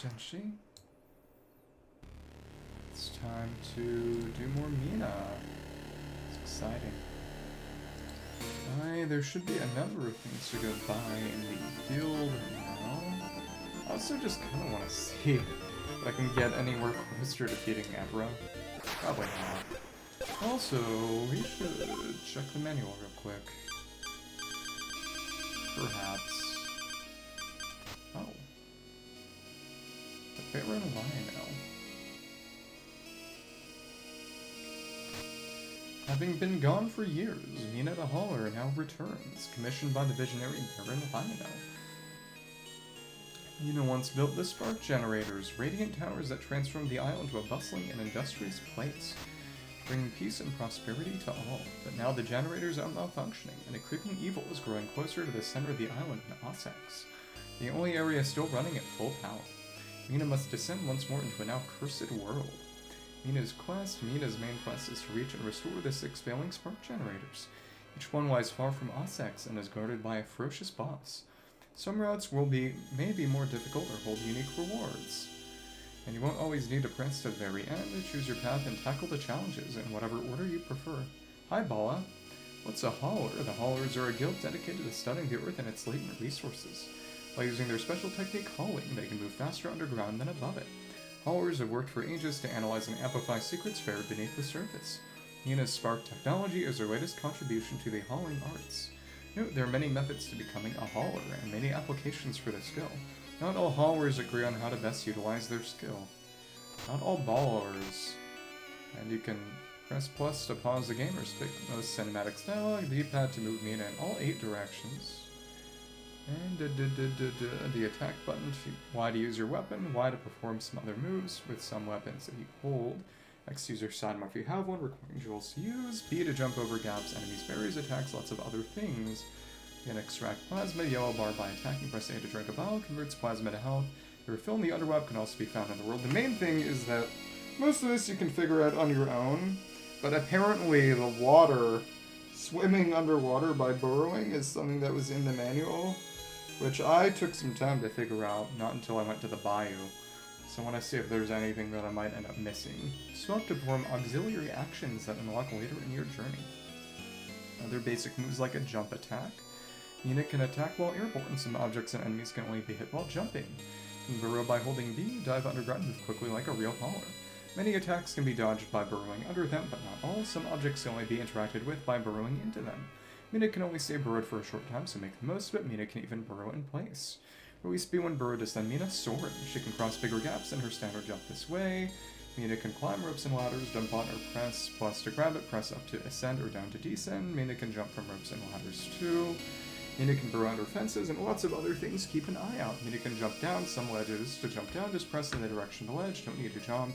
Senshi. It's time to do more Mina. It's exciting. There should be a number of things to go buy in the guild now. I also just kind of want to see if I can get anywhere closer to defeating Ebra. Probably not. Also, we should check the manual real quick. Perhaps. Oh. The Bear and Lionel. Having been gone for years, Mina the Hauler now returns, commissioned by the visionary Baron Lionel. Mina once built the spark generators, radiant towers that transformed the island to a bustling and industrious place, bringing peace and prosperity to all. But now the generators are malfunctioning, and a creeping evil is growing closer to the center of the island in Ossex, the only area still running at full power. Mina must descend once more into a now cursed world. Mina's main quest is to reach and restore the 6 failing spark generators. Each one lies far from Ossex and is guarded by a ferocious boss. Some routes may be more difficult or hold unique rewards. And you won't always need to press to the very end to choose your path and tackle the challenges in whatever order you prefer. Hi, Bala. What's a hauler? The haulers are a guild dedicated to studying the earth and its latent resources. By using their special technique, hauling, they can move faster underground than above it. Haulers have worked for ages to analyze and amplify secrets buried beneath the surface. Mina's spark technology is their latest contribution to the hauling arts. Note, there are many methods to becoming a hauler, and many applications for the skill. Not all haulers agree on how to best utilize their skill. Not all ballers. And you can press plus to pause the game or pick the most cinematic dialogue, the D-pad to move Mina in all 8 directions. And the attack button, Y to use your weapon, Y to perform some other moves with some weapons that you hold. X to use your sidearm if you have one, requiring jewels to use. B to jump over gaps, enemies, berries, attacks, lots of other things. You can extract plasma, yellow bar by attacking, press A to drink a vial, converts plasma to health. The refill in the underweb can also be found in the world. The main thing is that most of this you can figure out on your own, but apparently the water, swimming underwater by burrowing, is something that was in the manual, which I took some time to figure out, not until I went to the bayou. So I want to see if there's anything that I might end up missing. Swap to perform auxiliary actions that unlock later in your journey. Other basic moves like a jump attack. Mina can attack while airborne. Some objects and enemies can only be hit while jumping. Can burrow by holding B, dive underground, move quickly like a real hauler. Many attacks can be dodged by burrowing under them, but not all. Some objects can only be interacted with by burrowing into them. Mina can only stay burrowed for a short time, so make the most of it. Mina can even burrow in place. Release B when burrowed to send Mina soaring. She can cross bigger gaps than her standard jump this way. Mina can climb ropes and ladders, jump on or press plus to grab it, press up to ascend or down to descend. Mina can jump from ropes and ladders too. Mina can burrow under fences and lots of other things. Keep an eye out. Mina can jump down some ledges. To jump down, just press in the direction of the ledge. Don't need to jump.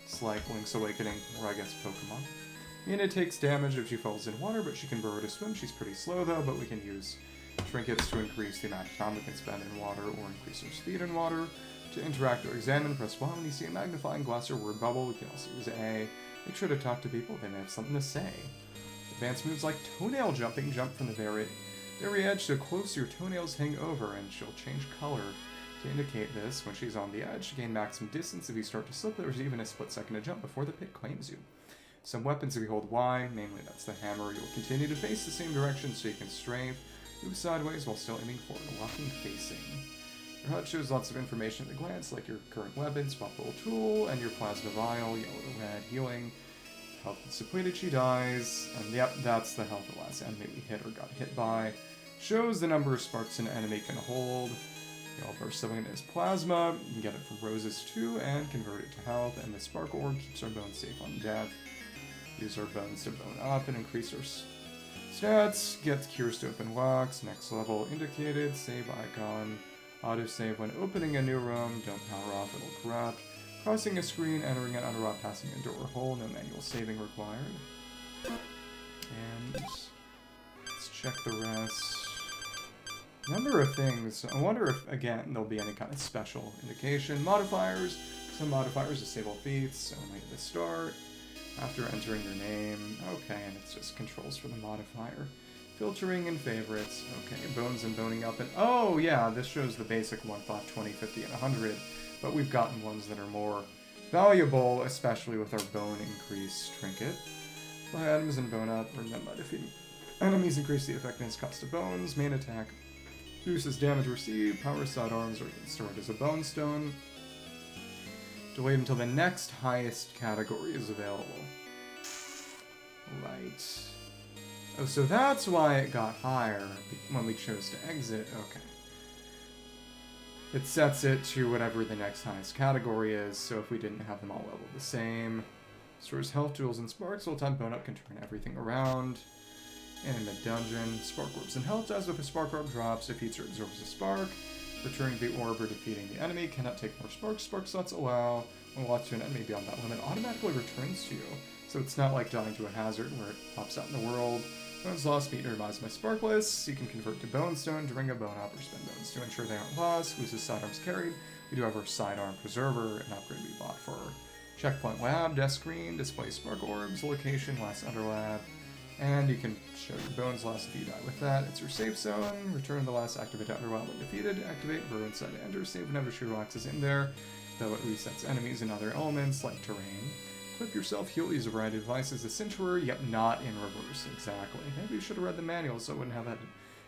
It's like Link's Awakening, or I guess Pokemon. Mina takes damage if she falls in water, but she can burrow to swim. She's pretty slow though, but we can use trinkets to increase the amount of time we can spend in water or increase our speed in water. To interact or examine, press Y when you see a magnifying glass or word bubble. We can also use A. Make sure to talk to people, they may have something to say. Advanced moves like toenail jumping, jump from the very edge so close your toenails hang over, and she'll change color to indicate this. When she's on the edge, to gain maximum distance. If you start to slip, there's even a split second to jump before the pit claims you. Some weapons, if you hold Y, namely that's the hammer, you'll continue to face the same direction so you can strafe, move sideways while still aiming forward, locking facing. Your HUD shows lots of information at a glance, like your current weapon, swappable tool, and your plasma vial, yellow to red, healing. Health is depleted, she dies, and yep, that's the health of the last enemy we hit or got hit by. Shows the number of sparks an enemy can hold. Yellow burst something is plasma, you can get it from roses too, and convert it to health, and the spark orb keeps our bones safe on death. Use our bones to bone up and increase our stats. Get cures to open locks. Next level indicated. Save icon. Autosave when opening a new room. Don't power off, it'll corrupt. Crossing a screen, entering an underwater, passing a door or hole. No manual saving required. And let's check the rest. Number of things. I wonder if, again, there'll be any kind of special indication. Modifiers. Some modifiers disable feats, only at the start. After entering your name. Okay, and it's just controls for the modifier. Filtering and favorites. Okay, bones and boning up. And oh, yeah, this shows the basic 1, 5, 20, 50, and 100. but we've gotten ones that are more valuable, especially with our bone increase trinket. Buy items and bone up, bring them by defeating enemies, increase the effectiveness cost of bones, main attack, reduces damage received, power sidearms, or stored as a bone stone. Delayed until the next highest category is available. Right. Oh, so that's why it got higher when we chose to exit. Okay. It sets it to whatever the next highest category is, so if we didn't have them all leveled the same. Stores health, jewels, and sparks. Full-time bone-up can turn everything around. And in the dungeon, spark orbs and health dies if a spark orb drops, defeats or absorbs a spark. Returning the orb or defeating the enemy cannot take more sparks. Spark slots allow when locked to an enemy beyond that limit automatically returns to you. So it's not like dying to a hazard where it pops out in the world. Bones lost meet revised by Sparkless. You can convert to Bone Stone to ring a bone up or spend bones to ensure they aren't lost. Loses sidearms carried. We do have our sidearm preserver, an upgrade we bought for Checkpoint Lab, desk screen, display spark orbs, location, last underlab. And you can show your bones lost if you die with that. It's your safe zone. Return the last activate underlab when defeated. Activate burrow inside to enter. Save whenever she relaxes in there, though it resets enemies and other elements like terrain. Equip yourself, heal, use a variety of devices. The Cinturer, yep, not in reverse, exactly. Maybe we should have read the manual so I wouldn't have had to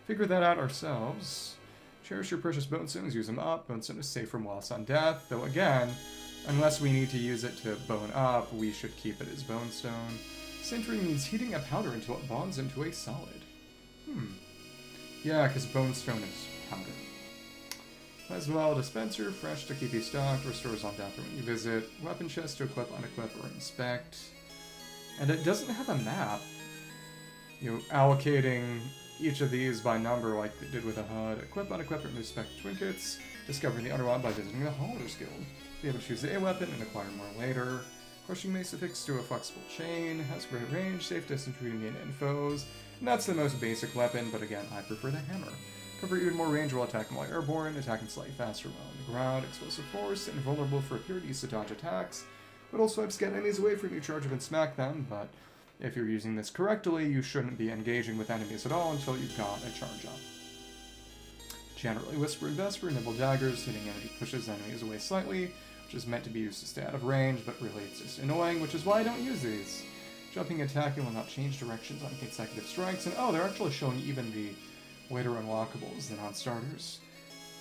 figure that out ourselves. Cherish your precious bone stones, use them up. Bone stone is safe from loss on death, though again, unless we need to use it to bone up, we should keep it as bone stone. Sintering means heating a powder until it bonds into a solid. Yeah, because bone stone is powder. Plasma dispenser, fresh to keep you stocked, restores on death when you visit. Weapon chest to equip, unequip, or inspect. And it doesn't have a map. You know, allocating each of these by number like it did with a HUD. Equip, unequip, and inspect trinkets. Discovering the Underworld by visiting the Holders Guild. Be able to choose the A weapon and acquire more later. Crushing mace affixed to a flexible chain. Has great range, safe distance between main and foes. And that's the most basic weapon, but again, I prefer the hammer. Cover even more range while attacking while airborne, attacking slightly faster while on the ground, explosive force, invulnerable for a period, use to dodge attacks. Little swipes get enemies away from you, charge up and smack them, but if you're using this correctly, you shouldn't be engaging with enemies at all until you've got a charge up. Generally, Whisper and Vesper, nimble daggers, hitting enemy pushes enemies away slightly, which is meant to be used to stay out of range, but really it's just annoying, which is why I don't use these. Jumping and attacking will not change directions on consecutive strikes, and oh, they're actually showing even the later unlockables, the non-starters.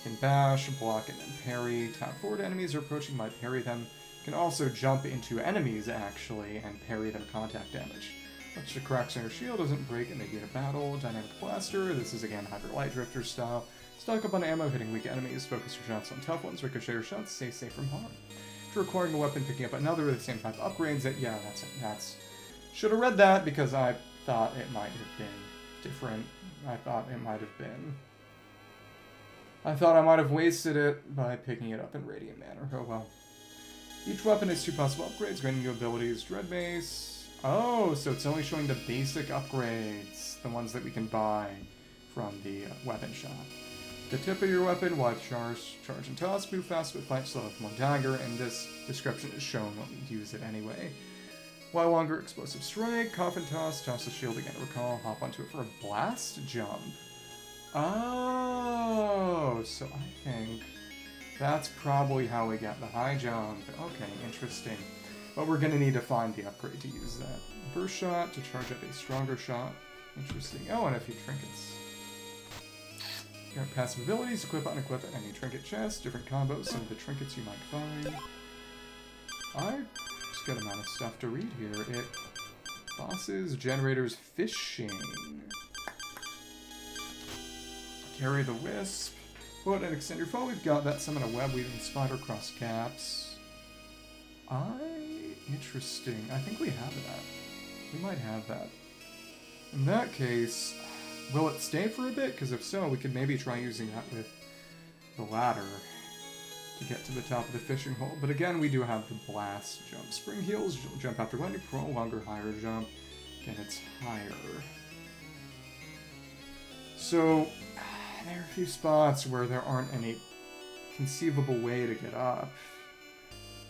You can bash, block, and then parry. Tap forward enemies are approaching by parry them. You can also jump into enemies, actually, and parry their contact damage. Much the cracks on your shield doesn't break and negate a battle. Dynamic Blaster, this is again Hyper Light Drifter style. Stock up on ammo, hitting weak enemies. Focus your shots on tough ones, ricochet your shots, stay safe from harm. After acquiring a weapon, picking up another with the same type of upgrades, yeah, that's it. Should have read that because I thought it might have been different. I thought I might have wasted it by picking it up in Radiant Manner. Oh well. Each weapon has 2 possible upgrades, granting you abilities. Dread Mace. Oh, so it's only showing the basic upgrades, the ones that we can buy from the weapon shop. The tip of your weapon, wide charge and toss, move fast but fight slow with 1 dagger, and this description is shown when we use it anyway. While longer, explosive strike, coffin toss the shield again, recall, hop onto it for a blast jump. Oh, so I think that's probably how we get the high jump. Okay, interesting. But we're gonna need to find the upgrade to use that. Burst shot to charge up a stronger shot. Interesting. Oh, and a few trinkets. Got passive abilities, equip, unequip any trinket chest, different combos, some of the trinkets you might find. Good amount of stuff to read here. Bosses, generators, fishing. Carry the wisp. Put and extend your foe. We've got that. Summon a web weaving spider cross caps. Interesting. I think we have that. We might have that. In that case, will it stay for a bit? Because if so, we could maybe try using that with the ladder to get to the top of the fishing hole. But again, we do have the blast jump. Spring heals, jump after landing, pro, longer, higher jump. Again, it's higher. So, there are a few spots where there aren't any conceivable way to get up.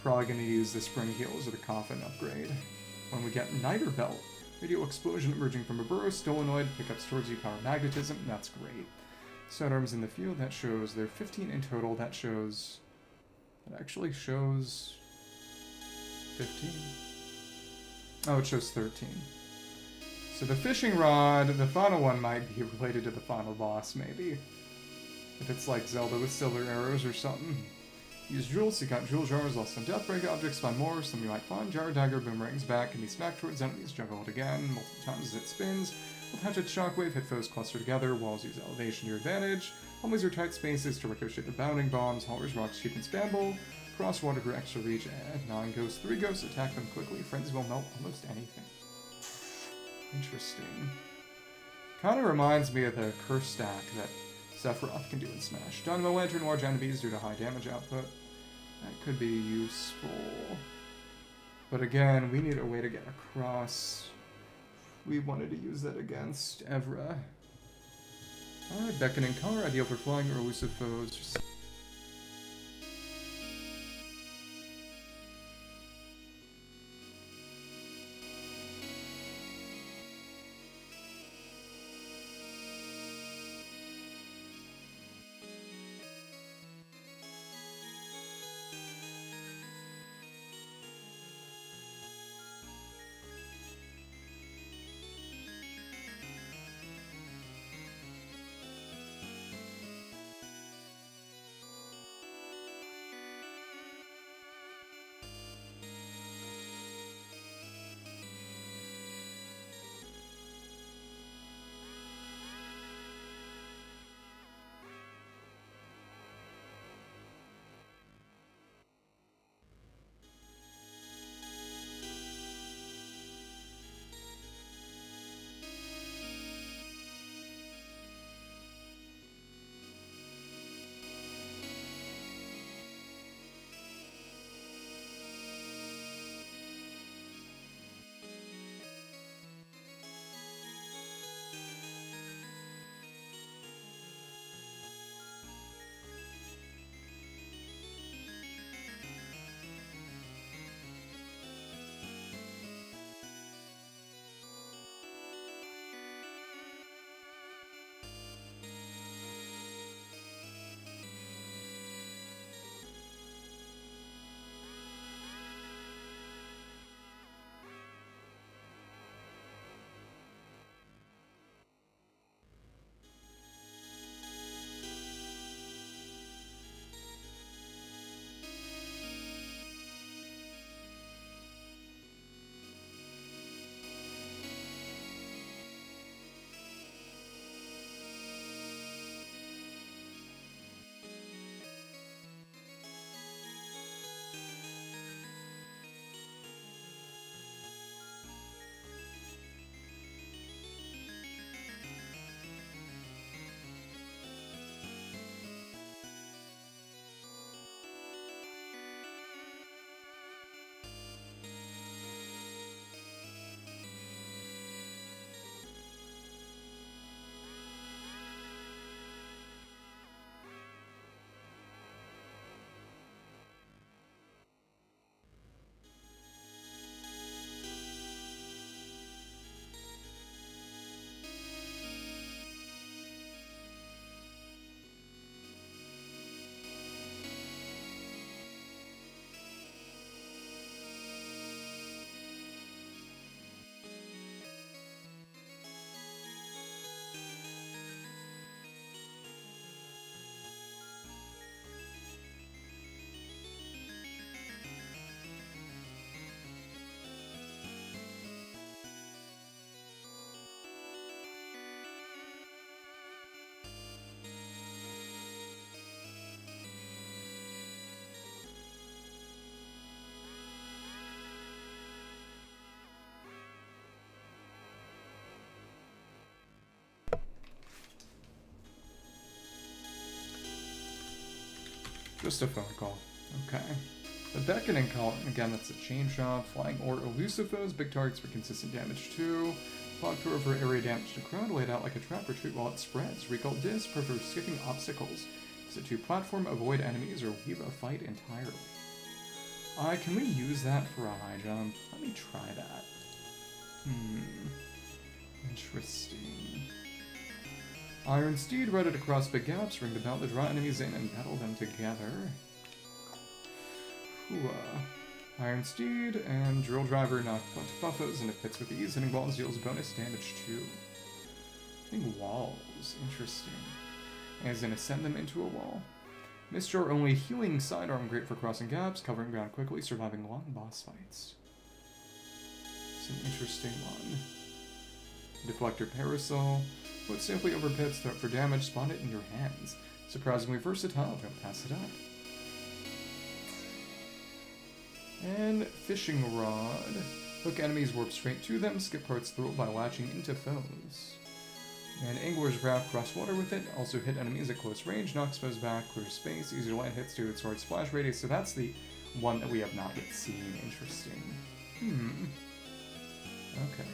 Probably going to use the spring heals or the coffin upgrade. When we get Niter Belt, radio explosion emerging from a burrow, Stolenoid, pickups towards you, power magnetism, that's great. Sidearms in the field, that shows there are 15 in total, that shows It actually shows 15. Oh, it shows 13. So the fishing rod, the final one might be related to the final boss, maybe. If it's like Zelda with silver arrows or something. Use jewels, seek out jewel jars, lost on deathbreak objects, find more, some you might find. Jar dagger boomerangs back, can be smacked towards enemies, juggle it again, multiple times as it spins. With hatchet shockwave, hit foes cluster together, walls use elevation to your advantage. Always your tight spaces to ricochet the bounding bombs, haulers, rocks, cheap and spamble. Cross water for extra reach, 9 ghosts, 3 ghosts, attack them quickly, frenzy will melt almost anything. Interesting. Kinda reminds me of the curse stack that Sephiroth can do in Smash. Dynamo Lantern, large enemies due to high damage output. That could be useful. But again, we need a way to get across. We wanted to use that against Evra. Alright, beckoning color, ideal for flying or elusive foes. Just a phone call. Okay. The beckoning call, again, that's a chain shot. Flying or elusive foes, big targets for consistent damage too. Clock thrower for area damage to crowd, laid out like a trap, retreat while it spreads. Recall disc, prefer skipping obstacles. Is it to platform, avoid enemies, or leave a fight entirely? Can we use that for a high jump? Let me try that. Interesting. Iron Steed, ready to cross big gaps, ring the belt to draw enemies in and battle them together. Iron Steed and Drill Driver knock buffos into pits with ease. Hitting walls deals bonus damage too. Hitting walls, interesting. As in ascend them into a wall. Mr. only healing sidearm, great for crossing gaps, covering ground quickly, surviving long boss fights. It's an interesting one. Deflector Parasol. Put simply over pits, throw it for damage, spawn it in your hands. Surprisingly versatile, don't pass it up. And Fishing Rod. Hook enemies, warp straight to them, skip parts through by latching into foes. And Angler's Wrath, cross water with it, also hit enemies at close range, knocks foes back, clear space, easy to land hits due to its sword splash radius, so that's the one that we have not yet seen. Interesting. Okay.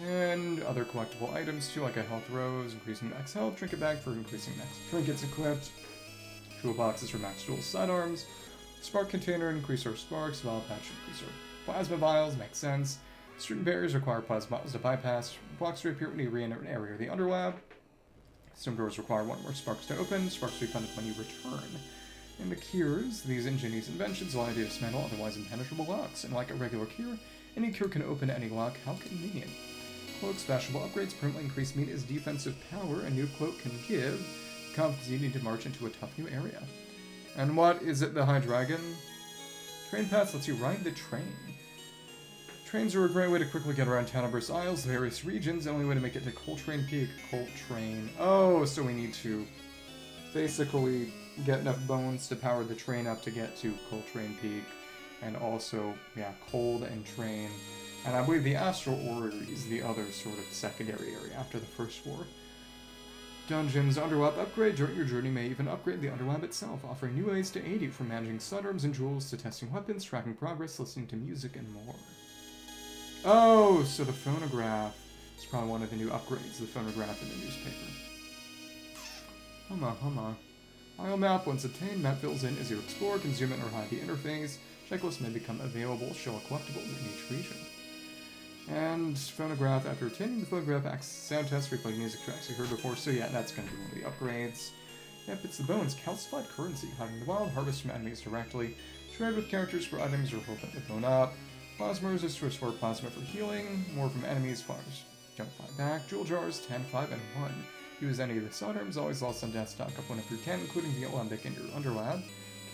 And other collectible items too, like a health rose, increasing max health, trinket bag for increasing max trinkets equipped, jewel boxes for max jewel sidearms, spark container, increase our sparks, vial patch, increase our plasma vials, makes sense. Certain barriers require plasma vials to bypass, blocks reappear when you re-enter an area of the underlab. Some doors require one more sparks to open, sparks refunded when you return. And the cures, these ingenious inventions allow you to dismantle otherwise impenetrable locks, and like a regular cure, any cure can open any lock. How convenient. Cloak's fashionable upgrades permanently increase Mina's defensive power. A new cloak can give confidence you need to march into a tough new area. And what is it, the High Dragon? Train Pass lets you ride the train. Trains are a great way to quickly get around Septemburg Isles, the various regions. The only way to make it to Coltrane Peak. Coltrane. Oh, so we need to basically get enough bones to power the train up to get to Coltrane Peak. And also, yeah, cold and train. And I believe the Astral Orrery is the other sort of secondary area after the first four. Dungeons, Underlab upgrade. During your journey may even upgrade the Underlab itself, offering new ways to aid you from managing sidearms and jewels to testing weapons, tracking progress, listening to music, and more. Oh, so the phonograph is probably one of the new upgrades, the phonograph in the newspaper. Humma. Isle map, once obtained, map fills in as you explore, can zoom in or hide the interface. Checklists may become available, show collectibles in each region. And phonograph, after attending the phonograph sound test, replay music tracks you heard before, so yeah, that's going to be one of the upgrades. Yep, it's the bones, calcified currency, hiding in the wild, harvest from enemies directly, trade with characters for items or hold the bone up. Plasma resist to restore plasma for healing, more from enemies, fires jump fight back, jewel jars, 10, 5, and 1. Use any of the sidearms, always lost on death, stock up 1 through 10, including the alembic in your underlab.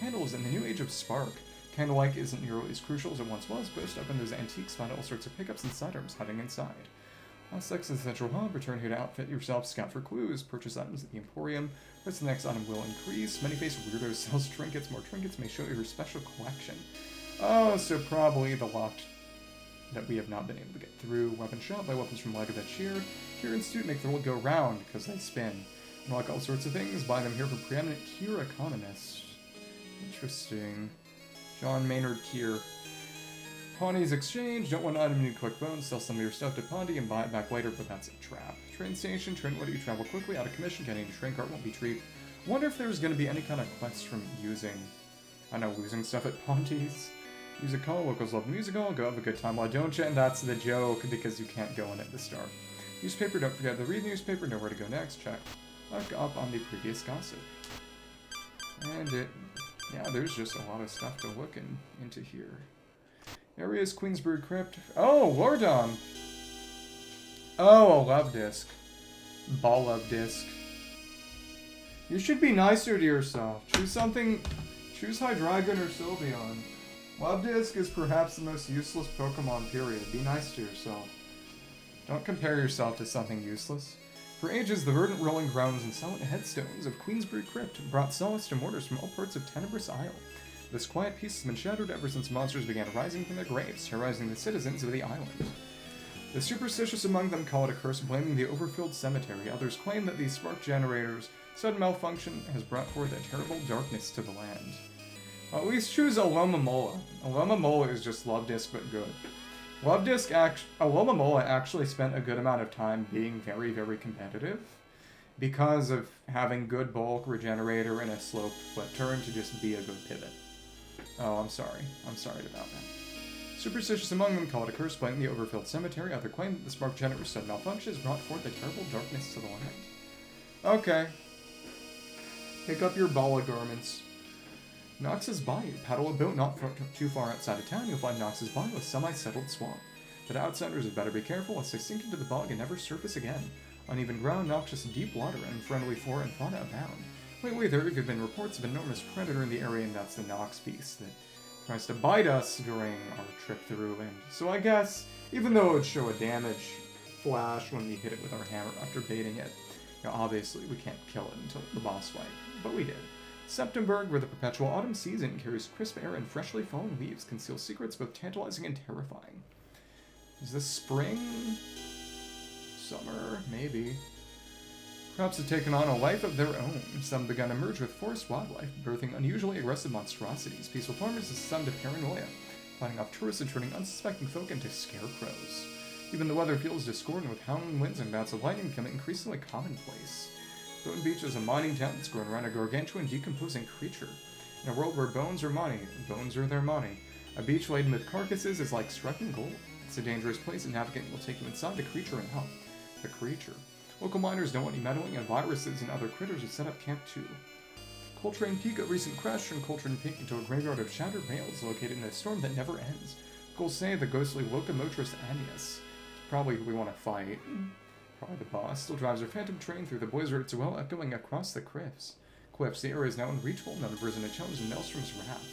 Candles in the new age of Spark. Candlelight isn't nearly as crucial as it once was. Post up in those antiques, find all sorts of pickups and sidearms hiding inside. Last X is the central hub. Return here to outfit yourself, scout for clues, purchase items at the Emporium. Press the next item will increase. Many-faced weirdo sells trinkets. More trinkets may show you her special collection. Oh, so probably the locked that we have not been able to get through. Weapon shop, buy weapons from Leg of the Cheer. Cure Institute, make the world go round, because they spin. Unlock all sorts of things, buy them here from preeminent Cure economists. Interesting. John Maynard Keir. Pawnee's Exchange, don't want an item, you need quick bones, sell some of your stuff to Pondy and buy it back later, but that's a trap. Train station, train will let you travel quickly, out of commission, getting a train cart won't be cheap. I wonder if there's going to be any kind of quest from losing stuff at Ponty's. Music hall, locals love music hall, go have a good time, why don't you? And that's the joke, because you can't go in at the start. Newspaper, don't forget to read the newspaper, know where to go next, check. Look up on the previous gossip. And yeah, there's just a lot of stuff to look into here. Areas, Queensbury Crypt. Oh, Lordom! Oh, a love disc. Ball love disc. You should be nicer to yourself. Choose something. Choose Hydreigon or Sylveon. Love disc is perhaps the most useless Pokemon, period. Be nice to yourself. Don't compare yourself to something useless. For ages, the verdant rolling grounds and silent headstones of Queensbury Crypt brought solace to mortars from all parts of Septemburg Isle. This quiet peace has been shattered ever since monsters began rising from their graves, terrorizing the citizens of the island. The superstitious among them call it a curse, blaming the overfilled cemetery. Others claim that the spark generator's sudden malfunction has brought forth a terrible darkness to the land. Well, at least choose Alomomola. Alomomola is just Love Disc, but good. Love Disc, Alomomola actually spent a good amount of time being very, very competitive because of having good bulk, regenerator, and a sloped flip turn to just be a good pivot. Oh, I'm sorry. I'm sorry about that. Superstitious among them call it a curse, blaming the overfilled cemetery. Others claim that the spark generator's sudden malfunction has brought forth a terrible darkness to the land. Okay. Pick up your ball of garments. Nox's Bayou. Paddle a boat not too far outside of town, you'll find Nox's Bayou, a semi-settled swamp. But outsiders had better be careful lest they sink into the bog and never surface again. Uneven ground, noxious deep water, and friendly flora and fauna abound. Lately, there have been reports of an enormous predator in the area, and that's the Nox beast that tries to bite us during our trip through. And so I guess, even though it would show a damage flash when we hit it with our hammer after baiting it, obviously we can't kill it until the boss fight, but we did. Septemburg, where the perpetual autumn season carries crisp air and freshly fallen leaves, conceals secrets both tantalizing and terrifying. Is this spring? Summer? Maybe. Crops have taken on a life of their own. Some begun to merge with forest wildlife, birthing unusually aggressive monstrosities. Peaceful farmers have succumbed to paranoia, fighting off tourists and turning unsuspecting folk into scarecrows. Even the weather feels discordant, with howling winds and bouts of lightning becoming increasingly commonplace. Boone Beach is a mining town that's grown around a gargantuan decomposing creature. In a world where bones are money, bones are their money, a beach laden with carcasses is like striking gold. It's a dangerous place, and navigating will take you inside the creature and out. The creature. Local miners don't want any meddling, and viruses and other critters have set up camp too. Coltrane Peak, a recent crash turned Coltrane Peak into a graveyard of shattered rails located in a storm that never ends. Locals say the ghostly locomotress Agnes, probably who we want to fight, probably the boss, still drives her phantom train through the blizzards while echoing across the cliffs. The area is now unreachable, none of risen a challenge in Maelstrom's wrath.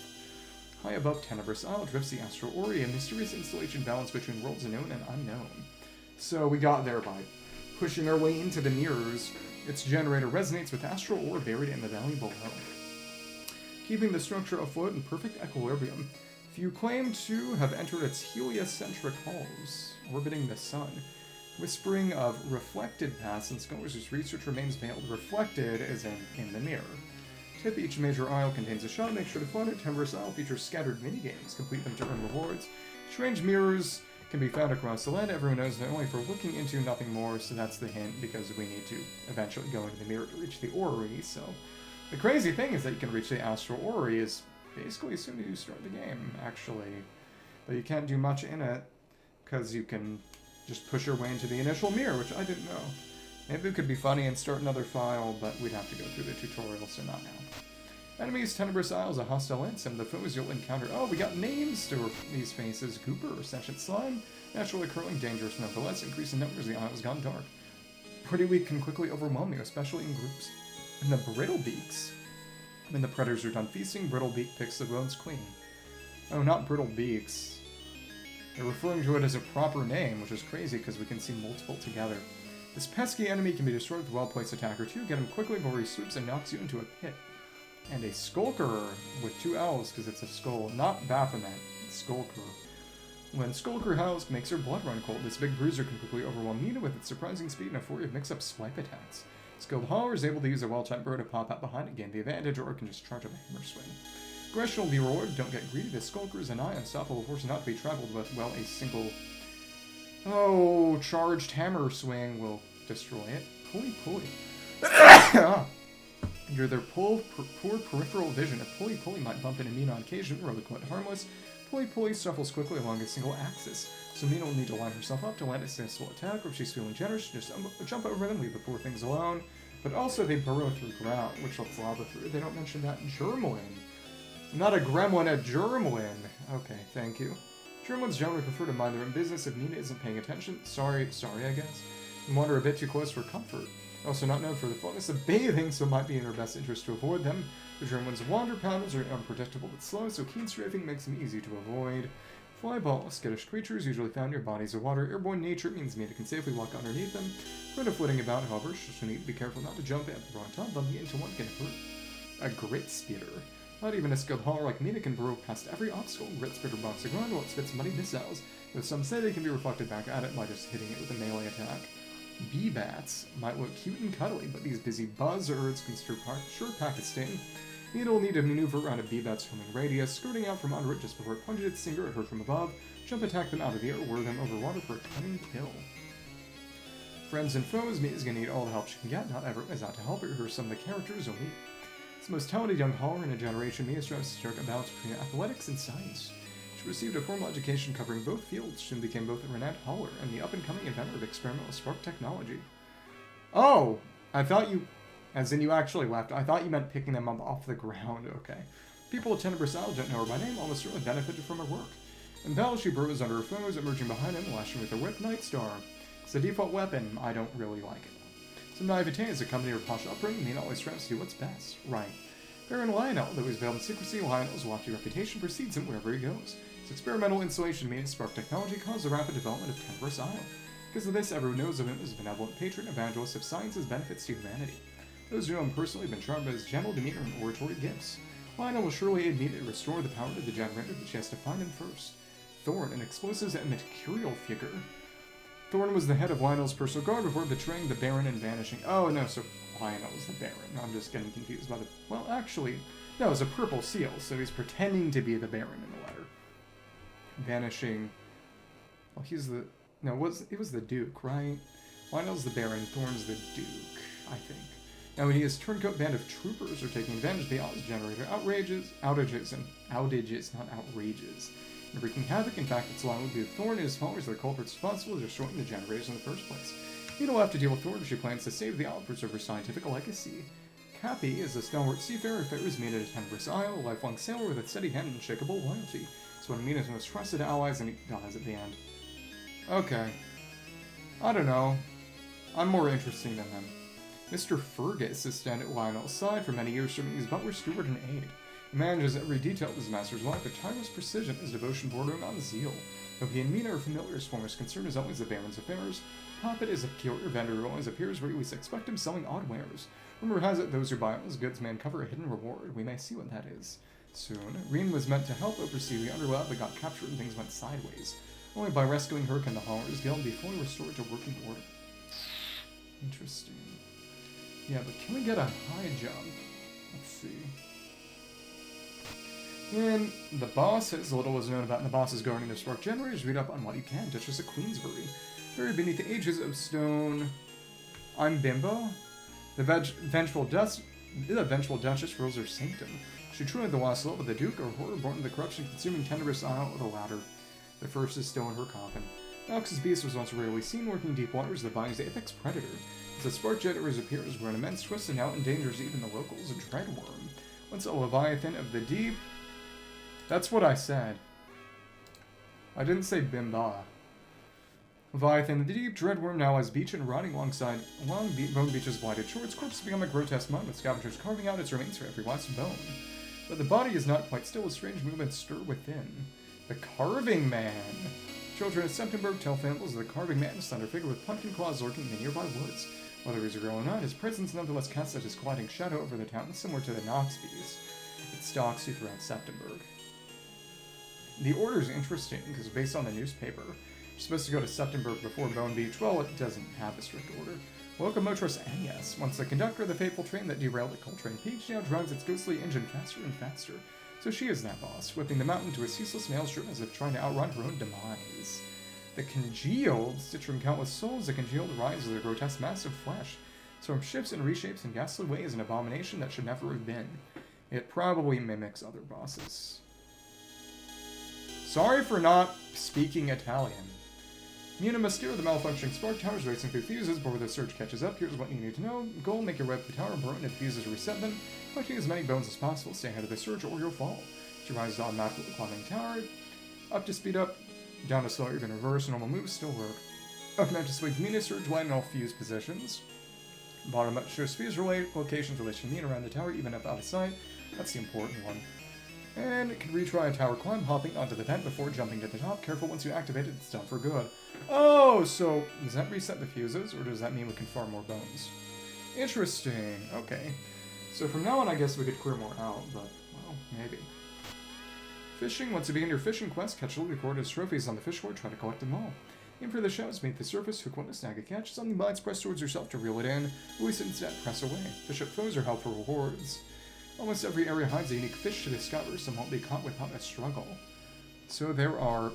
High above Tenebrous Isle drifts the Astral Ori, a mysterious installation balanced between worlds known and unknown. So we got there by pushing our way into the mirrors. Its generator resonates with astral ore buried in the valley below, keeping the structure afloat in perfect equilibrium. Few claim to have entered its heliocentric halls, orbiting the sun, whispering of reflected paths and scholars whose research remains veiled. Reflected is in the mirror. Tip: each major isle contains a shop. Make sure to find it. Tenebrous Isle features scattered minigames. Complete them to earn rewards. Strange mirrors can be found across the land. Everyone knows they're only for looking into, nothing more, so that's the hint, because we need to eventually go into the mirror to reach the Orrery. So the crazy thing is that you can reach the Astral Orrery is basically as soon as you start the game, actually. But you can't do much in it, because you can just push your way into the initial mirror, which I didn't know. Maybe it could be funny and start another file, but we'd have to go through the tutorial, so not now. Enemies: Tenebrous Isle is a hostile land sim. The foes you'll encounter. Oh, we got names to these faces. Gooper, Sentient Slime, naturally curling, dangerous nonetheless. Increase in numbers, the isle's gone dark. Pretty weak can quickly overwhelm you, especially in groups. And the Brittlebeaks. When the predators are done feasting, Brittlebeak picks the bones clean. Oh, not Brittlebeaks. They're referring to it as a proper name, which is crazy because we can see multiple together. This pesky enemy can be destroyed with a well-placed attack or two. Get him quickly before he swoops and knocks you into a pit. And a Skulker with 2 L's because it's a skull, not Baphomet, Skulker. When Skulker howls, makes her blood run cold. This big bruiser can quickly overwhelm Mina with its surprising speed and a flurry of mix-up swipe attacks. Skilled Hauler is able to use a well-typed bro to pop out behind and gain the advantage, or it can just charge up a hammer swing. Aggression will be rewarded. Don't get greedy. This Skulker is a nigh unstoppable force not to be traveled with. Well, a single charged hammer swing will destroy it. Pulley. Under their poor peripheral vision, a pulley might bump into Mina on occasion, or look quite harmless. Pulley shuffles quickly along a single axis, so Mina will need to line herself up to land a successful attack, or if she's feeling generous, just jump over them, leave the poor things alone. But also they burrow through ground, which lets lava through. They don't mention that in Germlin. Not a gremlin, a germlin. Okay, thank you. Germlins generally prefer to mind their own business if Mina isn't paying attention. Sorry, I guess. And wander a bit too close for comfort. Also not known for the funness of bathing, so it might be in her best interest to avoid them. The Germans' wander patterns are unpredictable but slow, so keen strafing makes them easy to avoid. Flyball, skittish creatures usually found near bodies of water. Airborne nature means Mina can safely walk underneath them. Prone to flitting about, however, she'll need to be careful not to jump at the wrong time. Bumping into one can hurt. A Grit Spitter. Not even a skilled hauler like Mina can burrow past every obstacle. Grit Spitter blocks the ground while it spits muddy missiles, though some say they can be reflected back at it by just hitting it with a melee attack. Bee-bats might look cute and cuddly, but these busy buzzards can sure pack a sting. Mina will need to maneuver around a bee-bat's homing radius, skirting out from under it just before it plunges its stinger at her from above, jump attack them out of the air, or whir them over water for a cunning kill. Friends and foes, Mina's gonna need all the help she can get. Not everyone is out to help her. Here are some of the characters you'll meet. It's the most talented young hauler in a generation. Mina strives to strike a balance between athletics and science. She received a formal education covering both fields, soon became both a renowned hauler and the up-and-coming inventor of experimental spark technology. Oh! I thought you... As in you actually left. I thought you meant picking them up off the ground. Okay. People at Septemburg Isle don't know her by name, almost certainly benefited from her work. In battle, she burrows under her foes, emerging behind him, lashing with her whip Night Star. It's a default weapon. I don't really like it. Some naivete is accompanied her posh upbringing. Mina always tries to do what's best. Right. Baron Lionel, though he's veiled in secrecy, Lionel's lofty reputation precedes him wherever he goes. His experimental installation Mina's spark technology caused the rapid development of Septemburg Isle. Because of this, everyone knows of him as a benevolent patron evangelist of science's benefits to humanity. Those who know him personally have been charmed by his gentle demeanor and oratory gifts. Lionel will surely aid Mina to restore the power to the generator, but she has to find him first. Thorn, an explosives and material figure. Thorn was the head of Lionel's personal guard before betraying the Baron and vanishing. Oh, no, so Lionel's the Baron. I'm just getting confused by the... Well, actually, no, it's a purple seal, so he's pretending to be the Baron in the letter. Vanishing... Well, he's the... No, it was the Duke, right? Lionel's the Baron, Thorn's the Duke, I think. Now, when he has turncoat band of troopers are taking advantage of the Oz generator, outages, not outrages, and wreaking havoc. In fact, it's along with the Thorn and his followers are the culprits responsible for destroying the generators in the first place. Mina will have to deal with Thorn if she plans to save the Isle and preserve her scientific legacy. Cappy is a stalwart seafarer who ferries Mina to Septemburg Isle, a lifelong sailor with a steady hand and unshakable loyalty. It's one of Mina's most trusted allies, and he dies at the end. Okay. I don't know. I'm more interesting than him. Mr. Fergus is standing at Lionel's side for many years, serving as butler, steward, and aide. He manages every detail of his master's life, but tireless precision, his devotion bordering on zeal. Though he and Mina are familiar, his foremost concern is always the Baron's affairs. Poppet is a curio vendor who always appears where you least expect him, selling odd wares. Rumor has it those who buy his goods may uncover a hidden reward. We may see what that is soon. Reen was meant to help oversee the underlap, but got captured and things went sideways. Only by rescuing her can the Hollowers Guild be fully restored to working order. Interesting. Yeah, but can we get a high jump? Let's see. And the boss, as little is known about the boss's guarding the spark generators, read up on what you can. Duchess of Queensbury. Buried beneath the ages of stone. I'm Bimbo. The vengeful Duchess rules her sanctum. She truly the lost love of the Duke, or horror born of the corruption consuming Tenderest Isle, or the latter. The first is still in her coffin. Alex's beast was once rarely seen working deep waters that binds the apex predator. As the spark generators appears, we're an immense twist and now endangers even the locals. A dreadworm. Once a leviathan of the deep. That's what I said. I didn't say Bimba. Leviathan of the deep, dreadworm now lies beach and rotting alongside bone beach's blighted shore. Its corpse become a grotesque mud with scavengers carving out its remains for every last bone. But the body is not quite still, as strange movements stir within. The Carving Man. Children of Septemburg tell fables of the Carving Man, a slender figure with pumpkin claws lurking in the nearby woods. Whether he's real or not, his presence nonetheless casts such a gliding shadow over the town, similar to the Nox beast. It stalks you throughout Septemburg. The order's interesting, because based on the newspaper, you're supposed to go to Septemburg before Bone Beach. Well, it doesn't have a strict order. Locomotress Agnes, once the conductor of the fateful train that derailed at Coltrane Peak, now drives its ghostly engine faster and faster. So she is that boss, whipping the mountain to a ceaseless maelstrom as if trying to outrun her own demise. The Congealed, stitched from countless souls, the Congealed rises with a grotesque mass of flesh. Storm shifts and reshapes in ghastly ways, an abomination that should never have been. It probably mimics other bosses. Sorry for not speaking Italian. Mina must steer the malfunctioning spark towers racing through fuses before the surge catches up. Here's what you need to know. Goal, make your way up the tower, burn if fuses reset them. Collecting as many bones as possible, stay ahead of the surge or you'll fall. She rises automatically climbing the tower. Up to speed up, down to slow, even reverse, normal moves still work. Up and out to speed, Mina surge line in all fuse positions. Bottom up shows fuse locations related to Mina around the tower, even if out of sight. That's the important one. And it can retry a tower climb, hopping onto the vent before jumping to the top. Careful, once you activate it, it's done for good. Oh, so does that reset the fuses, or does that mean we can farm more bones? Interesting. Okay. So from now on, I guess we could clear more out, but, well, maybe. Fishing. Once you begin your fishing quest, catch little recorded trophies on the fish board, try to collect them all. Aim for the shells beneath the surface, hook one to snag a catch. Something bites, press towards yourself to reel it in. Release it instead, press away. Fish up foes are helpful rewards. Almost every area hides a unique fish to discover, some won't be caught without a struggle. So there are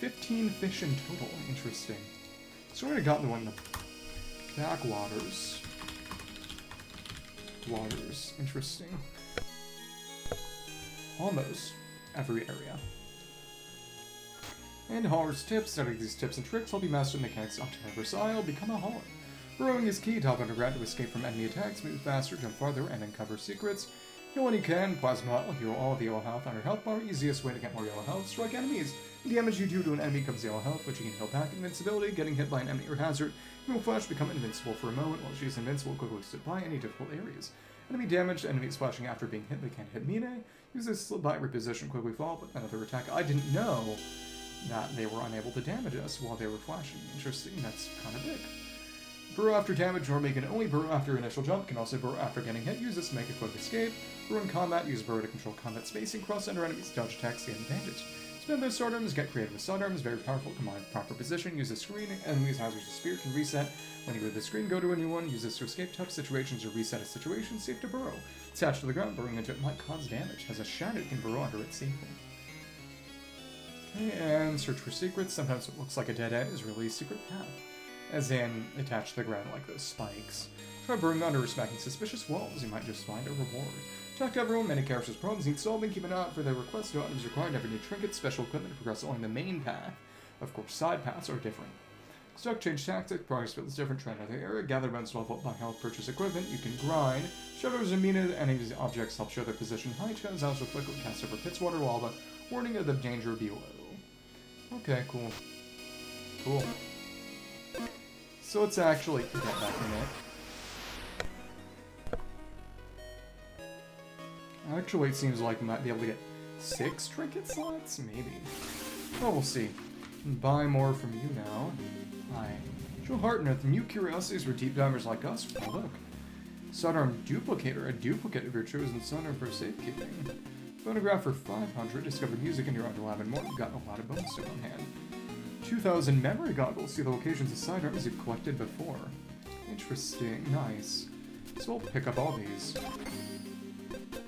15 fish in total. Interesting. So we already got the one in the backwaters. Waters. Interesting. Almost every area. And Hauler's tips. Studying these tips and tricks help you master the mechanics of Septemburg Isle. Become a Hauler. Burrowing is key. Top underground to escape from enemy attacks, move faster, jump farther, and uncover secrets. Heal when you can. Plasma will heal all of the yellow health on your health bar. Easiest way to get more yellow health. Strike enemies. The damage you do to an enemy comes yellow health, which you can heal back. Invincibility. Getting hit by an enemy or hazard. You will flash, become invincible for a moment. While she's invincible, quickly slip by any difficult areas. Enemy damage. Enemy splashing after being hit. They can't hit Mina. Use this slip by, reposition, quickly fall, but another attack. I didn't know that they were unable to damage us while they were flashing. Interesting. That's kind of big. Burrow after damage, normally can only burrow after initial jump, can also burrow after getting hit, use this to make a quick escape. Burrow in combat, use burrow to control combat spacing, cross under enemies, dodge attacks, gain advantage. Spend those sword arms, get creative with sword arms, very powerful, combine proper position, use the screen, enemies, hazards, spear can reset. When you go to the screen, go to a new one, use this to escape tough situations or reset a situation, safe to burrow. Attached to the ground, burrowing into it might cause damage, has a shadow, can burrow under it safely. Okay, and search for secrets, sometimes what looks like a dead end is really a secret path. As in, attached to the ground like those spikes. Try burrowing under or smacking suspicious walls, you might just find a reward. Talk to everyone, many characters' problems need solving, keep an eye out for their requests, no items required, never need trinkets, special equipment to progress along the main path. Of course, side paths are different. Stuck, change tactic, progress field is different, try another area, gather bones, level up by health, purchase equipment, you can grind. Shadows and Mina, enemies, objects help show their position. High shadows also flicker, cast over pits, water, lava, warning of the danger below. Okay, cool. Cool. So let's actually get back in it. Actually, it seems like we might be able to get 6 trinket slots? Maybe. Well, we'll see. Buy more from you now. Hi. Show heart note, new curiosities for deep divers like us. Oh, look. Sidearm duplicator, a duplicate of your chosen sidearm for safekeeping. Phonograph for 500, discover music in your underlab and more. You've got a lot of bonus on hand. 2,000 memory goggles, see the locations of sidearms you've collected before. Interesting, nice. So we'll pick up all these.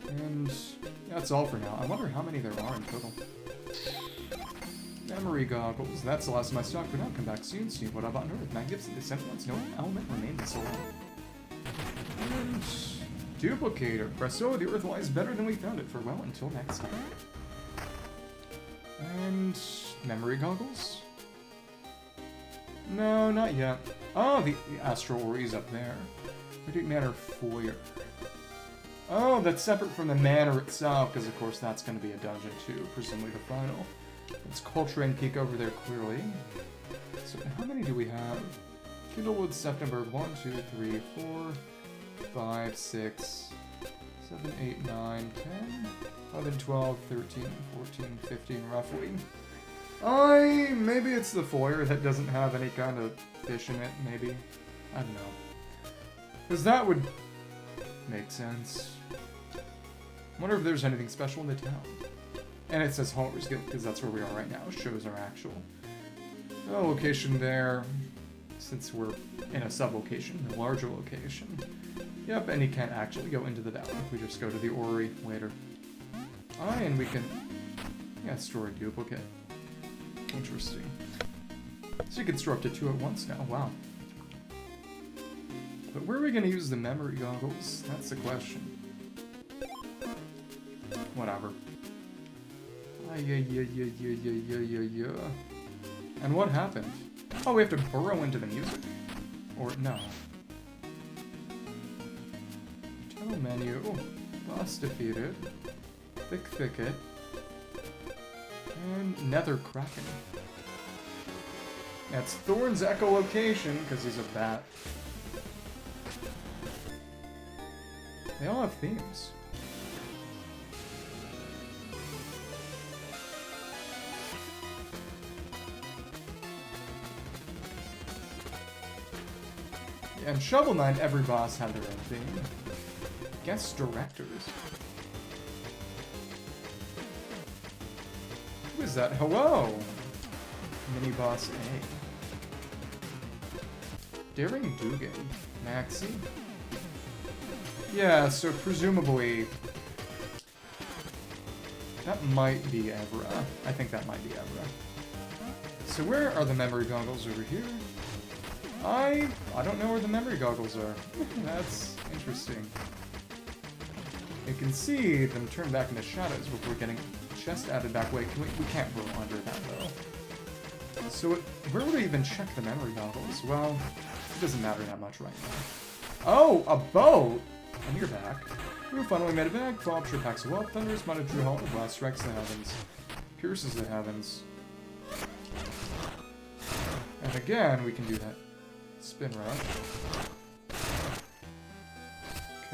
And that's all for now. I wonder how many there are in total. Memory goggles, that's the last of my stock for now. Come back soon, see what I've unearthed. Magnificent descent once no element remains so long. And duplicator. Presto, the earth lies better than we found it. Farewell until next time. And memory goggles? No, not yet. Oh, the astral ore is up there. Radiant Manor Foyer. Oh, that's separate from the manor itself, because of course that's going to be a dungeon too, presumably the final. It's Coltrane Peak over there, clearly. So how many do we have? Kindlewood, Septemburg, 1, 2, 3, 4, 5, 6, 7, 8, 9, 10, 11, 12, 13, 14, 15, roughly. Maybe it's the foyer that doesn't have any kind of fish in it, maybe. I don't know. Because that would make sense. Wonder if there's anything special in the town. And it says Haller's Guild, because that's where we are right now. Shows our actual location there, since we're in a sub-location, a larger location. Yep, and you can't actually go into the valley. We just go to the Orrery later. And we can, store a duplicate. Interesting. So you can store up to 2 at once now, wow. But where are we going to use the memory goggles? That's the question. Whatever. Yeah. And what happened? Oh, we have to burrow into the music. Or, no. Tunnel menu. Boss defeated. Thick Thicket. And Nether Kraken. That's Thorn's echolocation, because he's a bat. They all have themes. Yeah, in Shovel Knight, every boss had their own theme. Guest directors. Who is that? Hello! Mini boss A. Daring Dugan. Maxi. Yeah, so presumably that might be Evra. I think that might be Evra. So where are the memory goggles over here? I don't know where the memory goggles are. That's interesting. You can see them turn back into shadows before getting chest added back. Wait, we can't roll under that though. So where would I even check the memory goggles? Well, it doesn't matter that much right now. Oh, a boat! And you're back. We finally made it back. Fall true packs of wealth. Thunderous Mana True Hollow Blast strikes the heavens. Pierces the heavens. And again, we can do that. Spin rush.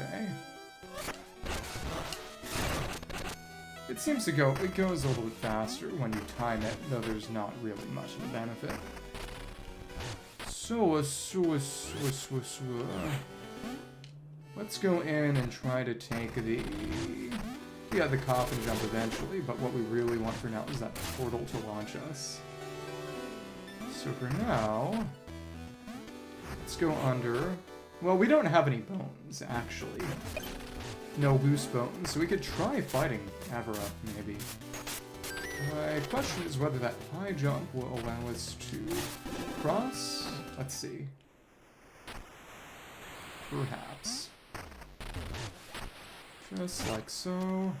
Okay. It seems to go, it goes a little bit faster when you time it, though there's not really much of a benefit. Let's go in and try to take the coffin jump eventually, but what we really want for now is that portal to launch us. So for now, let's go under. Well, we don't have any bones, actually. No loose bones, so we could try fighting Avera, maybe. My question is whether that high jump will allow us to cross. Let's see. Perhaps. Just like so.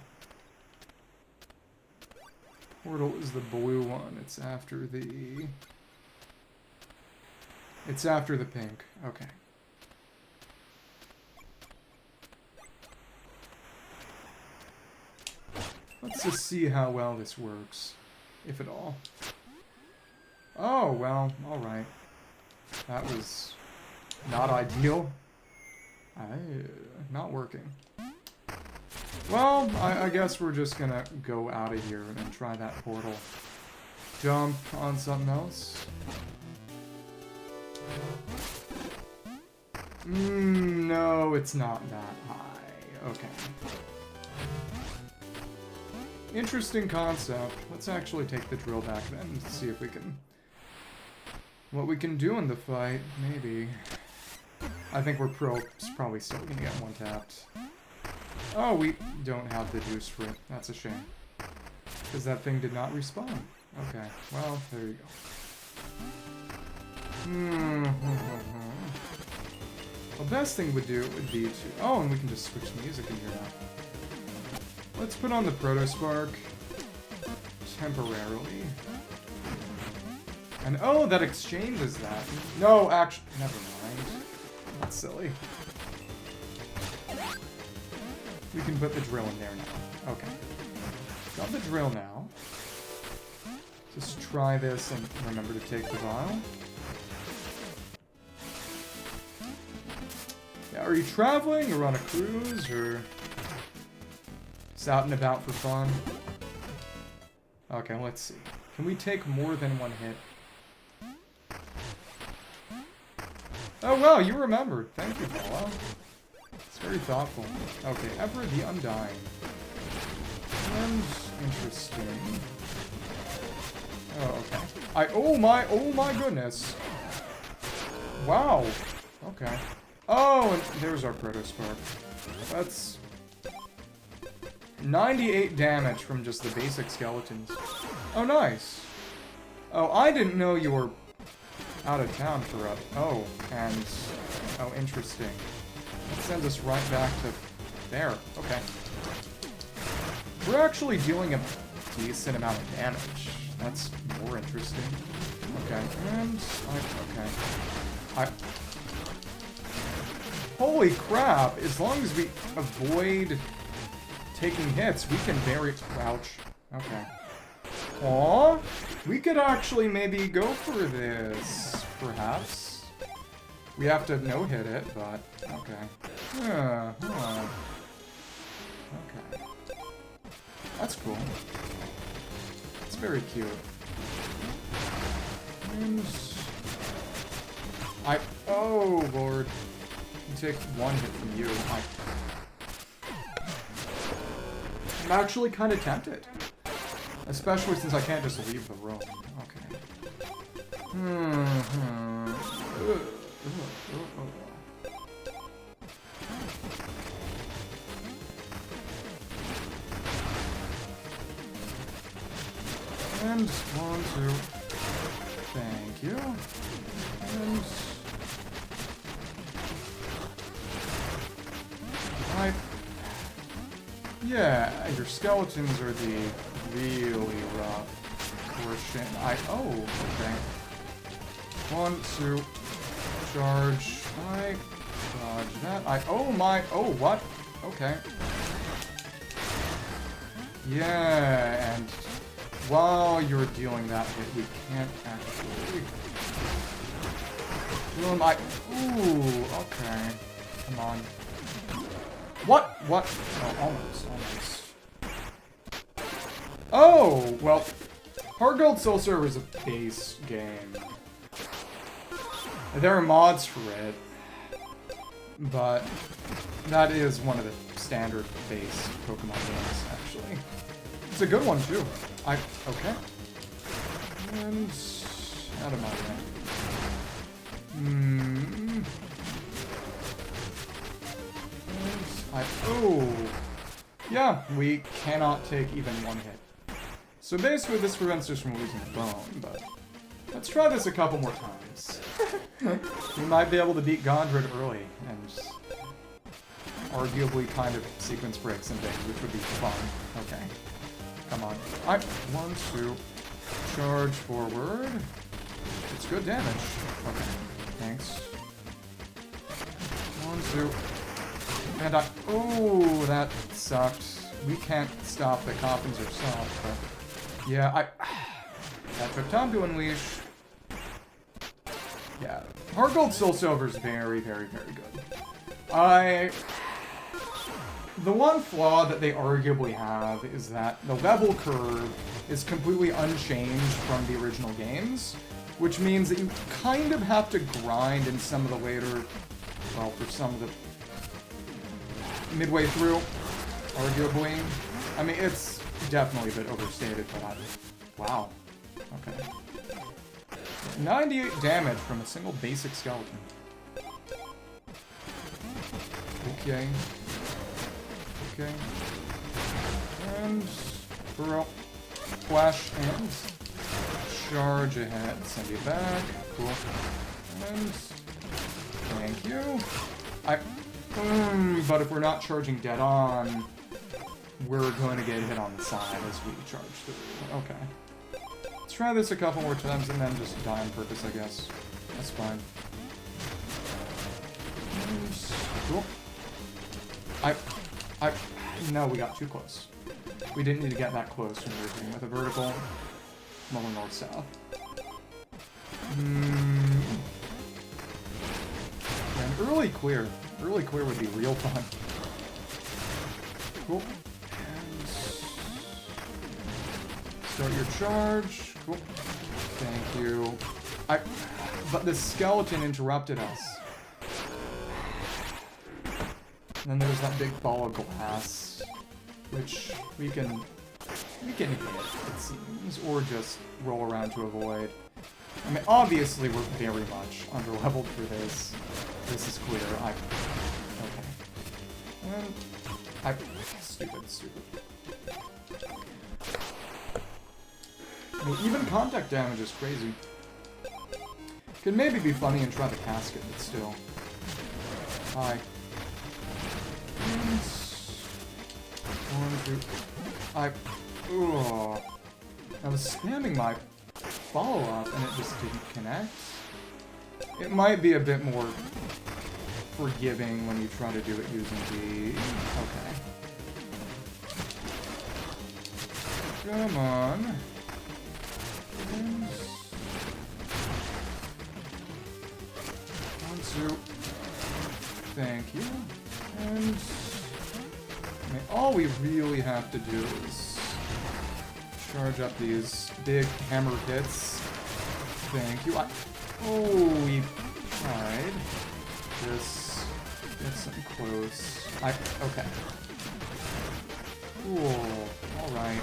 Portal is the blue one. It's after the... It's after the pink. Okay. Let's just see how well this works. If at all. Oh, well, alright. That was not ideal. Not working. Well, I guess we're just gonna go out of here and try that portal. Jump on something else. No, it's not that high. Okay. Interesting concept. Let's actually take the drill back then and see if we can... What we can do in the fight, maybe. I think we're probably still gonna get one tapped. Oh, we don't have the juice for it. That's a shame. Because that thing did not respawn. Okay, well, there you go. The best thing would be to... Oh, and we can just switch music in here now. Let's put on the Protospark. Temporarily. And oh, that exchanges that. No, actually, never mind. That's silly. We can put the drill in there now. Okay. Got the drill now. Just try this and remember to take the vial. Yeah, are you traveling or on a cruise or just out and about for fun? Okay, let's see. Can we take more than one hit? Oh, wow, you remembered. Thank you, Paula. It's very thoughtful. Okay, Ever the Undying. And interesting. Oh, okay. Oh my goodness. Wow. Okay. Oh, and there's our Protospark. That's 98 damage from just the basic skeletons. Oh, nice. Oh, I didn't know you were out of town for a... Oh, and... Oh, interesting. That sends us right back to there. Okay. We're actually dealing a decent amount of damage. That's more interesting. Okay, and... Okay. Holy crap! As long as we avoid taking hits, we can very... Ouch. Okay. Aww! We could actually maybe go for this, perhaps. We have to no-hit it, but... Okay. Okay. That's cool. It's very cute. And... Oh, Lord. You take one hit from you. I'm actually kind of tempted. Especially since I can't just leave the room. Okay. And 1, 2. Thank you. And... Yeah, your skeletons are the really rough portion. Oh, okay. 1, 2, charge. Dodge that. Oh, what? Okay. Yeah, and while you're dealing that hit, we can't actually... Ooh, okay. Come on. What? What? Oh, almost. Oh, well, Hard Gold Soul Server is a base game. There are mods for it, but that is one of the standard base Pokemon games, actually. It's a good one, too. Okay. And out of my way. Oh. Yeah, we cannot take even one hit. So basically this prevents us from losing a bone, but let's try this a couple more times. We might be able to beat Gondred early, and arguably kind of sequence breaks and things, which would be fun. Okay. Come on. 1, 2. Charge forward. It's good damage. Okay. Thanks. 1, 2. And oh, that sucked. We can't stop the coffins ourselves, but... Yeah, that took time to unleash. Yeah. Hard Gold Soul Silver is very, very, very good. The one flaw that they arguably have is that the level curve is completely unchanged from the original games, which means that you kind of have to grind in some of the later, well, for some of the midway through, arguably. I mean, it's definitely a bit overstated, but wow. Okay. 98 damage from a single basic skeleton. Okay. Okay. And throw. Flash and charge ahead. Send you back. Cool. And thank you. But if we're not charging dead on, we're going to get hit on the side as we charge through. Okay. Let's try this a couple more times and then just die on purpose, I guess. That's fine. Cool. No, we got too close. We didn't need to get that close when we were hitting with a vertical. More north-south. And early clear. Early clear would be real fun. Cool. And start your charge. Cool. Thank you. But the skeleton interrupted us. And then there's that big ball of glass, which we can hit, it seems, or just roll around to avoid. I mean, obviously we're very much under-leveled for this. This is clear. Okay. Stupid. I mean, even contact damage is crazy. Could maybe be funny and try the casket, but still. Hi. 1, 2. Ugh. I was spamming my follow-up and it just didn't connect. It might be a bit more forgiving when you try to do it using the... Okay. Come on. 1, 2. Thank you. And... I mean, all we really have to do is charge up these big hammer hits. Thank you. We tried. Just get something close. Okay. Cool. Alright.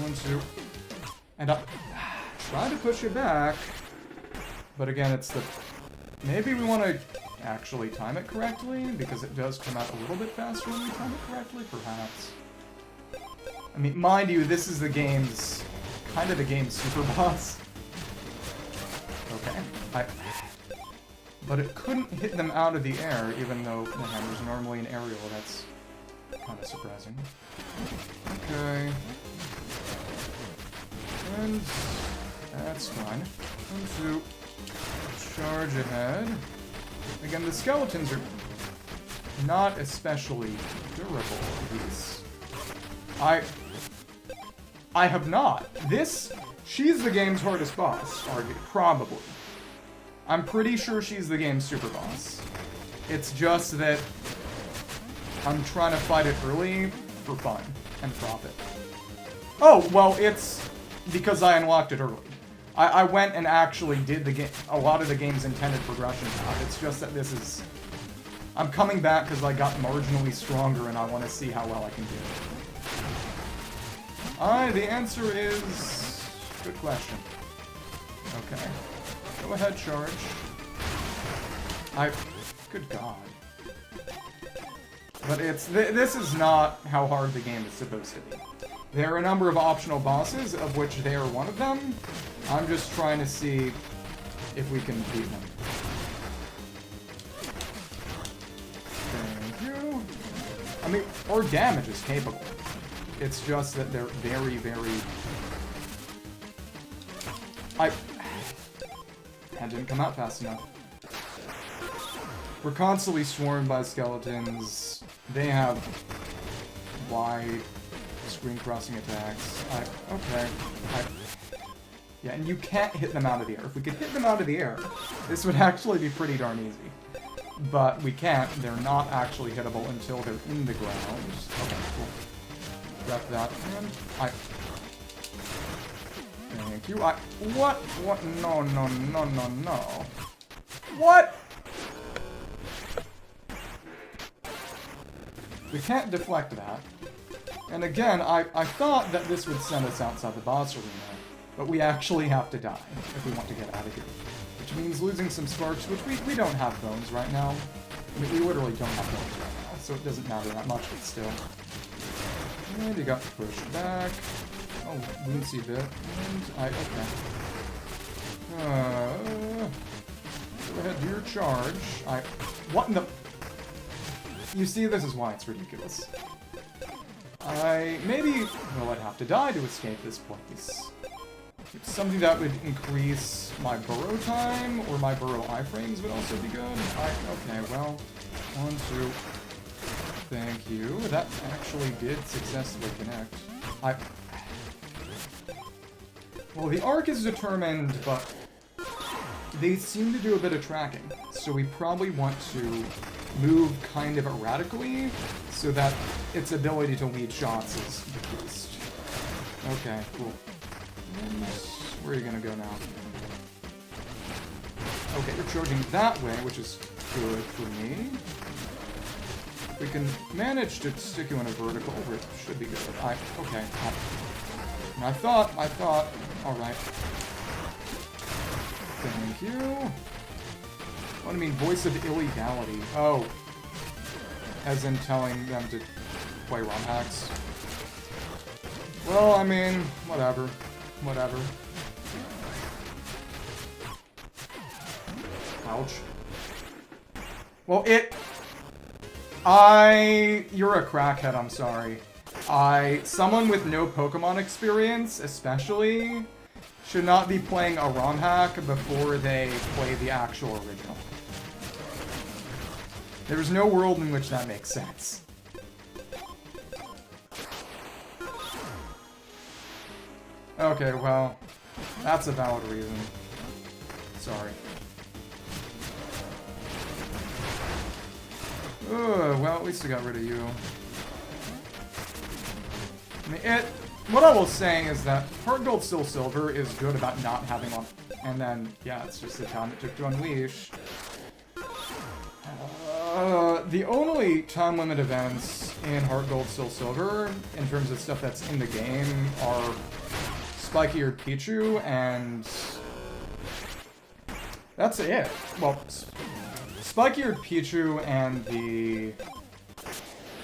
1, 2. And up. Try to push it back. But again, it's the... Maybe we want to actually time it correctly, because it does come out a little bit faster when we time it correctly, perhaps. I mean, mind you, this is the game's... kind of the game's super boss. Okay. But it couldn't hit them out of the air, even though the hammer's normally an aerial. That's kind of surprising. Okay. And... that's fine. 1, 2... Charge ahead. Again, the skeletons are not especially durable, at least. I have not. She's the game's hardest boss, probably. I'm pretty sure she's the game's super boss. It's just that I'm trying to fight it early for fun and profit. Oh, well, it's because I unlocked it early. I went and actually did a lot of the game's intended progression path. It's just that this is... I'm coming back because I got marginally stronger and I want to see how well I can do. The answer is... Good question. Okay. Go ahead, charge. Good God. But this is not how hard the game is supposed to be. There are a number of optional bosses, of which they are one of them. I'm just trying to see if we can beat them. Thank you. I mean, our damage is capable. It's just that they're very, very... That didn't come out fast enough. We're constantly swarmed by skeletons. They have wide screen crossing attacks. Okay. Yeah, and you can't hit them out of the air. If we could hit them out of the air, this would actually be pretty darn easy. But we can't. They're not actually hittable until they're in the ground. Okay, cool. Grab that. And thank you. What? What? No. What? We can't deflect that. And again, I thought that this would send us outside the boss arena, but we actually have to die if we want to get out of here. Which means losing some sparks, which we don't have bones right now. I mean, we literally don't have bones right now, so it doesn't matter that much, but still. And you got pushed back. Oh, boonsy bit. And okay. Go ahead, do your charge. What in the... You see, this is why it's ridiculous. Maybe... Well, I'd have to die to escape this place. Something that would increase my burrow time, or my burrow iframes would also be good. Okay, well... 1, 2... Thank you. That actually did successfully connect. Well, the arc is determined, but... They seem to do a bit of tracking, so we probably want to move kind of erratically so that its ability to lead shots is decreased. Okay, cool. And where are you gonna go now? Okay, you're charging that way, which is good for me. We can manage to stick you in a vertical, which should be good. Okay. And I thought, alright. Thank you. What do you mean, voice of illegality? Oh. As in telling them to play ROM hacks. Well, I mean, whatever. Ouch. Well, you're a crackhead, I'm sorry. Someone with no Pokemon experience, especially, should not be playing a ROM hack before they play the actual original. There's no world in which that makes sense. Okay, well, that's a valid reason. Sorry. Well, at least I got rid of you. I mean, what I was saying is that Heart Gold Still Silver is good about not having one. And then, yeah, it's just the time it took to unleash. The only time limit events in Heart Gold Still Silver, in terms of stuff that's in the game, are Spiky-Eared Pichu and... That's it. Well, Spiky-Eared Pichu and the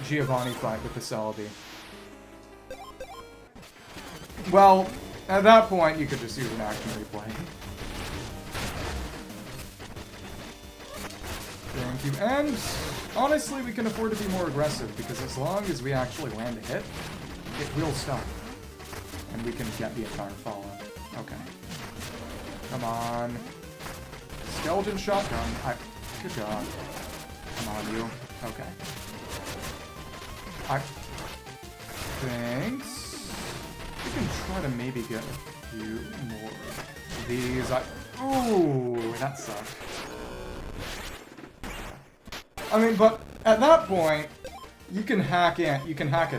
Giovanni fight with the Celebi. Well, at that point, you could just use an action replay. Thank you. And honestly, we can afford to be more aggressive, because as long as we actually land a hit, it will stop. And we can get the entire follow-up. Okay. Come on. Skeleton shotgun. Good job. Come on, you. Okay. Thanks. We can try to maybe get a few more of these. Oh, that sucked. I mean, but at that point, you can hack it in. You can hack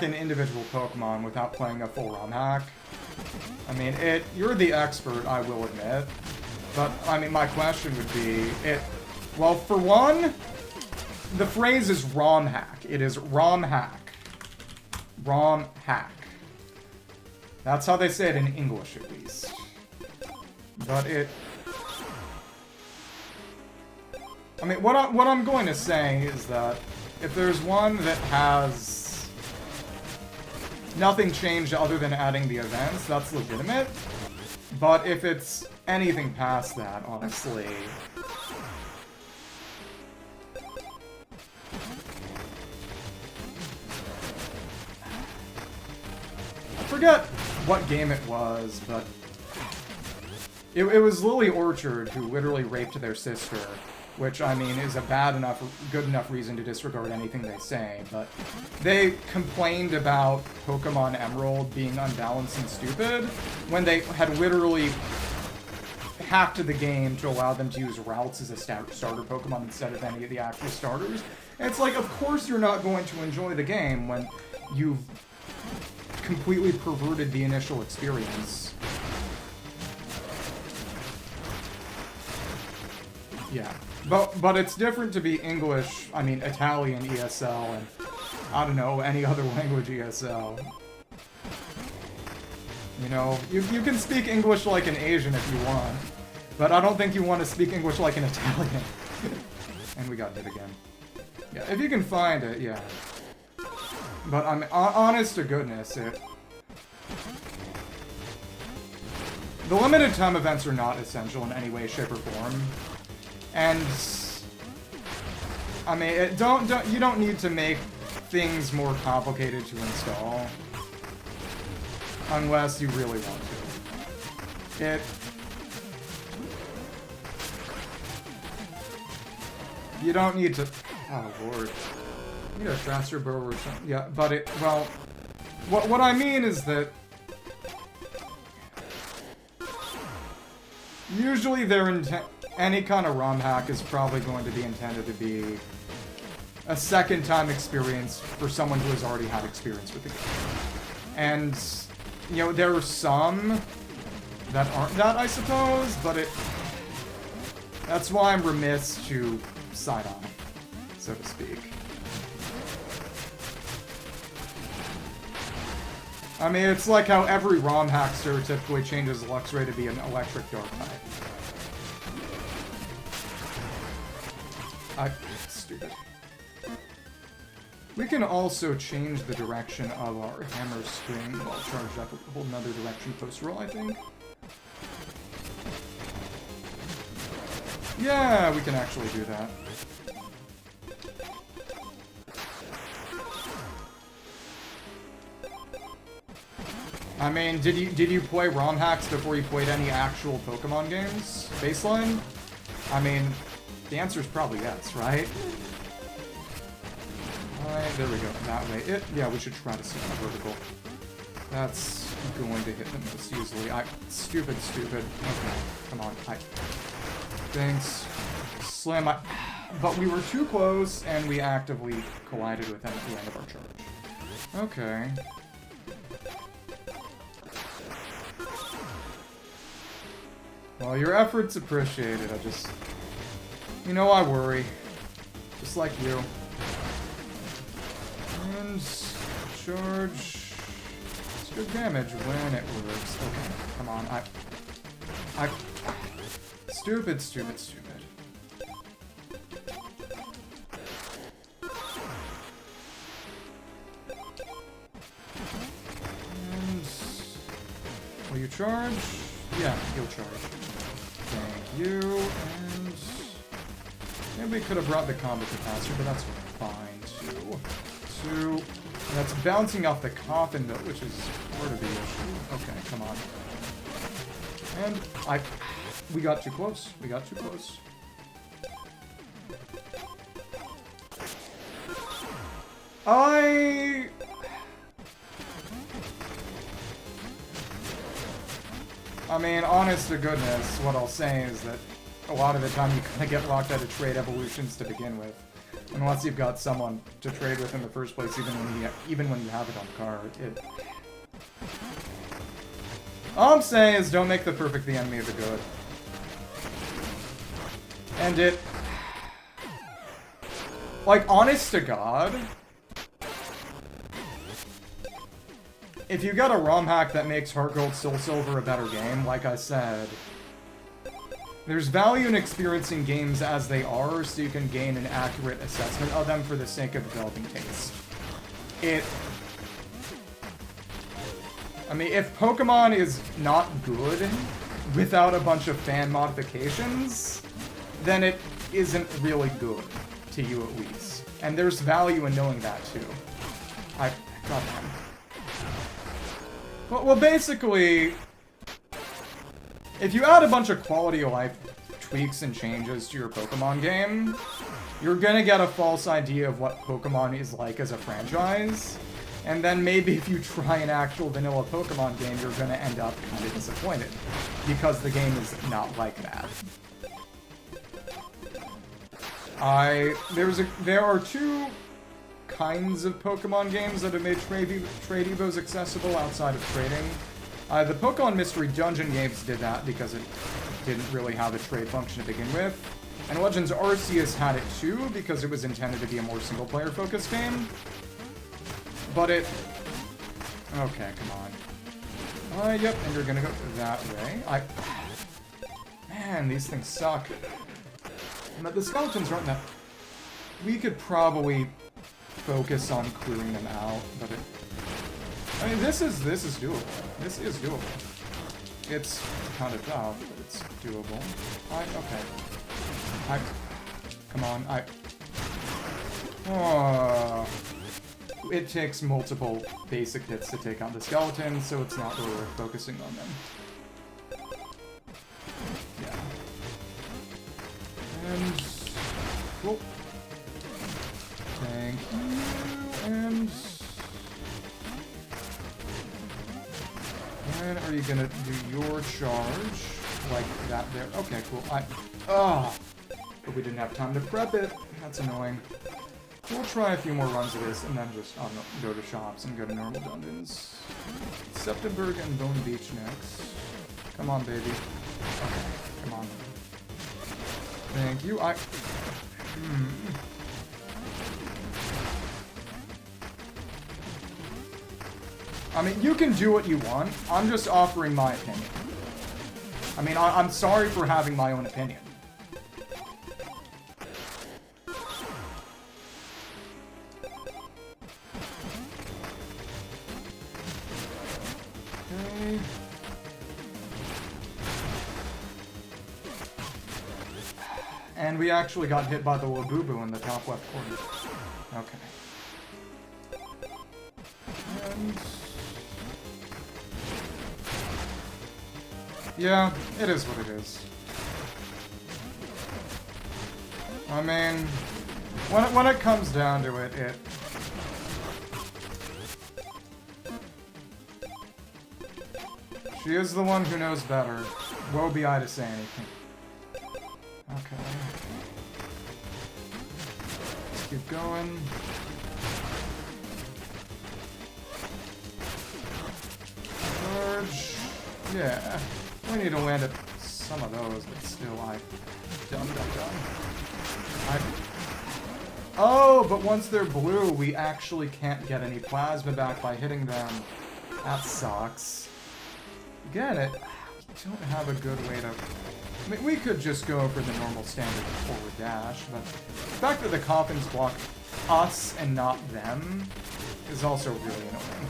in individual Pokemon without playing a full ROM hack. I mean, you're the expert, I will admit. But, I mean, my question would be, well, for one, the phrase is ROM hack. It is ROM hack. ROM hack. That's how they say it in English, at least. But I mean, what I'm going to say is that if there's one that has nothing changed other than adding the events, that's legitimate. But if it's anything past that, honestly... I forget what game it was, but... It was Lily Orchard who literally raped their sister, which, I mean, is a good enough reason to disregard anything they say, but they complained about Pokemon Emerald being unbalanced and stupid when they had literally hacked the game to allow them to use routes as a starter Pokemon instead of any of the actual starters. And it's like, of course you're not going to enjoy the game when you've completely perverted the initial experience. Yeah. But it's different to be English, I mean, Italian ESL, and, I don't know, any other language ESL. You know, you can speak English like an Asian if you want, but I don't think you want to speak English like an Italian. And we got hit again. Yeah, if you can find it, yeah. But, I mean, honest to goodness, the limited time events are not essential in any way, shape, or form. And I mean, you don't need to make things more complicated to install, unless you really want to. You don't need to. Oh lord, you need a faster bow or something. Yeah, but well, what I mean is that usually any kind of ROM hack is probably going to be intended to be a second-time experience for someone who has already had experience with the game. And, you know, there are some that aren't that, I suppose, but that's why I'm remiss to side on, so to speak. I mean, it's like how every ROM hack stereotypically changes Luxray to be an electric dark type. Stupid. We can also change the direction of our hammer string while charged up a whole nother direction post-roll, I think. Yeah, we can actually do that. I mean, did you play ROM hacks before you played any actual Pokemon games? Baseline? I mean, the answer is probably yes, right? Alright, there we go. That way. Yeah, we should try to see the vertical. That's going to hit them most easily. Stupid. Okay, come on. Thanks. Slam. But we were too close, and we actively collided with them at the end of our charge. Okay. Well, your effort's appreciated. You know, I worry. Just like you. And charge. It's good damage when it works. Okay, come on. Stupid. And will you charge? Yeah, you'll charge. Thank you, and maybe we could have brought the combo capacitor, but that's fine, too. That's bouncing off the coffin, though, which is part of the issue. Okay, come on. And We got too close. We got too close. I mean, honest to goodness, what I'll say is that a lot of the time you kind of get locked out of trade evolutions to begin with. Unless you've got someone to trade with in the first place, even when you have it on card. All I'm saying is don't make the perfect the enemy of the good. And like, honest to God, if you got a ROM hack that makes Heart Gold Soul Silver a better game, like I said, there's value in experiencing games as they are so you can gain an accurate assessment of them for the sake of developing taste. I mean, if Pokemon is not good without a bunch of fan modifications, then it isn't really good, to you at least. And there's value in knowing that, too. Goddamn. Well, basically, if you add a bunch of quality of life tweaks and changes to your Pokemon game, you're gonna get a false idea of what Pokemon is like as a franchise. And then maybe if you try an actual vanilla Pokemon game, you're gonna end up kind of disappointed. Because the game is not like that. There are two kinds of Pokemon games that have made trade evos accessible outside of trading. The Pokemon Mystery Dungeon games did that because it didn't really have a trade function to begin with. And Legends Arceus had it too because it was intended to be a more single-player focused game. But okay, come on. Yep, and you're gonna go that way. Man, these things suck. But the skeletons aren't that... We could probably focus on clearing them out, but I mean, this is doable. This is doable. It's kind of tough, but it's doable. Okay. Come on, Oh... It takes multiple basic hits to take out the skeletons, so it's not really worth focusing on them. Yeah. And... Cool. Thank you, and... When are you gonna do your charge? Like that there. Okay, cool. But we didn't have time to prep it. That's annoying. We'll try a few more runs of this, and then just go to shops and go to normal dungeons. Septemburg and Bone Beach next. Come on, baby. Okay, come on. Thank you. I mean, you can do what you want. I'm just offering my opinion. I mean, I'm sorry for having my own opinion. Okay. And we actually got hit by the Labubu in the top left corner. Okay. And... yeah, it is what it is. I mean, when it comes down to it, she is the one who knows better. Woe be I to say anything. Okay. Let's keep going. Charge. Yeah. We need to land at some of those, but still, done. Oh, but once they're blue, we actually can't get any plasma back by hitting them. That sucks. Get it? We don't have a good way to... I mean, we could just go for the normal standard forward dash, but the fact that the coffins block us and not them is also really annoying.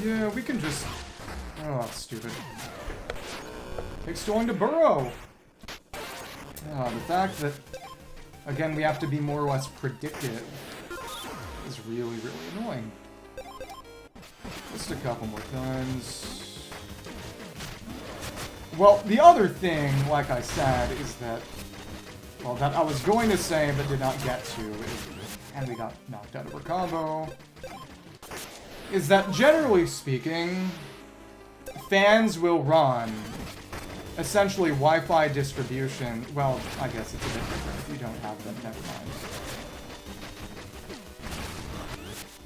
Yeah, we can just... oh, that's stupid. Takes too long to burrow! The fact that, again, we have to be more or less predictive is really, really annoying. Just a couple more times. Well, the other thing, like I said, is that... Well, that I was going to say but did not get to, and we got knocked out of our combo, is that generally speaking, fans will run essentially Wi-Fi distribution. Well, I guess it's a bit different if you don't have them, never mind.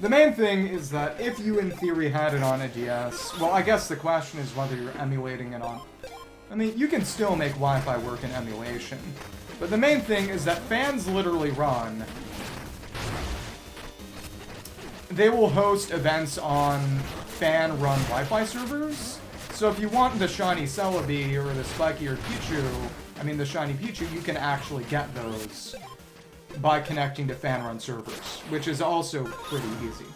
The main thing is that if you in theory had it on a DS, well, I guess the question is whether you're emulating it on... I mean, you can still make Wi-Fi work in emulation. But the main thing is that fans literally run. They will host events on fan-run Wi-Fi servers. So if you want the shiny Celebi or the spikier Pichu, I mean the shiny Pichu, you can actually get those by connecting to fan-run servers, which is also pretty easy.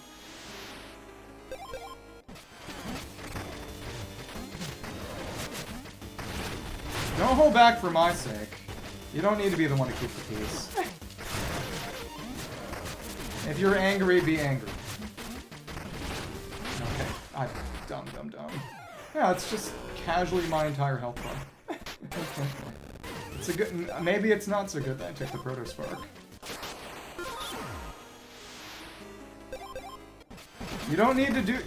Don't hold back for my sake. You don't need to be the one to keep the peace. If you're angry, be angry. Okay, dumb. Yeah, it's just casually my entire health bar. It's a good... Maybe it's not so good that I took the Proto Spark. You don't need to do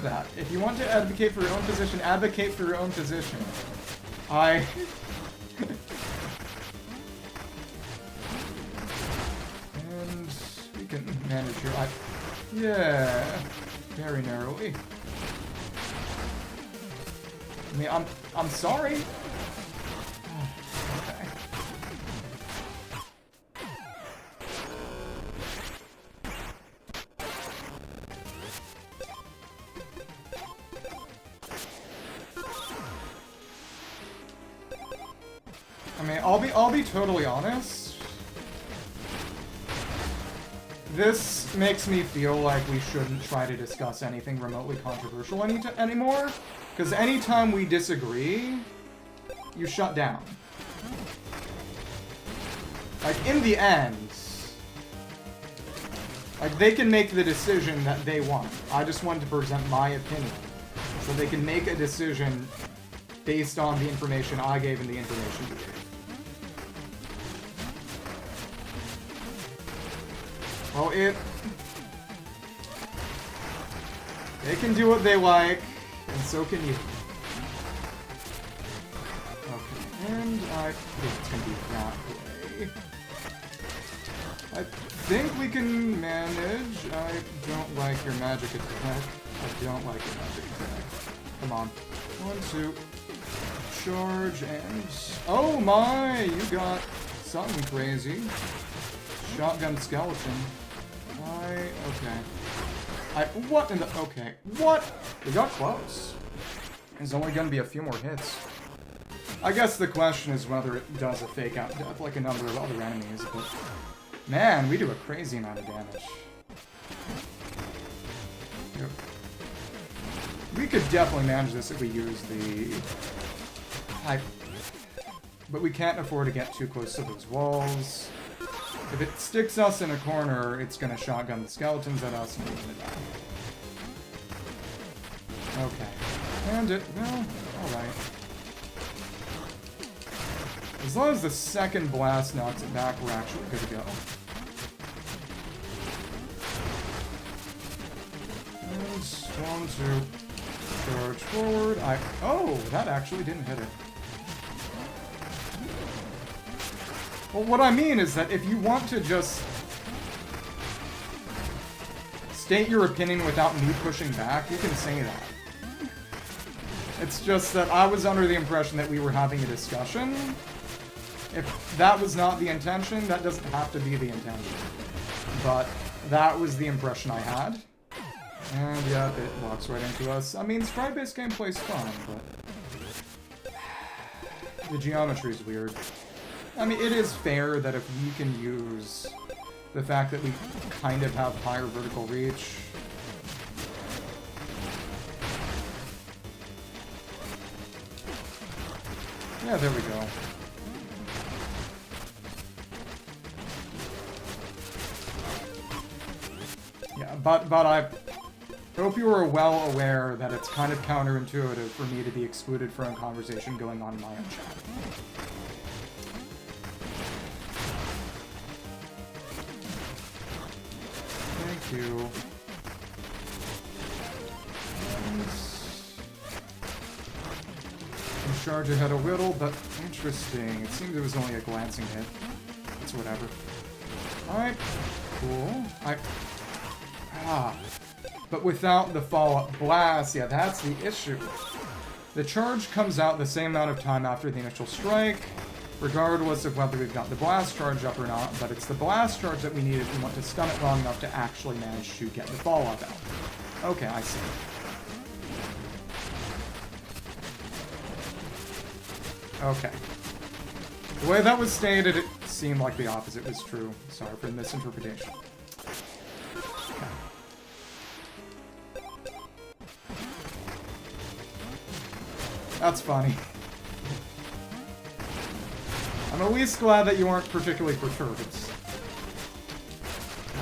that. If you want to advocate for your own position, advocate for your own position. And we can manage your life. Yeah, very narrowly. I mean, I'm sorry. Okay. I mean, I'll be totally honest. This makes me feel like we shouldn't try to discuss anything remotely controversial anymore. Because anytime we disagree, you shut down. Like, in the end, like, they can make the decision that they want. I just wanted to present my opinion. So they can make a decision based on the information I gave and the information you gave. Well, they can do what they like, and so can you. Okay, and I think it's gonna be that way. I think we can manage. I don't like your magic attack. I don't like your magic attack. Come on. 1, 2. Charge and... Oh my! You got something crazy. Shotgun skeleton. Okay. What in the... Okay. What? We got close. There's only gonna be a few more hits. I guess the question is whether it does a fake out death like a number of other enemies, but... Man, we do a crazy amount of damage. Yep. We could definitely manage this if we use the... But we can't afford to get too close to those walls. If it sticks us in a corner, it's gonna shotgun the skeletons at us and we're gonna die. Okay. And it... Well, alright. As long as the second blast knocks it back, we're actually good to go. And 1, 2. Charge forward. Oh, that actually didn't hit it. Well, what I mean is that if you want to just state your opinion without me pushing back, you can say that. It's just that I was under the impression that we were having a discussion. If that was not the intention, that doesn't have to be the intention. But that was the impression I had. And yeah, it walks right into us. I mean, sprite-based gameplay's fun, but the geometry's weird. I mean, it is fair that if we can use the fact that we kind of have higher vertical reach. Yeah, there we go. But I hope you are well aware that it's kind of counterintuitive for me to be excluded from a conversation going on in my own chat. Thank you. And charge ahead a little, but interesting. It seems it was only a glancing hit. It's whatever. Alright. Cool. But without the follow-up blast, yeah, that's the issue. The charge comes out the same amount of time after the initial strike, regardless of whether we've got the blast charge up or not, but it's the blast charge that we need if we want to stun it long enough to actually manage to get the follow-up out. Okay, I see. Okay. The way that was stated, it seemed like the opposite was true. Sorry for the misinterpretation. That's funny. I'm at least glad that you aren't particularly perturbed.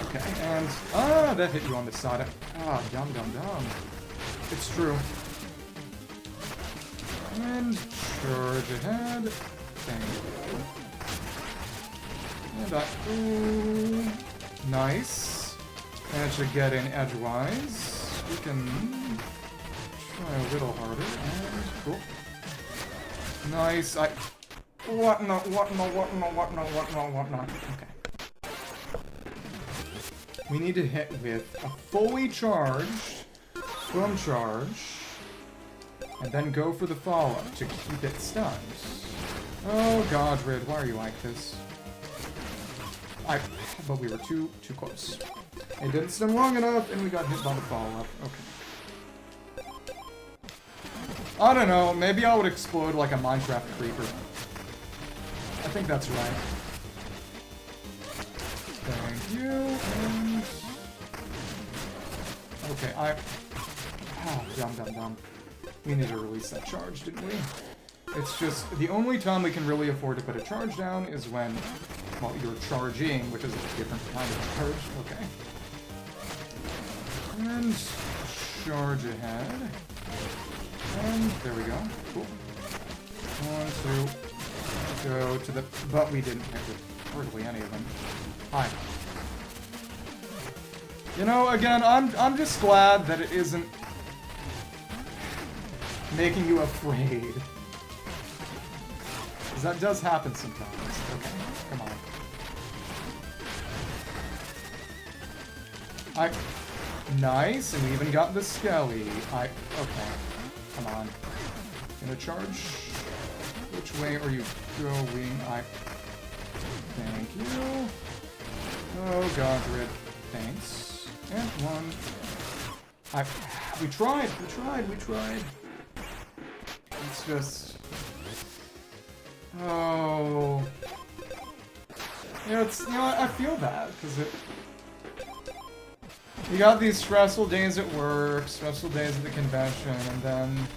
Okay, and... that hit you on the side. Dum. It's true. And charge ahead. Thank you. And nice. Managed to get in edgewise. We can try a little harder. And cool. Nice. What no. Okay. We need to hit with a fully charged boom charge. And then go for the follow-up to keep it stunned. Oh god, Rid, why are you like this? But we were too close. It didn't stun long enough, and we got hit by the follow-up. Okay. I don't know, maybe I would explode like a Minecraft creeper. I think that's right. Thank you, and... Okay, dumb. We need to release that charge, didn't we? It's just, the only time we can really afford to put a charge down is when, well, you're charging, which is a different kind of charge. Okay. And charge ahead. And there we go. Cool. 1, 2, go to the, but we didn't hit with hardly any of them. Hi. You know, again, I'm just glad that it isn't making you afraid. Because that does happen sometimes. Okay, come on. Nice, and we even got the Skelly. Okay, come on. Gonna charge? Which way are you going? Thank you. Oh god, Rid. Thanks. And 1. We tried. It's just... Oh... Yeah, it's... You know, I feel bad, because it... You got these stressful days at work, stressful days at the convention, and then...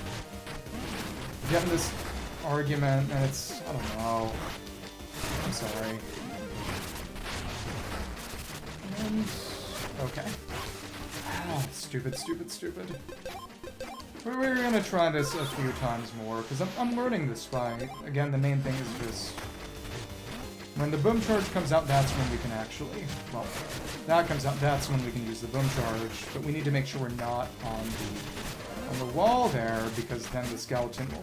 Getting this argument, and it's... I don't know... I'm sorry. And... Okay. Stupid. We're gonna try this a few times more, because I'm learning this fight. Again, the main thing is just... When the boom charge comes out, that's when we can actually... Well, that comes out, that's when we can use the boom charge, but we need to make sure we're not on the wall there, because then the skeleton will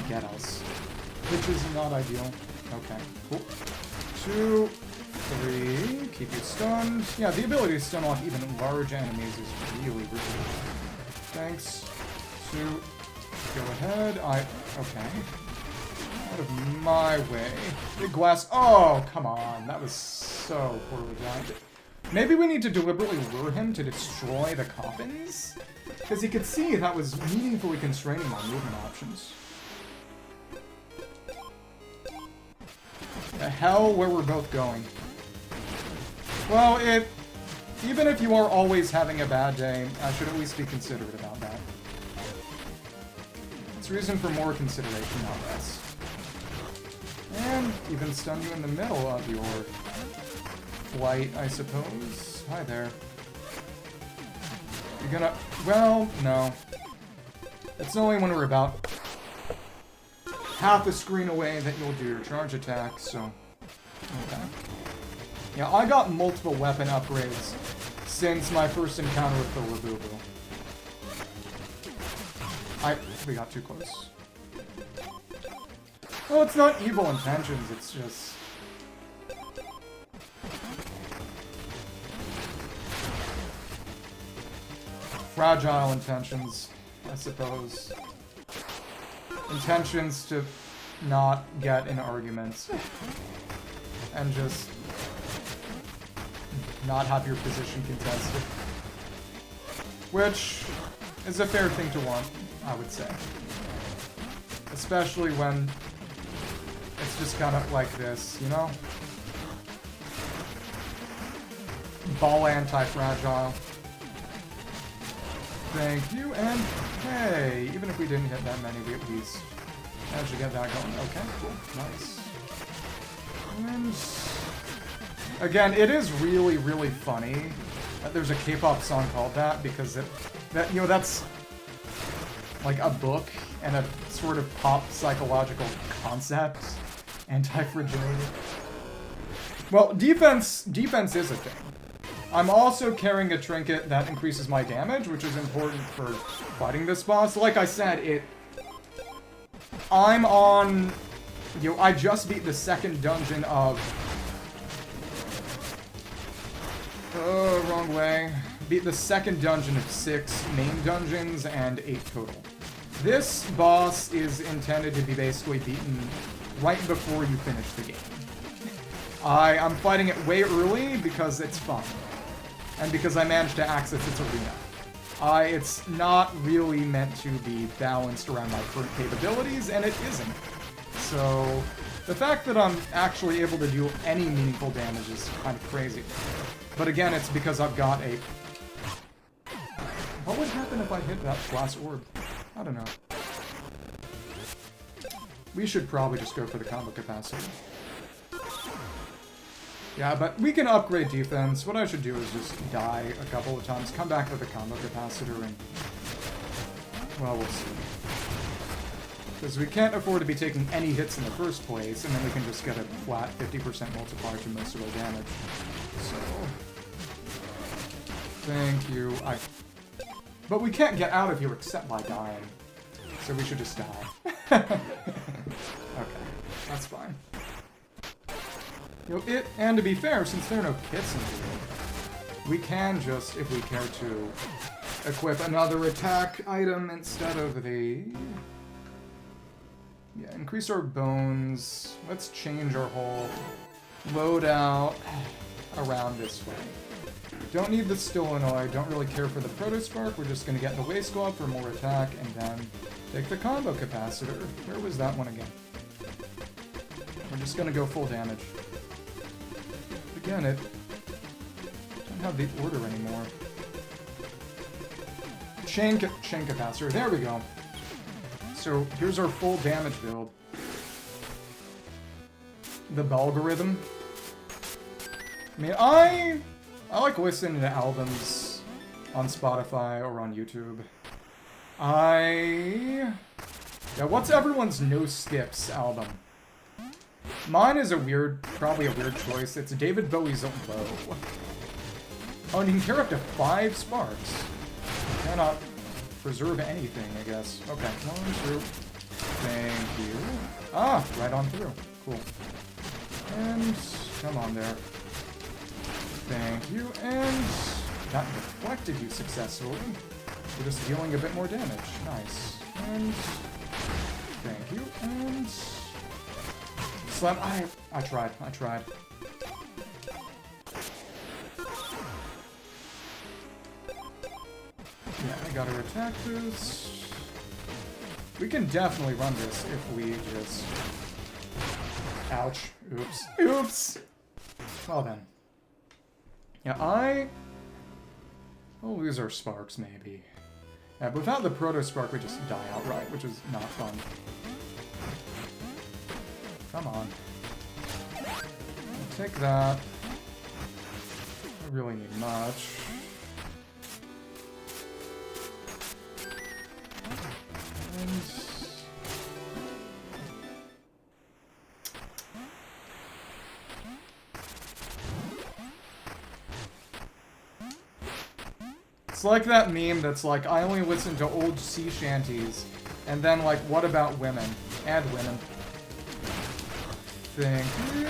get us. Which is not ideal. Okay, cool. 2, 3, keep you stunned. Yeah, the ability to stun off even large enemies is really good. Thanks. 2, go ahead. Okay. Out of my way. Big glass. Oh, come on. That was so poorly done. Maybe we need to deliberately lure him to destroy the coffins? Because he could see that was meaningfully constraining my movement options. The hell where we're both going. Well, even if you are always having a bad day, I should at least be considerate about that. It's reason for more consideration, not less. And even stun you in the middle of your flight, I suppose. Hi there. You're gonna... Well, no. It's only when we're about half a screen away that you'll do your charge attack, so... Okay. Yeah, I got multiple weapon upgrades since my first encounter with the Labubu. We got too close. Well, it's not evil intentions, it's just... fragile intentions, I suppose. Intentions to not get in arguments. And just not have your position contested. Which is a fair thing to want, I would say. Especially when it's just kind of like this, you know? Ball anti-fragile. Thank you, and hey, even if we didn't hit that many, we at least managed to get that going. Okay, cool, nice. And again, it is really, really funny that there's a K-pop song called that, because you know, that's like a book and a sort of pop psychological concept. Anti-fragility. Well, defense is a thing. I'm also carrying a trinket that increases my damage, which is important for fighting this boss. Like I said, I'm on... You know, I just beat the second dungeon of... wrong way. Beat the second dungeon of 6 main dungeons and 8 total. This boss is intended to be basically beaten right before you finish the game. I'm fighting it way early because it's fun. And because I managed to access its arena. It's not really meant to be balanced around my current capabilities, and it isn't. So, the fact that I'm actually able to do any meaningful damage is kind of crazy. But again, it's because I've got a... What would happen if I hit that glass orb? I don't know. We should probably just go for the combo capacitor. Yeah, but we can upgrade defense. What I should do is just die a couple of times, come back with a combo capacitor, and... Well, we'll see. Because we can't afford to be taking any hits in the first place, and then we can just get a flat 50% multiplier to most of our damage. So... Thank you. But we can't get out of here except by dying. So we should just die. Okay, that's fine. You know, and to be fair, since there are no kits in here, we can just, if we care to, equip another attack item instead of the... Yeah, increase our bones. Let's change our whole loadout around this way. Don't need the Stillinoid, don't really care for the Protospark, we're just gonna get the Waste Glove for more attack, and then take the combo capacitor. Where was that one again? We're just gonna go full damage. Again, it don't have the order anymore. Chain capacitor, there we go. So here's our full damage build. The Balgorithm. I mean, I like listening to albums on Spotify or on YouTube. Yeah, what's everyone's No Skips album? Mine is probably a weird choice. It's David Bowie's Low. Oh, and you can carry up to 5 sparks. You cannot preserve anything, I guess. Okay, 1, 2. Thank you. Ah, right on through. Cool. And come on there. Thank you, and that deflected you successfully. We're just dealing a bit more damage. Nice. And thank you, and slam. I tried. Yeah, I gotta attack this. We can definitely run this if we just... Ouch. Oops. Oops! Well then. Yeah, we'll lose our sparks, maybe. Yeah, but without the Proto-Spark, we just die outright, which is not fun. Come on. I'll take that. I really need much. And... it's like that meme that's like, I only listen to old sea shanties, and then like, what about women? And women. Thank you,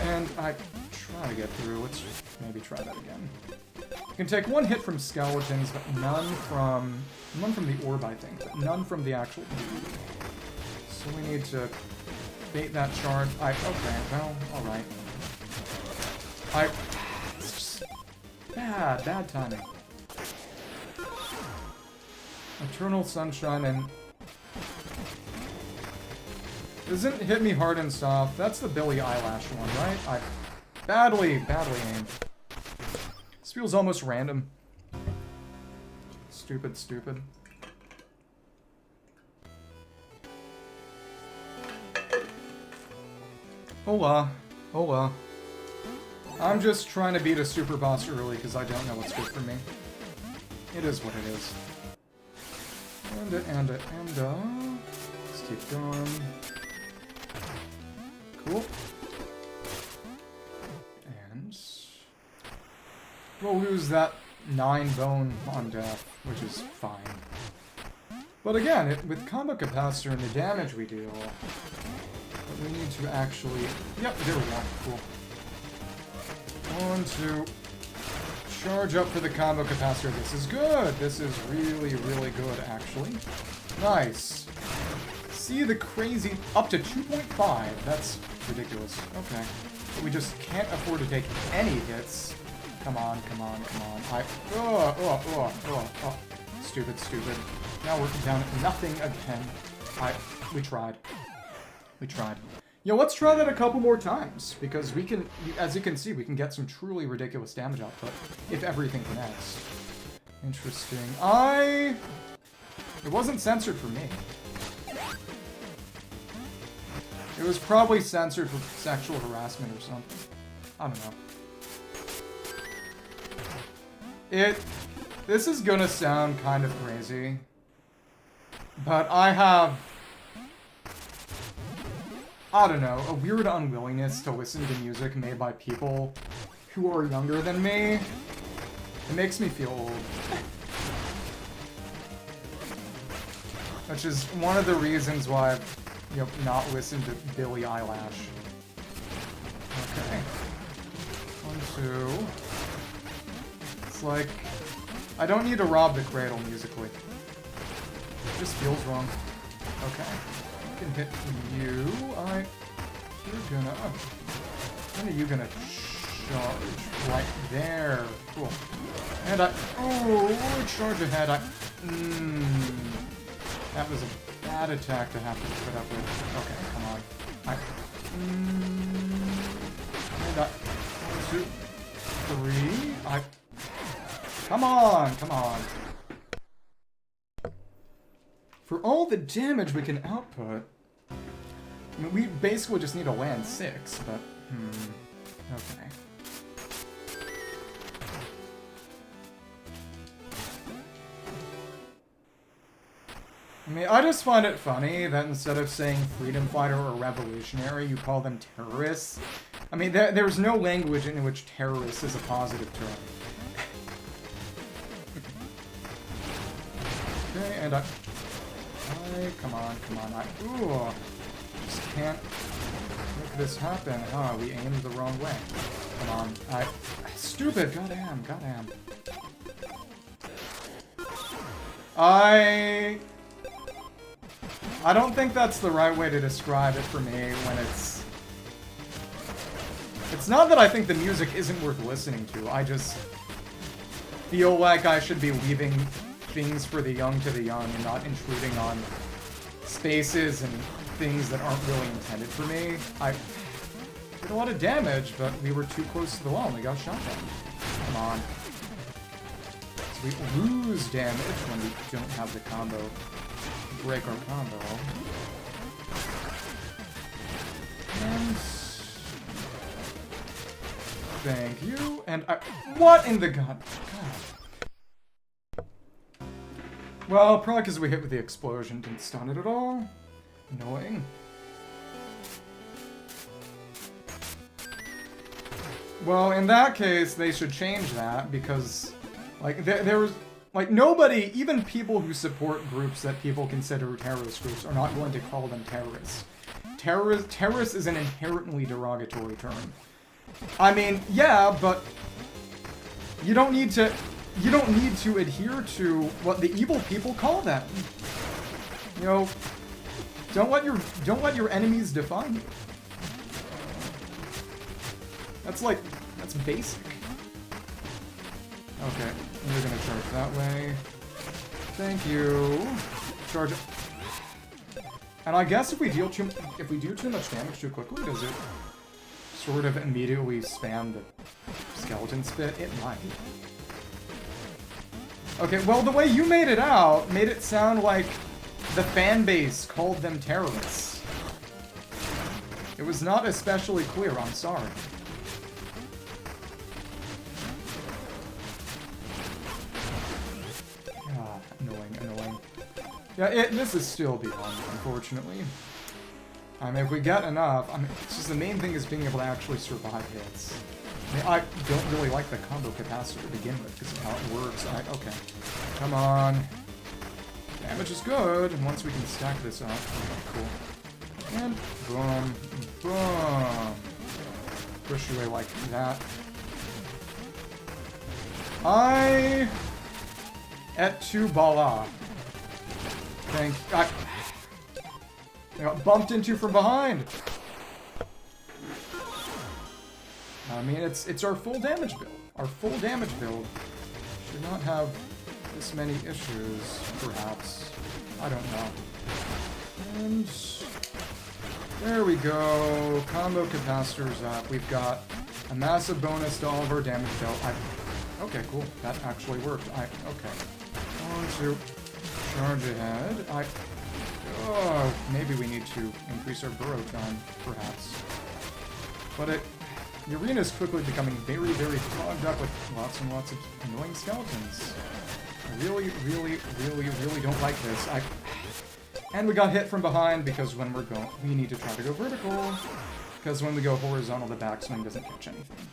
and I try to get through. Let's maybe try that again. You can take one hit from skeletons, but none from the orb, I think, but none from the actual dude. So we need to bait that charge. Okay, well, alright. It's just bad timing. Eternal Sunshine and... Doesn't hit me hard and soft. That's the Billie Eyelash one, right? Badly aimed. This feels almost random. Stupid. Hola. I'm just trying to beat a super boss early because I don't know what's good for me. It is what it is. And let's keep going. Cool. And we'll lose that 9 bone on death, which is fine. But again, with combo capacitor and the damage we deal, we need to actually... Yep, there we go. Cool. One, two... Charge up for the combo capacitor. This is good. This is really good, actually. Nice. See the crazy... Up to 2.5. That's ridiculous. Okay. But we just can't afford to take any hits. Come on. Stupid. Now we're down at nothing again. We tried. Yo, let's try that a couple more times, because we can, as you can see, we can get some truly ridiculous damage output if everything connects. Interesting. It wasn't censored for me. It was probably censored for sexual harassment or something. I don't know. This is gonna sound kind of crazy, but I have, I don't know, a weird unwillingness to listen to music made by people who are younger than me. It makes me feel old. Which is one of the reasons why I've, not listened to Billie Eyelash. Okay. 1, 2. It's like, I don't need to rob the cradle musically. It just feels wrong. Okay. I can hit you. When are you gonna charge? Right there. Cool. And charge ahead. That was a bad attack to have to put up with. Okay, come on. And 1, 2, 3. Come on. For all the damage we can output, I mean, we basically just need to land 6, but, okay. I mean, I just find it funny that instead of saying freedom fighter or revolutionary, you call them terrorists. I mean, there's no language in which terrorist is a positive term. Okay, and come on. Just can't make this happen. We aimed the wrong way. Come on. Stupid. Goddamn. I don't think that's the right way to describe it for me when it's... It's not that I think the music isn't worth listening to. I just feel like I should be leaving things for the young to the young and not intruding on spaces and things that aren't really intended for me. I did a lot of damage, but we were too close to the wall and we got shot down. Come on. So we lose damage when we don't have the combo. Break our combo. And... Thank you. And what in the god? Well, probably because we hit with the explosion didn't stun it at all. Annoying. Well, in that case, they should change that because, like, there's, like, nobody, even people who support groups that people consider terrorist groups, are not going to call them terrorists. Terrorist is an inherently derogatory term. I mean, yeah, but you don't need to adhere to what the evil people call them. You know, don't let your enemies define you. That's basic. Okay, we're gonna charge that way. Thank you. Charge it. And I guess if we do too much damage too quickly, does it sort of immediately spam the skeleton spit? It might. Okay, well, the way you made it out made it sound like the fan base called them terrorists. It was not especially clear, I'm sorry. Ah, annoying. Yeah, this is still beyond, unfortunately. I mean, if we get enough, I mean, it's just the main thing is being able to actually survive hits. I mean, I don't really like the combo capacitor to begin with, because of how it works. Okay. Come on. Damage is good, and once we can stack this up, okay, cool. And boom, boom. Push you away like that. Et tu bala. I got bumped into from behind. I mean, it's our full damage build. Our full damage build should not have this many issues, perhaps. I don't know. And there we go. Combo capacitors up. We've got a massive bonus to all of our damage dealt. Okay, cool. That actually worked. Okay. On to charge ahead. Oh, maybe we need to increase our burrow time, perhaps. But the arena is quickly becoming very, very clogged up with lots and lots of annoying skeletons. I really don't like this. And we got hit from behind because when we need to try to go vertical. Because when we go horizontal, the backswing doesn't catch anything.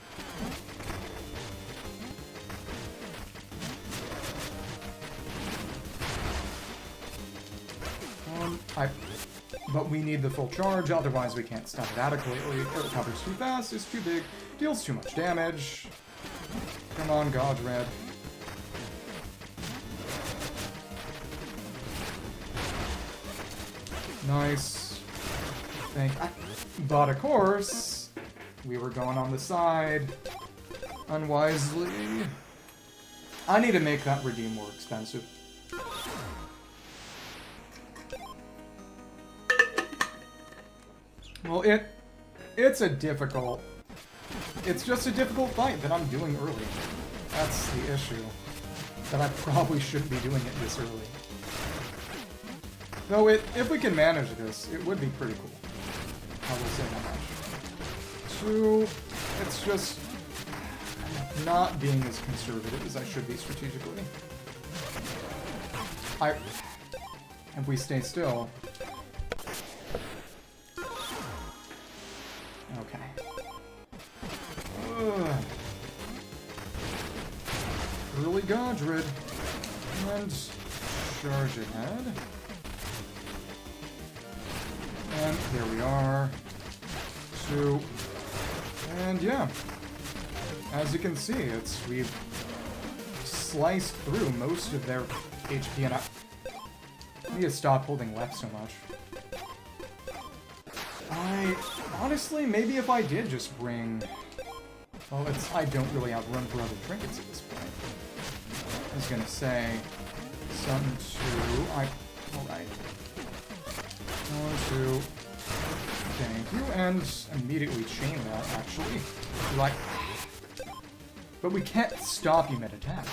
But we need the full charge, otherwise we can't stop it adequately. It recovers too fast, it's too big, deals too much damage. Come on, God Red. Nice. But of course, we were going on the side unwisely. I need to make that redeem more expensive. Well, it's just a difficult fight that I'm doing early. That's the issue. That I probably shouldn't be doing it this early. Though if we can manage this, it would be pretty cool. I will say that much. Two, it's just not being as conservative as I should be strategically. If we stay still. Okay. Early Godred. And charge ahead. And here we are. Two. And yeah. As you can see, we've sliced through most of their HP, and I need to stop holding left so much. Honestly, maybe if I did just bring... Well, I don't really have room for other trinkets at this point. I was gonna say... Something to... Alright. 1, 2... Thank you, and immediately chain that, actually. But we can't stop you mid-attack.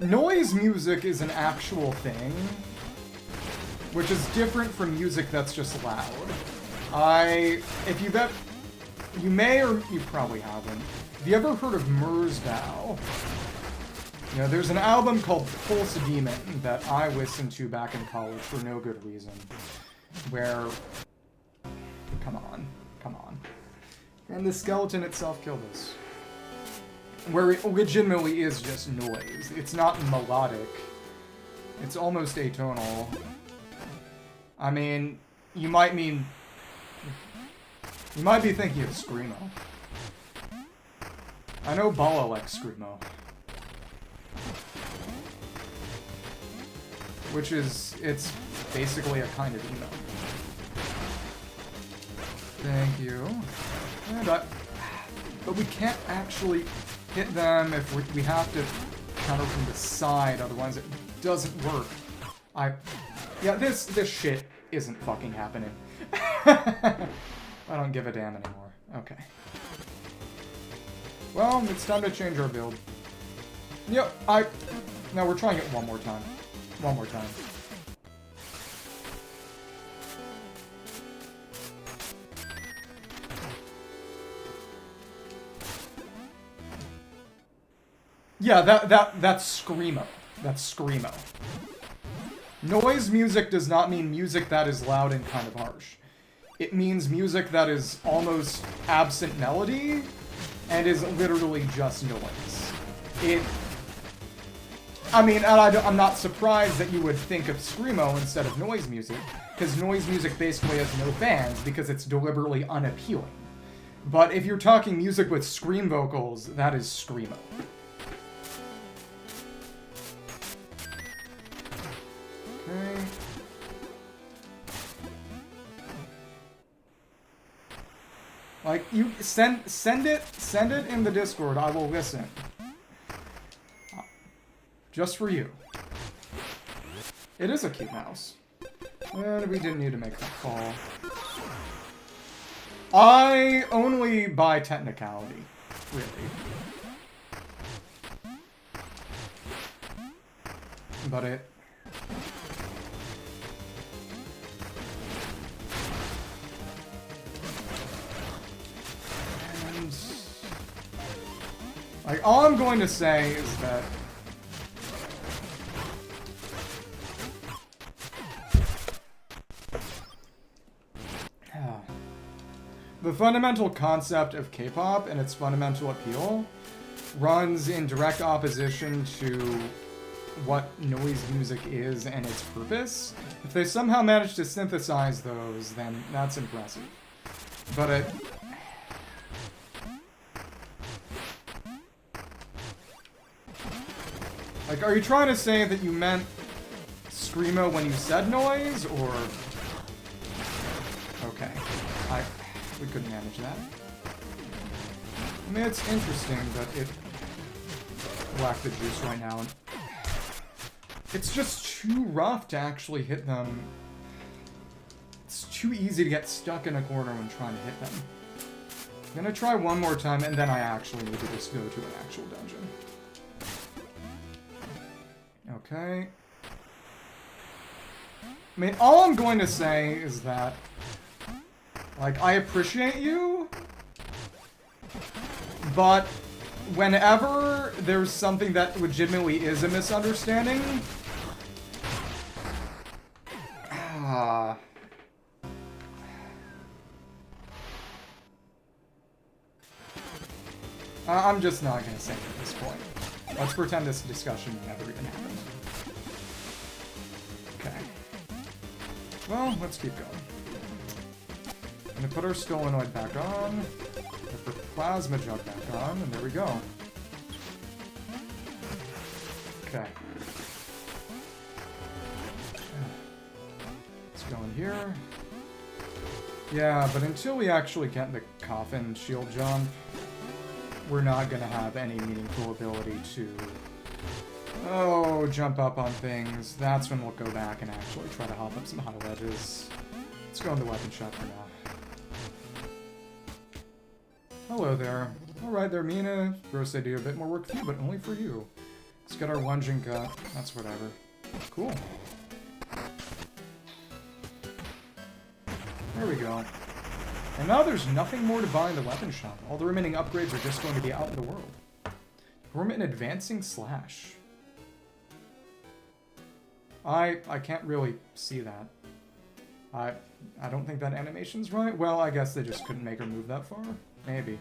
Noise music is an actual thing, which is different from music that's just loud. You may or you probably haven't. Have you ever heard of Merzbow? You know, there's an album called Pulse Demon that I listened to back in college for no good reason. Where... Come on. Come on. And the skeleton itself killed us. Where it legitimately is just noise. It's not melodic. It's almost atonal. I mean, you might be thinking of Screamo. I know Bala likes Screamo. Which is, it's basically a kind of emo. Thank you. And but we can't actually hit them if we have to counter from the side, otherwise it doesn't work. Yeah, this shit isn't fucking happening. I don't give a damn anymore. Okay. Well, it's time to change our build. Yep, no, we're trying it one more time. One more time. Yeah, that's Screamo. That's Screamo. Noise music does not mean music that is loud and kind of harsh. It means music that is almost absent melody and is literally just noise. I mean, and I'm not surprised that you would think of Screamo instead of noise music, because noise music basically has no fans because it's deliberately unappealing. But if you're talking music with scream vocals, that is Screamo. Okay. Like, you send it in the Discord. I will listen. Just for you. It is a cute mouse. And we didn't need to make that call. I only buy technicality, really. But it... And... like, all I'm going to say is that... the fundamental concept of K-pop and its fundamental appeal runs in direct opposition to what noise music is and its purpose. If they somehow manage to synthesize those, then that's impressive. But like, are you trying to say that you meant Screamo when you said noise, or... okay. We couldn't manage that. I mean, it's interesting, but it lacked the juice right now. And it's just too rough to actually hit them. It's too easy to get stuck in a corner when trying to hit them. I'm gonna try one more time, and then I actually need to just go to an actual dungeon. Okay. I mean, all I'm going to say is that, like, I appreciate you, but whenever there's something that legitimately is a misunderstanding, I'm just not going to say it at this point. Let's pretend this discussion never even happened. Okay. Well, let's keep going. I'm gonna put our Stolenoid back on, put the Plasma Jug back on, and there we go. Okay. Let's go in here. Yeah, but until we actually get the Coffin Shield Jump, we're not gonna have any meaningful ability to, jump up on things. That's when we'll go back and actually try to hop up some high ledges. Let's go in the weapon shop for now. Hello there. Alright there, Mina. First I do a bit more work for you, but only for you. Let's get our lunging gut. That's whatever. Cool. There we go. And now there's nothing more to buy in the weapon shop. All the remaining upgrades are just going to be out in the world. Perform an advancing slash. I can't really see that. I don't think that animation's right. Well, I guess they just couldn't make her move that far. Maybe.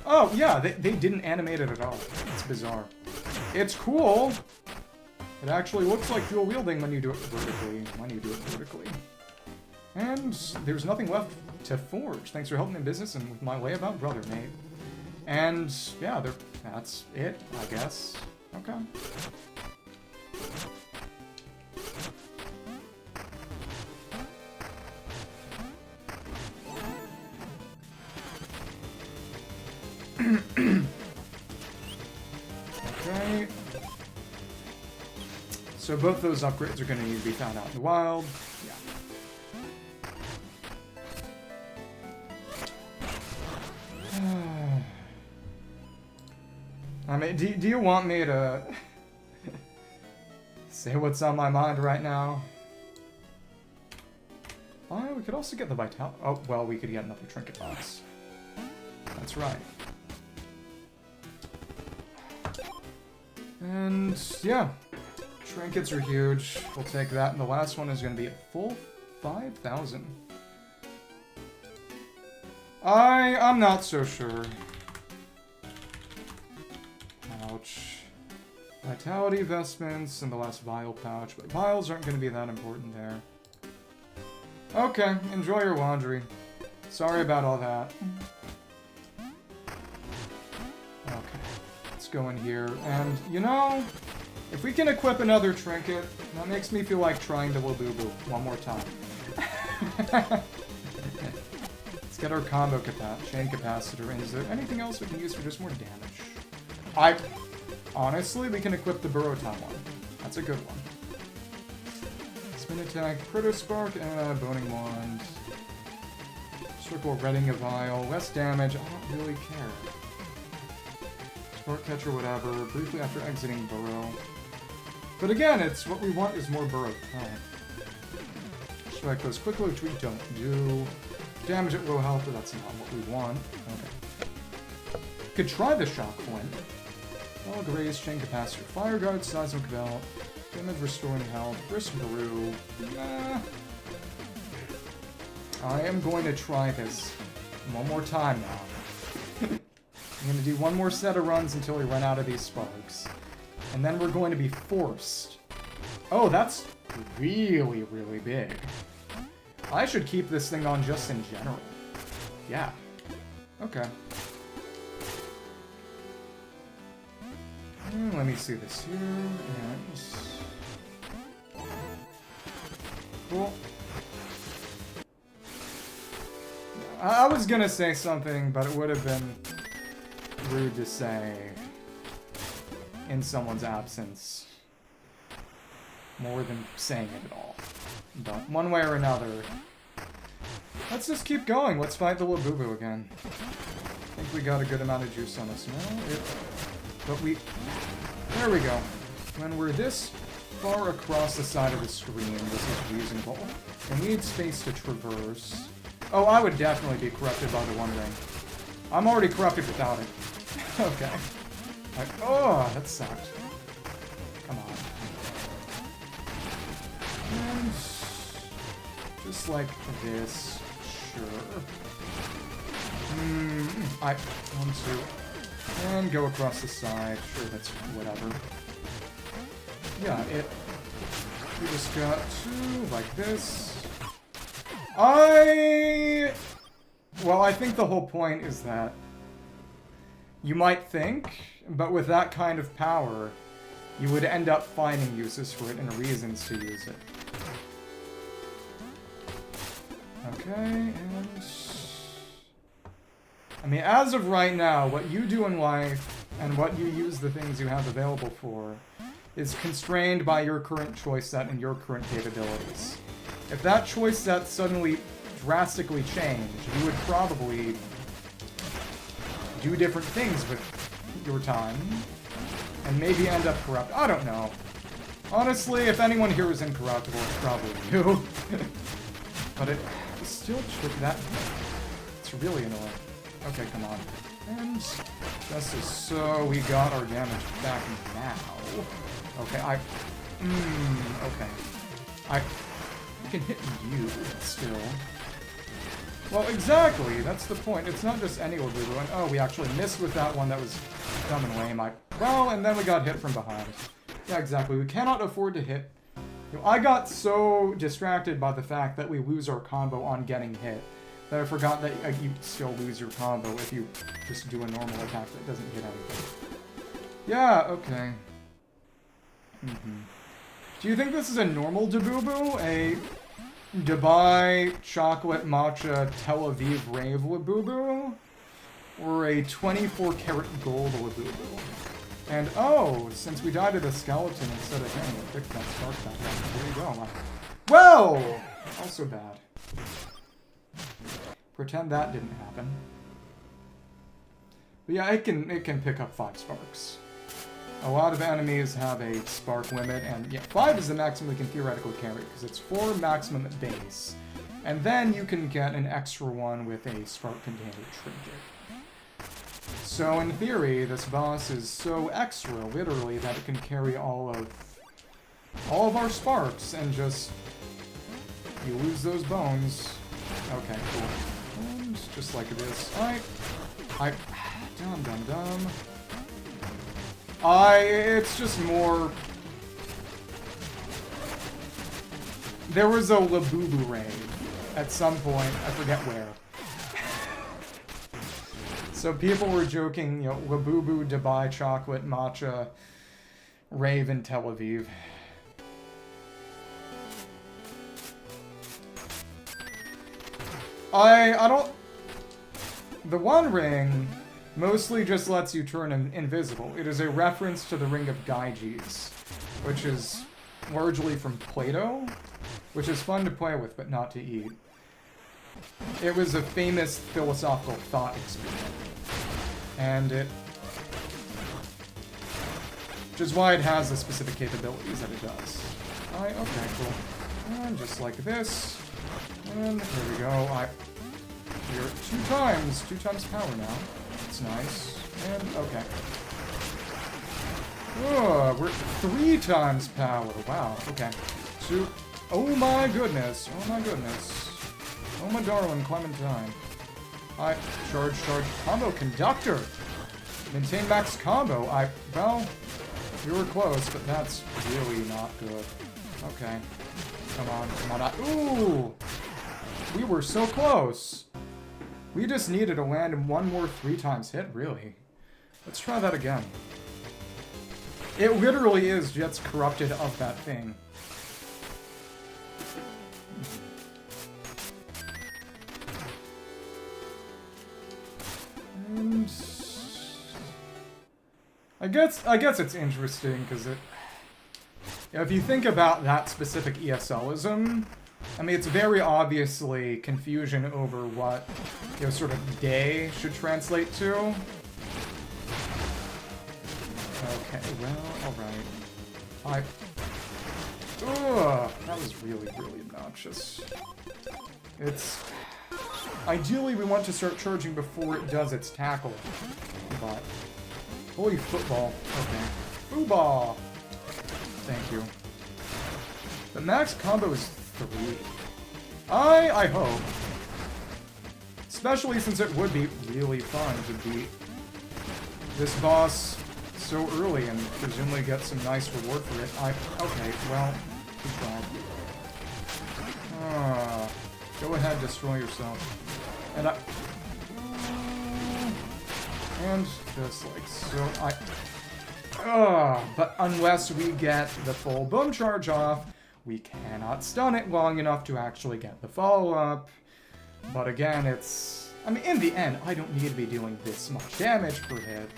Oh, yeah, they didn't animate it at all. It's bizarre. It's cool! It actually looks like dual wielding when you do it vertically. And there's nothing left to forge. Thanks for helping in business and with my layabout brother, mate. And yeah, that's it, I guess. Okay. Okay. So both those upgrades are going to need to be found out in the wild. Yeah. I mean, do you want me to say what's on my mind right now? Oh, we could also get the vitality. Oh, well, we could get another trinket box. That's right. And yeah, trinkets are huge. We'll take that. And the last one is going to be a full 5,000. I'm not so sure. Ouch. Vitality vestments and the last vial pouch, but vials aren't going to be that important there. Okay, enjoy your laundry. Sorry about all that. Okay, let's go in here, and you know, if we can equip another trinket, that makes me feel like trying the Labubu one more time. Let's get our combo chain capacitor, and is there anything else we can use for just more damage? Honestly, we can equip the Burrow-Tom one. That's a good one. Spin attack, Protospark, and Boning Wand. Circle Redding a Vial, less damage, I don't really care. Spark Catcher, whatever, briefly after exiting Burrow. But again, it's what we want is more Burrow time. Strike those quickly, which we don't do. Damage at low health, but that's not what we want. Okay. Could try the Shock Flint. Well, Graze, Chain Capacitor, Fire Guard, Seismic Belt, Damage Restoring Health, Brisk Brew. Nah. I am going to try this one more time now. I'm going to do one more set of runs until we run out of these sparks. And then we're going to be forced. Oh, that's really, really big. I should keep this thing on just in general. Yeah. Okay. Let me see this here, and... Cool. I was gonna say something, but it would have been rude to say in someone's absence more than saying it at all. But one way or another, let's just keep going. Let's fight the Labubu again. I think we got a good amount of juice on us now. But there we go. When we're this far across the side of the screen, this is reasonable. And we need space to traverse. Oh, I would definitely be corrupted by the One Ring. I'm already corrupted without it. Okay. Oh, that sucked. Come on. And just like this, sure. I want to... And go across the side. Sure, that's whatever. Yeah, we just got to, like this. Well, I think the whole point is that you might think, but with that kind of power, you would end up finding uses for it and reasons to use it. Okay, and... I mean, as of right now, what you do in life and what you use the things you have available for is constrained by your current choice set and your current capabilities. If that choice set suddenly drastically changed, you would probably do different things with your time and maybe end up corrupt. I don't know. Honestly, if anyone here is incorruptible, it's probably you. But it still trick that. It's really annoying. Okay, come on. And just as so, we got our damage back now. Okay, Okay. I can hit you still. Well, exactly. That's the point. It's not just any Labubu. And oh, we actually missed with that one. That was dumb and lame. Well, and then we got hit from behind. Yeah, exactly. We cannot afford to hit. You know, I got so distracted by the fact that we lose our combo on getting hit that I forgot that you still lose your combo if you just do a normal attack that doesn't hit anything. Yeah, okay. Do you think this is a normal Labubu? A Dubai Chocolate Matcha Tel Aviv Rave Labubu? Or a 24-karat gold Labubu? And oh, since we died to the skeleton instead of him, we'll pick that spark back up. There you go. Well! Also bad. Pretend that didn't happen. But yeah, it can pick up 5 sparks. A lot of enemies have a spark limit, and yeah, 5 is the maximum we can theoretically carry, because it's 4 maximum at base. And then you can get an extra one with a spark container trinket. So in theory, this boss is so extra, literally, that it can carry all of our sparks, and just you lose those bones. Okay, cool. And just like this. Dumb. It's just more... There was a Labubu raid at some point, I forget where. So people were joking, you know, Labubu, Dubai, Chocolate, Matcha, Rave in Tel Aviv. I don't... The One Ring mostly just lets you turn invisible. It is a reference to the Ring of Gyges, which is largely from Plato, which is fun to play with, but not to eat. It was a famous philosophical thought experiment. And which is why it has the specific capabilities that it does. Okay, cool. And just like this. And there we go. We're 2 times power now. That's nice. And, okay. Oh, we're 3 times power. Wow, okay. Oh my goodness. Oh my darling Clementine. Charge. Combo conductor. Maintain max combo. Well, we were close, but that's really not good. Okay. Come on. Ooh! We were so close. We just needed to land one more 3 times hit, really. Let's try that again. It literally is Jet's corrupted of that thing. And I guess it's interesting because if you think about that specific ESLism, I mean, it's very obviously confusion over what, you know, sort of day should translate to. Okay, well, alright. Ugh, that was really, really obnoxious. Ideally, we want to start charging before it does its tackle. But... Holy football. Okay. Boo-ball! Thank you. The max combo is 3. I hope. Especially since it would be really fun to beat this boss so early and presumably get some nice reward for it. Okay, well, good job. Go ahead, destroy yourself. And just like so, but unless we get the full boom charge off, we cannot stun it long enough to actually get the follow-up. But again, I mean, in the end, I don't need to be doing this much damage per hit.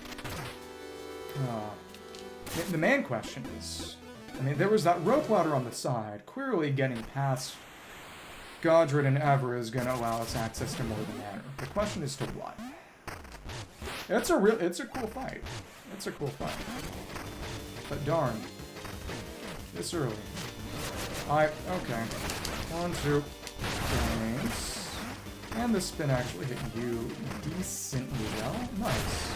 The main question is, I mean, there was that rope ladder on the side. Clearly getting past Godred and Ever is going to allow us access to more of the manor. The question is to what? It's a cool fight. It's a cool fight. But darn. This early. Okay. 1, 2, thanks. And the spin actually hit you decently well. Nice.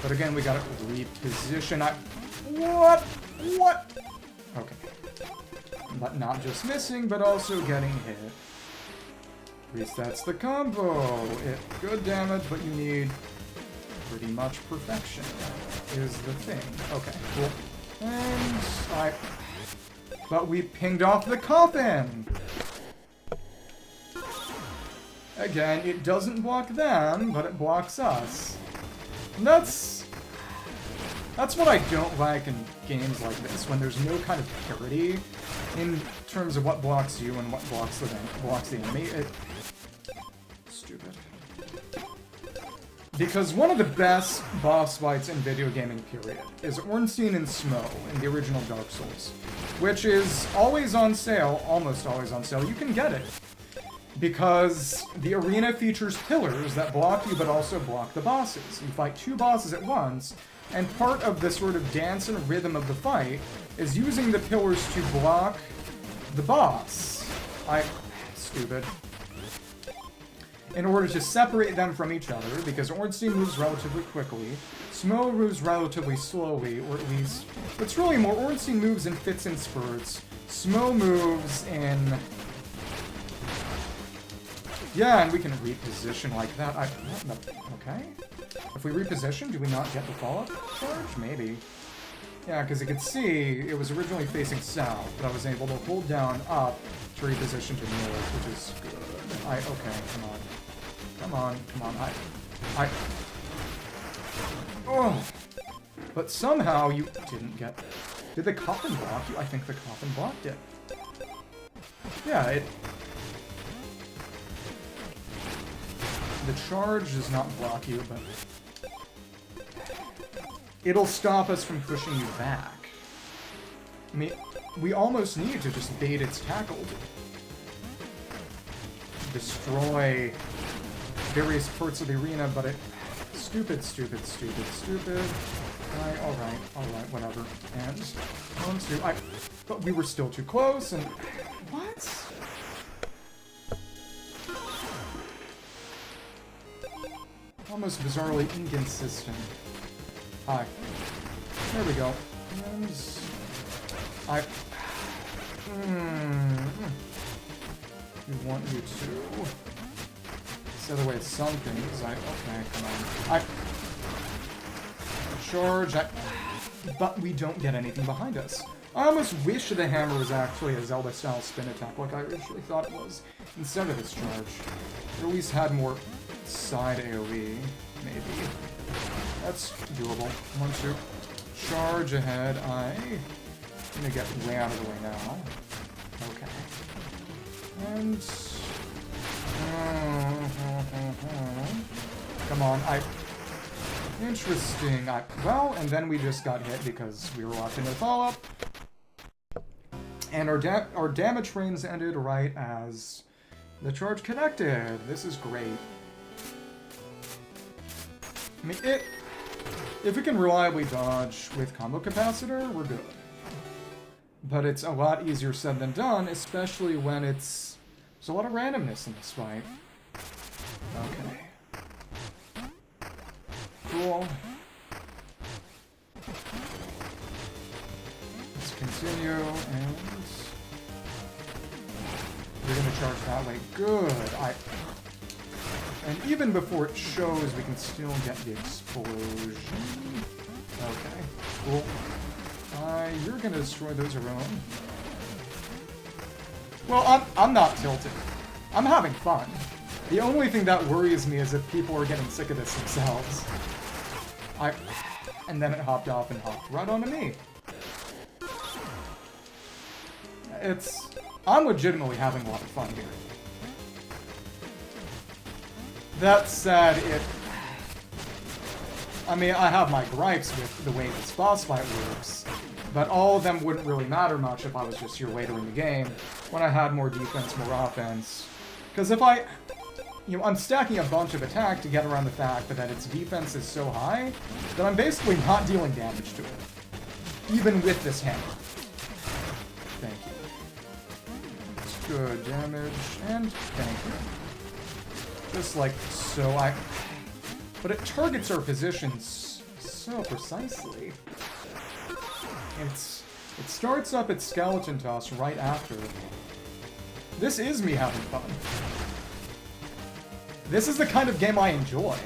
But again, we gotta reposition. What? What? Okay. But not just missing, but also getting hit. Resets the combo. Good damage, but you need pretty much perfection is the thing. Okay, cool. And but we pinged off the coffin! Again, it doesn't block them, but it blocks us. And that's what I don't like in games like this, when there's no kind of parity in terms of what blocks you and what blocks the enemy. Stupid. Because one of the best boss fights in video gaming, period, is Ornstein and Smo in the original Dark Souls, which is always on sale, almost always on sale. You can get it. Because the arena features pillars that block you but also block the bosses. You fight two bosses at once, and part of the sort of dance and rhythm of the fight is using the pillars to block the boss. Stupid. In order to separate them from each other, because Ornstein moves relatively quickly, Smo moves relatively slowly, or at least... What's really more, Ornstein moves in fits and spurts. Smo moves in... Yeah, and we can reposition like that. Okay. If we reposition, do we not get the follow-up charge? Maybe. Yeah, because you could see it was originally facing south, but I was able to hold down up to reposition to north, which is good. Okay, come on. Come on. Oh! But somehow you didn't get... Did the coffin block you? I think the coffin blocked it. Yeah, the charge does not block you, but it'll stop us from pushing you back. I mean, we almost need to just bait its tackle. Destroy various parts of the arena, but it... Stupid. Alright, whatever. And... 1, 2... But we were still too close, and... What? Almost bizarrely inconsistent. Hi. There we go. And... We want you to... Set away some things. Okay, come on. Charge. But we don't get anything behind us. I almost wish the hammer was actually a Zelda-style spin attack, like I originally thought it was, instead of this charge. It at least had more side AoE, maybe. That's doable. 1, 2. Charge ahead. I'm gonna get way out of the way now. Okay. And... Come on, Interesting. Well, and then we just got hit because we were locked into the follow-up. And our damage frames ended right as the charge connected. This is great. I mean, if we can reliably dodge with combo capacitor, we're good. But it's a lot easier said than done, especially when there's a lot of randomness in this fight. Okay. Cool. Let's continue, and we're gonna charge that way. Good. And even before it shows, we can still get the explosion. Okay. Cool. You're gonna destroy those around. Well, I'm not tilted. I'm having fun. The only thing that worries me is if people are getting sick of this themselves. And then it hopped off and hopped right onto me. I'm legitimately having a lot of fun here. That said, I mean, I have my gripes with the way this boss fight works, but all of them wouldn't really matter much if I was just here later in the game, when I had more defense, more offense. Because if I'm stacking a bunch of attack to get around the fact that its defense is so high that I'm basically not dealing damage to it. Even with this hammer. Thank you. It's good damage, and thank you. Just like so, but it targets our positions so precisely. It starts up its skeleton toss right after. This is me having fun. This is the kind of game I enjoy.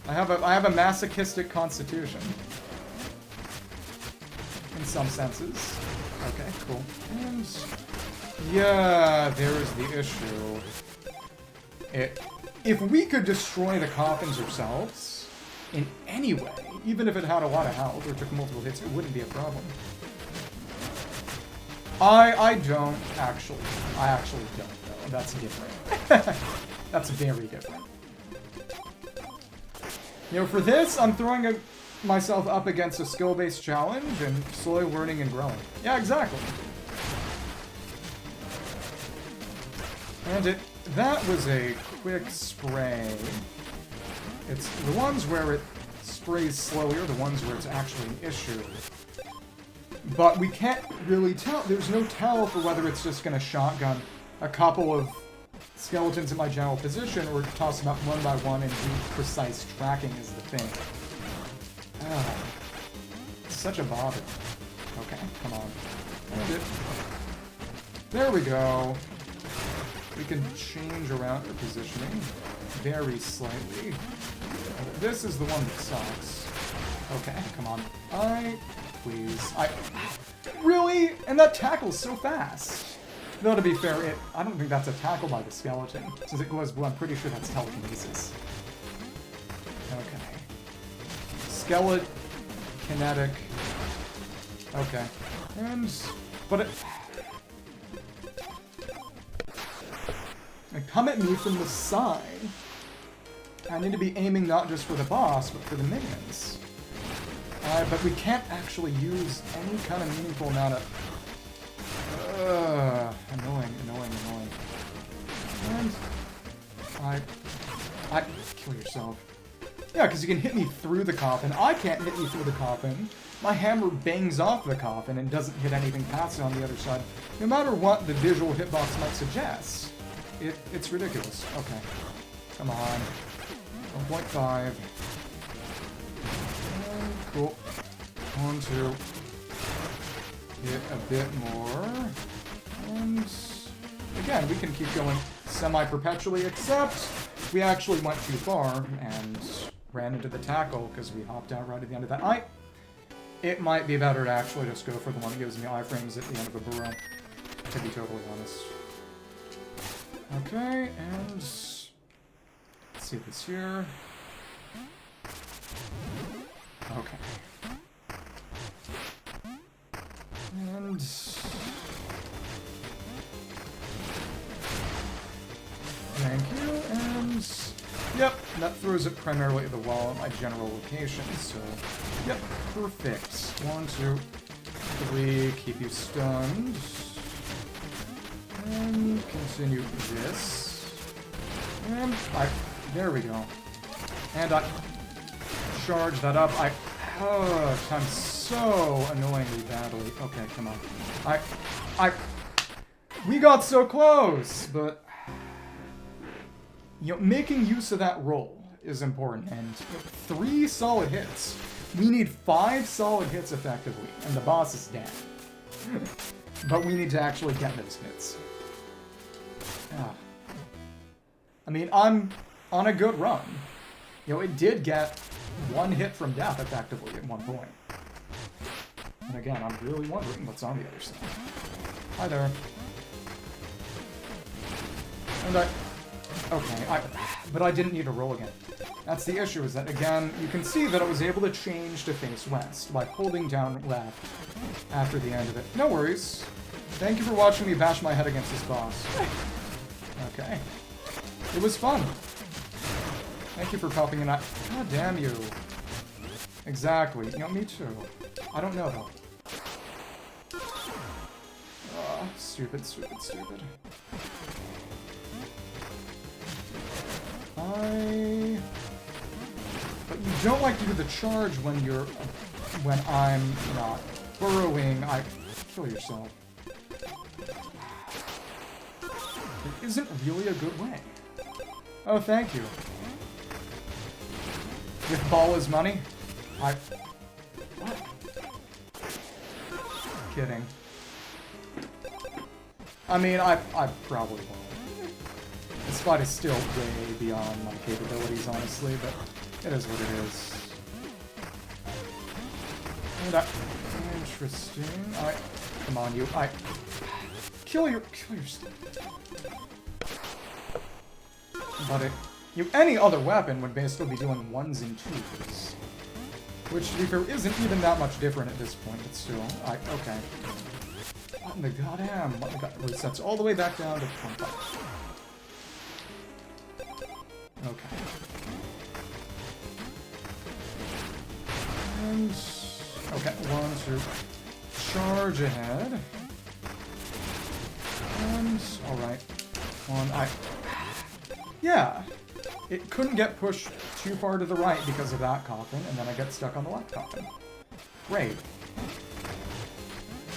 I have a masochistic constitution. In some senses. Okay, cool. And yeah, there's the issue. If we could destroy the coffins ourselves, in any way, even if it had a lot of health or took multiple hits, it wouldn't be a problem. I actually don't know. That's different. That's very different. You know, for this, I'm throwing myself up against a skill-based challenge and slowly learning and growing. Yeah, exactly. And that was a quick spray. It's the ones where it sprays slowly are the ones where it's actually an issue. But we can't really tell. There's no tell for whether it's just going to shotgun a couple of skeletons in my general position or toss them up one by one and do precise tracking is the thing. Ah, it's such a bother. Okay, come on. There we go. We can change around our positioning very slightly. This is the one that sucks. Okay, come on. Please. Really? And that tackles so fast. Though, to be fair, I don't think that's a tackle by the skeleton. Since it goes, well, I'm pretty sure that's telekinesis. Okay. Skeleton, kinetic. Okay. But come at me from the side. I need to be aiming not just for the boss, but for the minions. But we can't actually use any kind of meaningful amount of... annoying. And... kill yourself. Yeah, because you can hit me through the coffin. I can't hit you through the coffin. My hammer bangs off the coffin and doesn't hit anything past it on the other side. No matter what the visual hitbox might suggest. It's ridiculous. Okay. Come on. 1.5. Cool. On to hit a bit more. And again, we can keep going semi-perpetually, except we actually went too far and ran into the tackle because we hopped out right at the end of that. It might be better to actually just go for the one that gives me iframes at the end of a burrow, to be totally honest. Okay, and let's see this here. Okay. And thank you, and yep, that throws it primarily at the wall at my general location, so yep, perfect. 1, 2, 3, keep you stunned. And continue this. And there we go. And I charge that up. I'm so annoyingly badly. Okay, come on. We got so close, but you know, making use of that roll is important. And 3 solid hits. We need 5 solid hits effectively, and the boss is dead. But we need to actually get those hits. I mean, I'm on a good run. You know, it did get 1 hit from death, effectively, at one point. And again, I'm really wondering what's on the other side. Hi there. And okay, but I didn't need to roll again. That's the issue, is that, again, you can see that I was able to change to face west by holding down left after the end of it. No worries. Thank you for watching me bash my head against this boss. Okay. It was fun. Thank you for popping in. God damn you. Exactly. You know, me too. I don't know, though. Stupid. But you don't like to do the charge when I'm not burrowing. Kill yourself. It isn't really a good way. Oh, thank you. With ball is money? What? kidding. I mean, I probably won't. This fight is still way beyond my capabilities, honestly, but it is what it is. And interesting. Come on, you. Kill your. But any other weapon would basically be doing 1s and 2s. Which, to be fair, isn't even that much different at this point, but still. Okay. What in the goddamn? What in the god? Resets all the way back down to 25. Okay. And... okay, 1, 2. Charge ahead. And... alright. 1, yeah! It couldn't get pushed too far to the right because of that coffin, and then I get stuck on the left coffin. Great.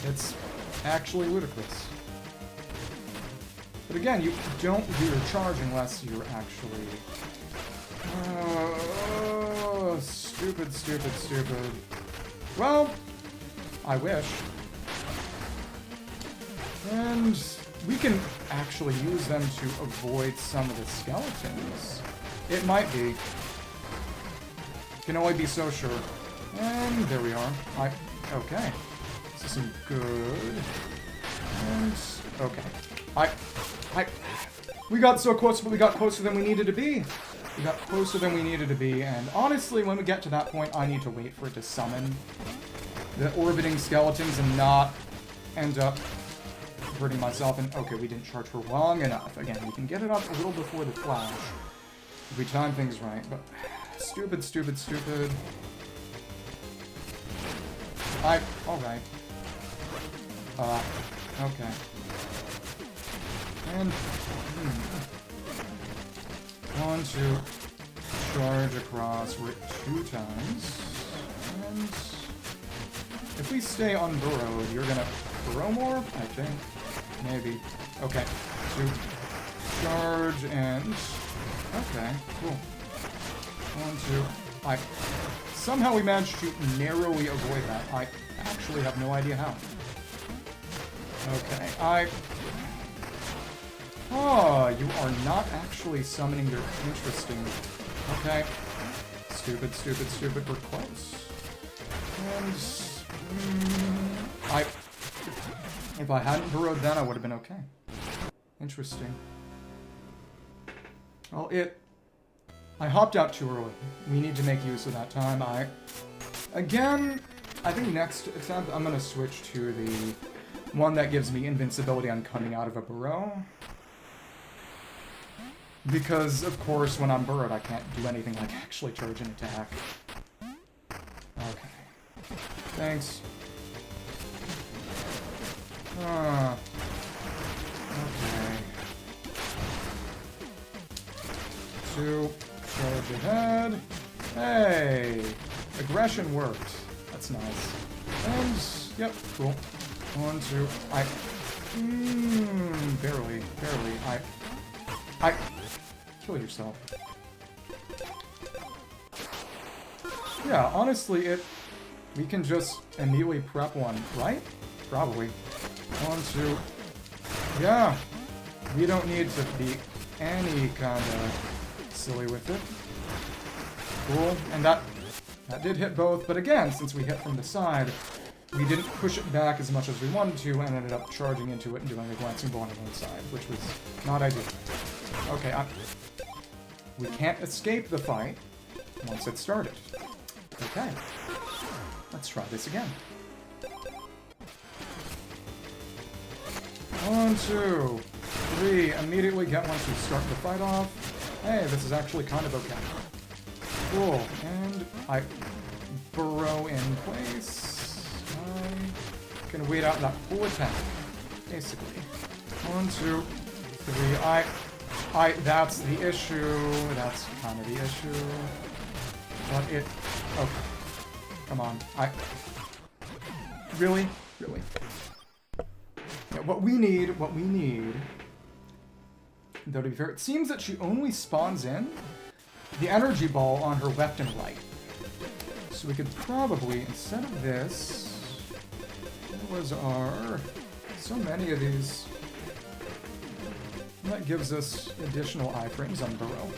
It's actually ludicrous. But again, you don't do your charge unless you're actually... stupid, stupid, stupid. Well, I wish. And we can actually use them to avoid some of the skeletons. It might be. Can only be so sure. And there we are. Okay. This is some good. And okay. We got so close, but we got closer than we needed to be. We got closer than we needed to be, and honestly, when we get to that point, I need to wait for it to summon the orbiting skeletons and not end up hurting myself. And okay, we didn't charge for long enough. Again, we can get it up a little before the flash if we time things right, but stupid, stupid, stupid. Alright. Okay. And, 1, 2, charge across with 2 times. And if we stay unburrowed, you're gonna burrow more, I think. Maybe. Okay. 2, charge, and... okay, cool. 1, 2, somehow we managed to narrowly avoid that. I actually have no idea how. Okay, oh, you are not actually summoning your... interesting. Okay. Stupid, stupid, stupid. We're close. And... if I hadn't burrowed then, I would have been okay. Interesting. Well, I hopped out too early. We need to make use of that time. Again, I think next attempt, I'm going to switch to the one that gives me invincibility on coming out of a burrow. Because, of course, when I'm burrowed, I can't do anything like actually charge an attack. Okay. Thanks. Okay. 2, charge ahead. Hey! Aggression worked. That's nice. And, yep, cool. 1, 2, barely. Kill yourself. Yeah, honestly, we can just immediately prep one, right? Probably. 1, 2. Yeah. We don't need to be any kind of silly with it. Cool. And that did hit both, but again, since we hit from the side, we didn't push it back as much as we wanted to, and ended up charging into it and doing a glancing blow on one side, which was not ideal. Okay, we can't escape the fight once it started. Okay. Let's try this again. 1, 2, 3. Immediately get one to start the fight off. Hey, this is actually kind of okay. Cool. And I burrow in place. I can wait out that full attack, basically. 1, 2, 3. That's the issue. That's kind of the issue. But okay. Come on. Really? Really? Yeah, what we need, though to be fair, it seems that she only spawns in the energy ball on her left and right. So we could probably, instead of this, was our... So many of these. That gives us additional iframes on Burrow.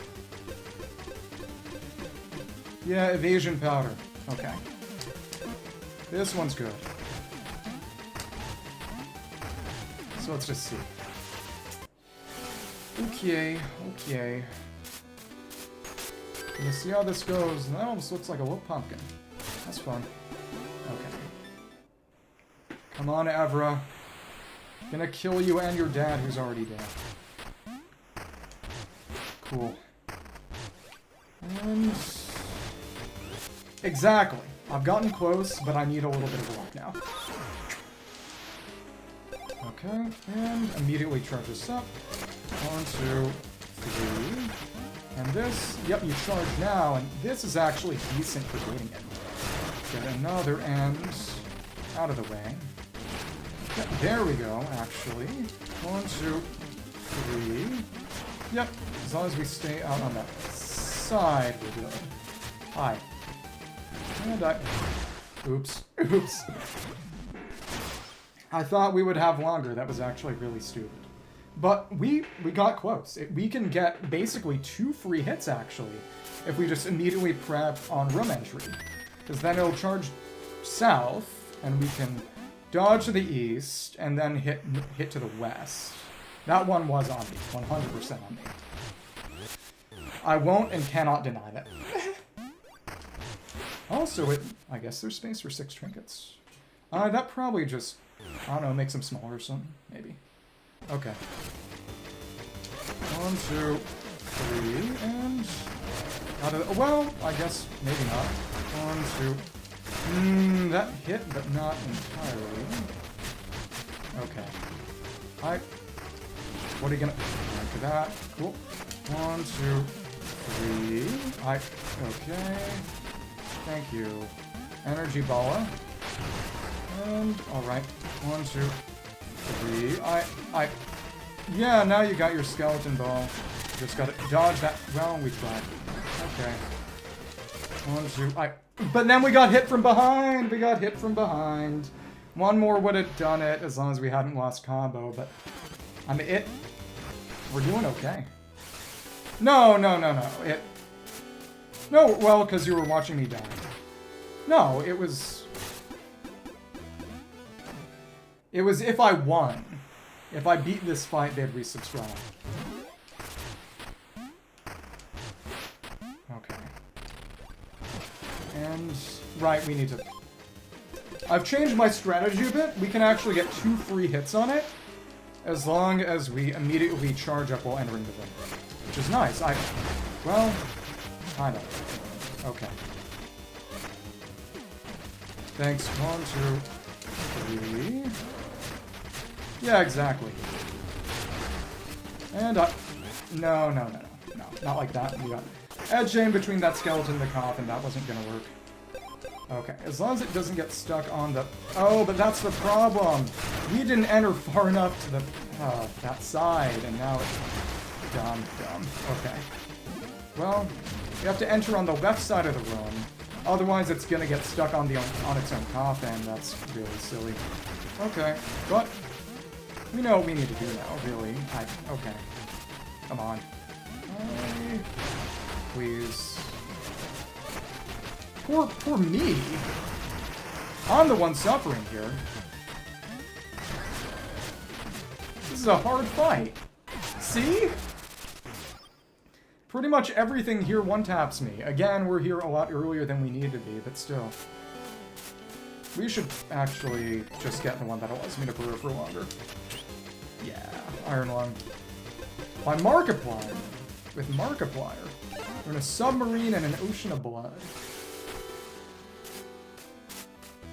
Yeah, evasion powder. Okay. This one's good. So let's just see. Okay, okay. Let's see how this goes. That almost looks like a little pumpkin. That's fun. Okay. Come on, Evra. Gonna kill you and your dad, who's already dead. Cool. And... Exactly. I've gotten close, but I need a little bit of luck now. Okay, and immediately charge this up. 1, 2, 3. And this, yep, you charge now, and this is actually decent for getting it. Get another end out of the way. Yep, there we go, actually. 1, 2, 3. Yep, as long as we stay out on that side, we're good. Hi. And I... Oops. Oops. I thought we would have longer. That was actually really stupid. But we got close. We can get basically 2 free hits, actually, if we just immediately prep on room entry. Because then it'll charge south, and we can dodge to the east, and then hit to the west. That one was on me. 100% on me. I won't and cannot deny that. Also, I guess there's space for 6 trinkets. That probably just, I don't know, makes them smaller or something, maybe. Okay. 1, 2, 3, and... out of the, well, I guess maybe not. 1, 2... that hit, but not entirely. Okay. What are you gonna... After that. Cool. 1, 2, 3... okay. Thank you. Energy Balla. And, alright. 1, 2, 3. Yeah, now you got your skeleton ball. Just gotta dodge that. Well, we tried. Okay. 1, 2. But then we got hit from behind! We got hit from behind. One more would have done it as long as we hadn't lost combo, but... I mean, we're doing okay. No. No, well, because you were watching me die. No, it was if I won. If I beat this fight, they'd resubscribe. Okay. And, right, we need to... I've changed my strategy a bit. We can actually get 2 free hits on it, as long as we immediately charge up while entering the ring. Which is nice. Well, kind of. Okay. Thanks. 1, 2, 3... Yeah, exactly. And no, not like that. We got edge chain between that skeleton and the coffin. That wasn't gonna work. Okay, as long as it doesn't get stuck on the... Oh, but that's the problem. We didn't enter far enough to the that side, and now it's dumb. Okay. Well, you have to enter on the left side of the room. Otherwise, it's gonna get stuck on its own coffin. That's really silly. Okay, but we know what we need to do now, really. Okay. Come on. Please. Poor me. I'm the one suffering here. This is a hard fight. See? Pretty much everything here one-taps me. Again, we're here a lot earlier than we need to be, but still. We should actually just get the one that allows me to brew for longer. Yeah, Iron Lung. By Markiplier. With Markiplier. We're in a submarine and an ocean of blood.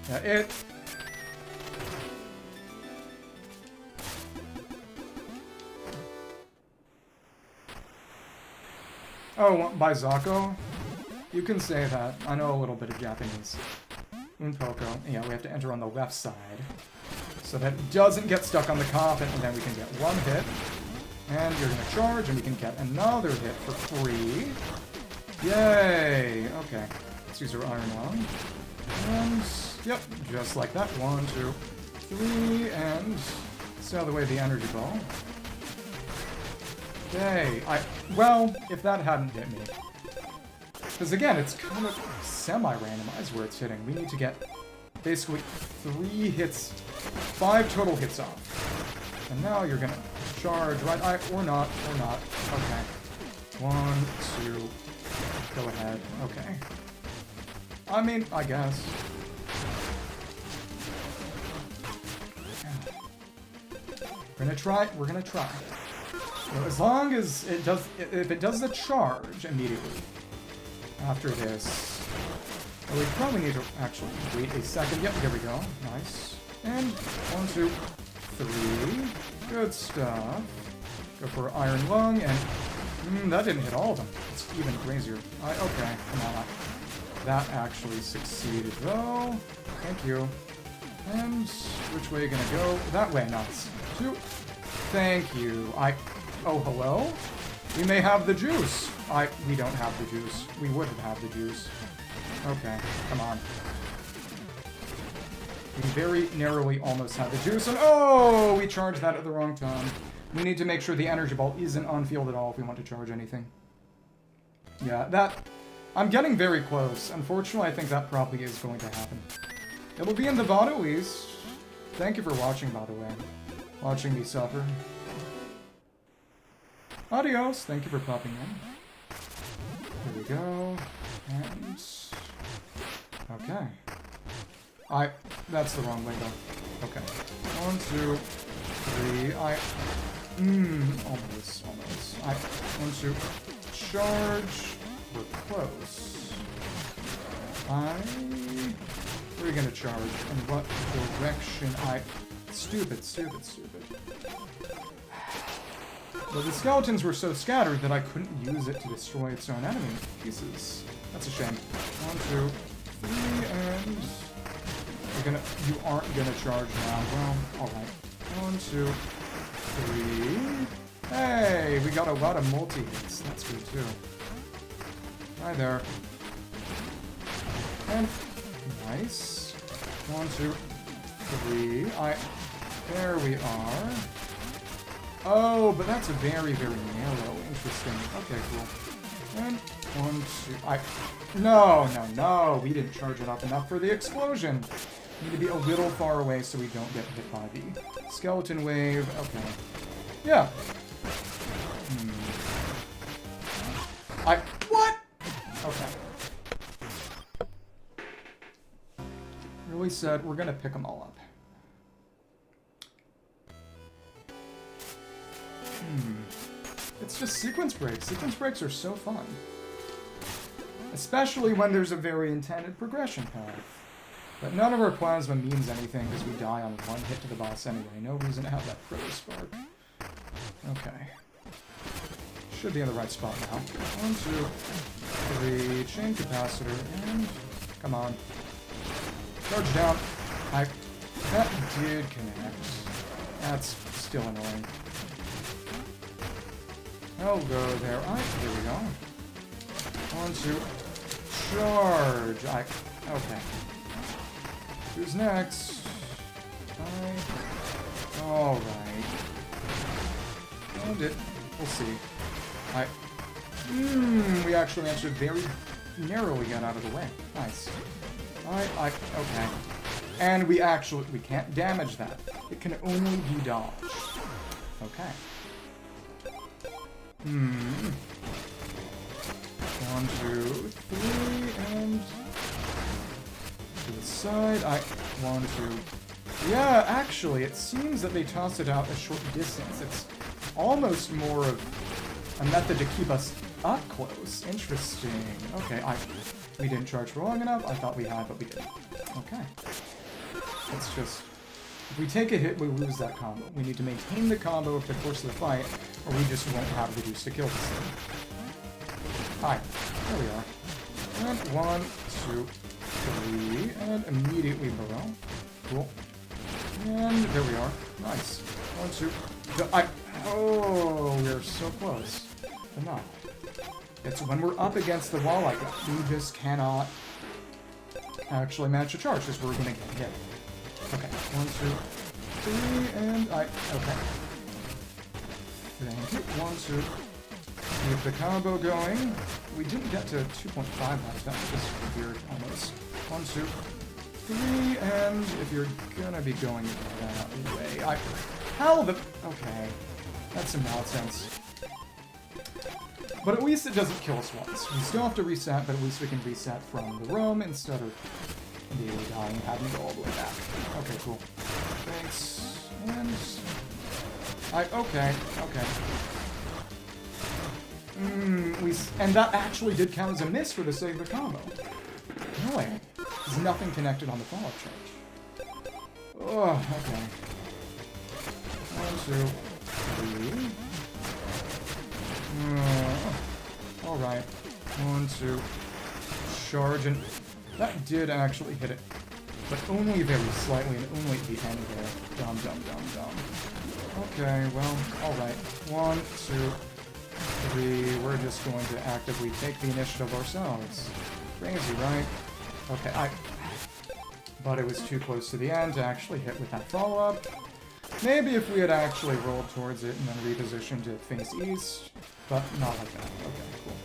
Yeah, Oh, by Zako? You can say that. I know a little bit of Japanese. Unpoko. Yeah, we have to enter on the left side. So that it doesn't get stuck on the coffin, and then we can get 1 hit. And you're gonna charge, and we can get another hit for free. Yay! Okay. Let's use our Iron Lung. And, yep, just like that. 1, 2, 3, and stay out of the way of the energy ball. Okay, well, if that hadn't hit me. Because again, it's kind of semi-randomized where it's hitting. We need to get basically 3 hits, 5 total hits off. And now you're gonna charge, right? Or not. Okay. 1, 2, go ahead. Okay. I mean, I guess. We're gonna try. So as long as it does, if it does the charge immediately after this, well, we probably need to actually wait a second. Yep, there we go. Nice. And 1, 2, 3. Good stuff. Go for Iron Lung, and that didn't hit all of them. It's even crazier. Okay, come on. That actually succeeded, though. Thank you. And which way are you gonna go? That way, nuts. 2. Thank you. Oh, hello? We may have the juice. We don't have the juice. We would have had the juice. Okay, come on. We very narrowly almost had the juice, and oh, we charged that at the wrong time. We need to make sure the energy ball isn't on field at all if we want to charge anything. Yeah, I'm getting very close. Unfortunately, I think that probably is going to happen. It'll be in the VOD at least. Thank you for watching, by the way. Watching me suffer. Adios. Thank you for popping in. Here we go. And... okay. That's the wrong way, though. Okay. 1, 2, 3. Almost. 1, 2. Charge. We're close. Where are you gonna charge? In what direction? Stupid. Well, the skeletons were so scattered that I couldn't use it to destroy its own enemy pieces. That's a shame. 1, 2, 3, and... you aren't gonna charge now. Well, alright. 1, 2, 3... Hey! We got a lot of multi-hits. That's good, too. Hi there. And... nice. 1, 2, 3... there we are. Oh, but that's a very, very narrow. Interesting. Okay, cool. And 1, 2... No! We didn't charge it up enough for the explosion. We need to be a little far away so we don't get hit by the skeleton wave. Okay. Yeah. What? Okay. Really said we're gonna pick them all up. It's just sequence breaks. Sequence breaks are so fun. Especially when there's a very intended progression path. But none of our plasma means anything because we die on 1 hit to the boss anyway. No reason to have that proto spark. Okay. Should be in the right spot now. 1, 2, 3. Chain capacitor. And... come on. Charge down. That did connect. That's still annoying. I'll go there. Here we go. 1, 2. Charge. Okay. Who's next? Alright. And it. We'll see. We actually managed to very narrowly get out of the way. Nice. Okay. And we can't damage that. It can only be dodged. Okay. 1, 2, 3, and to the side. 1, 2. Yeah, actually, it seems that they toss it out a short distance. It's almost more of a method to keep us up close. Interesting. Okay, we didn't charge for long enough. I thought we had, but we didn't. Okay. It's just... if we take a hit, we lose that combo. We need to maintain the combo over the course of the fight, or we just won't have the juice to kill this thing. Hi. There we are. And 1, 2, 3, and immediately below. Cool. And there we are. Nice. 1, 2. Oh, we're so close. But not. It's when we're up against the wall like that, we just cannot actually manage to charge, because we're gonna get hit. Okay, 1, 3, and I... Okay. Thank you. 1, 2. Keep the combo going. We didn't get to 2.5 last time. That was weird, almost. 1, 2, 3, and if you're gonna be going that way... How the... Okay. That's some nonsense. But at least it doesn't kill us once. We still have to reset, but at least we can reset from the room instead of immediately dying and having to go all the way back. Okay, cool. Thanks. And... Okay. And that actually did count as a miss for the sake of the combo. Annoying. There's nothing connected on the follow-up charge. Oh, okay. 1, 2, 3. Alright. 1, 2. Charge, and that did actually hit it. But only very slightly, and only at the end there. Dumb. Okay, well, alright. 1, 2, 3. We're just going to actively take the initiative ourselves. Crazy, right? Okay, but it was too close to the end to actually hit with that follow-up. Maybe if we had actually rolled towards it and then repositioned to face east, but not like that. Okay, cool.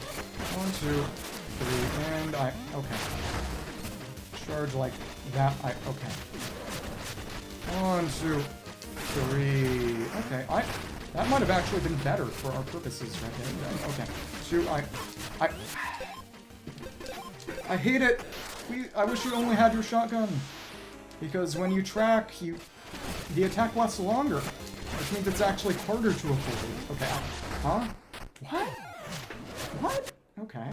1, 2, 3, and okay. Charge like that, okay. 1, 2, 3, okay, that might have actually been better for our purposes right there. Okay, 2, I hate it! I wish you only had your shotgun, because when you track, the attack lasts longer, which means it's actually harder to avoid. Okay, huh? What? Okay.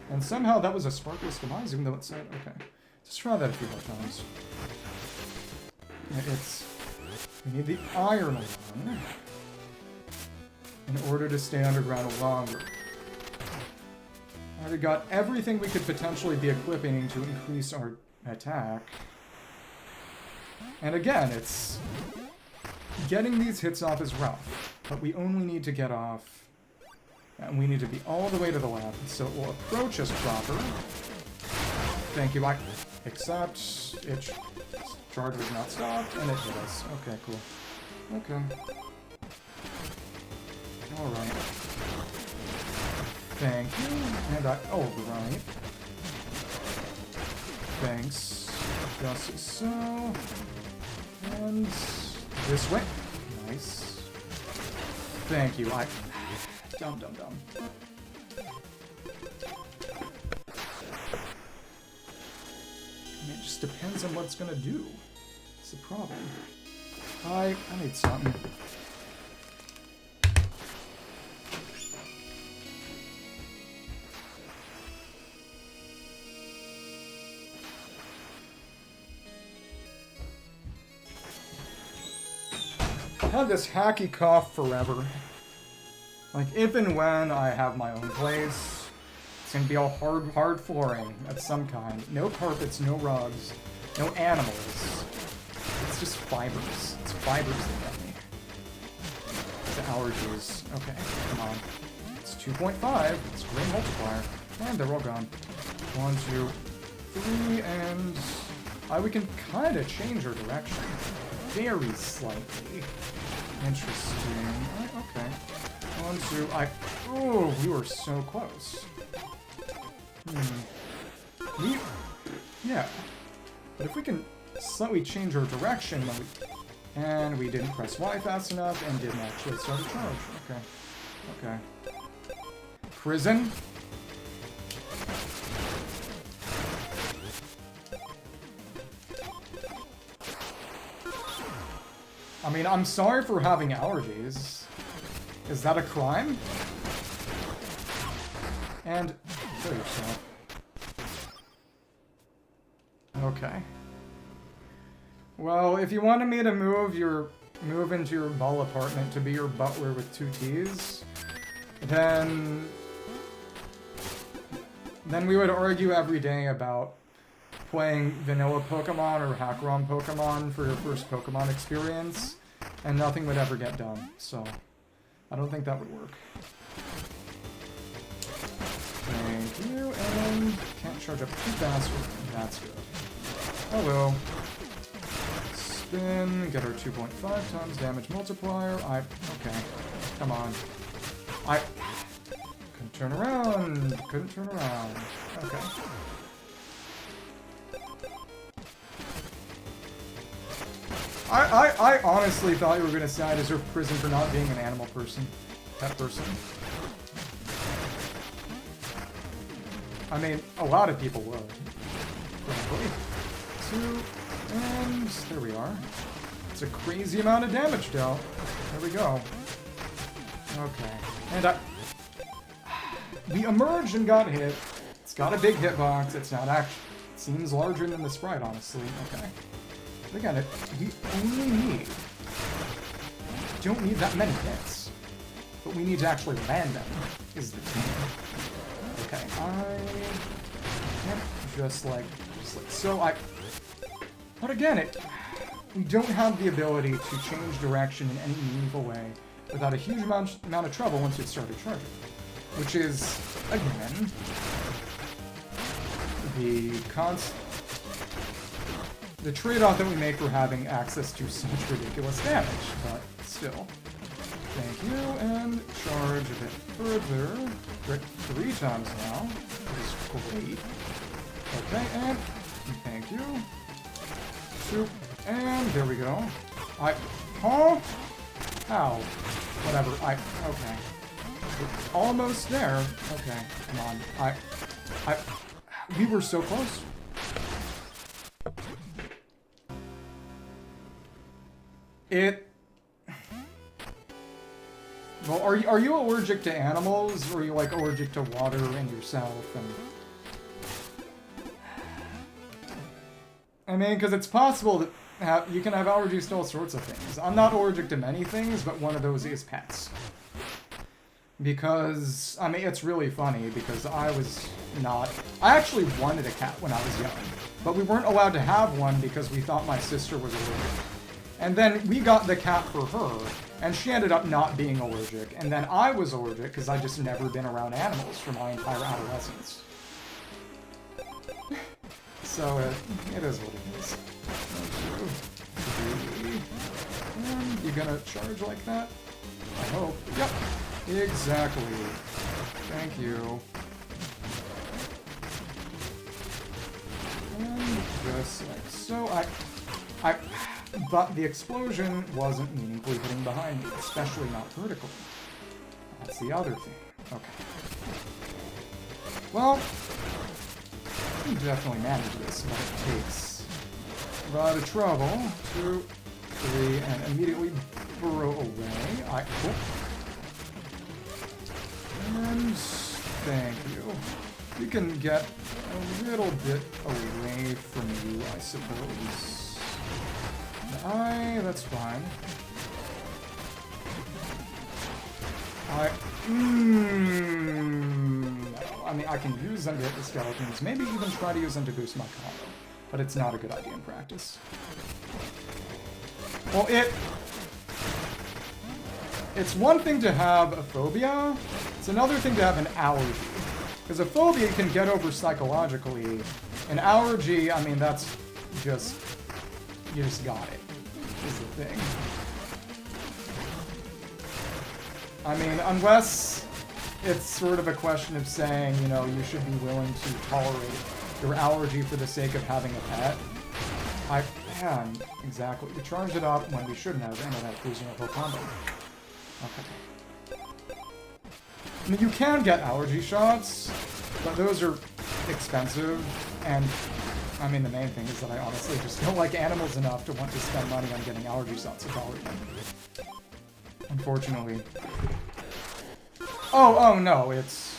And somehow that was a sparkless demise, even though it said, okay. Just try that a few more times. We need the iron one in order to stay underground longer. I already got everything we could potentially be equipping to increase our attack. And again, it's... Getting these hits off is rough, but we only need to get off... And we need to be all the way to the left, so it will approach us proper. Thank you, except... Its charge was not stopped, and it hit us. Okay, cool. Okay. Alright. Thank you, and right. Thanks. Just so. And this way. Nice. Thank you. Dumb. It just depends on what it's gonna do. It's the problem. I need something. I have this hacky cough forever. Like, if and when I have my own place, it's gonna be all hard flooring of some kind. No carpets, no rugs, no animals. It's just fibers. It's fibers that get me. The allergies. Okay, come on. It's 2.5. It's a great multiplier. And they're all gone. 1, 2, 3, and... we can kind of change our direction. Very slightly. Interesting. Okay. 1, 2, oh, we were so close. Yeah. But if we can slightly change our direction, and we didn't press Y fast enough, and didn't actually start a charge. Okay. Prison. I mean, I'm sorry for having allergies. Is that a crime? And kill yourself. Okay. Well, if you wanted me to move into your ball apartment to be your butler with 2 T's, then we would argue every day about playing vanilla Pokemon or hack ROM Pokemon for your first Pokemon experience, and nothing would ever get done, so I don't think that would work. Thank you, and can't charge up too fast. That's good. Hello. spin, get our 2.5 times damage multiplier. Okay, come on. Couldn't turn around. Couldn't turn around. Okay. I honestly thought you were gonna say I deserve prison for not being an animal person. Pet person. I mean, a lot of people would. Probably. 2, and there we are. It's a crazy amount of damage, though. There we go. Okay. And we emerged and got hit. It's got a big hitbox. It's not actually... It seems larger than the sprite, honestly. Okay. But again, we only need... Don't need that many hits. But we need to actually land them, is the thing. Okay, I can't just like so. But again, we don't have the ability to change direction in any meaningful way without a huge amount of trouble once it started charging, which is again the trade-off that we make for having access to such ridiculous damage. But still. Thank you, and charge a bit further. Crit 3 times now, which is great. Okay, and thank you. 2, and there we go. Huh? Ow. Whatever, okay. We're almost there. Okay, come on. We were so close. Well, are you allergic to animals, or are you, like, allergic to water and yourself, and... I mean, because it's possible that you can have allergies to all sorts of things. I'm not allergic to many things, but one of those is pets. Because, I mean, it's really funny, because I actually wanted a cat when I was young, but we weren't allowed to have one because we thought my sister was allergic. And then we got the cat for her, and she ended up not being allergic. And then I was allergic because I just never been around animals for my entire adolescence. So it is what it is. 2, 3. And you gonna charge like that? I hope. Yep. Exactly. Thank you. And just like so. But the explosion wasn't meaningfully hitting behind me, especially not vertically. That's the other thing. Okay. Well, we definitely manage this, but it takes a lot of trouble. 2, 3, and immediately burrow away. Cool. And thank you. You can get a little bit away from you, I suppose. That's fine. I mean, I can use them to hit the skeletons, maybe even try to use them to boost my combo, but it's not a good idea in practice. Well, it's one thing to have a phobia, it's another thing to have an allergy. Because a phobia you can get over psychologically. An allergy, I mean, that's just... You just got it, is the thing. I mean, unless it's sort of a question of saying, you know, you should be willing to tolerate your allergy for the sake of having a pet. Yeah, exactly. We charged it up when we shouldn't have, and ended up losing our whole combo. Okay. I mean, you can get allergy shots, but those are expensive, and, I mean, the main thing is that I honestly just don't like animals enough to want to spend money on getting allergy shots to tolerate them. Unfortunately. Oh, no, it's...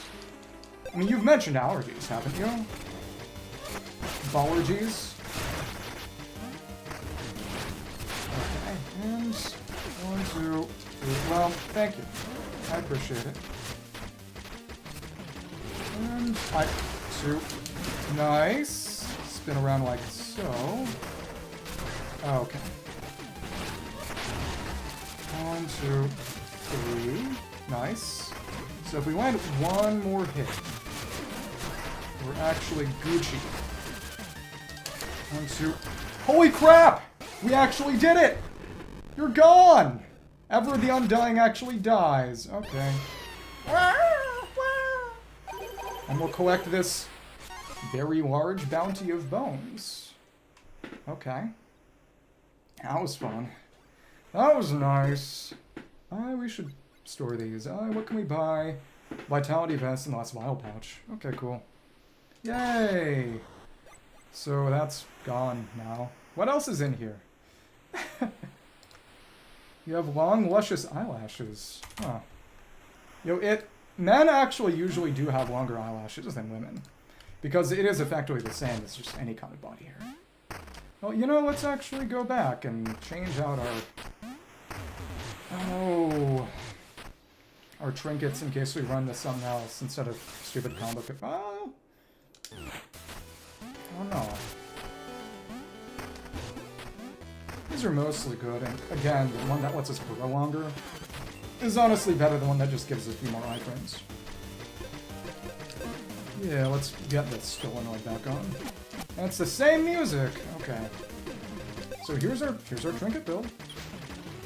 I mean, you've mentioned allergies, haven't you? Ballergies? Okay, and 1, 2, 3. Well, thank you. I appreciate it. And 2. Nice. Spin around like so. Okay. 1, 2, 3. Nice. So if we land one more hit, we're actually Gucci. 1, 2. Holy crap! We actually did it! You're gone! Ever the Undying actually dies. Okay. And we'll collect this very large bounty of bones. Okay. That was fun. That was nice. We should store these. What can we buy? Vitality Vest and last Vial Pouch. Okay, cool. Yay! So that's gone now. What else is in here? You have long, luscious eyelashes. Huh. Men actually usually do have longer eyelashes than women. Because it is effectively the same as just any kind of body hair. Well, you know, let's actually go back and change out our trinkets in case we run to something else instead of stupid combo. Oh no. These are mostly good, and again, the one that lets us grow longer is honestly better than the one that just gives us a few more items. Yeah, let's get this Stolanoid back on. And it's the same music! Okay. So here's our trinket build.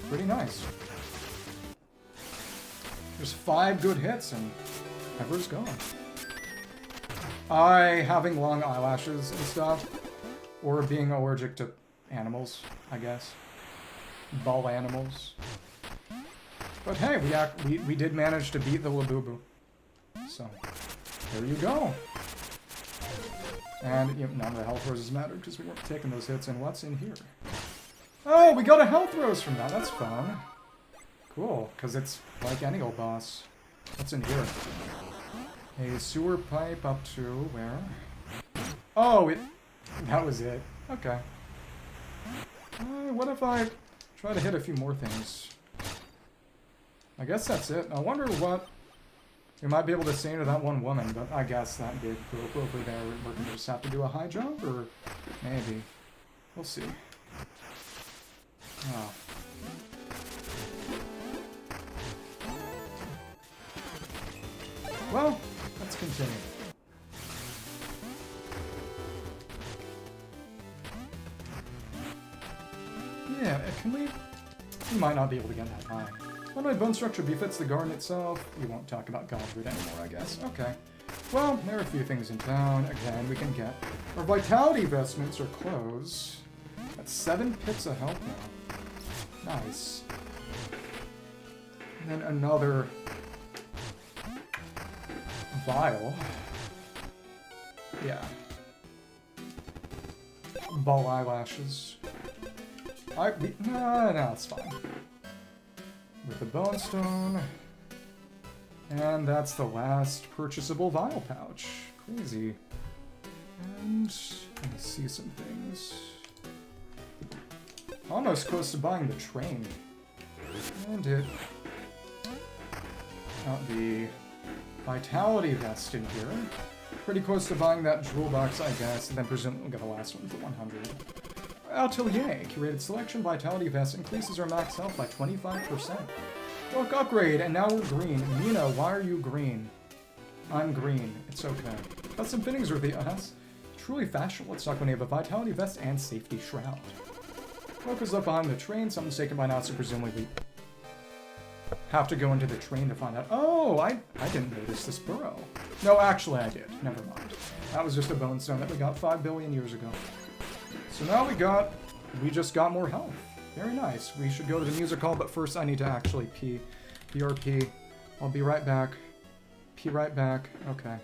Pretty nice. There's 5 good hits and Pepper's gone. Having long eyelashes and stuff, or being allergic to animals, I guess. Ball animals. But hey, we did manage to beat the Labubu. So, there you go. And none of the health roses mattered because we weren't taking those hits. And what's in here? Oh, we got a health rose from that. That's fun. Cool, because it's like any old boss. What's in here? A sewer pipe up to where? Oh, that was it. Okay. What if I try to hit a few more things? I guess that's it. I wonder what we might be able to say to that one woman, but I guess that big rope over there, we're going to just have to do a high jump, or maybe. We'll see. Oh. Well, let's continue. Yeah, can we... We might not be able to get that high. Well, my bone structure befits the garden itself. We won't talk about Godroot anymore, I guess. Okay. Well, there are a few things in town. Again, we can get... Our vitality vestments or clothes. That's 7 pits of health now. Nice. And then another... vial. Yeah. Ball eyelashes. No, it's fine. With the bone stone. And that's the last purchasable vial pouch. Crazy. And let me see some things. Almost close to buying the train. And it got the vitality vest in here. Pretty close to buying that jewel box, I guess, and then presumably we'll get the last one for 100. Atelier, curated selection, vitality vest increases our max health by 25%. Look, upgrade, and now we're green. Mina, why are you green? I'm green. It's okay. Custom fittings are that's truly fashionable. Let's talk when you have a vitality vest and safety shroud. Focus up behind the train. Someone's taken by now, so presumably we have to go into the train to find out. Oh, I didn't notice this burrow. No, actually I did. Never mind. That was just a bone stone that we got 5 billion years ago. So now we just got more health. Very nice. We should go to the music hall, but first I need to actually pee. BRP. I'll be right back. Pee right back. Okay.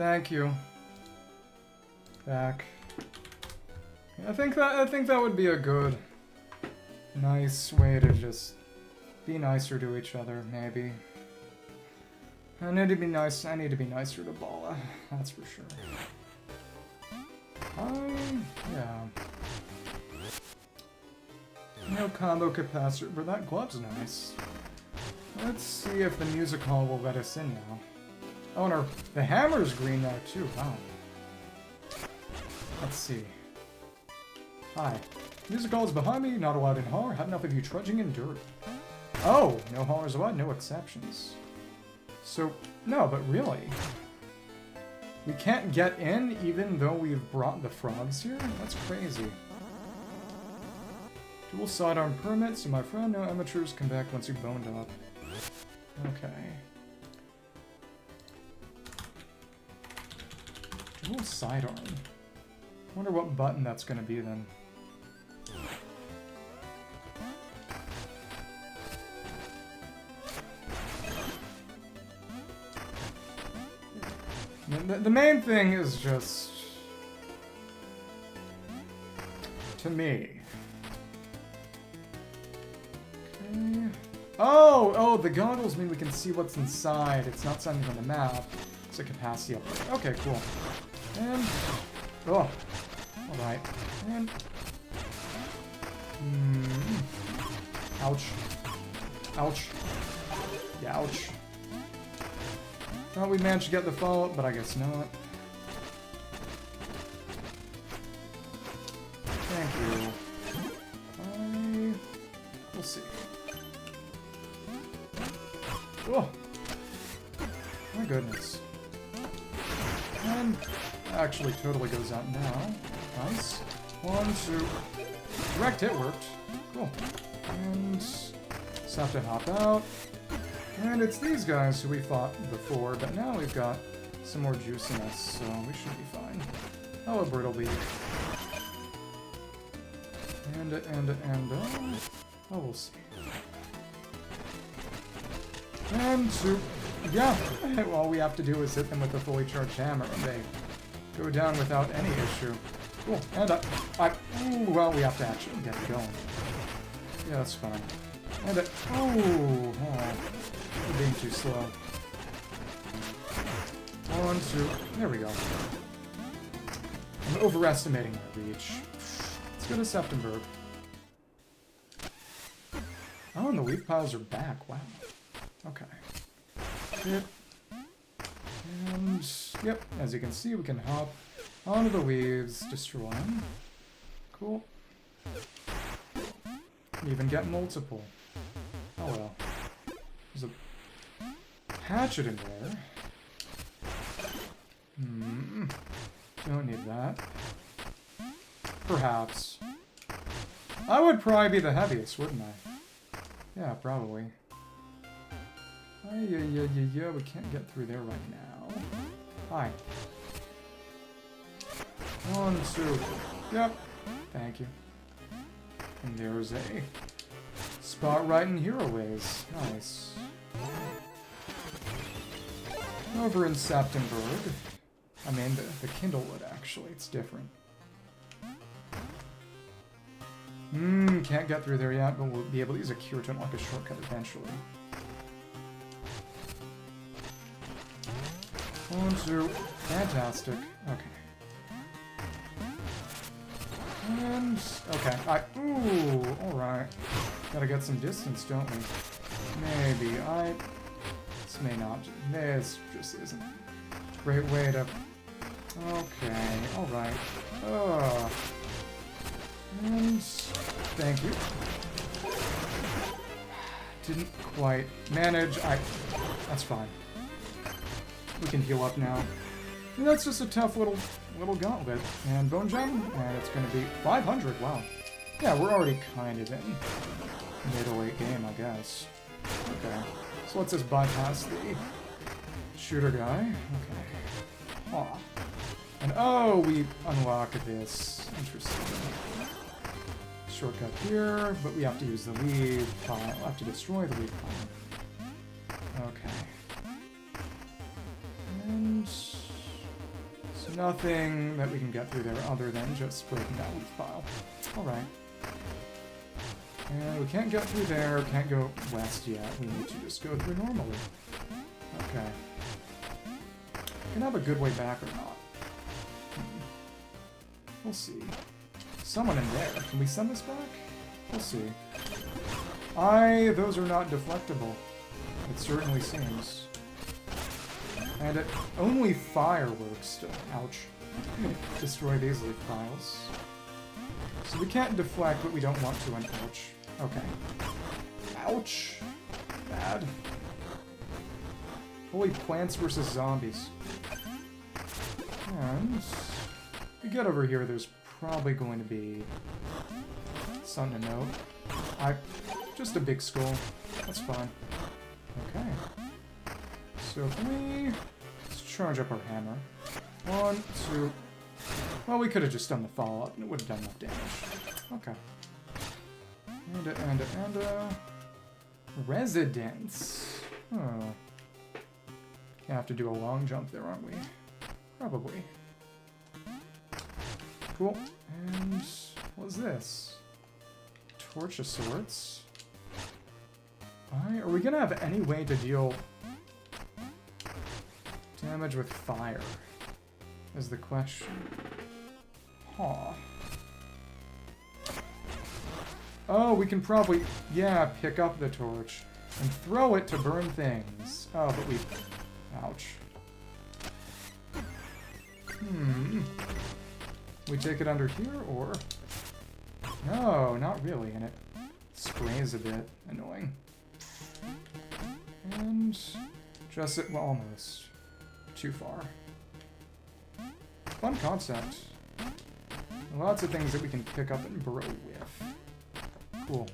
Thank you. Back. I think that would be a good, nice way to just be nicer to each other, maybe. I need to be nice. I need to be nicer to Bala. That's for sure. Yeah. No combo capacitor, but that glove's nice. Let's see if the music hall will let us in now. Oh, and the hammer's green now too. Wow. Let's see. Hi. Music hall is behind me. Not allowed in hall. Had enough of you trudging in dirt. Oh, no haulers allowed. No exceptions. So, no, but really? We can't get in even though we've brought the frogs here? That's crazy. Dual sidearm permit, so my friend, no amateurs come back once you've boned up. Okay. Dual sidearm. Wonder what button that's gonna be then. The main thing is just, to me. Okay. Oh, the goggles mean we can see what's inside. It's not something on the map. It's a capacity upgrade. Okay, cool. And, oh, all right. And, ouch, ouch, yeah, ouch. Thought we managed to get the follow-up, but I guess not. Thank you. We'll see. Oh! My goodness. And actually totally goes out now. Nice. 1, 2. Direct hit worked. Cool. And just have to hop out. And it's these guys who we fought before, but now we've got some more juiciness, so we should be fine. Oh, a Brittleby. Oh, we'll see. And soup. Yeah, all we have to do is hit them with a fully charged hammer, and they go down without any issue. Cool, and well, we have to actually get it going. Yeah, that's fine. And we're being too slow. 1, 2, there we go. I'm overestimating my reach. Let's go to Septemburg. Oh, and the leaf piles are back. Wow. Okay. Yep. And, yep, as you can see, we can hop onto the weaves, destroy them. Cool. Even get multiple. Oh well. There's a hatchet in there. Don't need that. Perhaps. I would probably be the heaviest, wouldn't I? Yeah, probably. Yeah, we can't get through there right now. Hi. 1, 2. Yep. Thank you. And there's a spot right in Hero Ways. Nice. Over in Septemburg. I mean, the Kindlewood, actually. It's different. Can't get through there yet, but we'll be able to use a cure to unlock a shortcut eventually. 1, 2. Fantastic. Okay. And... okay. Ooh, alright. Gotta get some distance, don't we? Maybe. This may not... This just isn't a great way to... Okay, alright. And... thank you. Didn't quite manage. That's fine. We can heal up now. And that's just a tough little gauntlet. And Bone Gem, and it's going to be 500. Wow. Yeah, we're already kind of in middle-late game, I guess. Okay. So let's just bypass the shooter guy. Okay. Aw. And oh, we unlock this. Interesting. Shortcut here, but we have to use the lead pile. We'll have to destroy the lead pile. Okay. And Nothing that we can get through there other than just breaking that leaf pile. Alright. And we can't get through there, can't go west yet. We need to just go through normally. Okay. Can have a good way back or not. We'll see. Someone in there. Can we send this back? We'll see. Those are not deflectable. It certainly seems. And it only fireworks to, ouch, destroy these leaf piles. So we can't deflect, but we don't want to, and ouch. Okay. Ouch. Bad. Holy Plants versus Zombies. And if we get over here, there's probably going to be something to note. Just a big skull. That's fine. Okay. So if let's charge up our hammer. 1, 2. Well, we could have just done the follow-up, and it would have done enough damage. Okay. And residence. Oh. Gonna have to do a long jump there, aren't we? Probably. Cool. And what's this? Torch of sorts. Are we gonna have any way to deal damage with fire? Is the question. Huh. Oh, we can probably, yeah, pick up the torch and throw it to burn things. Oh, but we... Ouch. We take it under here, or... No, not really, and it sprays a bit. Annoying. And... just it, well, almost. Too far. Fun concept. Lots of things that we can pick up and burrow with. Cool.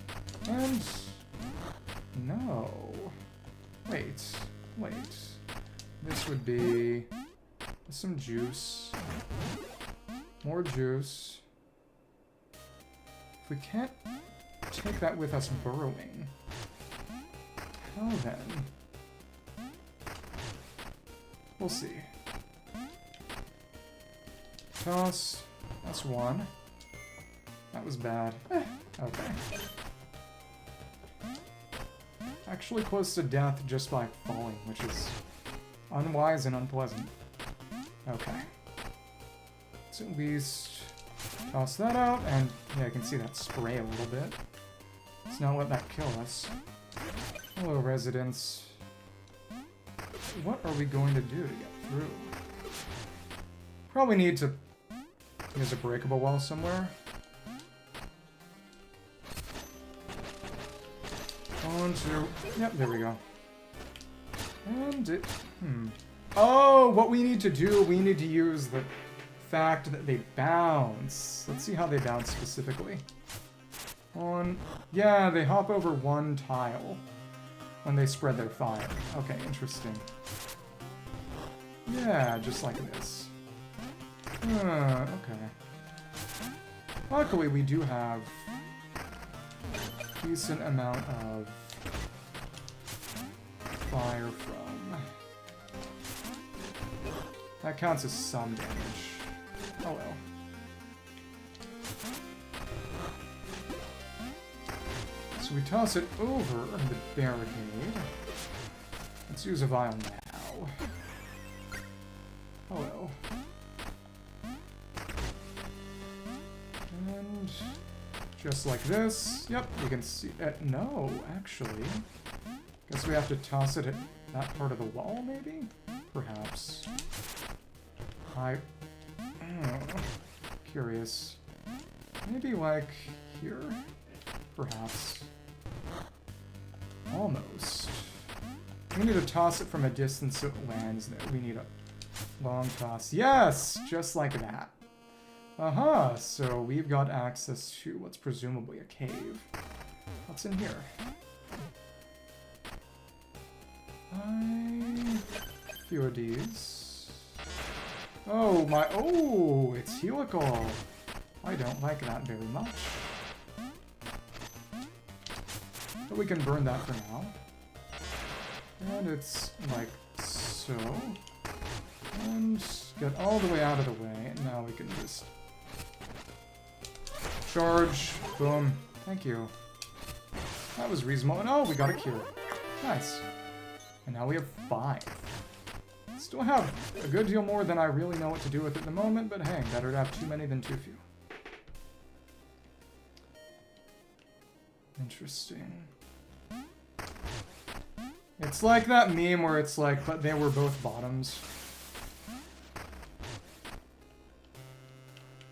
And... no. Wait. This would be... some juice. More juice. If we can't take that with us burrowing, how then? We'll see. Toss. That's one. That was bad. Okay. Actually close to death just by falling, which is unwise and unpleasant. Okay. Let's at least toss that out, and yeah, I can see that spray a little bit. Let's not let that kill us. Hello, residents. What are we going to do to get through? Probably need to use a breakable wall somewhere. 1, 2. Yep, there we go. And it... Oh, what we need to do, we need to use the fact that they bounce. Let's see how they bounce specifically. Yeah, they hop over one tile when they spread their fire. Okay, interesting. Yeah, just like this. Okay. Luckily, we do have a decent amount of fire from... That counts as some damage. Oh well. So we toss it over the barricade. Let's use a vial now. Hello. And just like this. Yep, you can see it. No, actually. Guess we have to toss it at that part of the wall, maybe? Perhaps. Curious. Maybe like here? Perhaps. Almost. We need to toss it from a distance so it lands there. We need a long toss. Yes! Just like that. Aha! So we've got access to what's presumably a cave. What's in here? A few of these. Oh, my... Oh! It's helical! I don't like that very much. But we can burn that for now. And it's like so. And get all the way out of the way, and now we can just charge. Boom. Thank you. That was reasonable. And oh, we got a cure. Nice. And now we have 5. Still have a good deal more than I really know what to do with at the moment, but hey, better to have too many than too few. Interesting. It's like that meme where it's like, but they were both bottoms.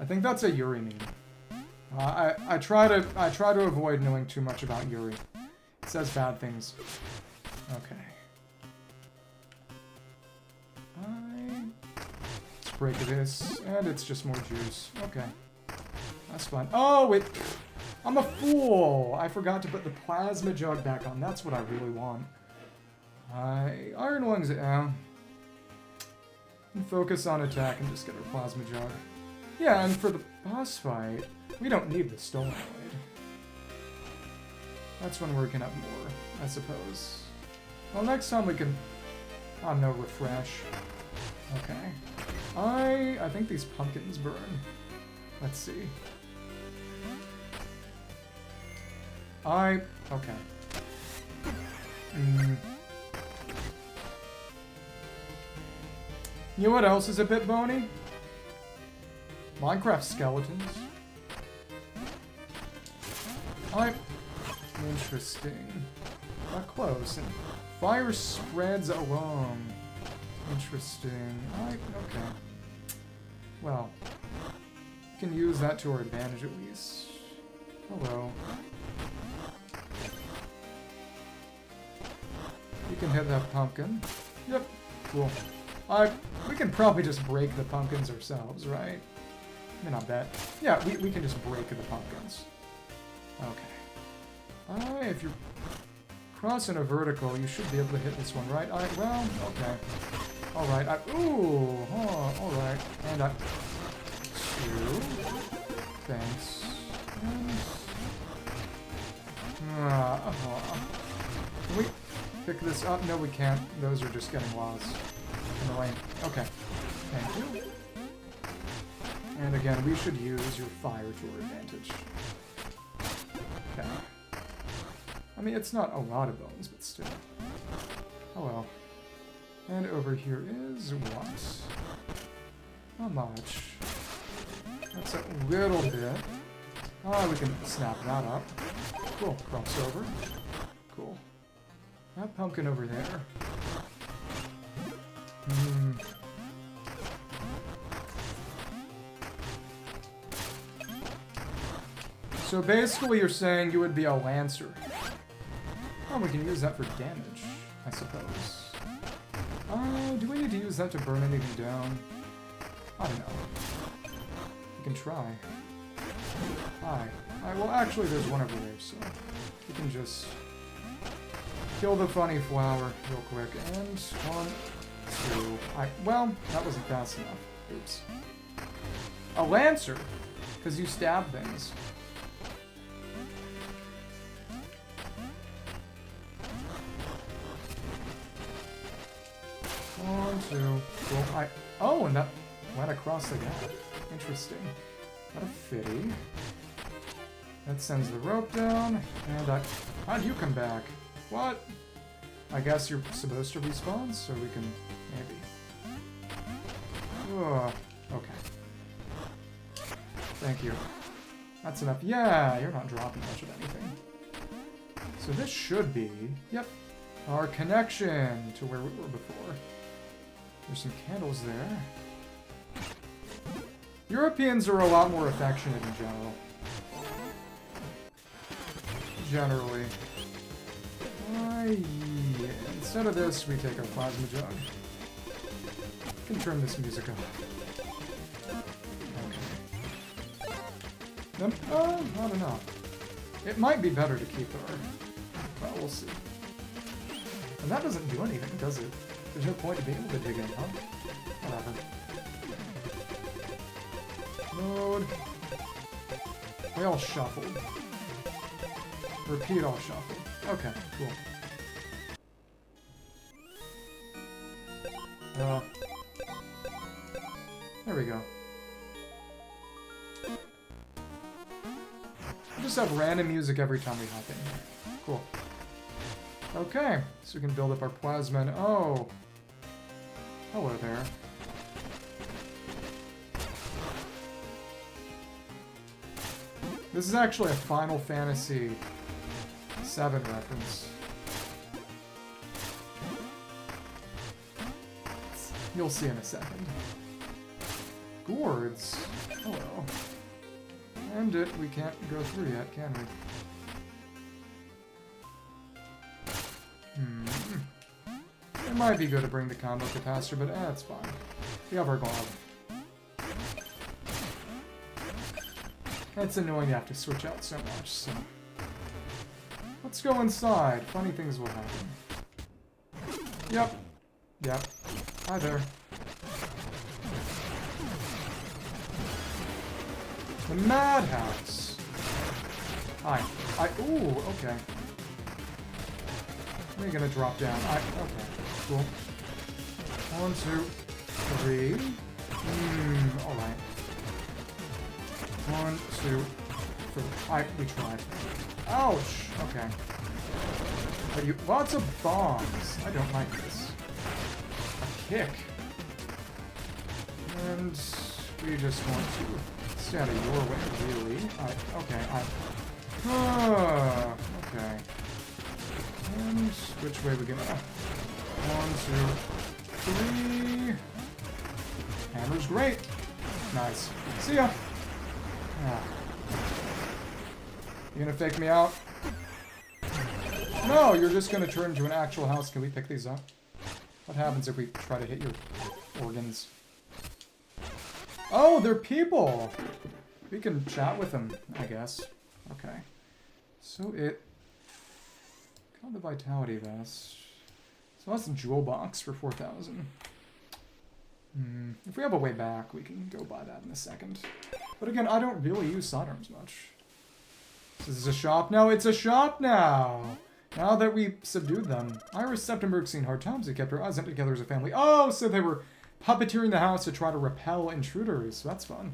I think that's a Yuri meme. I try to avoid knowing too much about Yuri. It says bad things. Okay. Let's break this, and it's just more juice. Okay. That's fine. Oh, wait. I'm a fool! I forgot to put the plasma jug back on. That's what I really want. Iron Lungs, and focus on attack and just get our plasma jug. Yeah, and for the boss fight, we don't need the Stolenoid. That's when we're gonna have more, I suppose. Well, next time we can... I don't know, refresh. Okay. I think these pumpkins burn. Let's see. Okay. You know what else is a bit bony? Minecraft skeletons. Interesting. Not close. And fire spreads along. Interesting. Okay. Well, we can use that to our advantage at least. Hello. You can hit that pumpkin. Yep. Cool. We can probably just break the pumpkins ourselves, right? I mean, I bet. Yeah, we can just break the pumpkins. Okay. If you're crossing a vertical, you should be able to hit this one, right? Well, okay. Alright, alright. And 2. Thanks. Can we pick this up? No, we can't. Those are just getting lost. Annoying. Okay. Thank you. And again, we should use your fire to our advantage. Okay. I mean, it's not a lot of bones, but still. Oh well. And over here is what? Not much. That's a little bit. We can snap that up. Cool. Crossover. Cool. That pumpkin over there. So basically you're saying you would be a Lancer. Oh, we can use that for damage, I suppose. Do we need to use that to burn anything down? I don't know. We can try. Well, actually there's one over there, so we can just kill the funny flower real quick. And 1, 2... well, that wasn't fast enough. Oops. A Lancer! Because you stab things. One, 2... Cool. Oh, and that went across the gap. Interesting. What a fitty. That sends the rope down, and how'd you come back? What? I guess you're supposed to respawn, so we can... maybe. Okay. Thank you. That's enough. Yeah, you're not dropping much of anything. So this should be... yep. Our connection to where we were before. There's some candles there. Europeans are a lot more affectionate in general. Generally. Yeah. Instead of this, we take our plasma jug. We can turn this music up. Okay. I don't know. It might be better to keep our... well, we'll see. And that doesn't do anything, does it? There's no point to being able to dig in, huh? Whatever. Load. We all shuffled. Repeat all shuffled. Okay, cool. There we go. We'll just have random music every time we hop in here. Cool. Okay, so we can build up our plasma. Oh! Hello there. This is actually a Final Fantasy VII reference. You'll see in a second. Gourds. Hello. And we can't go through yet, can we? It might be good to bring the combo capacitor, but it's fine. We have our glove. It's annoying to have to switch out so much, so... Let's go inside. Funny things will happen. Yep. Yep. Hi there. The madhouse. Hi. Ooh, okay. We're gonna drop down. Okay. Cool. 1, 2, 3. Alright. 1, 2, 3. We tried. Ouch! Okay. But you... Lots of bombs. I don't like this. A kick. And... we just want to stay out of your way, really. Okay. And... which way we gonna... 1, 2, 3... Hammer's great! Nice. See ya! You gonna fake me out? No, you're just gonna turn into an actual house. Can we pick these up? What happens if we try to hit your organs? Oh, they're people! We can chat with them, I guess. Okay. So it... Got the Vitality Vest. So that's a jewel box for 4,000. If we have a way back, we can go buy that in a second. But again, I don't really use sidearms much. Is this a shop? No, it's a shop now! Now that we subdued them. Iris Septemburg seen hard times. They kept her eyes together as a family. Oh, so they were puppeteering the house to try to repel intruders. That's fun.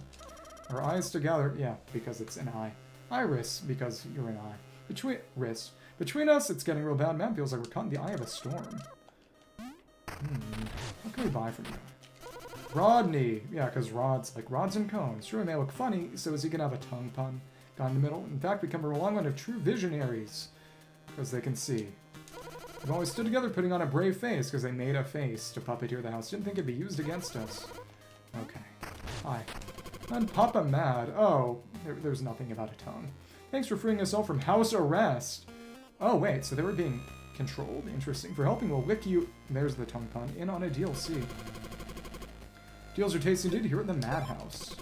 Our eyes together. Yeah, because it's an eye. Iris, because you're an eye. Between us, it's getting real bad. Man, feels like we're caught in the eye of a storm. What can we buy from you? Rodney. Yeah, because rods, like rods and cones. Sure, they look funny, so is he gonna have a tongue pun? Got in the middle. In fact, we come from a long line of true visionaries. Because they can see. We've always stood together putting on a brave face, because they made a face to puppeteer the house. Didn't think it'd be used against us. Okay. Hi. And Papa Mad. Oh, there's nothing about a tongue. Thanks for freeing us all from house arrest. Oh, wait, so they were being controlled. Interesting. For helping, we'll lick you... There's the tongue pun. In on a DLC. Deals are tasty indeed here at the Madhouse.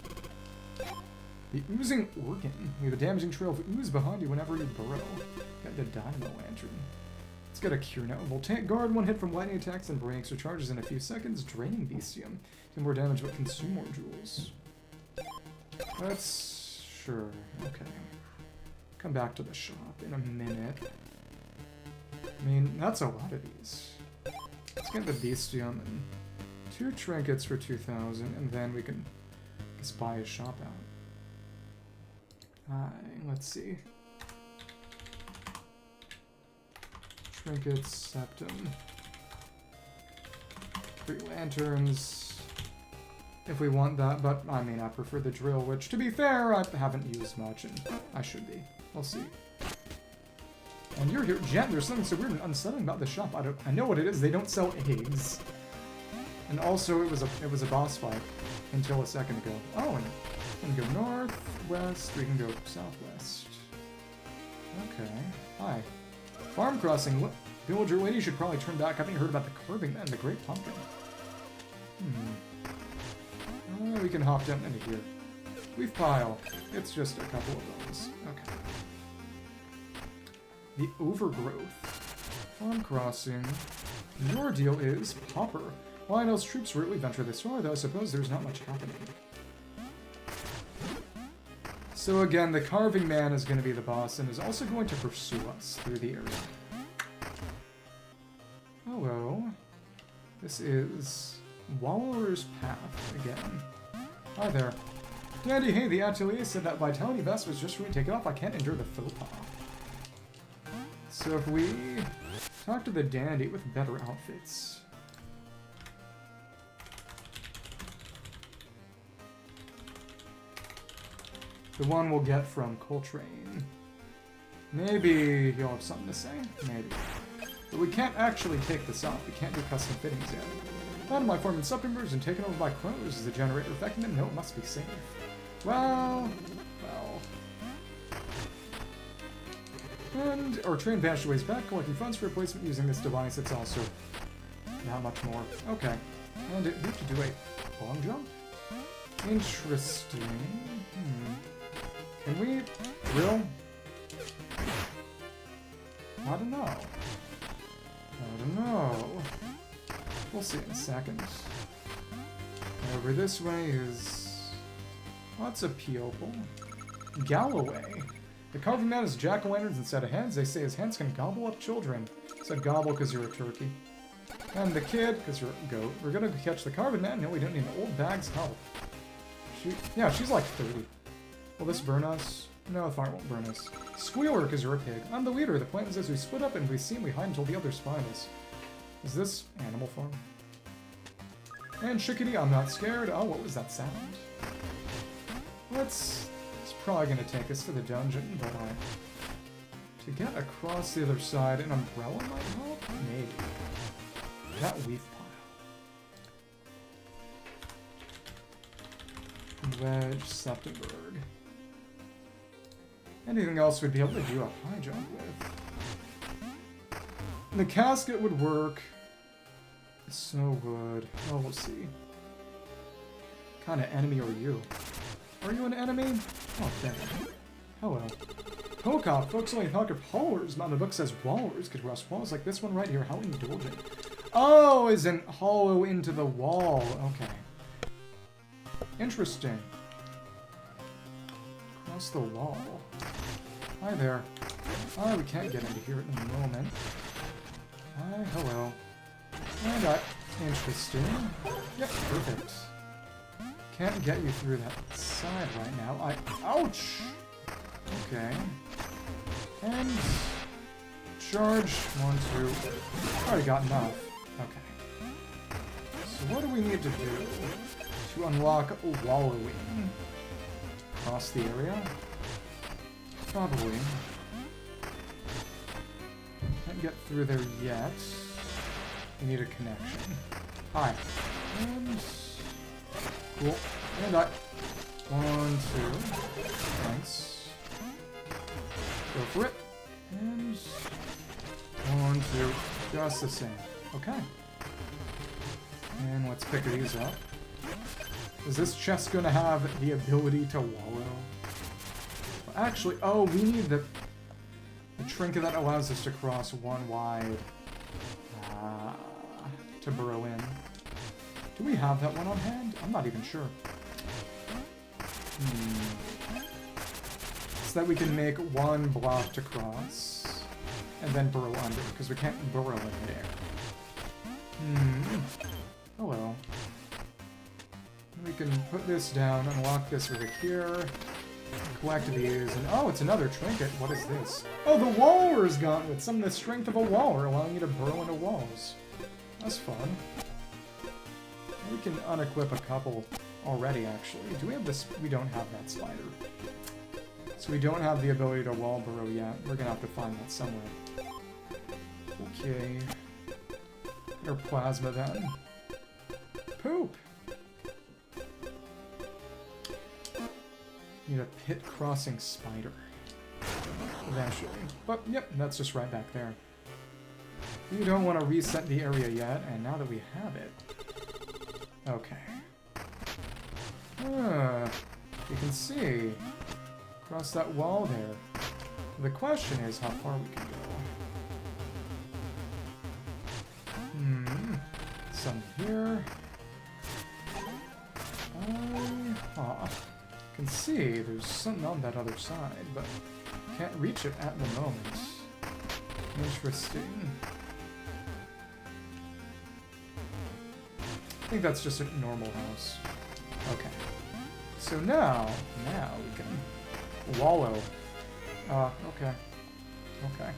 The oozing organ. You have a damaging trail of ooze behind you whenever you burrow. Got the dynamo lantern. Let's get a cure now. Voltaic guard, 1 hit from lightning attacks and breaks, recharges in a few seconds. Draining bestium. Do more damage but consume more jewels. That's... sure. Okay. Come back to the shop in a minute. I mean, that's a lot of these. Let's get the bestium and 2 trinkets for 2,000, and then we can just buy a shop out. Let's see. Trinkets, septum. 3 lanterns. If we want that, but I mean, I prefer the drill, which, to be fair, I haven't used much, and I should be. We'll see. And you're here, Jen. There's something so weird and unsettling about the shop. I know what it is. They don't sell eggs. And also, it was a boss fight until a second ago. Oh, and we can go north, west. We can go southwest. Okay. Hi. Farm crossing. Look, villager lady should probably turn back. Haven't you heard about the carving man, the great pumpkin? We can hop down into here. Leaf pile. It's just a couple of those. Okay. The overgrowth. Farm crossing. Your deal is Popper. Lionel's troops rarely venture this far, though I suppose there's not much happening. So again, the carving man is going to be the boss and is also going to pursue us through the area. Hello. This is Waller's Path again. Hi there. Dandy, hey, the atelier said that Vitality Vest was just really taken off. I can't endure the faux pas. So if we talk to the Dandy with better outfits. The one we'll get from Coltrane. Maybe he'll have something to say? Maybe. But we can't actually take this off. We can't do custom fittings yet. Found my form in Septemburg and taken over by crows. Is the generator affecting them? No, it must be safe. Well... And our train vanished a ways back, collecting funds for replacement using this device. It's also not much more. Okay. And we have to do a long jump? Interesting. Can we... Real? I don't know. I don't know. We'll see in a second. Over this way is... What's appealable? Galloway. The carving man has jack-o'-lanterns instead of heads. They say his hands can gobble up children. Said gobble because you're a turkey. And the kid, because you're a goat. We're gonna catch the carving man. No, we don't need an old bag's help. Yeah, she's like 30. Will this burn us? No, the fire won't burn us. Squealer, because you're a pig. I'm the leader. The plan is as we split up and we see we hide until the others find us. Is this Animal Farm? And Chickadee, I'm not scared. Oh, what was that sound? It's probably going to take us to the dungeon, but to get across the other side, an umbrella might help? Maybe. That leaf pile. Wedge, Septemburg. Anything else we'd be able to do a high jump with? And the casket would work. So good. Oh, we'll see. What kind of enemy are you? Are you an enemy? Oh, dang. Hello. Pocock, folks only talk of hollers, not in the book says wallers, could rust walls like this one right here. How indulgent. Oh, isn't hollow into the wall. Okay. Interesting. Across the wall. Hi there. Oh, we can't get into here at the moment. Hi, hello. And interesting. Yep, perfect. Can't get you through that side right now. Ouch! Okay. And... Charge. 1, 2. Already got enough. Okay. So what do we need to do to unlock wallowing? Across the area? Probably. Can't get through there yet. We need a connection. Hi. And... Cool. And 1, 2. Thanks. Go for it. And... 1, 2. Just the same. Okay. And let's pick these up. Is this chest gonna have the ability to wallow? Well, actually, oh, we need the trinket that allows us to cross one wide to burrow in. Do we have that one on hand? I'm not even sure. So that we can make one block to cross and then burrow under, because we can't burrow in there. Oh well. We can put this down, unlock this over here, collect these, and oh, it's another trinket. What is this? Oh, the Walrus Gauntlet! Some of the strength of a waller, allowing you to burrow into walls. That's fun. We can unequip a couple already, actually. Do we have this? We don't have that spider. So we don't have the ability to wall burrow yet. We're gonna have to find that somewhere. Okay. Or plasma then. Poop! Need a pit crossing spider. Eventually. But, yep, that's just right back there. We don't want to reset the area yet, and now that we have it... Okay. You can see across that wall there. The question is how far we can go. Some here. Can see there's something on that other side, but can't reach it at the moment. Interesting. I think that's just a normal house. Okay. So now we can wallow. Okay. Okay.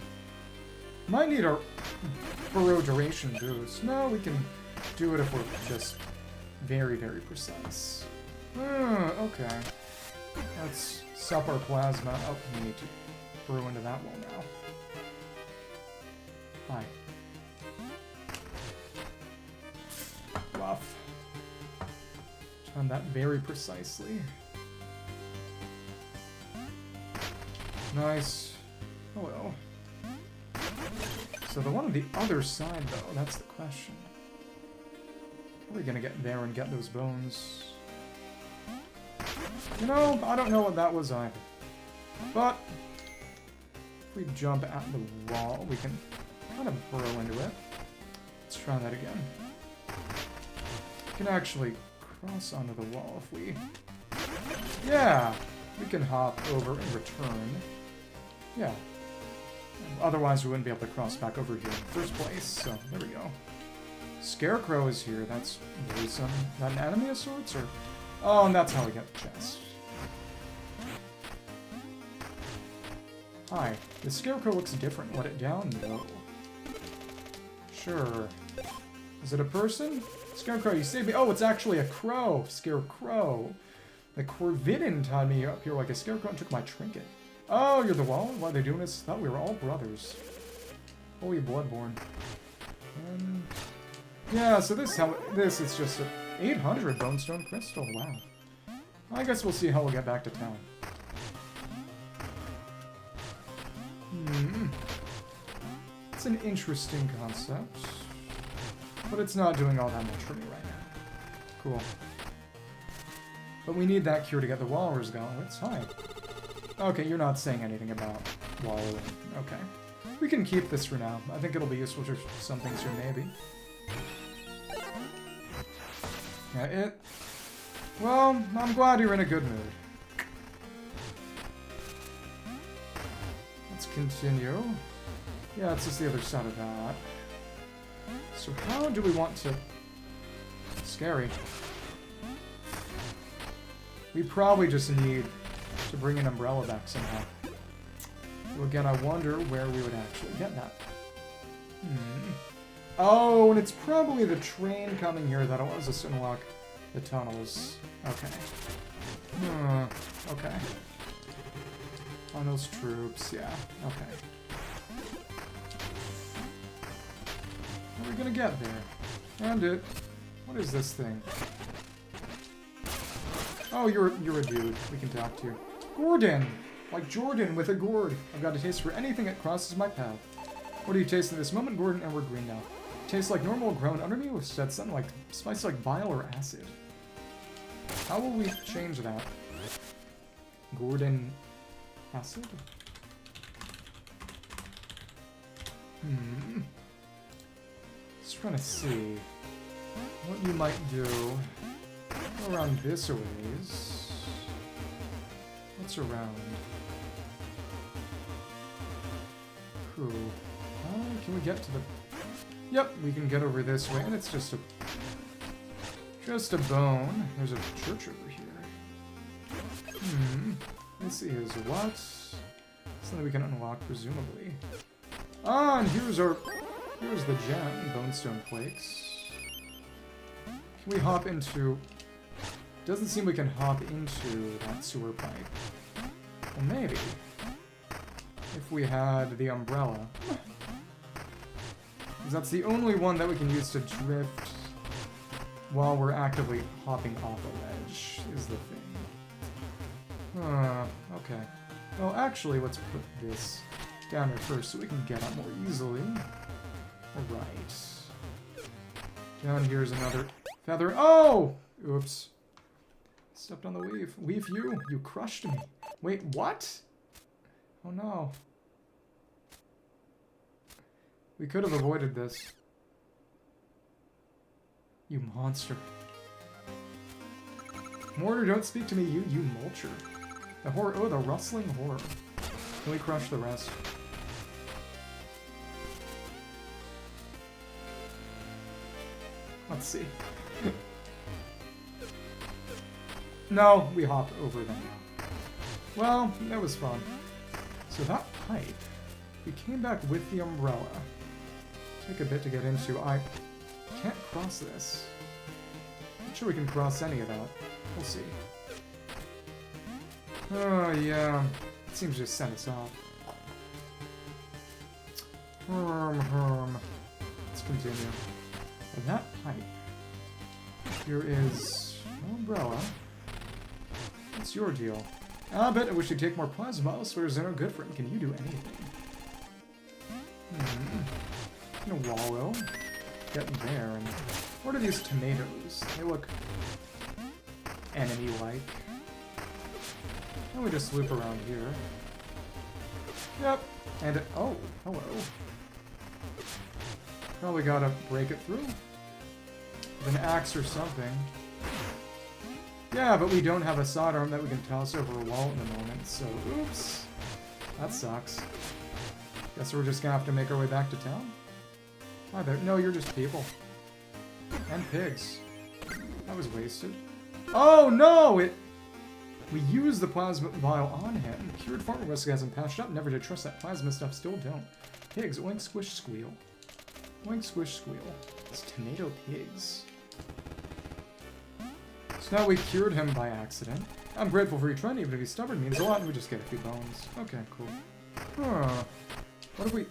Might need a burrow duration boost. No, we can do it if we're just very, very precise. Okay. Let's sup our plasma. Oh, we need to burrow into that wall now. Hi. Bluff. Done that very precisely. Nice. Hello. So the one on the other side, though, that's the question. How are we gonna get there and get those bones? You know, I don't know what that was either. But if we jump at the wall, we can kind of burrow into it. Let's try that again. We can actually cross onto the wall if we... Yeah! We can hop over and return. Yeah. Otherwise, we wouldn't be able to cross back over here in the first place, so there we go. Scarecrow is here, that's worrisome. Is that an enemy of sorts, or... Oh, and that's how we get the chest. Hi. The Scarecrow looks different. Let it down? No. Sure. Is it a person? Scarecrow, you saved me. Oh, it's actually a crow. Scarecrow. The Corvidin tied me up here like a scarecrow and took my trinket. Oh, you're the wall? What are they doing is... thought we were all brothers. Holy Bloodborne. Yeah, so this is just a 800 Bonestone Crystal. Wow. I guess we'll see how we'll get back to town. It's an interesting concept. But it's not doing all that much for me right now. Cool. But we need that cure to get the Walrus Gauntlets. Hi. Okay, you're not saying anything about wallowing. Okay. We can keep this for now. I think it'll be useful for some things here, maybe. Yeah, well, I'm glad you're in a good mood. Let's continue. Yeah, it's just the other side of that. So how do we want to... Scary. We probably just need to bring an umbrella back somehow. So again, I wonder where we would actually get that. Oh, and it's probably the train coming here that allows us to unlock the tunnels. Okay. Okay. On those troops, yeah. Okay. How are we gonna get there? And it. What is this thing? Oh, you're a dude. We can talk to you. Gordon! Like Jordan with a gourd. I've got a taste for anything that crosses my path. What do you taste at this moment, Gordon? And we're green now. Tastes like normal grown under me with something like spice like bile or acid. How will we change that? Gordon acid? Just trying to see what you might do. Go around this a ways. What's around? Cool. Can we get to the... Yep, we can get over this way, and it's just a bone. There's a church over here. This is what? Something we can unlock, presumably. Ah, and here's the gem, Bonestone Flakes. Can we hop into... Doesn't seem we can hop into that sewer pipe. Well, maybe. If we had the umbrella. Because that's the only one that we can use to drift while we're actively hopping off a ledge, is the thing. Okay. Well, actually, let's put this down here first so we can get up more easily. Alright. Down here's another feather. Oh! Oops. Stepped on the weave. Weave you? You crushed me. Wait, what? Oh no. We could have avoided this. You monster. Mortar, don't speak to me, you mulcher. The horror, oh, the rustling horror. Can we crush the rest? Let's see. No, we hopped over them now. Well, that was fun. So that pipe, we came back with the umbrella. Take a bit to get into. I can't cross this. Not sure we can cross any of that. We'll see. Oh, yeah. It seems to just set us off. Let's continue. And that pipe. Here is no umbrella. What's your deal? I bet we should take more plasma elsewhere. They're no good for it. Can you do anything? No wallow. Get in there. And what are these tomatoes? They look enemy-like. And we just loop around here. Yep. And oh, hello. Probably gotta break it through. With an axe or something. Yeah, but we don't have a sidearm that we can toss over a wall at the moment, so oops. That sucks. Guess we're just gonna have to make our way back to town? Hi there. No, you're just people. And pigs. That was wasted. Oh no! We used the plasma vial on him. Cured former risk hasn't patched up. Never did trust that plasma stuff. Still don't. Pigs. Oink, squish, squeal. Oink, squish, squeal. It's tomato pigs. So now we cured him by accident. I'm grateful for your trying, even if he's stubborn. Means a lot, and we just get a few bones. Okay, cool. Huh. What if we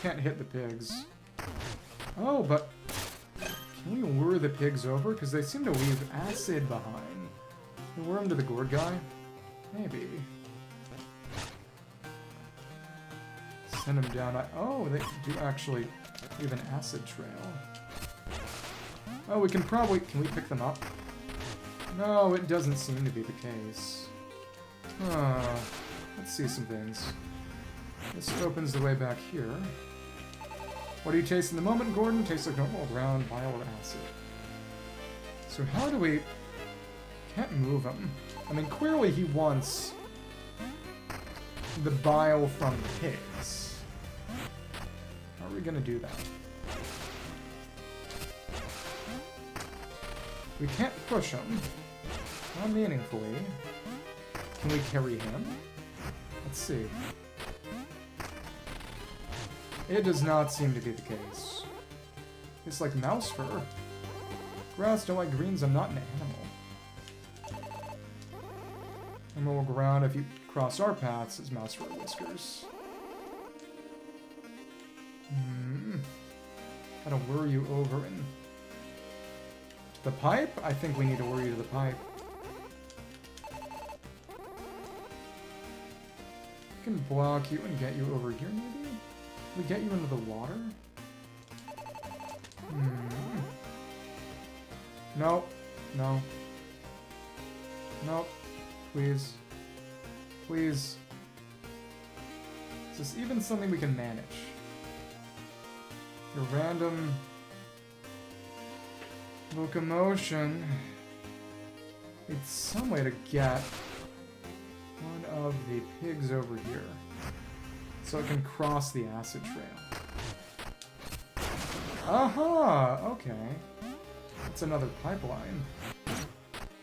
can't hit the pigs? Oh, but can we lure the pigs over? Because they seem to leave acid behind. Can we lure them to the gourd guy? Maybe. Send them down. Oh, they do actually leave an acid trail. Oh, we can probably... Can we pick them up? No, it doesn't seem to be the case. Let's see some things. This opens the way back here. What do you taste in the moment, Gordon? Tastes like normal ground, bile, or acid. So how do we... Can't move him. I mean, clearly he wants the bile from pigs. How are we gonna do that? We can't push him. Not meaningfully. Can we carry him? Let's see. It does not seem to be the case. It's like mouse fur. Grass don't like greens, I'm not an animal. And we'll go around if you cross our paths as mouse fur whiskers. Gotta lure you over and... To the pipe? I think we need to lure you to the pipe. I can block you and get you over here, maybe? Can we get you into the water? Nope. No. Nope. Please. Please. Is this even something we can manage? Your random locomotion. It's some way to get one of the pigs over here. So it can cross the acid trail. Aha! Okay. That's another pipeline.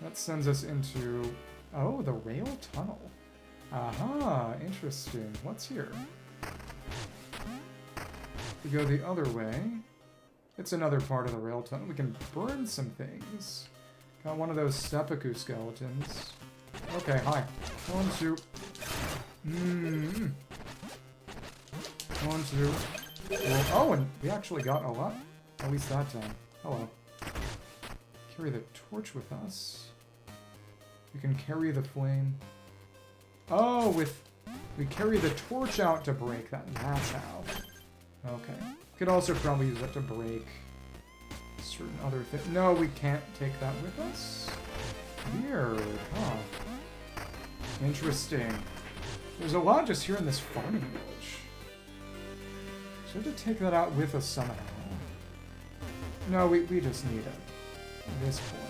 That sends us into... Oh, the rail tunnel. Aha! Interesting. What's here? We go the other way. It's another part of the rail tunnel. We can burn some things. Got one of those seppuku skeletons. Okay, hi. 1, 2... One, two. Oh, and we actually got a lot. At least that time. Hello. Carry the torch with us. You can carry the flame. Oh, we carry the torch out to break that. That's how. Okay. Could also probably use that to break certain other things. No, we can't take that with us. Weird, huh? Interesting. There's a lot just here in this farming village. So we have to take that out with us somehow. No, we just need it. At this point.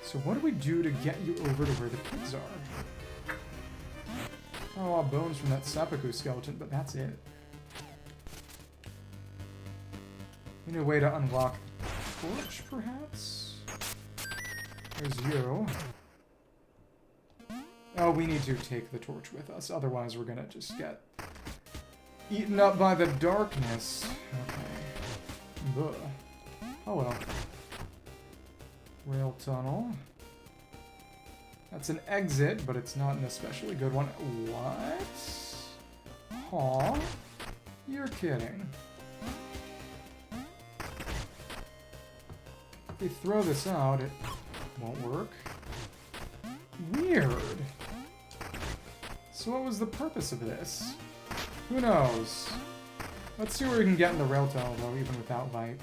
So what do we do to get you over to where the pigs are? Oh, bones from that seppuku skeleton, but that's it. We need a way to unlock torch, perhaps? There's you. Oh, we need to take the torch with us, otherwise we're gonna just get eaten up by the darkness. Okay. Ugh. Oh well. Rail tunnel. That's an exit, but it's not an especially good one. What? Aw. You're kidding. If we throw this out, it won't work. Weird. So what was the purpose of this? Who knows? Let's see where we can get in the rail tunnel, though, even without light.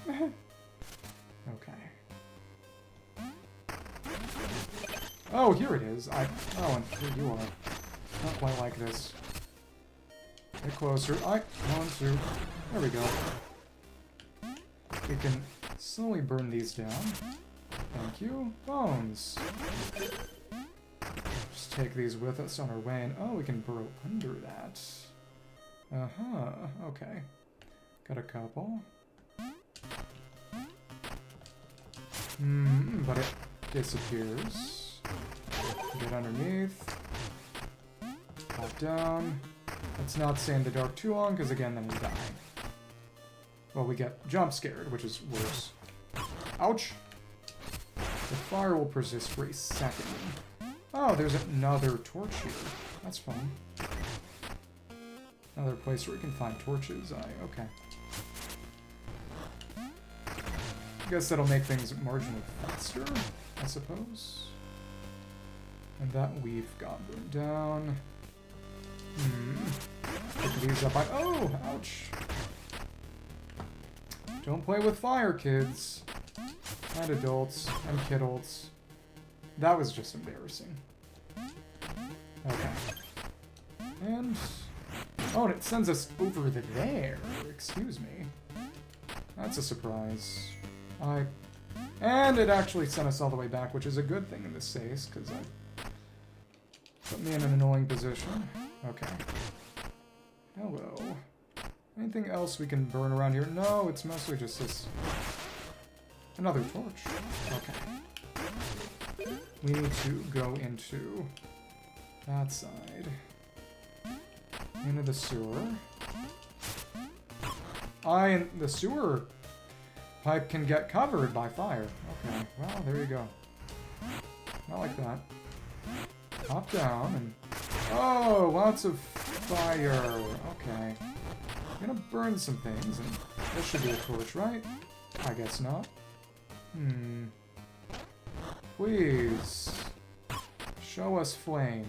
Okay. Oh, here it is. Oh, and here you are. Not quite like this. Get closer. One, two. There we go. We can slowly burn these down. Thank you. Bones. Just take these with us on our way, and oh, we can burrow under that. Uh-huh. Okay. Got a couple. But it disappears. Get underneath. Pop down. Let's not stay in the dark too long, because again, then we die. Well, we get jump scared, which is worse. Ouch! The fire will persist for a second. Oh, there's another torch here. That's fun. Another place where we can find torches. Okay. I guess that'll make things marginally faster, I suppose. And that we've got burned down. Pick these up. Oh, ouch. Don't play with fire, kids. And adults. And kidults. That was just embarrassing. Okay. And... oh, and it sends us over there. Excuse me. That's a surprise. And it actually sent us all the way back, which is a good thing in this case, because put me in an annoying position. Okay. Hello. Anything else we can burn around here? No, it's mostly just this. Another torch. Okay. We need to go into that side. Into the sewer. And the sewer pipe can get covered by fire. Okay, well, there you go. Not like that. Hop down and... oh, lots of fire. Okay. I'm gonna burn some things, and this should be a torch, right? I guess not. Please. Show us flame.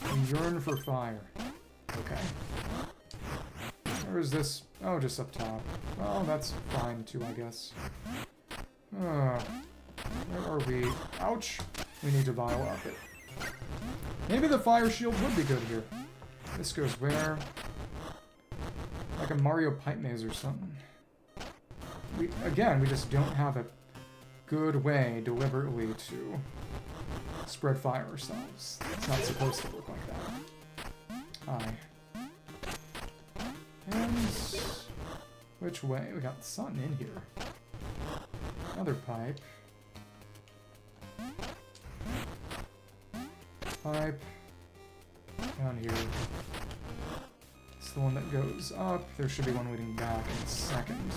We yearn for fire. Okay. Where is this? Oh, just up top. Well, that's fine too, I guess. Where are we? Ouch! We need to vial up it. Maybe the fire shield would be good here. This goes where? Like a Mario pipe maze or something. We just don't have a good way deliberately to spread fire ourselves. It's not supposed to look like that. And which way? We got sun in here. Another pipe. Pipe. Down here. It's the one that goes up. There should be one leading back in a second.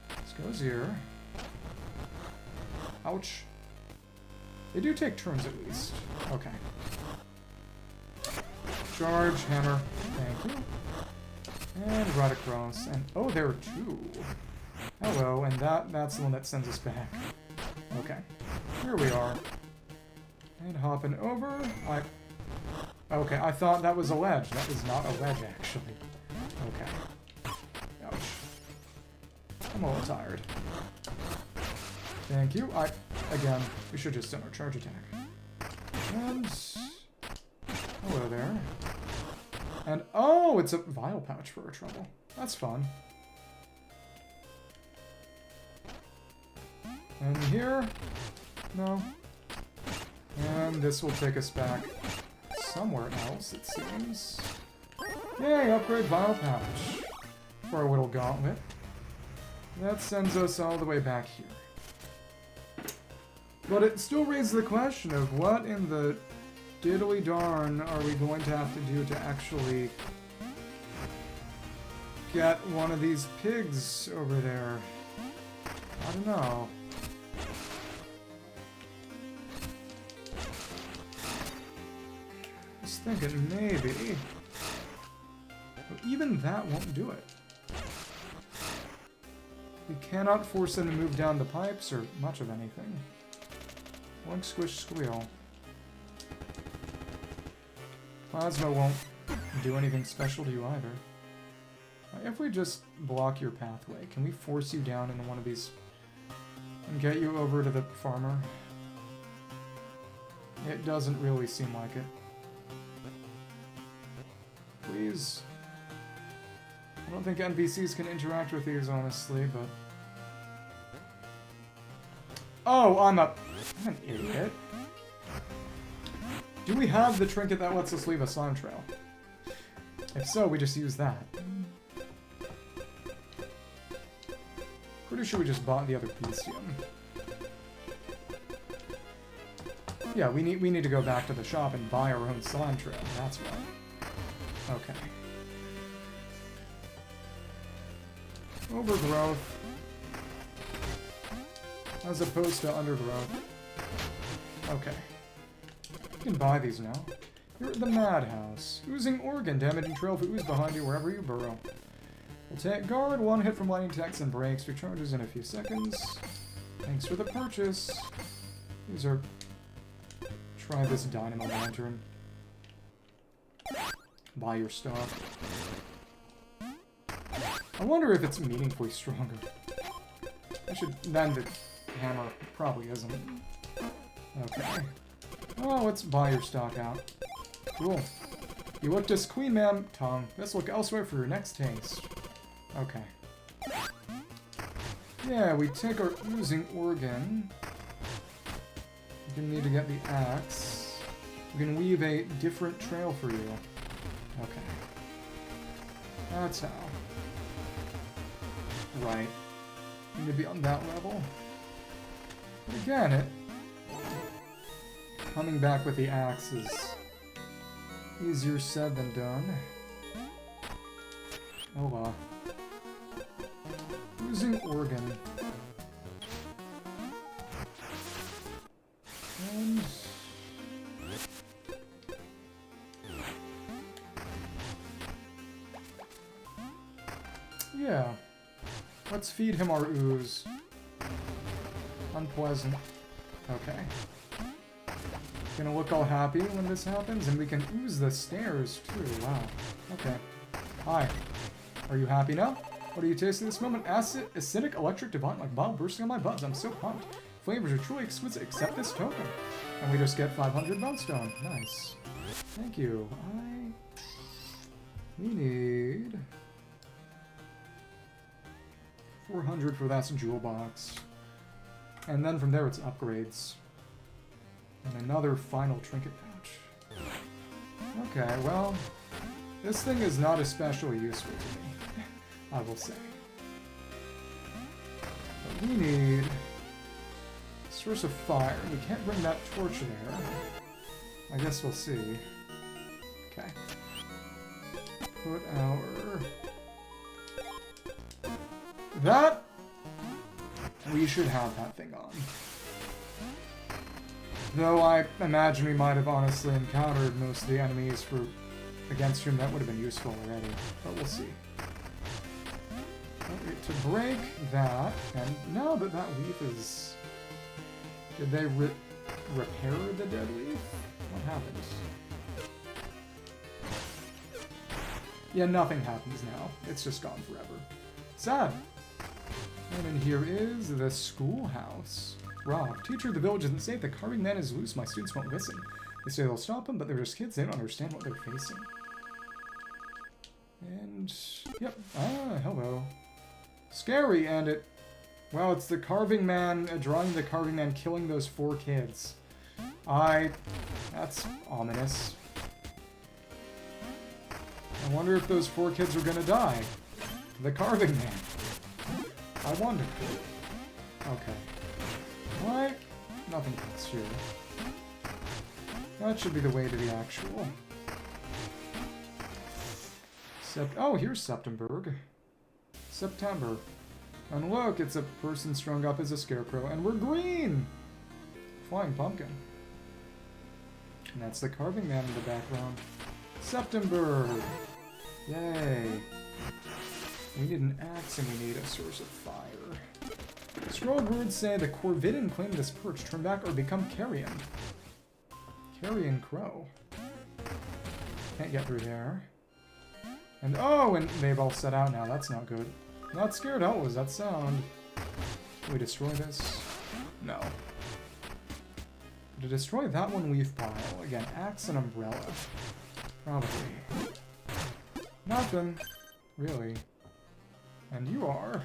This goes here. Ouch. They do take turns at least. Okay. Charge, hammer. Thank you. And right across. And oh, there are two. Hello, and that's the one that sends us back. Okay. Here we are. And hopping over. Okay, I thought that was a ledge. That was not a ledge, actually. Okay. Ouch. I'm a little tired. Thank you. Again, we should just send our charge attack. And... hello there. And, oh, it's a vial pouch for our trouble. That's fun. And here? No. And this will take us back somewhere else, it seems. Yay, upgrade vial pouch for our little gauntlet. That sends us all the way back here. But it still raises the question of what in the diddly darn are we going to have to do to actually get one of these pigs over there? I don't know. Just thinking maybe. But even that won't do it. We cannot force them to move down the pipes or much of anything. One squish squeal. Plasma won't do anything special to you either. If we just block your pathway, can we force you down into one of these and get you over to the farmer? It doesn't really seem like it. Please. I don't think NPCs can interact with these, honestly, but... Oh, I'm an idiot. Do we have the trinket that lets us leave a slime trail? If so, we just use that. Pretty sure we just bought the other bestium. Yeah, we need to go back to the shop and buy our own slime trail. That's why. Okay. Overgrowth. As opposed to undergrowth. Okay. You can buy these now. You're at the madhouse. Oozing organ, damaging trail for ooze behind you wherever you burrow. We'll take guard, one hit from lightning attacks and breaks, recharges in a few seconds. Thanks for the purchase. These are... Try this dynamo lantern. Buy your stuff. I wonder if it's meaningfully stronger. I should... Then the hammer probably isn't. Okay. Oh, let's buy your stock out. Cool. You looked as queen, ma'am. Tongue. Let's look elsewhere for your next taste. Okay. Yeah, we take our oozing organ. We're gonna need to get the axe. We can weave a different trail for you. Okay. That's how. Right. Need to be on that level. But again, it... Coming back with the axe is easier said than done. Oh well. Oozing organ. And... Yeah. Let's feed him our ooze. Unpleasant. Okay. Gonna look all happy when this happens, and we can ooze the stairs too. Wow. Okay. Hi. Are you happy now? What are you tasting this moment? Acid, acidic, electric, divine, like bile bursting on my buds. I'm so pumped. Flavors are truly exquisite. Accept this token. And we just get 500 bone. Nice. Thank you. We need 400 for that jewel box. And then from there it's upgrades. And another final trinket pouch. Okay, well, this thing is not especially useful to me, I will say. But we need a source of fire. We can't bring that torch there. I guess we'll see. Okay. Put our... That... We should have that thing on. Though I imagine we might have honestly encountered most of the enemies against whom that would have been useful already. But we'll see. Okay, to break that, and now that that leaf is... Did they repair the dead leaf? What happens? Yeah, nothing happens now. It's just gone forever. Sad. And then here is the schoolhouse. Rob, teacher of the village isn't safe. The carving man is loose. My students won't listen. They say they'll stop him, but they're just kids. They don't understand what they're facing. And... Yep. Ah, hello. Scary, and it... Well, it's the carving man, drawing the carving man killing those 4 kids. That's ominous. I wonder if those 4 kids are gonna die. The carving man. I wonder. Okay. Why? Nothing else here. That should be the way to the actual. Oh, here's Septemburg. September. And look, it's a person strung up as a scarecrow, and we're green! Flying pumpkin. And that's the carving man in the background. Septemburg! Yay! We need an axe and we need a source of fire. Scrolled words say the Corvidan claim this perch, turn back or become carrion. Carrion crow. Can't get through there. And oh, and they've all set out now. That's not good. Not scared. Oh, what was that sound? Can we destroy this? No. To destroy that one leaf pile, again, axe and umbrella. Probably. Nothing. Really. And you are...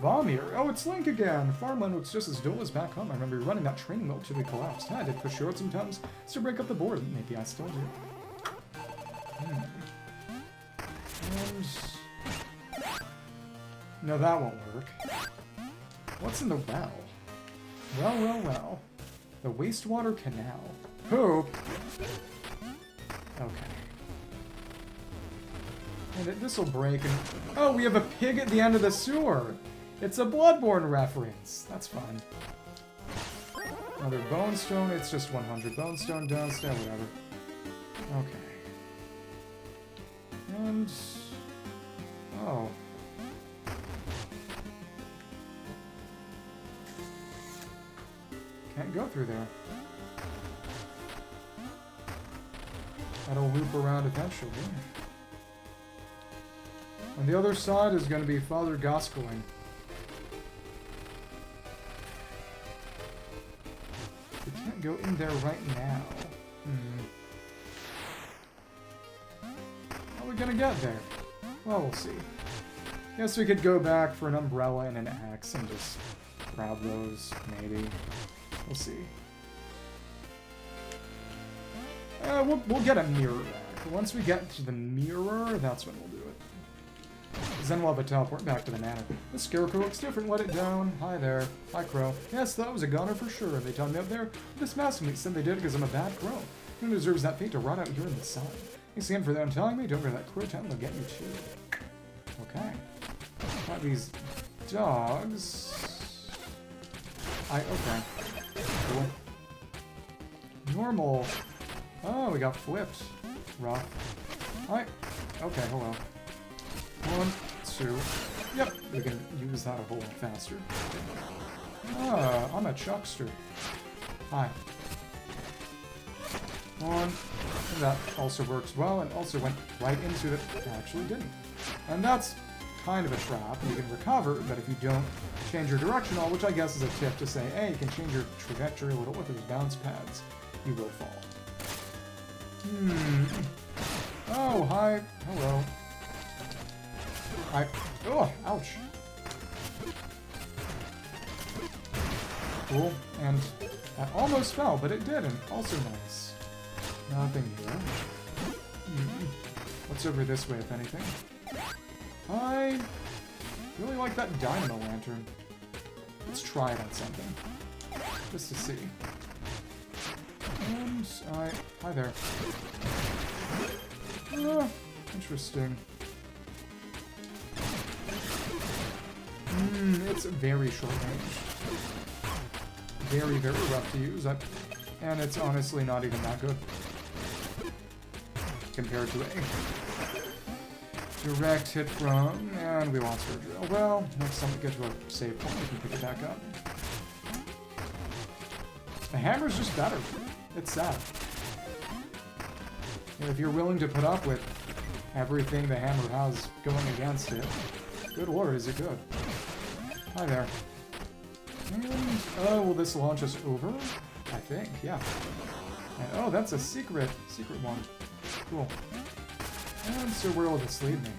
Vomir. Oh, it's Link again! Farmland looks just as dull as back home. I remember running that training mill till we collapsed. I did push short sometimes just to break up the board. Maybe I still do. And... no, that won't work. What's in the well? Well. The wastewater canal. Poop! Okay. And this'll break and... oh, we have a pig at the end of the sewer! It's a Bloodborne reference! That's fun. Another bone stone, it's just 100 bone stone dust, yeah, whatever. Okay. And... oh. Can't go through there. That'll loop around eventually. And the other side is going to be Father Goscoling. We can't go in there right now. How are we going to get there? Well, we'll see. Guess we could go back for an umbrella and an axe and just grab those, maybe. We'll see. We'll get a mirror back. Once we get to the mirror, that's when we'll do it. Because then we'll have a teleport back to the manor. This scarecrow looks different. Let it down. Hi there. Hi, crow. Yes, that was a gunner for sure. They told me up there. This massacre said they did because I'm a bad crow. Who deserves that fate to rot out here in the sun? Thanks again for that. I'm telling me. Don't go to that crow town. They'll get you too. Okay. Got these dogs. Okay. Cool. Normal. Oh, we got flipped. Rough. Alright. Okay, hello. 1, 2. Yep, we can use that a whole lot faster. Ah, I'm a chuckster. Hi. 1. That also works well, and also went right into it. Actually didn't. And that's kind of a trap. You can recover, but if you don't change your direction all, which I guess is a tip to say, hey, you can change your trajectory a little with those bounce pads, you will fall. Oh, hi. Hello. Oh, ouch. Cool. And that almost fell, but it didn't. Also nice. Nothing here. What's over this way, if anything? I really like that dynamo lantern. Let's try it on something. Just to see. And hi there. Interesting. It's very short range. Very, very rough to use. And it's honestly not even that good. Compared to a direct hit from, and we lost our drill. Well, next time we get to a save point, we can pick it back up. The hammer's just better. It's sad. And if you're willing to put up with everything the hammer has going against it, good lord, is it good. Hi there. And, oh, will this launch us over? I think, yeah. And, oh, that's a secret one. Cool. And so where will this lead me?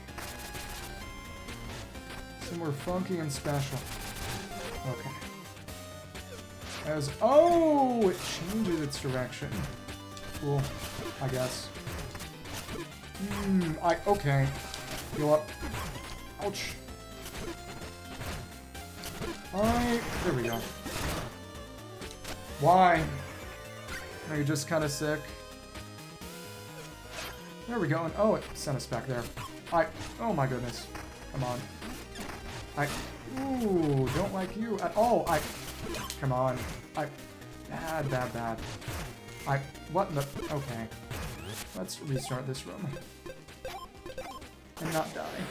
Somewhere funky and special. Okay. Oh, it changes its direction. Cool, I guess. Okay. Heal up. Ouch. There we go. Why? Are you just kind of sick? There we go. And oh, it sent us back there. Oh my goodness. Come on. Ooh, don't like you at all. Come on. Bad. What in the... Okay. Let's restart this room. And not die.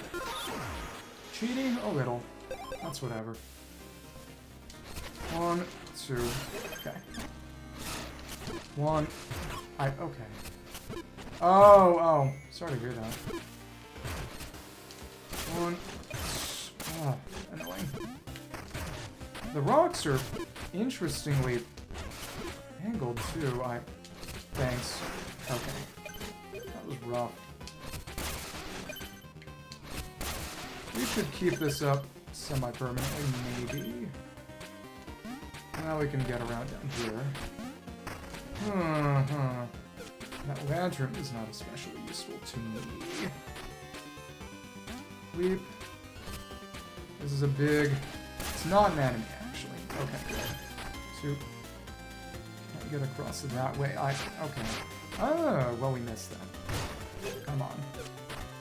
Cheating a little. That's whatever. 1, 2. Okay. 1. Okay. Oh. Sorry to hear that. 1. Oh, annoying. The rocks are interestingly angled too. Thanks. Okay. That was rough. We should keep this up semi-permanently, maybe. Now we can get around down here. That lantern is not especially useful to me. Leap. This is a big... It's not an enemy, actually. Okay. 2. Can't get across it that way. Okay. Oh, well, we missed that. Come on.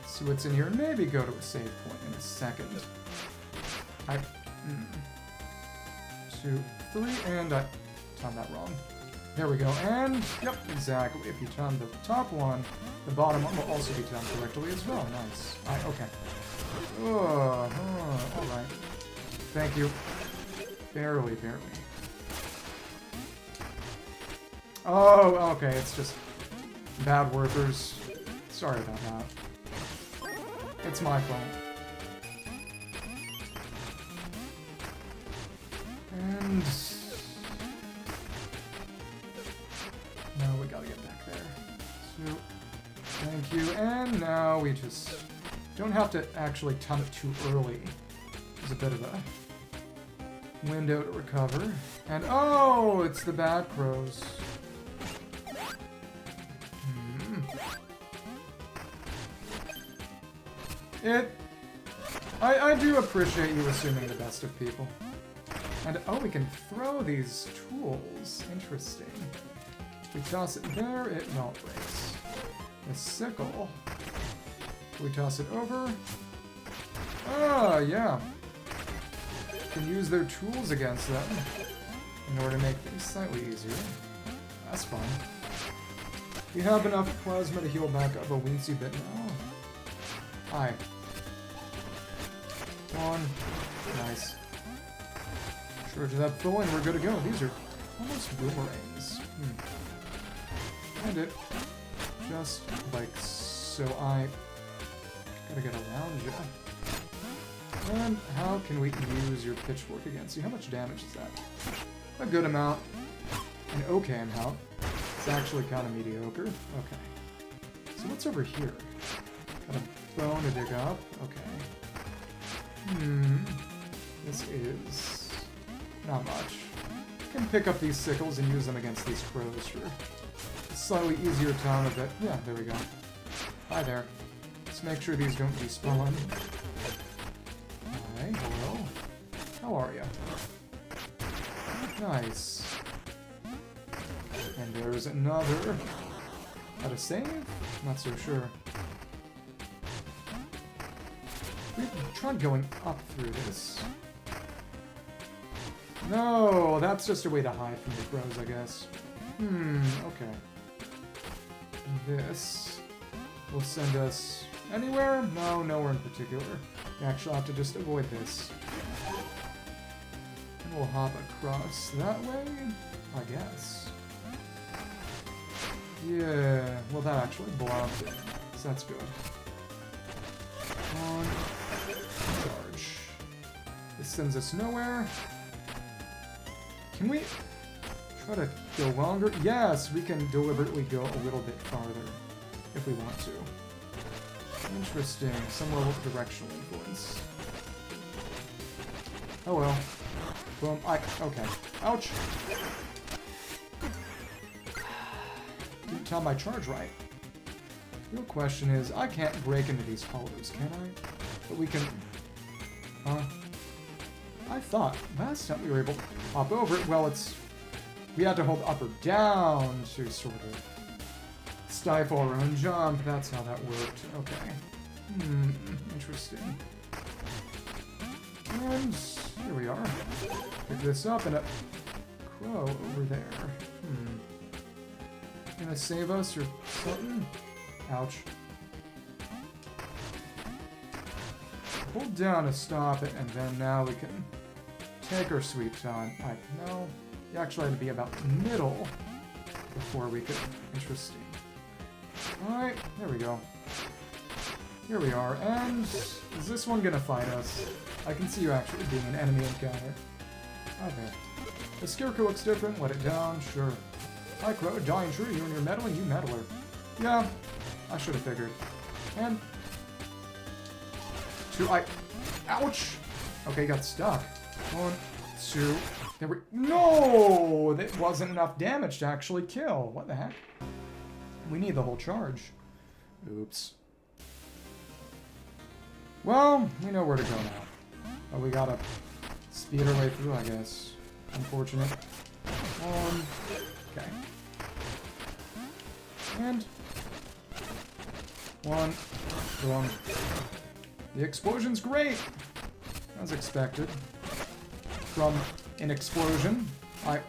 See what's in here, and maybe go to a save point in a second. 2, 3, and I timed that wrong. There we go, and yep, exactly. If you time the top one, the bottom one will also be timed correctly as well. Nice. Okay. Alright. Thank you. Barely. Oh, okay, it's just bad workers. Sorry about that. It's my fault. And... now we gotta get back there. So, thank you. And now we just don't have to actually time it too early. There's a bit of a window to recover. And oh, it's the bad crows. I do appreciate you assuming the best of people. And oh, we can throw these tools. Interesting. We toss it there, it breaks. The sickle. We toss it over. Ah, yeah. Can use their tools against them in order to make things slightly easier. That's fun. We have enough plasma to heal back up a weensy bit now. Hi. 1. Nice. Charge it up full and we're good to go. These are almost boomerangs. And it just like so. I gotta get around you. And how can we use your pitchfork against you? How much damage is that? A good amount. An okay amount. It's actually kind of mediocre. Okay. So what's over here? Got a bone to dig up. Okay. This is not much. Can pick up these sickles and use them against these crows for a slightly easier time of it. Yeah, there we go. Hi there. Let's make sure these don't despawn. Hi, hello. How are you? Nice. And there's another. Got a save? Not so sure. We've tried going up through this. No, that's just a way to hide from the crows, I guess. Okay. This will send us anywhere? No, nowhere in particular. We actually have to just avoid this. And we'll hop across that way, I guess. Yeah, well that actually blocked it, so that's good. On charge. This sends us nowhere. Can we try to go longer? Yes, we can deliberately go a little bit farther if we want to. Interesting. Some level of directional influence. Oh well. Boom. Okay. Ouch. Didn't time my charge right. Real question is, I can't break into these hollows, can I? But we can... I thought last time we were able to hop over it. Well, we had to hold up or down to sort of stifle our own jump. That's how that worked. Okay. Interesting. And here we are. Pick this up and a crow over there. Gonna save us or something? Ouch. Hold down to stop it, and then now we can take our sweet time. No. You actually had to be about middle before we could... Interesting. Alright, there we go. Here we are, and is this one gonna fight us? I can see you actually being an enemy encounter. Hi there. The scarecrow looks different, let it down, sure. Hi Crow, dying true, you and your meddling, you meddler. Yeah, I should have figured. And... Ouch! Okay, got stuck. 1, 2... There we... No! That wasn't enough damage to actually kill. What the heck? We need the whole charge. Oops. Well, we know where to go now. But we gotta speed our way through, I guess. Unfortunate. Okay. And... 1. Boom. The explosion's great! As expected. From an explosion. Okay.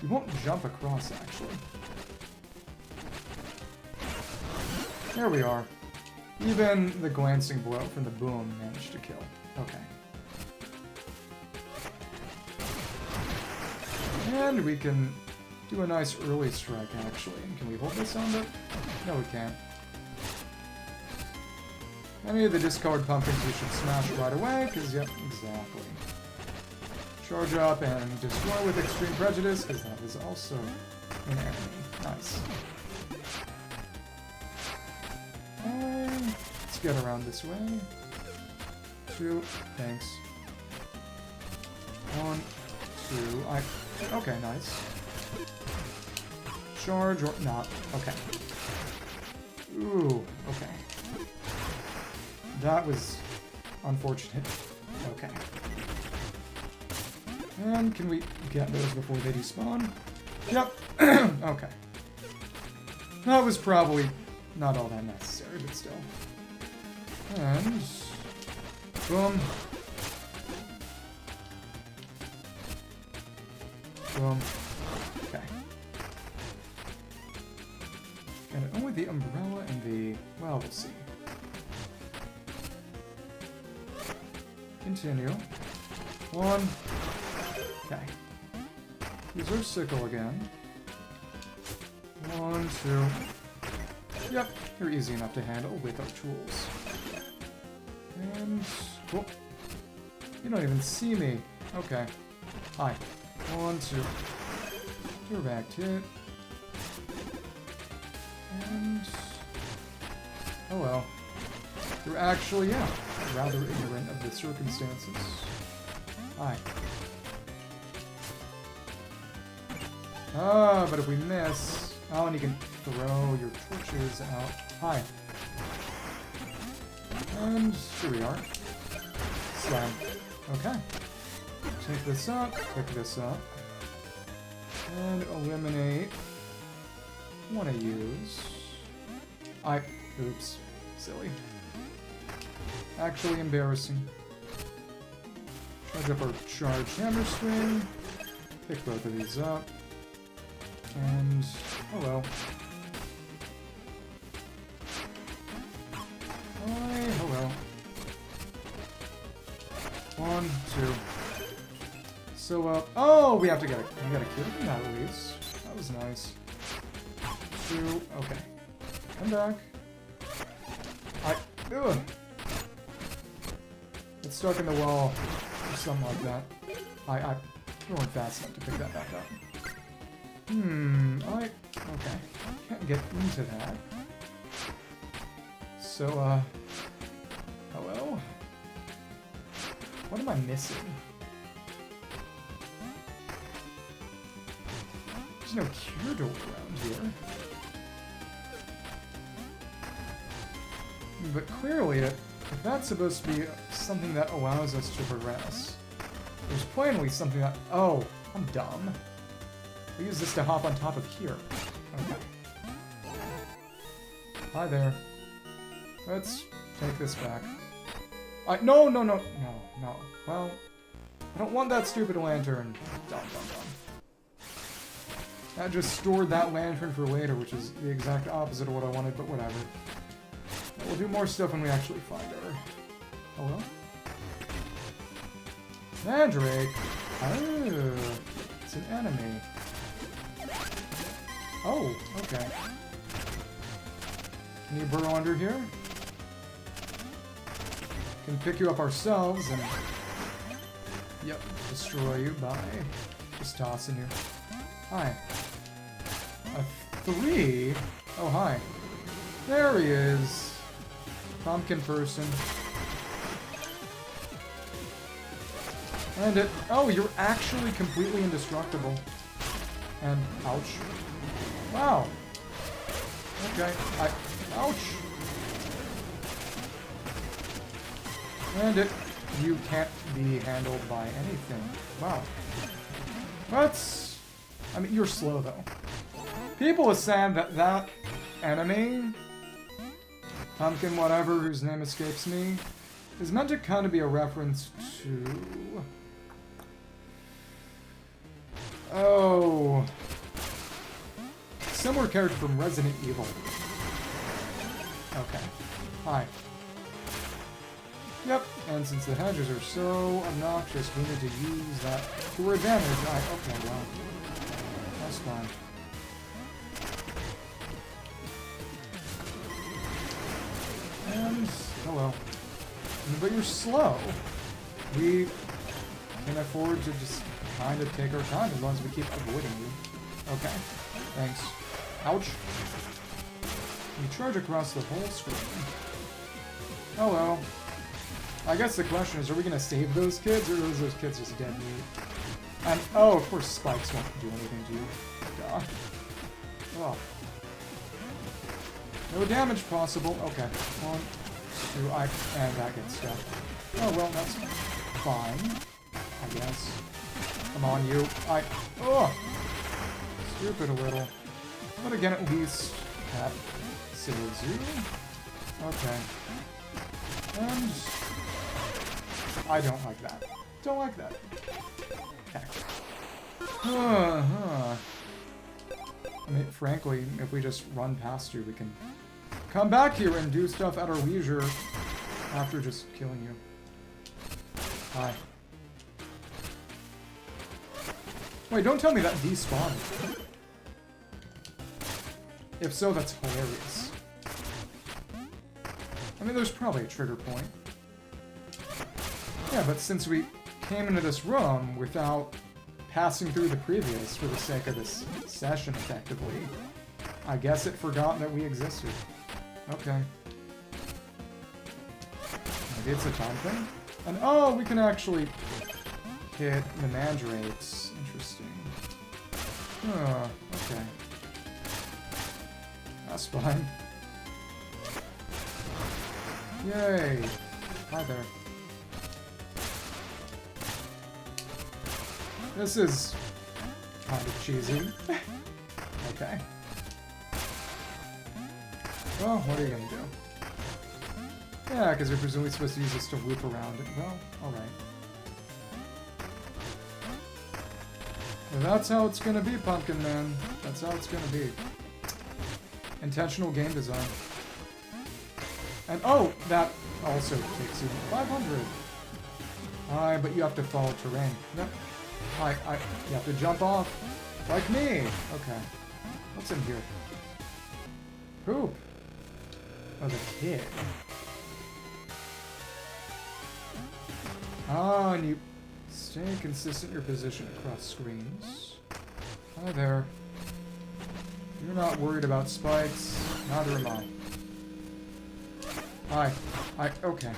You won't jump across, actually. There we are. Even the glancing blow from the boom managed to kill. Okay. And we can do a nice early strike, actually. Can we hold this on the... No, we can't. Any of the discard pumpkins we should smash right away, because, yep, exactly. Charge up and destroy with extreme prejudice, because that is also an enemy. Nice. Let's get around this way. 2, thanks. 1, 2, okay, nice. Charge or not. Okay. Ooh, okay. That was unfortunate. Okay. And can we get those before they despawn? Yep. Okay. That was probably not all that necessary, but still. And... Boom. Boom. Okay. And only the umbrella and the... Well, we'll see. Continue. 1. Okay. Use our sickle again. 1, 2. Yep, they're easy enough to handle with our tools. And... Oh. You don't even see me. Okay. Hi. 1, 2. Direct hit. And... Oh well. You're actually, yeah, rather ignorant of the circumstances. Hi. Ah, but if we miss... Oh, and you can throw your torches out. Hi. And here we are. Slam. Okay. Take this up, pick this up. And eliminate... Want to use... Oops. Silly. Actually embarrassing. Charge up our charged hammer swing. Pick both of these up. And... oh well. Oh well. 1, 2. So, oh, we have to get it. We got a kill from that at least. That was nice. 2, okay. Come back. Ugh. It's stuck in the wall, or something like that. You weren't fast enough to pick that back up. Okay. Can't get into that. So, oh well. What am I missing? There's no cure door around here. But clearly If that's supposed to be something that allows us to progress, there's plainly something that... Oh, I'm dumb. We use this to hop on top of here. Okay. Hi there. Let's take this back. No. Well, I don't want that stupid lantern. Dumb. I just stored that lantern for later, which is the exact opposite of what I wanted, but whatever. We'll do more stuff when we actually find her. Hello? Mandrake? Oh, it's an enemy. Oh, okay. Can you burrow under here? Can pick you up ourselves and... Yep, destroy you by just tossing you. Hi. A 3? Oh, hi. There he is. Pumpkin person. And it... Oh, you're actually completely indestructible. And... Ouch. Wow. Okay. Ouch. And it... You can't be handled by anything. Wow. That's... I mean, you're slow, though. People have said that that enemy... Pumpkin whatever, whose name escapes me, is meant to kind of be a reference to... Oh... Similar character from Resident Evil. Okay. Hi. Yep, and since the hedges are so obnoxious, we need to use that to our advantage. Okay, well. That's fine. And, oh well. But you're slow. We can afford to just kind of take our time as long as we keep avoiding you. Okay. Thanks. Ouch. You charge across the whole screen. Oh well. I guess the question is, are we going to save those kids, or are those kids just dead meat? And, oh, of course spikes won't do anything to you. Duh. Oh. No damage possible. Okay. 1, 2, and that gets stuff. Oh, well, that's fine. I guess. Come on, you. Oh! Stupid a little. But again, at least that saves you. Okay. And... I don't like that. Don't like that. Okay. I mean, frankly, if we just run past you, we can come back here and do stuff at our leisure after just killing you. Hi. Wait, don't tell me that despawned. If so, that's hilarious. I mean, there's probably a trigger point. Yeah, but since we came into this room without passing through the previous for the sake of this session, effectively, I guess it forgot that we existed. Okay. Maybe it's a time thing? And oh, we can actually hit the mandrakes. Interesting. Oh, okay. That's fine. Yay! Hi there. This is kind of cheesy. Okay. Well, what are you gonna do? Yeah, because you're presumably supposed to use this to loop around it. Well, alright. Well, that's how it's gonna be, Pumpkin Man. That's how it's gonna be. Intentional game design. And oh, that also takes you 500. But you have to follow terrain. Yep. You have to jump off. Like me. Okay. What's in here? Poop. Oh, the kid. And you stay consistent in your position across screens. Hi there. You're not worried about spikes. Neither am I. Okay.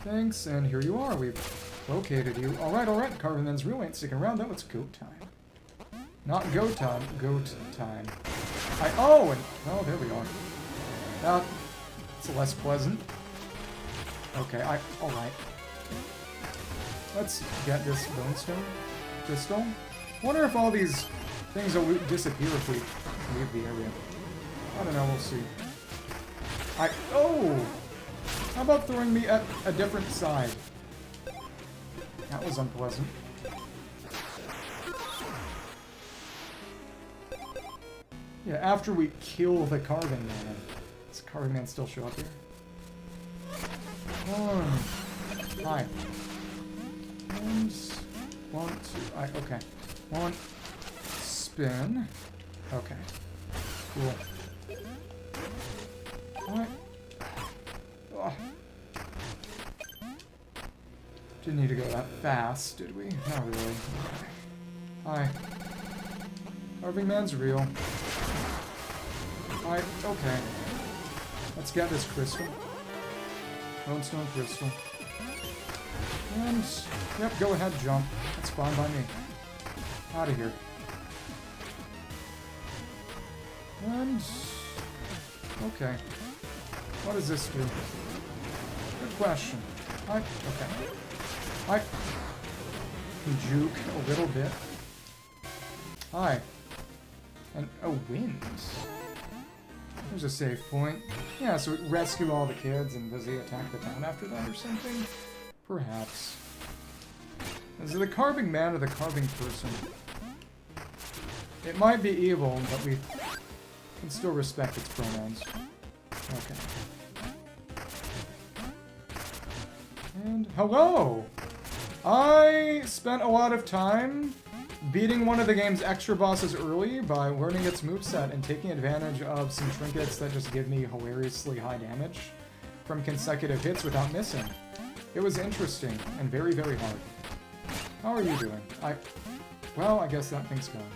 Thanks, and here you are. We've located you. Alright. Carvin Man's real ain't sticking around, though. It's goat time. Not go time, goat time. Oh, there we are. It's less pleasant. Okay, alright. Let's get this bonestone crystal. Wonder if all these things will disappear if we leave the area. I don't know, we'll see. Oh! How about throwing me at a different side? That was unpleasant. Yeah, after we kill the carving man. Does the carving man still show up here? Hi. And one, two, okay. One, spin. Okay. Cool. What? Oh. Didn't need to go that fast, did we? Not really. Okay. Hi. Carving man's real. Okay. Let's get this crystal. Bonestone crystal. And, yep, go ahead, jump. That's fine by me. Out of here. And, okay. What does this do? Good question. Okay. I can juke a little bit. Hi. And, oh, winds. There's a save point. Yeah, so rescue all the kids, and does he attack the town after that or something? Perhaps. Is it the carving man or the carving person? It might be evil, but we can still respect its pronouns. Okay. And hello! I spent a lot of time beating one of the game's extra bosses early by learning its moveset and taking advantage of some trinkets that just give me hilariously high damage from consecutive hits without missing. It was interesting and very, very hard. How are you doing? Well, I guess that thing's gone.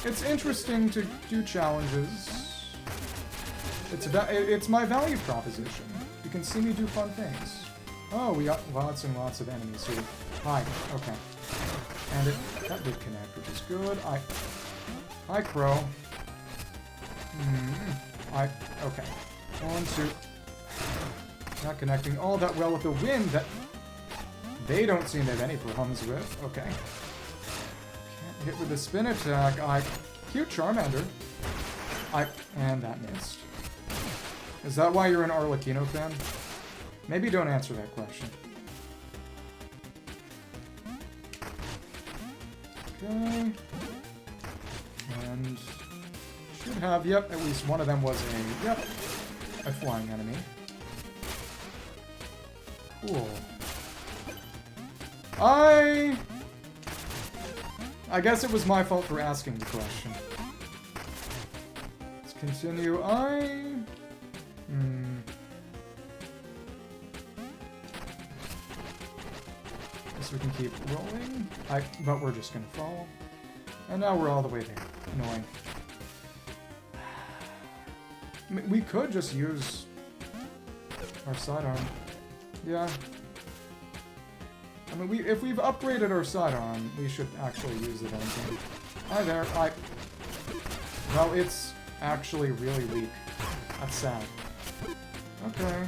It's interesting to do challenges. It's my value proposition. You can see me do fun things. Oh, we got lots and lots of enemies here. Hi. Okay. And that did connect, which is good. Hi, Crow. Okay. 1, 2. Not connecting all that well with the wind that they don't seem to have any problems with. Okay. Can't hit with the spin attack. Cute Charmander. And that missed. Is that why you're an Arlecchino fan? Maybe don't answer that question. Okay. And should have, yep, at least one of them was a flying enemy. Cool. I guess it was my fault for asking the question. Let's continue. Guess we can keep rolling. But we're just gonna fall. And now we're all the way there. Annoying. We could just use our sidearm. Yeah. I mean, if we've upgraded our sidearm, we should actually use it, I think. Hi there. Well, it's actually really weak. That's sad. Okay.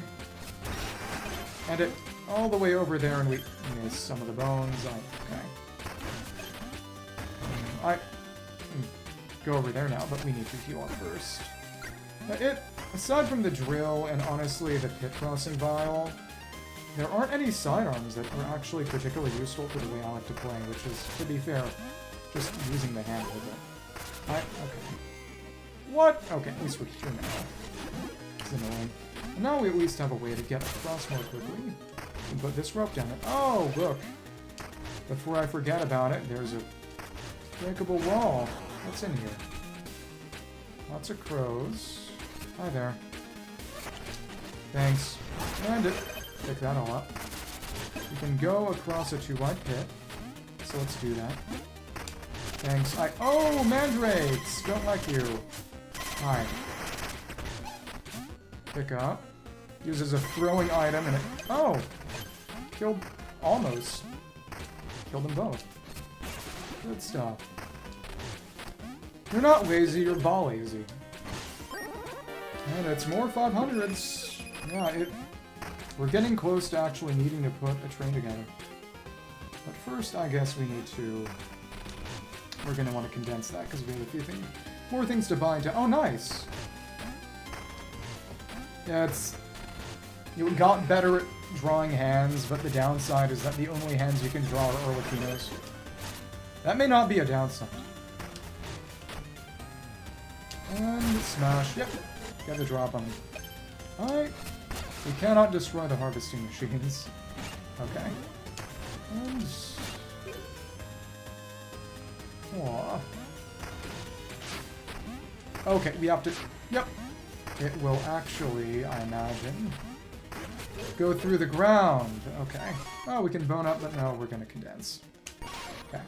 And it all the way over there, and we missed some of the bones. Okay. Go over there now, but we need to heal up first. Aside from the drill and honestly the pit crossing vial, there aren't any sidearms that are actually particularly useful for the way I like to play, which is, to be fair, just using the hand with it. Okay. What? Okay, at least we're here now. It's annoying. And now we at least have a way to get across more quickly. And put this rope down. Oh, look. Before I forget about it, there's a breakable wall. What's in here? Lots of crows. Hi there. Thanks. And pick that all up. We can go across a 2-wide pit. So let's do that. Thanks. Oh, mandrakes! Don't like you. Hi. Pick up. Uses a throwing item and it... Oh! Killed... Almost. Killed them both. Good stuff. You're not lazy, you're ball lazy. And it's more 500s. Yeah, we're getting close to actually needing to put a train together. But first, I guess we need to... We're going to want to condense that because we have a few more things to buy into... Oh, nice! Yeah, it's... You got better at drawing hands, but the downside is that the only hands you can draw are Arlequinos. That may not be a downside. And smash. Yep. Get the drop on them. Alright. We cannot destroy the harvesting machines. Okay. And... Aww. Okay, we have to... Yep. It will actually, I imagine, go through the ground. Okay. Oh, we can bone up, but no, we're going to condense. Okay.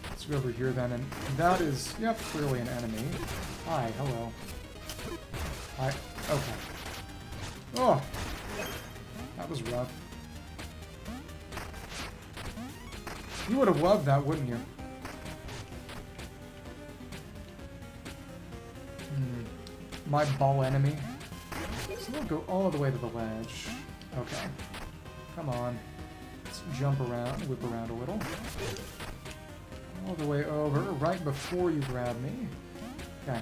Let's go over here then, and that is, yep, clearly an enemy. Hi, hello. Hi. Okay. Oh! That was rough. You would have loved that, wouldn't you? My ball enemy. So we'll go all the way to the ledge. Okay. Come on. Let's jump around, whip around a little. All the way over, right before you grab me. Okay.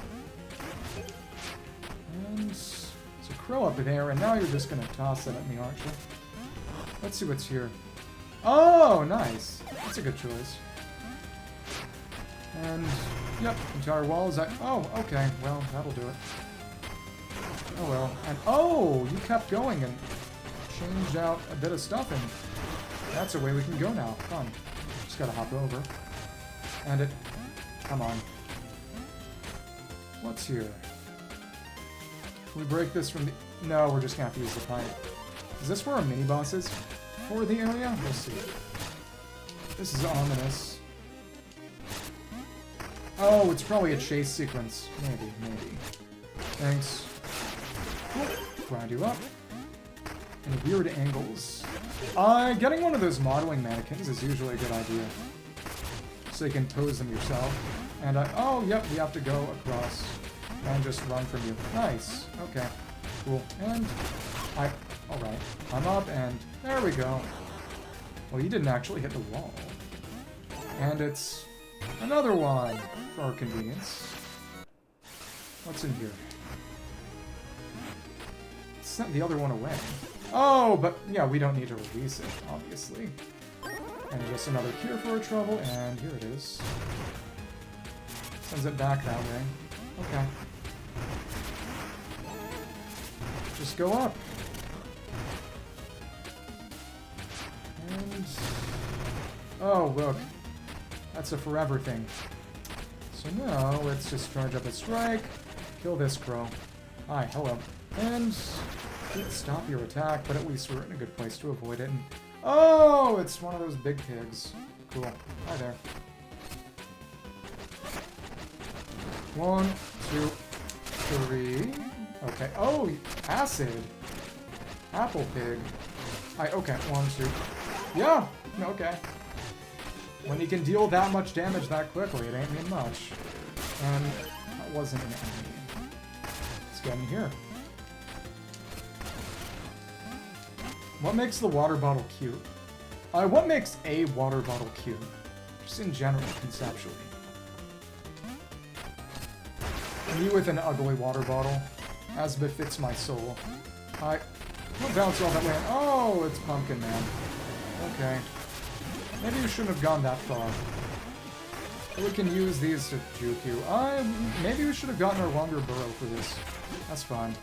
And there's a crow up there, and now you're just gonna toss it at me, aren't you? Let's see what's here. Oh, nice. That's a good choice. And, yep, entire wall is like, oh, okay, well, that'll do it. Oh well. And, oh, you kept going and changed out a bit of stuff, and that's a way we can go now. Fun. Just gotta hop over. And it... Come on. What's here? Can we break this from the... No, we're just gonna have to use the pipe. Is this where our mini-boss is for the area? We'll see. This is ominous. Oh, it's probably a chase sequence. Maybe, maybe. Thanks. Grind you up. And weird angles. Getting one of those modeling mannequins is usually a good idea. So you can pose them yourself. And oh, yep, we have to go across and just run from you. Nice. Okay. Cool. And alright. I'm up and there we go. Well, you didn't actually hit the wall. And it's another one for our convenience. What's in here? Sent the other one away. Oh, but yeah, we don't need to release it, obviously. And just another cure for our trouble, and here it is. Sends it back that way. Okay. Just go up. And... Oh, look. That's a forever thing. So now, let's just charge up a strike. Kill this crow. Hi, hello. And let's stop your attack, but at least we're in a good place to avoid it. And, oh, it's one of those big pigs. Cool. Hi there. 1, 2, 3. Okay. Oh, acid. Apple pig. Okay. 1, 2. Yeah. Okay. When you can deal that much damage that quickly, it ain't mean much. And that wasn't an enemy. Let's get in here. What makes the water bottle cute? What makes a water bottle cute? Just in general, conceptually. Me with an ugly water bottle, as befits my soul. I'll bounce all that way. Oh, it's Pumpkin Man. Okay. Maybe you shouldn't have gone that far. We can use these to juke you. Maybe we should have gotten our longer burrow for this. That's fine.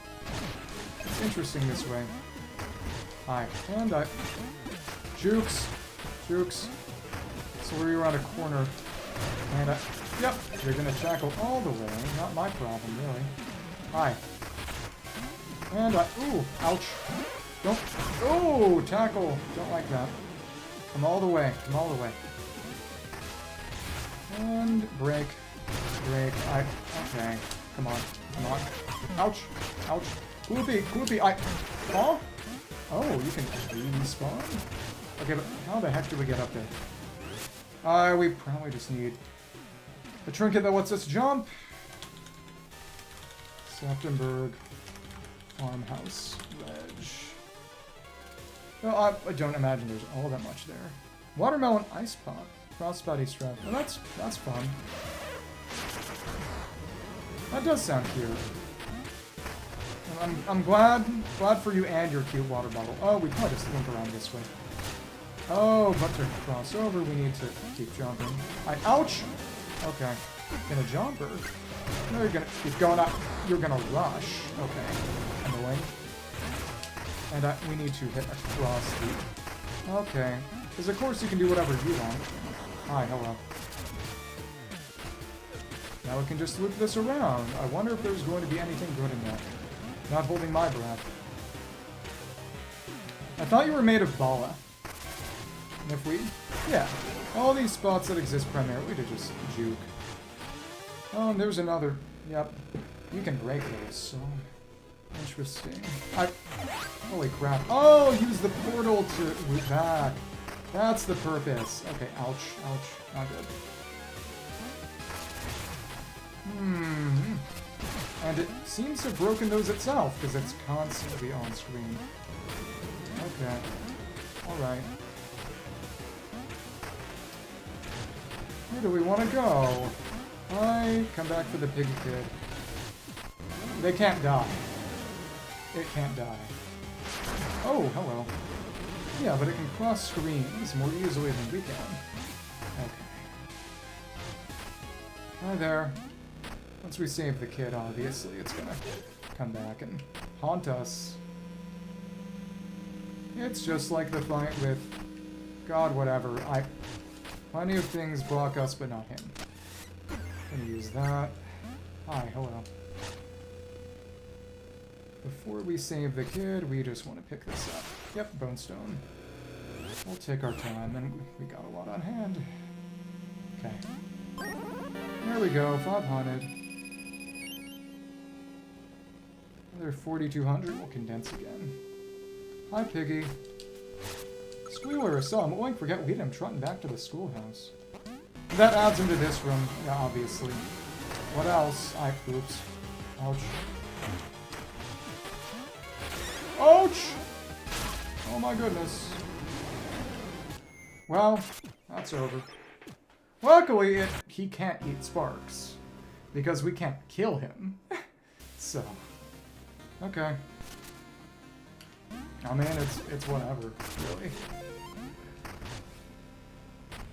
It's interesting this way. Hi. And jukes. Jukes. Slurry around a corner. And yep, you're gonna tackle all the way. Not my problem, really. Hi. And ooh, ouch. Don't, ooh, tackle. Don't like that. Come all the way. Come all the way. And break. Break. Okay. Come on. Come on. Ouch. Ouch. Koopy. Koopy. Huh? Oh, you can respawn? Okay, but how the heck do we get up there? We probably just need a trinket that lets us jump. Septemburg. Farmhouse. Ledge. Well, I don't imagine there's all that much there. Watermelon ice pop. Crossbody strap. Well, that's fun. That does sound cute. I'm glad for you and your cute water bottle. Oh, we probably just link around this way. Oh, but to cross over, we need to keep jumping. Ouch! Okay. Gonna jump or? No, you're gonna keep going up. You're gonna rush. Okay. Annoying. And we need to hit across the... Okay. Because of course you can do whatever you want. Hi, hello. Now we can just loop this around. I wonder if there's going to be anything good in that. Not holding my breath. I thought you were made of bala. And if we... Yeah. All these spots that exist primarily to just juke. Oh, and there's another... Yep. You can break those, so... Interesting. Holy crap. Oh, use the portal to loop back. That's the purpose. Okay, ouch. Ouch. Not good. And it seems to have broken those itself, because it's constantly on screen. Okay. Alright. Where do we want to go? Come back for the piggy kid. They can't die. It can't die. Oh, hello. Yeah, but it can cross screens more easily than we can. Okay. Hi there. Once we save the kid, obviously, it's gonna come back and haunt us. It's just like the fight with... God, whatever. Plenty of things block us, but not him. Gonna use that. Hi, hello. Before we save the kid, we just want to pick this up. Yep, bone stone. We'll take our time, and we got a lot on hand. Okay. There we go, 500. Another 4,200 will condense again. Hi, Piggy. Squealer, so I'm going to forget we him trotting back to the schoolhouse. That adds him to this room, yeah, obviously. What else? Oops. Ouch. Ouch! Oh my goodness. Well, that's over. Luckily, he can't eat sparks. Because we can't kill him. So. Okay. I mean, it's whatever, really.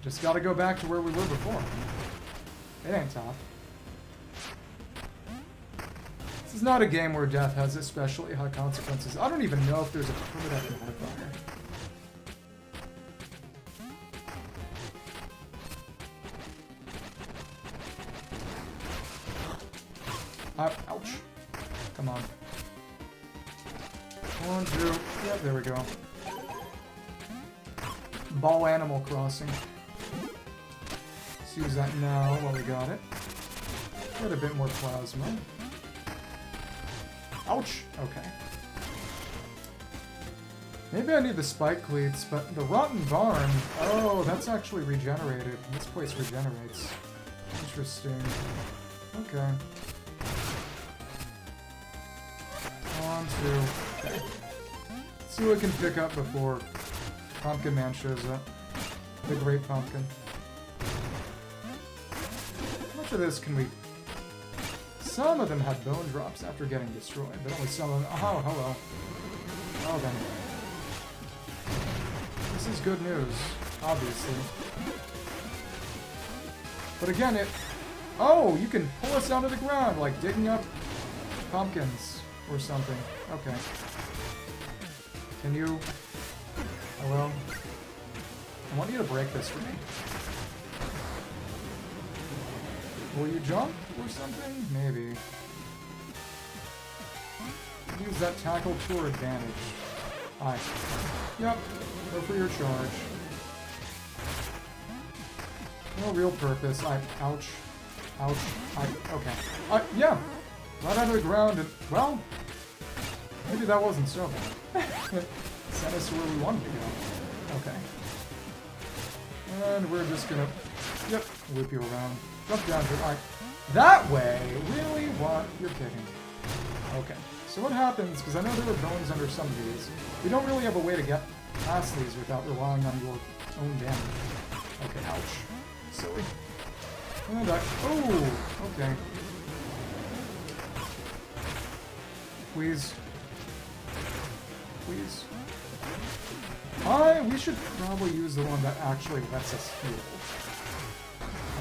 Just gotta go back to where we were before. It ain't tough. This is not a game where death has especially high consequences. I don't even know if there's a permadeath modifier. Ouch. Come on. 1, 2. Yep, there we go. Ball Animal Crossing. Let's use that now while we got it. Get a bit more plasma. Ouch! Okay. Maybe I need the spike cleats, but the Rotten Barn... Oh, that's actually regenerated. This place regenerates. Interesting. Okay. 1, 2. Okay. Let's see what we can pick up before Pumpkin Man shows up. The Great Pumpkin. How much of this can we... Some of them had bone drops after getting destroyed, but only some of them... Oh, hello. Oh, then. This is good news, obviously. But again, it... Oh, you can pull us down to the ground, like digging up pumpkins or something. Okay. Can you... Hello? I want you to break this for me. Will you jump or something? Maybe. Use that tackle to our advantage. Aye. Yep. Go for your charge. No real purpose. Ouch. Ouch. Okay. Yeah. Right out of the ground and... Well... Maybe that wasn't so bad. Sent us to where we wanted to go. Okay. And we're just gonna, yep, whip you around. Jump down to, alright. That way? Really? What? You're kidding. Okay. So what happens, because I know there are bones under some of these, we don't really have a way to get past these without relying on your own damage. Okay, ouch. Silly. And oh, okay. Please. Please. We should probably use the one that actually lets us heal.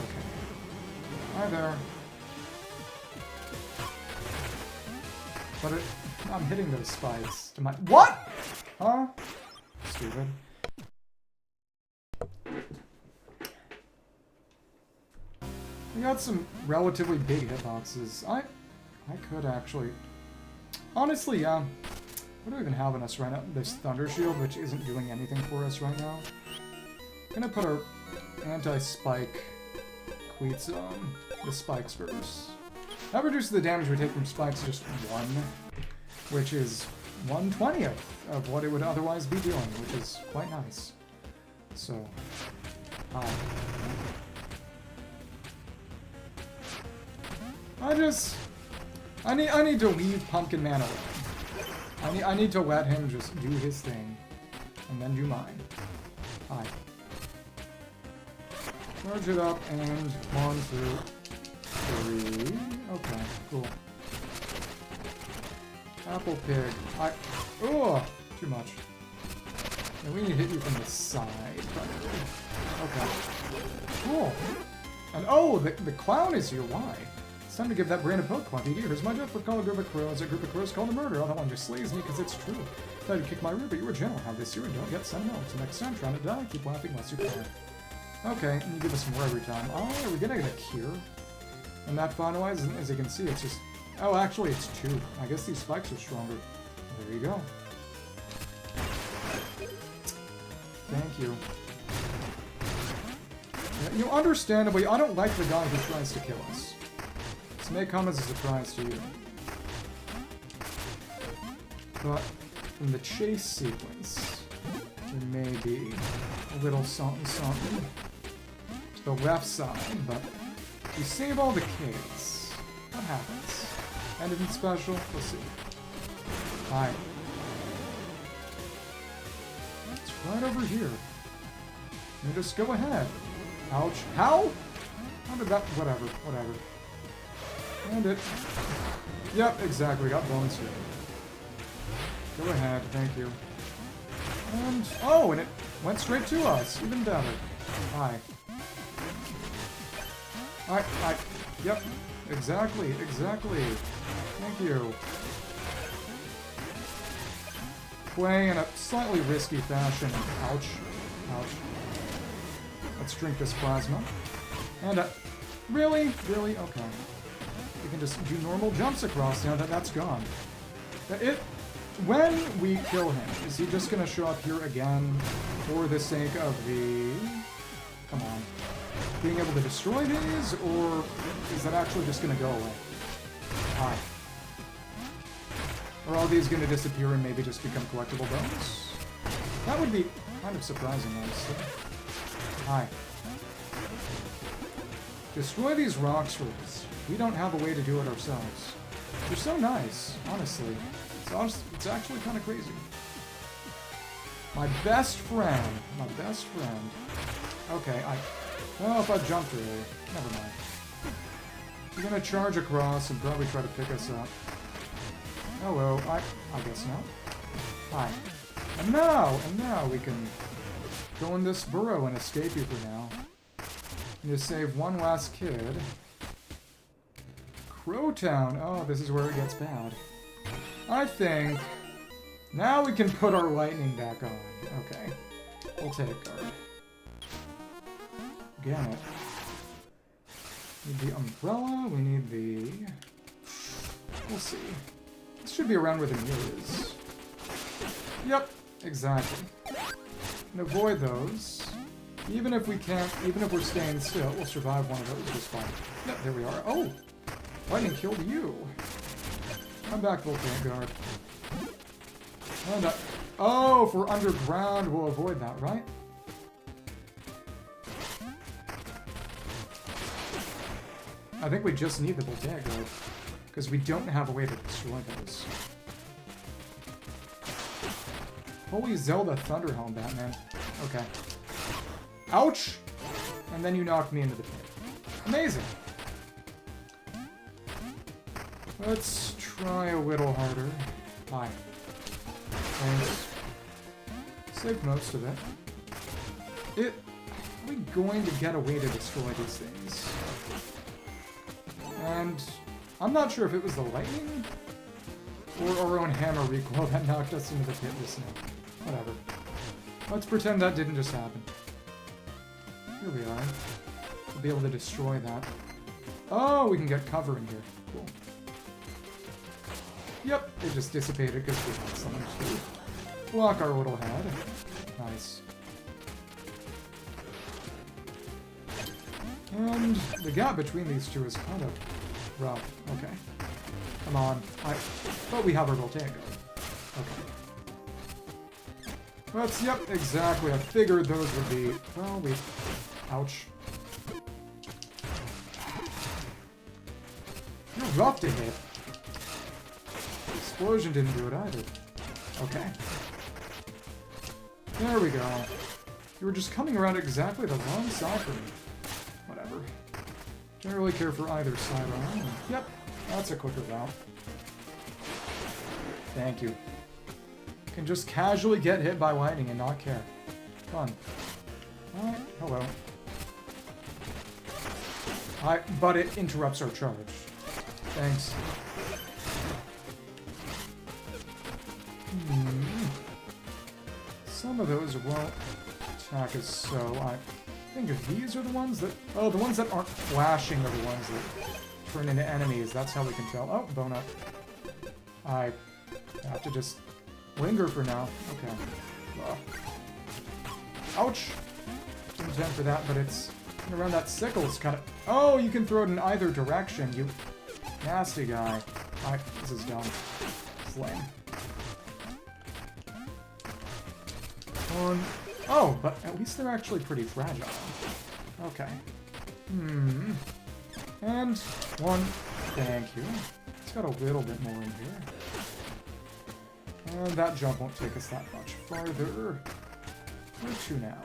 Okay. Hi there. But I'm hitting those spikes to my— What?! Huh? Stupid. We got some relatively big hitboxes. I could actually... Honestly, yeah. What do we even have on us right now? This Thunder Shield, which isn't doing anything for us right now. I'm gonna put our anti-spike cleats on. The spikes first. That reduces the damage we take from spikes to just 1, which is 1/20th of what it would otherwise be doing, which is quite nice. So, I need to leave Pumpkin Man alone. I need to let him just do his thing, and then do mine. Hi. Charge it up and 1, 2, 3. Okay, cool. Apple Pig. Oh, too much. Yeah, we need to hit you from the side, probably. Okay. Cool. And oh, the clown is here. Why? It's time to give that brain a poke, Clunky. Here's my joke for call a group of crows. A group of crows called a murder. Oh, that one just slays me because it's true. Tried to kick my rear, but you were gentle. Have this here and don't get sentimental. So next time, trying to die, keep laughing lest you cry. Okay, and you give us more every time. Oh, are we gonna get a cure? And that finalized, as you can see, it's just... Oh, actually, it's 2. I guess these spikes are stronger. There you go. Thank you. Yeah, you know, understandably, I don't like the guy who tries to kill us. This may come as a surprise to you. But from the chase sequence, there may be a little something to the left side, but we save all the kids. What happens? Anything special? We'll see. Hi. It's right over here. You just go ahead. Ouch. How? How did that... Whatever. And it... Yep, exactly. Got bones here. Go ahead. Thank you. And... Oh, and it went straight to us. Even better. Hi. Yep. Exactly. Thank you. Playing in a slightly risky fashion. Ouch. Let's drink this plasma. And, really? Okay. We can just do normal jumps across now that that's gone. When we kill him, is he just gonna show up here again for the sake of the... Come on. Being able to destroy these, or is that actually just gonna go away? Hi. Are all these gonna disappear and maybe just become collectible bones? That would be kind of surprising, honestly. Hi. Destroy these rocks for us. We don't have a way to do it ourselves. They're so nice, honestly. It's actually kind of crazy. My best friend. Okay, well, if I jumped early. Never mind. You're gonna charge across and probably try to pick us up. Hello, I guess not. Hi. And now we can go in this burrow and escape you for now. And just save one last kid. Crowtown. Oh, this is where it gets bad. I think... Now we can put our lightning back on. Okay. We'll take guard. Gamut. Need the umbrella, we need the... We'll see. This should be around where the mirror is. Yep, exactly. And avoid those. Even if we're staying still, we'll survive one of those just fine. Yep, there we are. Oh! Lightning killed you. Come back, Volcanic Guard. And, oh, if we're underground, we'll avoid that, right? I think we just need the Voltaic, because we don't have a way to destroy those. Holy Zelda Thunderhelm, Batman. Okay. Ouch! And then you knocked me into the pit. Amazing! Let's try a little harder. Hi. Thanks. Saved most of it. Are we going to get a way to destroy these things? And I'm not sure if it was the lightning or our own hammer recoil that knocked us into the pit just now. Whatever. Let's pretend that didn't just happen. Here we are. We'll be able to destroy that. Oh, we can get cover in here. Cool. Yep, it just dissipated because we had something to block our little head. Nice. And the gap between these two is kind of rough. Okay. Come on. But we have our Voltaic. Okay. That's, yep, exactly. I figured those would be... Well, we... Ouch. You're rough to hit. Explosion didn't do it either. Okay. There we go. You were just coming around exactly the wrong side for me. Whatever. Don't really care for either side on. Yep, that's a quicker route. Thank you. Can just casually get hit by lightning and not care. Fun. Alright, hello. But it interrupts our charge. Thanks. Some of those won't attack us, so I think if these are the ones that... Oh, the ones that aren't flashing are the ones that turn into enemies. That's how we can tell. Oh, bone up. I have to just linger for now. Okay. Ouch! Didn't intend for that, but it's... Around that sickle, it's kind of... Oh, you can throw it in either direction, you nasty guy. This is dumb. It's lame. Oh, but at least they're actually pretty fragile. Okay. And one. Thank you. It's got a little bit more in here. And that jump won't take us that much farther. Where to now?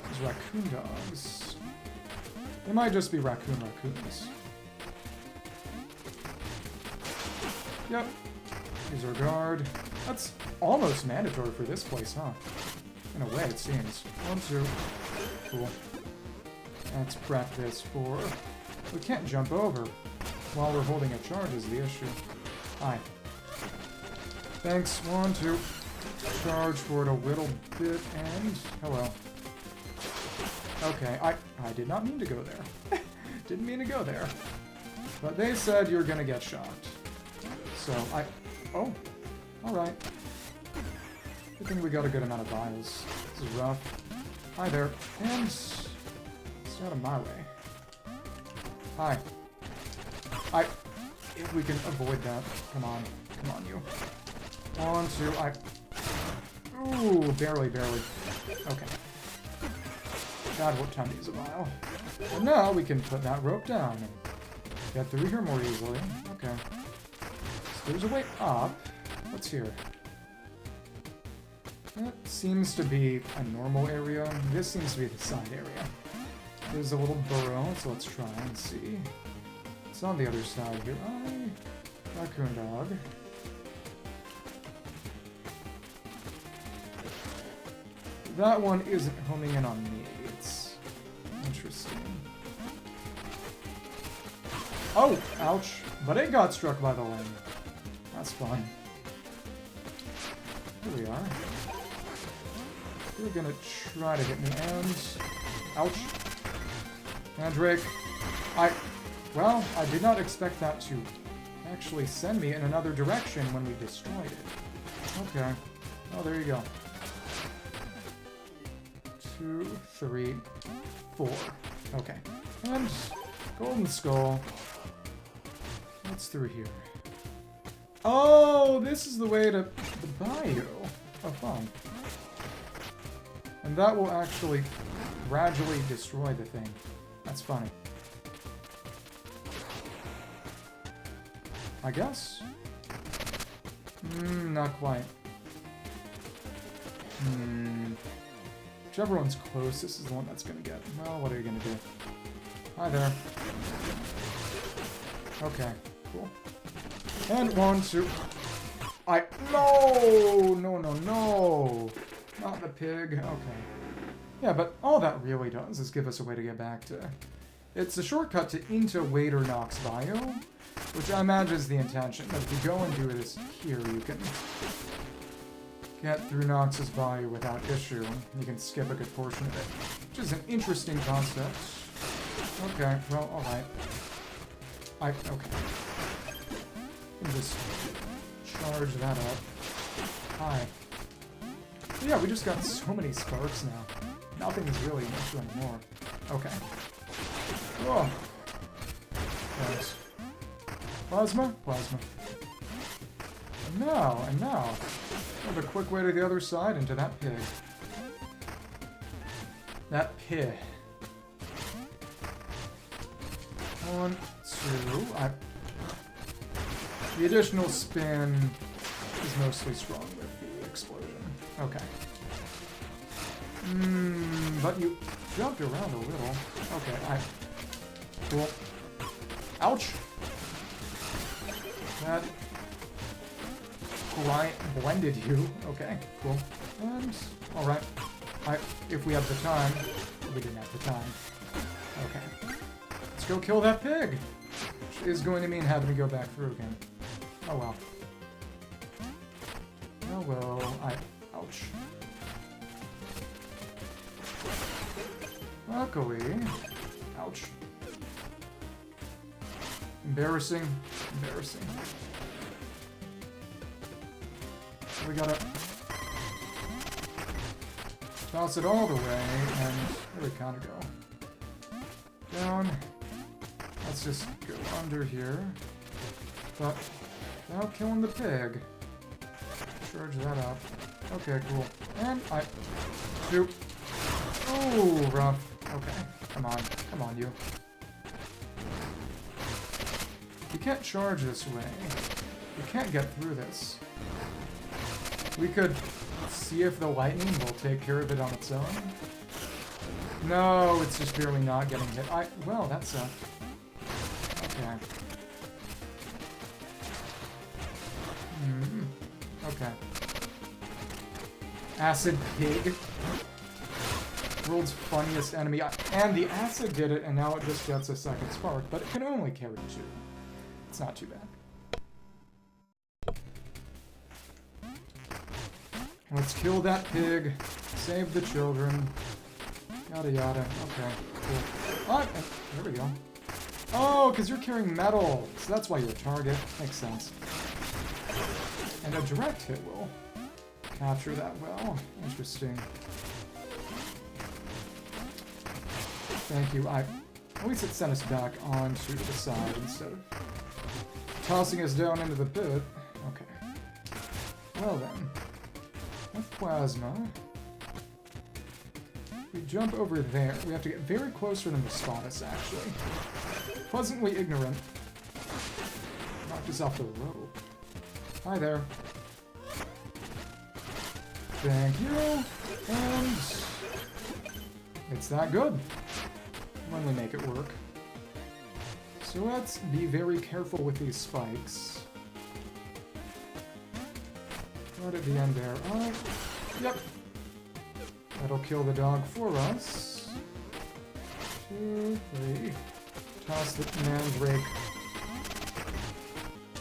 These raccoon dogs. They might just be raccoons. Yep. Here's our guard. That's almost mandatory for this place, huh? In a way, it seems. 1, 2. Cool. Let's prep this for... We can't jump over while we're holding a charge is the issue. Hi. Thanks. 1, 2. Charge for it a little bit, and... Hello. Okay, I did not mean to go there. Didn't mean to go there. But they said you're gonna get shocked. So, Oh. Alright. Good thing we got a good amount of vials. This is rough. Hi there. And... Stay out of my way. Hi. If we can avoid that. Come on. Come on, you. 1, 2, Ooh, barely. Okay. God, what time is a vial? And now we can put that rope down and get through here more easily. Okay. So there's a way up. What's here? That seems to be a normal area. This seems to be the side area. There's a little burrow, so let's try and see. It's on the other side here. Raccoon dog. That one isn't homing in on me. It's interesting. Oh! Ouch. But it got struck by the lightning. That's fine. Here we are. You're gonna try to hit me, and... Ouch. Mandrake. Well, I did not expect that to actually send me in another direction when we destroyed it. Okay. Oh, there you go. 2, 3, 4. Okay. And Golden Skull. What's through here? Oh, this is the way to the bayou. Oh, fun. And that will actually gradually destroy the thing. That's funny. I guess? Not quite. Whichever one's closest is the one that's gonna get. Well, what are you gonna do? Hi there. Okay, cool. And 1, 2... No! Not the pig. Okay. Yeah, but all that really does is give us a way to get back to... It's a shortcut to into Wader Nox Bio, which I imagine is the intention. But if you go and do this here, you can get through Nox's Bio without issue. You can skip a good portion of it, which is an interesting concept. Okay, well, alright. Okay. Just charge that up. Hi. But yeah, we just got so many sparks now. Nothing is really an issue anymore. Okay. Whoa. Thanks. Plasma? Plasma. And now. Oh, the quick way to the other side into that pig. That pig. 1, 2. The additional spin is mostly strong with the explosion. Okay. But you jumped around a little. Okay, Cool. Ouch! That blended you. Okay, cool. And, alright. If we have the time. We didn't have the time. Okay. Let's go kill that pig! Which is going to mean having to go back through again. Oh well. Oh well. Ouch. Luckily. Ouch. Embarrassing. Embarrassing. We gotta toss it all the way, and there we kinda go. Down. Let's just go under here. But without killing the pig. Charge that up. Okay, cool. And shoot. Oh, rough. Okay. Come on, you. You can't charge this way. You can't get through this. We could see if the lightning will take care of it on its own. No, it's just barely not getting hit. Well, that sucked. Okay. Okay. Acid Pig. World's funniest enemy. And the acid did it, and now it just gets a second spark, but it can only carry 2. It's not too bad. Let's kill that pig. Save the children. Yada yada. Okay, cool. There we go. Oh, because you're carrying metal. So that's why you're a target. Makes sense. And a direct hit will capture that well. Interesting. Thank you. At least it sent us back onto the side instead of tossing us down into the pit. Okay. Well then. With plasma. We jump over there. We have to get very close for them to spot us, actually. Pleasantly ignorant. Knocked us off the rope. Hi there. Thank you. And it's that good when we make it work. So let's be very careful with these spikes. Right at the end there. Yep. That'll kill the dog for us. 2, 3. Toss the mandrake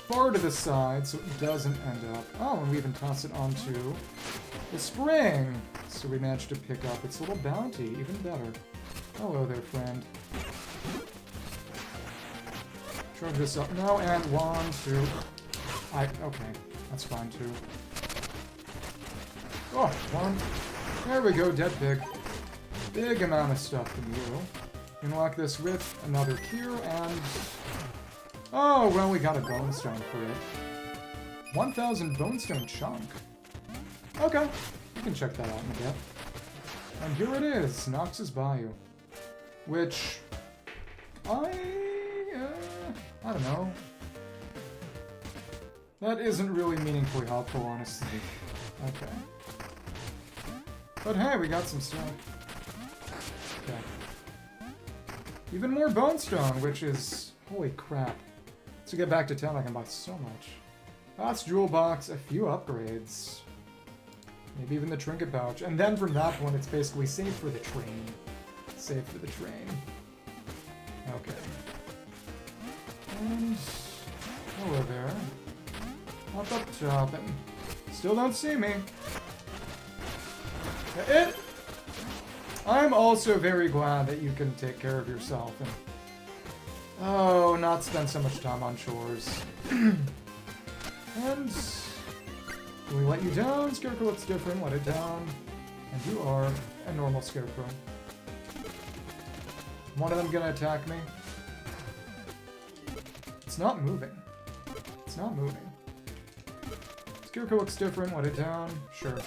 far to the side so it doesn't end up. Oh, and we even toss it onto the spring. So we managed to pick up its little bounty. Even better. Hello there, friend. Charge this up now, and 1, 2. Okay, that's fine too. Oh, 1. There we go, dead pig. Big amount of stuff from you. Unlock this with another cure, and... Oh, well, we got a bone stone for it. 1,000 bone stone chunk. Okay, you can check that out in a bit. And here it is, Nox's Bayou. Which... I don't know. That isn't really meaningfully helpful, honestly. Okay. But hey, we got some stuff. Okay. Even more bone stone, which is... Holy crap. To get back to town, I can buy so much. That's jewel box, a few upgrades. Maybe even the trinket pouch. And then from that point, it's basically save for the train. Save for the train. Okay. And... hello there. Up top, and still don't see me. I'm also very glad that you can take care of yourself and... oh, not spend so much time on chores. And... will we let you down? Scarecrow looks different, let it down. And you are a normal Scarecrow. One of them gonna attack me? It's not moving. It's not moving. Scarecrow looks different, let it down. Sure.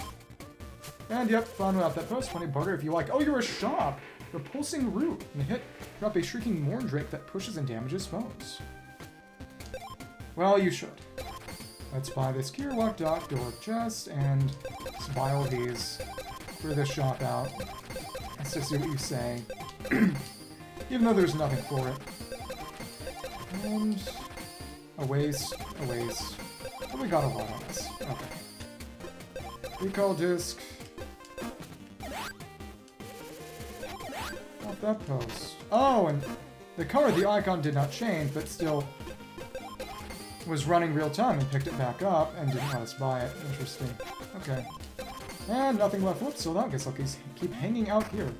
And yep, found out that post 20 barter if you like. Oh, you're a shop! You're pulsing root. And hit drop a shrieking Morndrake that pushes and damages foes. Well, you should. Let's buy this Gearlock Dock, door chest, and let's buy all these for this shop out. Let's just see what you say. Even though there's nothing for it. And a waste, a waste. But we got a lot on this. Okay. Recall disc. Not that post. Oh, and the color of the icon did not change, but still was running real time and picked it back up and didn't let us buy it. Interesting. Okay. And nothing left. Whoops, so I guess I'll keep hanging out here.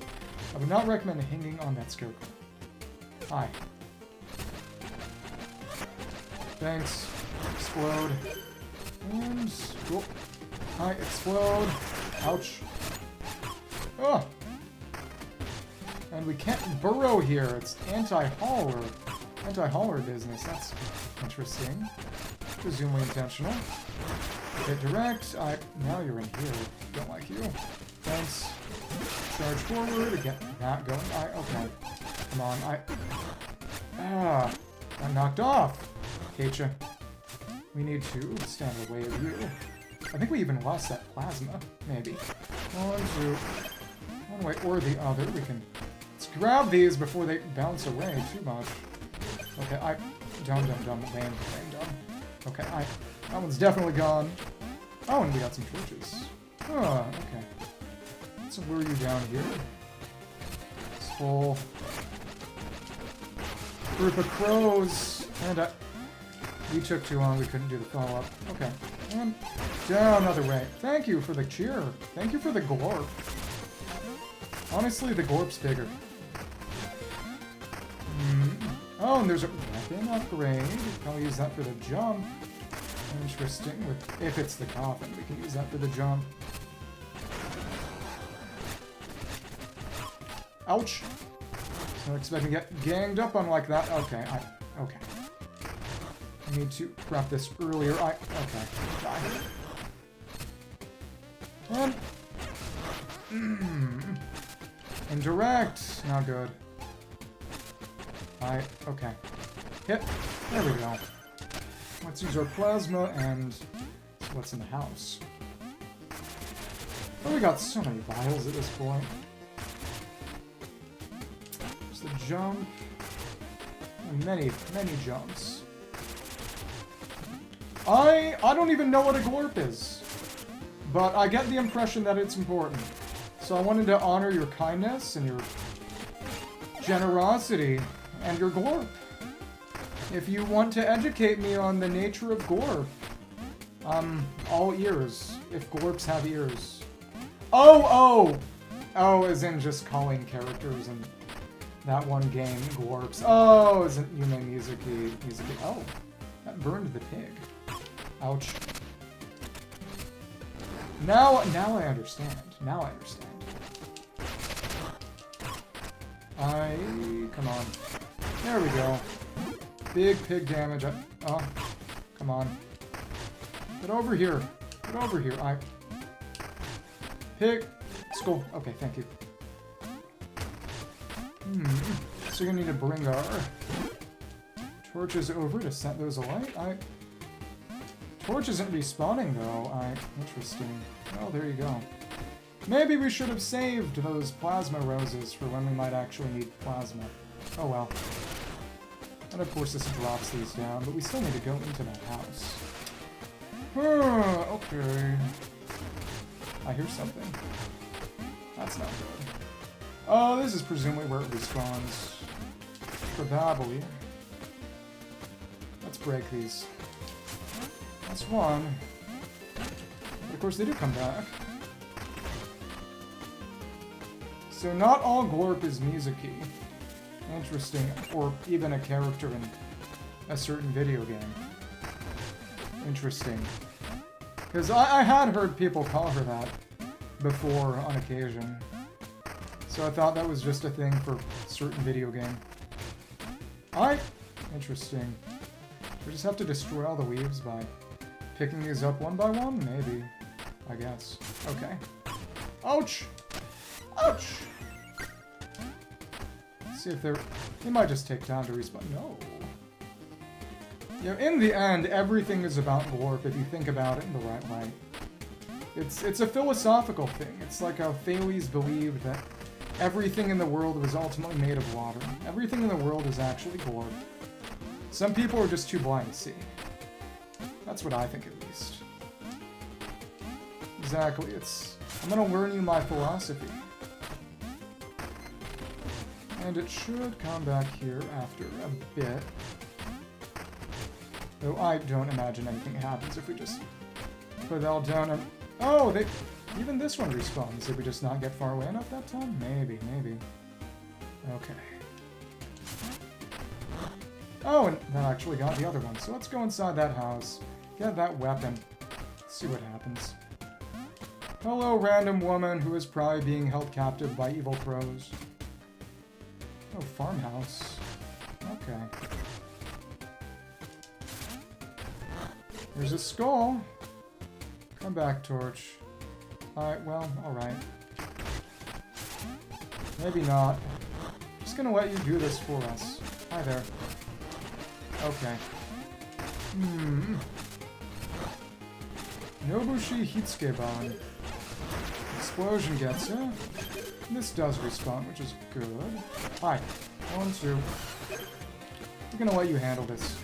I would not recommend hanging on that Scarecrow. Hi. Thanks. Explode. And... cool. Hi, explode. Ouch. Oh! And we can't burrow here. It's anti-hauler. Anti-hauler business. That's interesting. Presumably intentional. Hit direct. Now you're in here. Don't like you. Thanks. Charge forward. Again. Not going. Okay. Come on. I'm knocked off. Keisha. We need to stand away of you. I think we even lost that plasma. Maybe. One way or the other. We can... let's grab these before they bounce away too much. Okay, dumb, lame, dumb. Okay, that one's definitely gone. Oh, and we got some torches. Oh, okay. Let's lure you down here. This whole group of crows. And we took too long, we couldn't do the follow-up. Okay. And down another way. Thank you for the cheer. Thank you for the glorp. Honestly, the glorp's bigger. Oh, and there's a weapon upgrade. I'll use that for the jump. Interesting. If it's the coffin, we can use that for the jump. Ouch. So expecting to get ganged up on like that. Okay, okay. I need to grab this earlier. Okay. Die. And... indirect. Not good. Okay. Hit. There we go. Let's use our plasma and what's in the house. Oh, we got so many vials at this point. There's the jump. Many jumps. I don't even know what a glorp is. But I get the impression that it's important. So I wanted to honor your kindness and your generosity and your glorp. If you want to educate me on the nature of glorp, all ears, if glorps have ears. Oh, as in just calling characters in that one game glorps. Oh, isn't Yume Mizuki? Oh, that burned the pig. Ouch. Now I understand. Come on. There we go. Big pig damage. Oh, come on. Get over here. Pig. Skull. Okay, thank you. So you're gonna need to bring our torches over to set those alight. Torch isn't respawning, though. Interesting. Oh, there you go. Maybe we should have saved those plasma roses for when we might actually need plasma. Oh well. And of course this drops these down, but we still need to go into that house. Okay. I hear something. That's not good. Oh, this is presumably where it respawns. Probably. Let's break these. That's one. But of course they do come back. So not all Glorp is Mizuki. Interesting. Or even a character in a certain video game. Interesting. Because I had heard people call her that before on occasion. So I thought that was just a thing for a certain video game. Interesting. We just have to destroy all the weaves by picking these up one by one? Maybe. I guess. Okay. Ouch! Ouch! Let's see if they're... They might just take time to respawn. No. You know, in the end, everything is about Glorp if you think about it in the right way. It's a philosophical thing. It's like how Thales believed that everything in the world was ultimately made of water. Everything in the world is actually Glorp. Some people are just too blind to see. That's what I think, at least. Exactly, I'm gonna learn you my philosophy. And it should come back here after a bit. Though I don't imagine anything happens if we just put it all down and... Oh, even this one respawns. Did we just not get far away enough that time? Maybe, maybe. Okay. Oh, and that actually got the other one. So let's go inside that house, get that weapon, see what happens. Hello, random woman who is probably being held captive by evil crows. Oh, farmhouse. Okay. There's a skull. Come back, Torch. Alright, well, alright. Maybe not. Just gonna let you do this for us. Hi there. Okay. Nobushi Hitsukebon. Explosion gets ya. This does respawn, which is good. Hi. 1, 2. We're gonna let you handle this.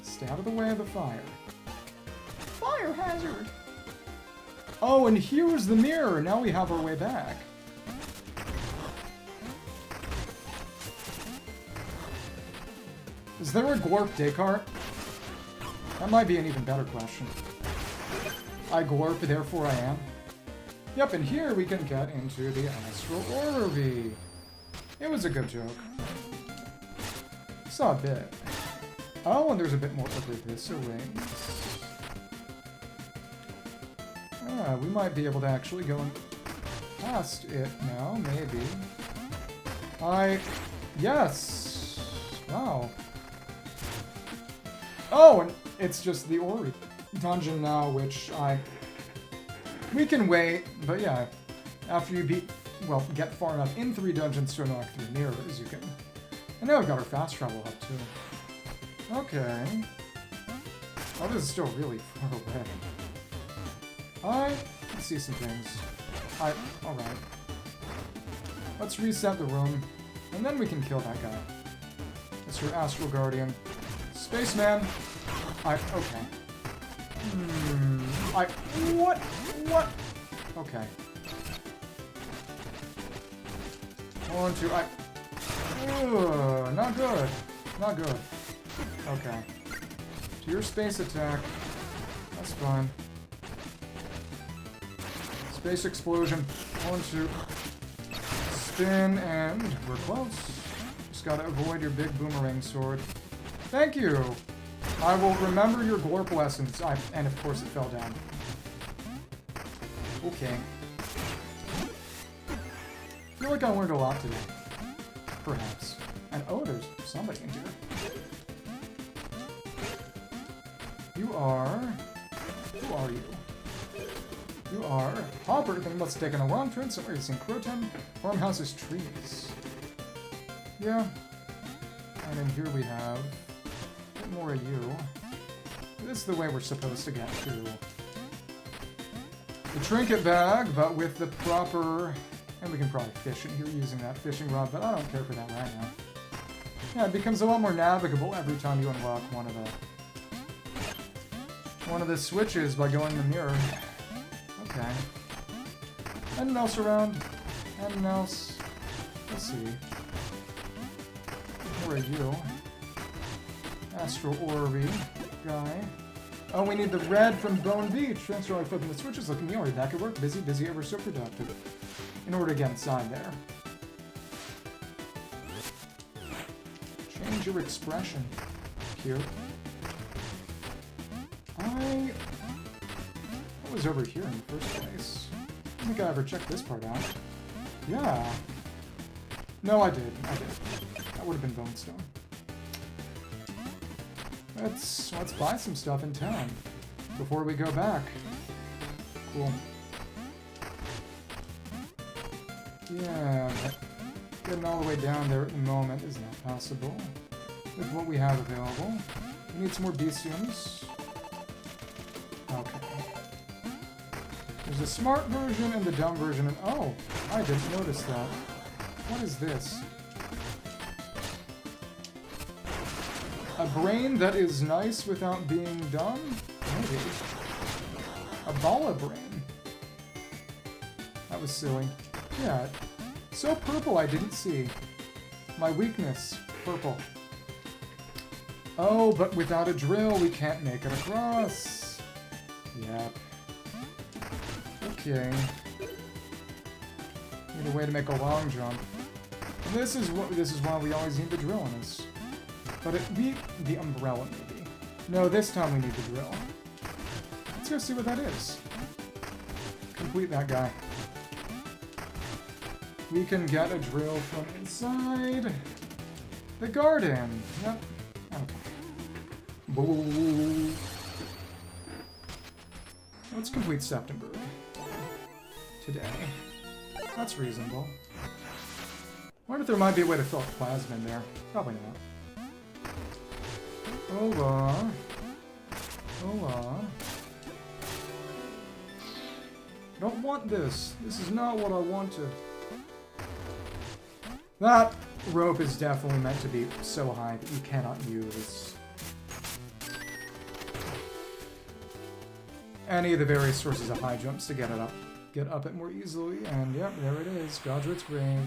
Stay out of the way of the fire. Fire hazard! Oh, and here's the mirror! Now we have our way back. Is there a Glorp Descartes? That might be an even better question. I Glorp, therefore I am. Yep, and here we can get into the Astral Orby. It was a good joke. Saw a bit. Oh, and there's a bit more of this rings. Ah, we might be able to actually go past it now, maybe. Yes! Wow. Oh, and it's just the Ori dungeon now, which we can wait, but yeah, after you get far enough in 3 dungeons to unlock 3 mirrors, you can... And now we've got our fast travel up, too. Okay. Oh, this is still really far away. I can see some things. Alright. Let's reset the room, and then we can kill that guy. That's your Astral Guardian. Spaceman! Okay. What? Okay. 1, 2, not good. Not good. Okay. To your space attack. That's fine. Space explosion. 1, 2. Spin, and we're close. Just gotta avoid your big boomerang sword. Thank you! I will remember your Glorp lessons. And of course it fell down. Okay. I feel like I learned a lot today. Perhaps. And oh, there's somebody in here. You are... Who are you? You are Hopper. Then must have taken a wrong turn somewhere. It's in Croton. Farmhouse's trees. Yeah. And then here we have... a bit more of you. This is the way we're supposed to get to the trinket bag, but with the proper... And we can probably fish in here using that fishing rod, but I don't care for that right now. Yeah, it becomes a lot more navigable every time you unlock one of the switches by going in the mirror. Okay. Anything else around? Anything else? Let's see. Where are you? Astral Orby guy. Oh, we need the red from Bone Beach. Transfer by flipping the switches. Look at me already. That could work. Busy, busy, ever so productive. In order to get inside there. Change your expression. Here. What was over here in the first place? I don't think I ever checked this part out. Yeah. No, I did. That would have been Bone Stone. Let's buy some stuff in town before we go back. Cool. Yeah, but getting all the way down there at the moment is not possible with what we have available. We need some more bestiums. Okay. There's a smart version and the dumb version, and oh, I didn't notice that. What is this? A brain that is nice without being dumb? Maybe. A balla brain. That was silly. Yeah. So purple I didn't see. My weakness. Purple. Oh, but without a drill we can't make it across. Yep. Okay. Need a way to make a long jump. And this is why we always need the drill in this. But it be the umbrella, maybe. No, this time we need the drill. Let's go see what that is. Complete that guy. We can get a drill from inside the garden. Yep. Okay. Boo. Let's complete Septemburg today. That's reasonable. Wonder if there might be a way to fill up plasma in there. Probably not. Hola. Hola. Don't want this. This is not what I wanted. That rope is definitely meant to be so high that you cannot use any of the various sources of high jumps to get up it more easily. And yep, there it is. Godrit's grave.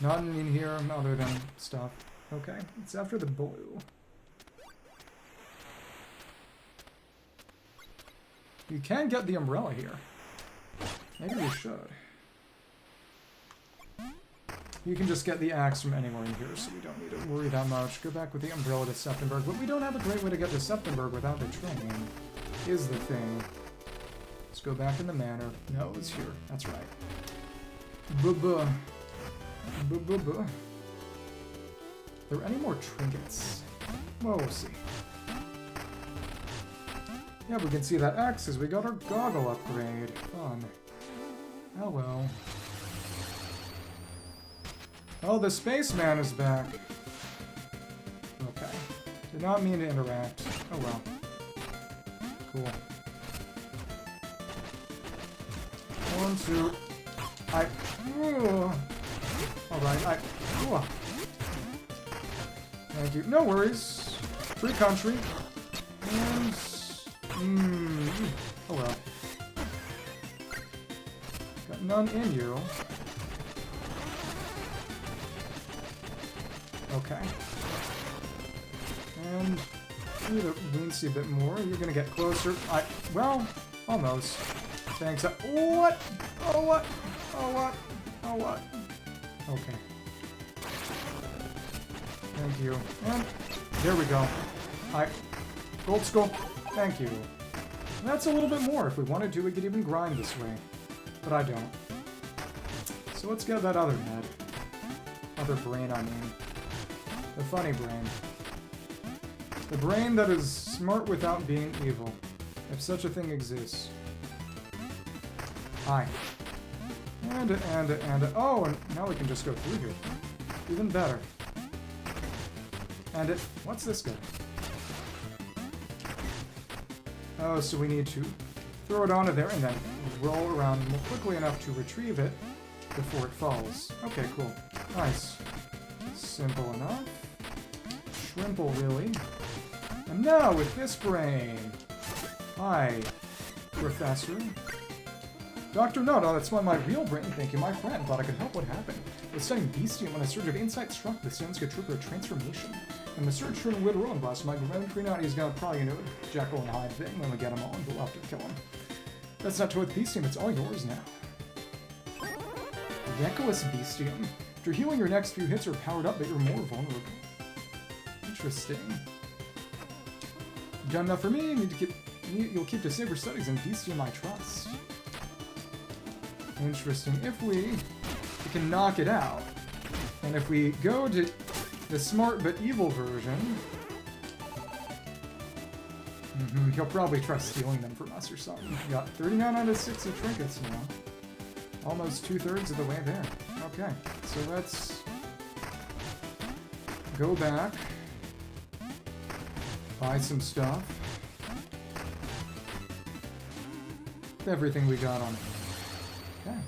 Nothing in here other than stuff. Okay, it's after the blue. You can get the umbrella here. Maybe we should. You can just get the axe from anywhere in here, so we don't need to worry that much. Go back with the umbrella to Septemburg, but we don't have a great way to get to Septemburg without the train, is the thing. Let's go back in the manor. No, it's here. That's right. Buh-buh. Buh-buh-buh. Are there any more trinkets? Well, we'll see. Yeah, we can see that axe as we got our goggle upgrade. Fun. Oh well. Oh, the spaceman is back. Okay. Did not mean to interact. Oh well. Cool. 1, 2... Alright, Thank you. No worries. Free country. And... oh well. Got none in you. Okay. And we need to see a bit more. You're gonna get closer. Well, almost. Thanks. What? Oh, what? Oh, what? Oh, what? Okay. Thank you. And there we go. Gold skull. Thank you. That's a little bit more. If we wanted to, we could even grind this way. But I don't. So let's get that other head. Other brain, I mean. The funny brain. The brain that is smart without being evil. If such a thing exists. Hi. And oh, and now we can just go through here. Even better. And what's this guy? Oh, so we need to throw it onto there and then roll around quickly enough to retrieve it before it falls. Okay, cool. Nice. Simple enough. Shrimple, really. And now with this brain. Hi, Professor. Dr. Noda, that's why my real brain, thank you, my friend, thought I could help. What happened? I was studying Bestium when a surge of insight struck. The stones could trigger a transformation. And the search for the literal and boss might be out. He's gonna probably, you know, Jekyll and Hyde thing when we get him on. We'll have to kill him. That's not to with Bestium, it's all yours now. Reckless Bestium. After healing, your next few hits are powered up, but you're more vulnerable. Interesting. Done enough for me. You'll keep to safer studies in Bestium I trust. Interesting. If we can knock it out, and if we go to the smart but evil version, he'll probably try stealing them from us or something. We got 39 out of 60 trinkets now. Almost 2/3 of the way there. Okay, so let's go back, buy some stuff. Everything we got on it. Okay.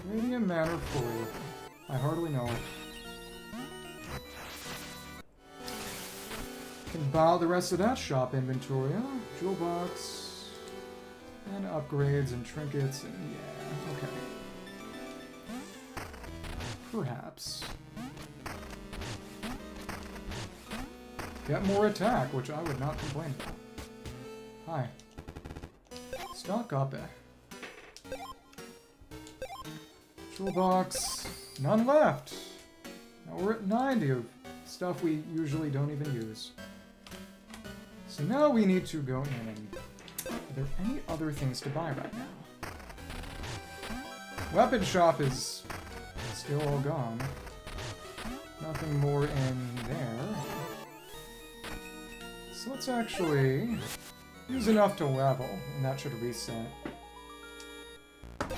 Radiant Manor 4. I hardly know it. Can buy the rest of that shop inventory, huh? Jewel box. And upgrades and trinkets and yeah, okay. Perhaps. Get more attack, which I would not complain about. Hi. Stock up, Jewel box. None left. Now we're at 90 of stuff we usually don't even use. So now we need to go in and... Are there any other things to buy right now? Weapon shop is still all gone. Nothing more in there. So let's actually use enough to level, and that should reset.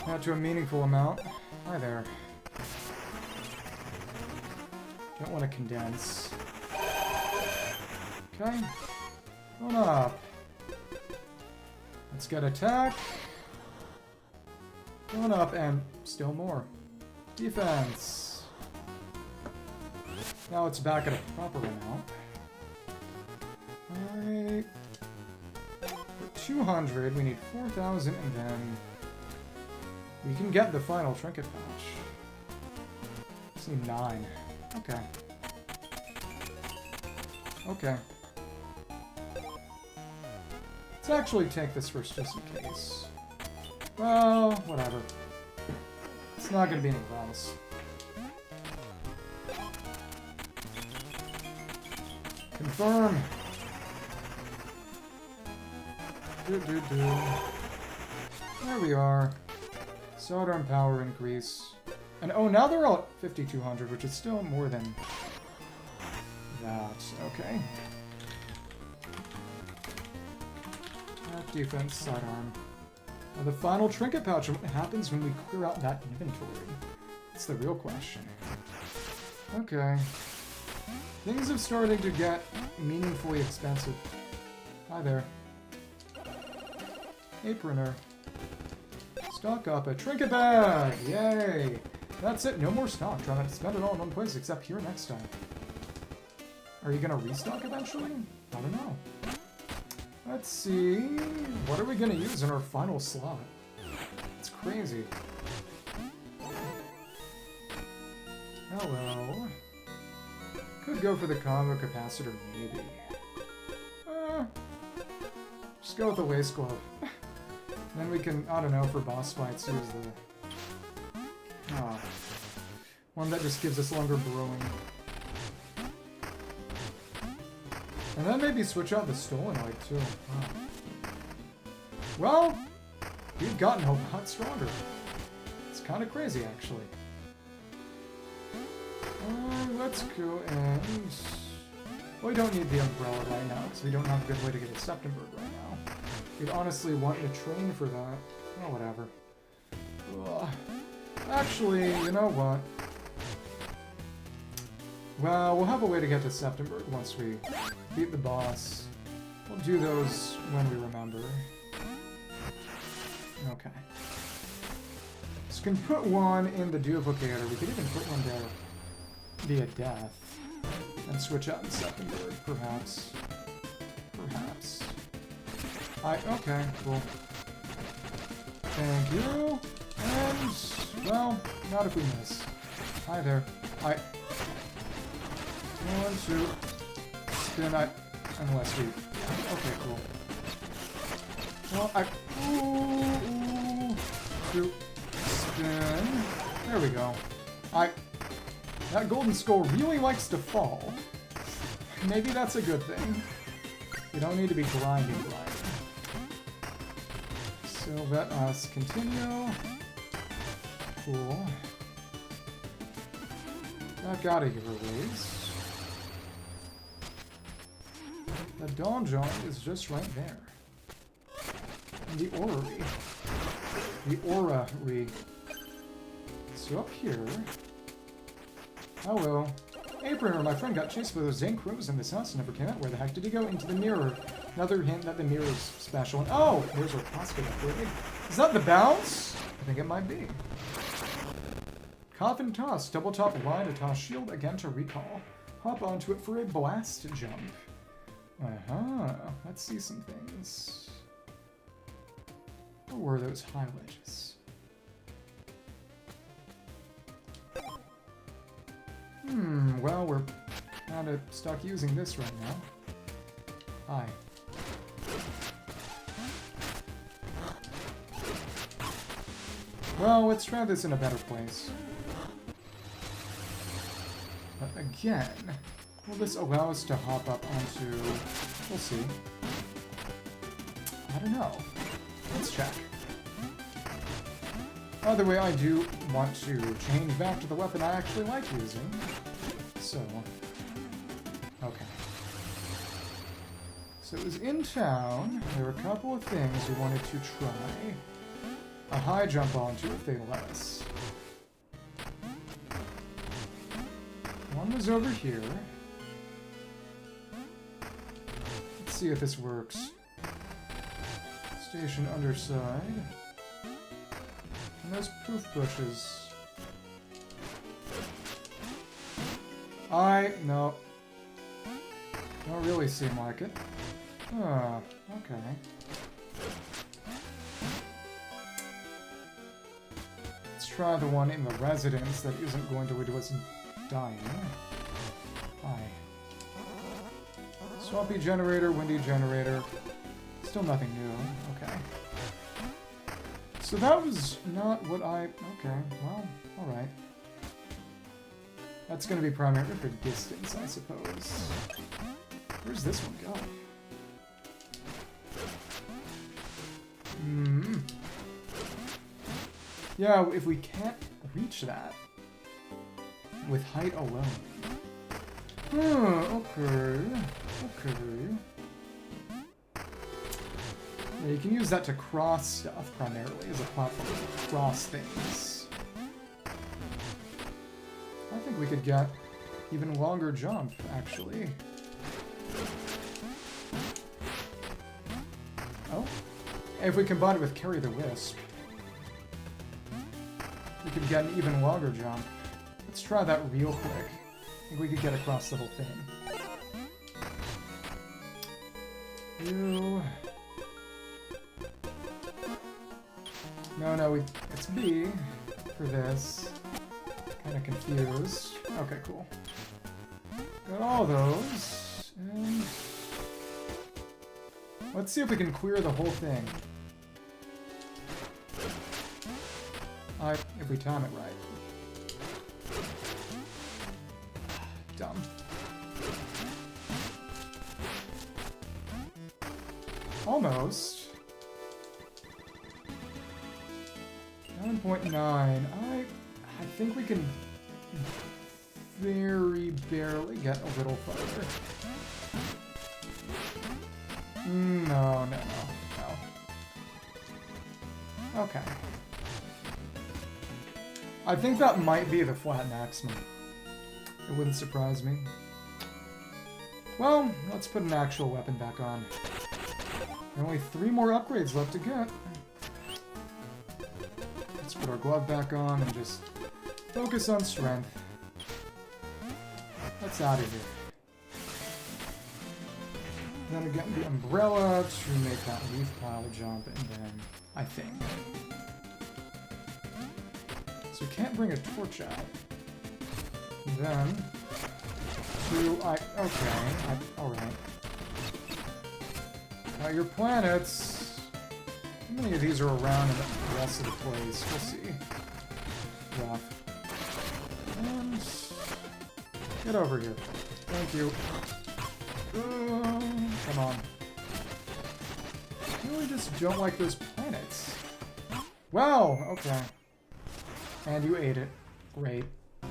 Not to a meaningful amount. Hi there. Don't want to condense. Okay. Going up. Let's get attack. Going up and still more. Defense. Now it's back at a proper amount. Alright. For 200, we need 4,000 and then we can get the final trinket pouch. Just need 9. Okay. Okay. Let's actually take this first just in case. Well, whatever. It's not gonna be any loss. Confirm. There we are. Sword power increase. And oh, now they're all at 5,200, which is still more than that. Okay. Defense, sidearm. Now the final trinket pouch, what happens when we clear out that inventory? That's the real question. Okay. Things have started to get meaningfully expensive. Hi there. Aproner. Stock up a trinket bag! Yay! That's it, no more stock. Try not to spend it all in one place, except here next time. Are you gonna restock eventually? I don't know. Let's see. What are we gonna use in our final slot? It's crazy. Hello. Could go for the combo capacitor, maybe. Just go with the waste glove. Then we can, I don't know, for boss fights, use the... one that just gives us longer brewing. And then maybe switch out the stolen light, too. Wow. Well, we've gotten a lot stronger. It's kind of crazy, actually. Let's go and... Well, we don't need the umbrella right now, because we don't have a good way to get to Septemburg right now. We'd honestly want to train for that. Oh, whatever. Ugh. Actually, you know what? Well, we'll have a way to get to Septemburg once we beat the boss. We'll do those when we remember. Okay. So we can put one in the duplicator. We could even put one there via death. And switch out in Septemburg, perhaps. Perhaps. Okay, cool. Thank you. And, well, not if we miss. Hi there. One, two. Spin, unless we... Okay, cool. Well, ooh, two. Spin. There we go. That golden skull really likes to fall. Maybe that's a good thing. We don't need to be grinding. So let us continue. Cool. Back out of here, ways. The donjon is just right there. And the orrery. The orrery. So up here... Hello. April, my friend got chased by those dang crows in this house and never came out. Where the heck did he go? Into the mirror. Another hint that the mirror is special. And oh! There's our casket upgrade. Is that the bounce? I think it might be. Coffin toss. Double top Y to toss shield. Again to recall. Hop onto it for a blast jump. Let's see some things. What were those high ledges? Well, we're kind of stuck using this right now. Hi. Well, let's try this in a better place. But again, will this allow us to hop up onto... We'll see. I don't know. Let's check. By the way, I do want to change back to the weapon I actually like using. So, okay. So it was in town. There were a couple of things we wanted to try. A high jump onto if they let us. One was over here. Let's see if this works. Station underside. And those poof bushes. No. Don't really seem like it. Okay. Let's try the one in the residence that isn't going to lead to us dying. Hi. Swampy generator, windy generator. Still nothing new. Okay. So that was not what okay, well, alright. That's gonna be primarily for distance, I suppose. Where's this one go? Yeah, if we can't reach that with height alone. Okay. Yeah, you can use that to cross stuff primarily as a platform to cross things. I think we could get even longer jump, actually. Oh. If we combine it with Carry the Wisp, we could get an even longer jump. Let's try that real quick. I think we could get across the whole thing. Ew. No, it's B for this. Kinda confused. Okay, cool. Got all those. And let's see if we can clear the whole thing. If we time it right. Dumb. Almost. 9.9. I think we can very barely get a little further. No. Okay. I think that might be the flat maximum. It wouldn't surprise me. Well, let's put an actual weapon back on. Only 3 more upgrades left to get. Let's put our glove back on and just focus on strength. Let's out of here. Then again, the umbrella to make that leaf pile jump, and then I think. So we can't bring a torch out. Then alright. Now your planets. How many of these are around in the rest of the place? We'll see. Rough. And get over here. Thank you. Come on. I really just don't like those planets. Wow, okay. And you ate it. Great. I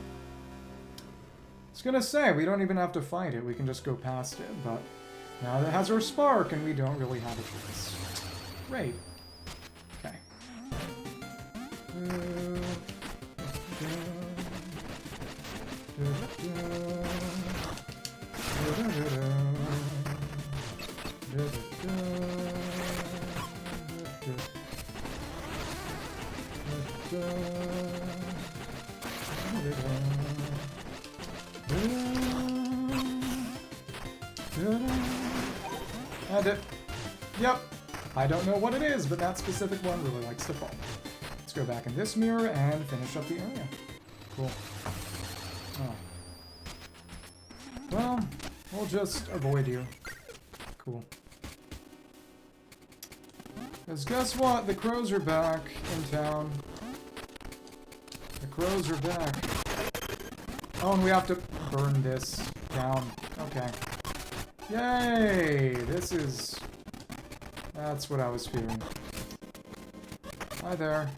was gonna say, we don't even have to fight it. We can just go past it, but now that it has our spark, and we don't really have a choice. Great. Okay. And it. Yep. I don't know what it is, but that specific one really likes to fall. Let's go back in this mirror and finish up the area. Cool. Oh. Well, we'll just avoid you. Cool. Because guess what? The crows are back in town. The crows are back. Oh, and we have to burn this down. Okay. Yay! This is... That's what I was fearing. Hi there.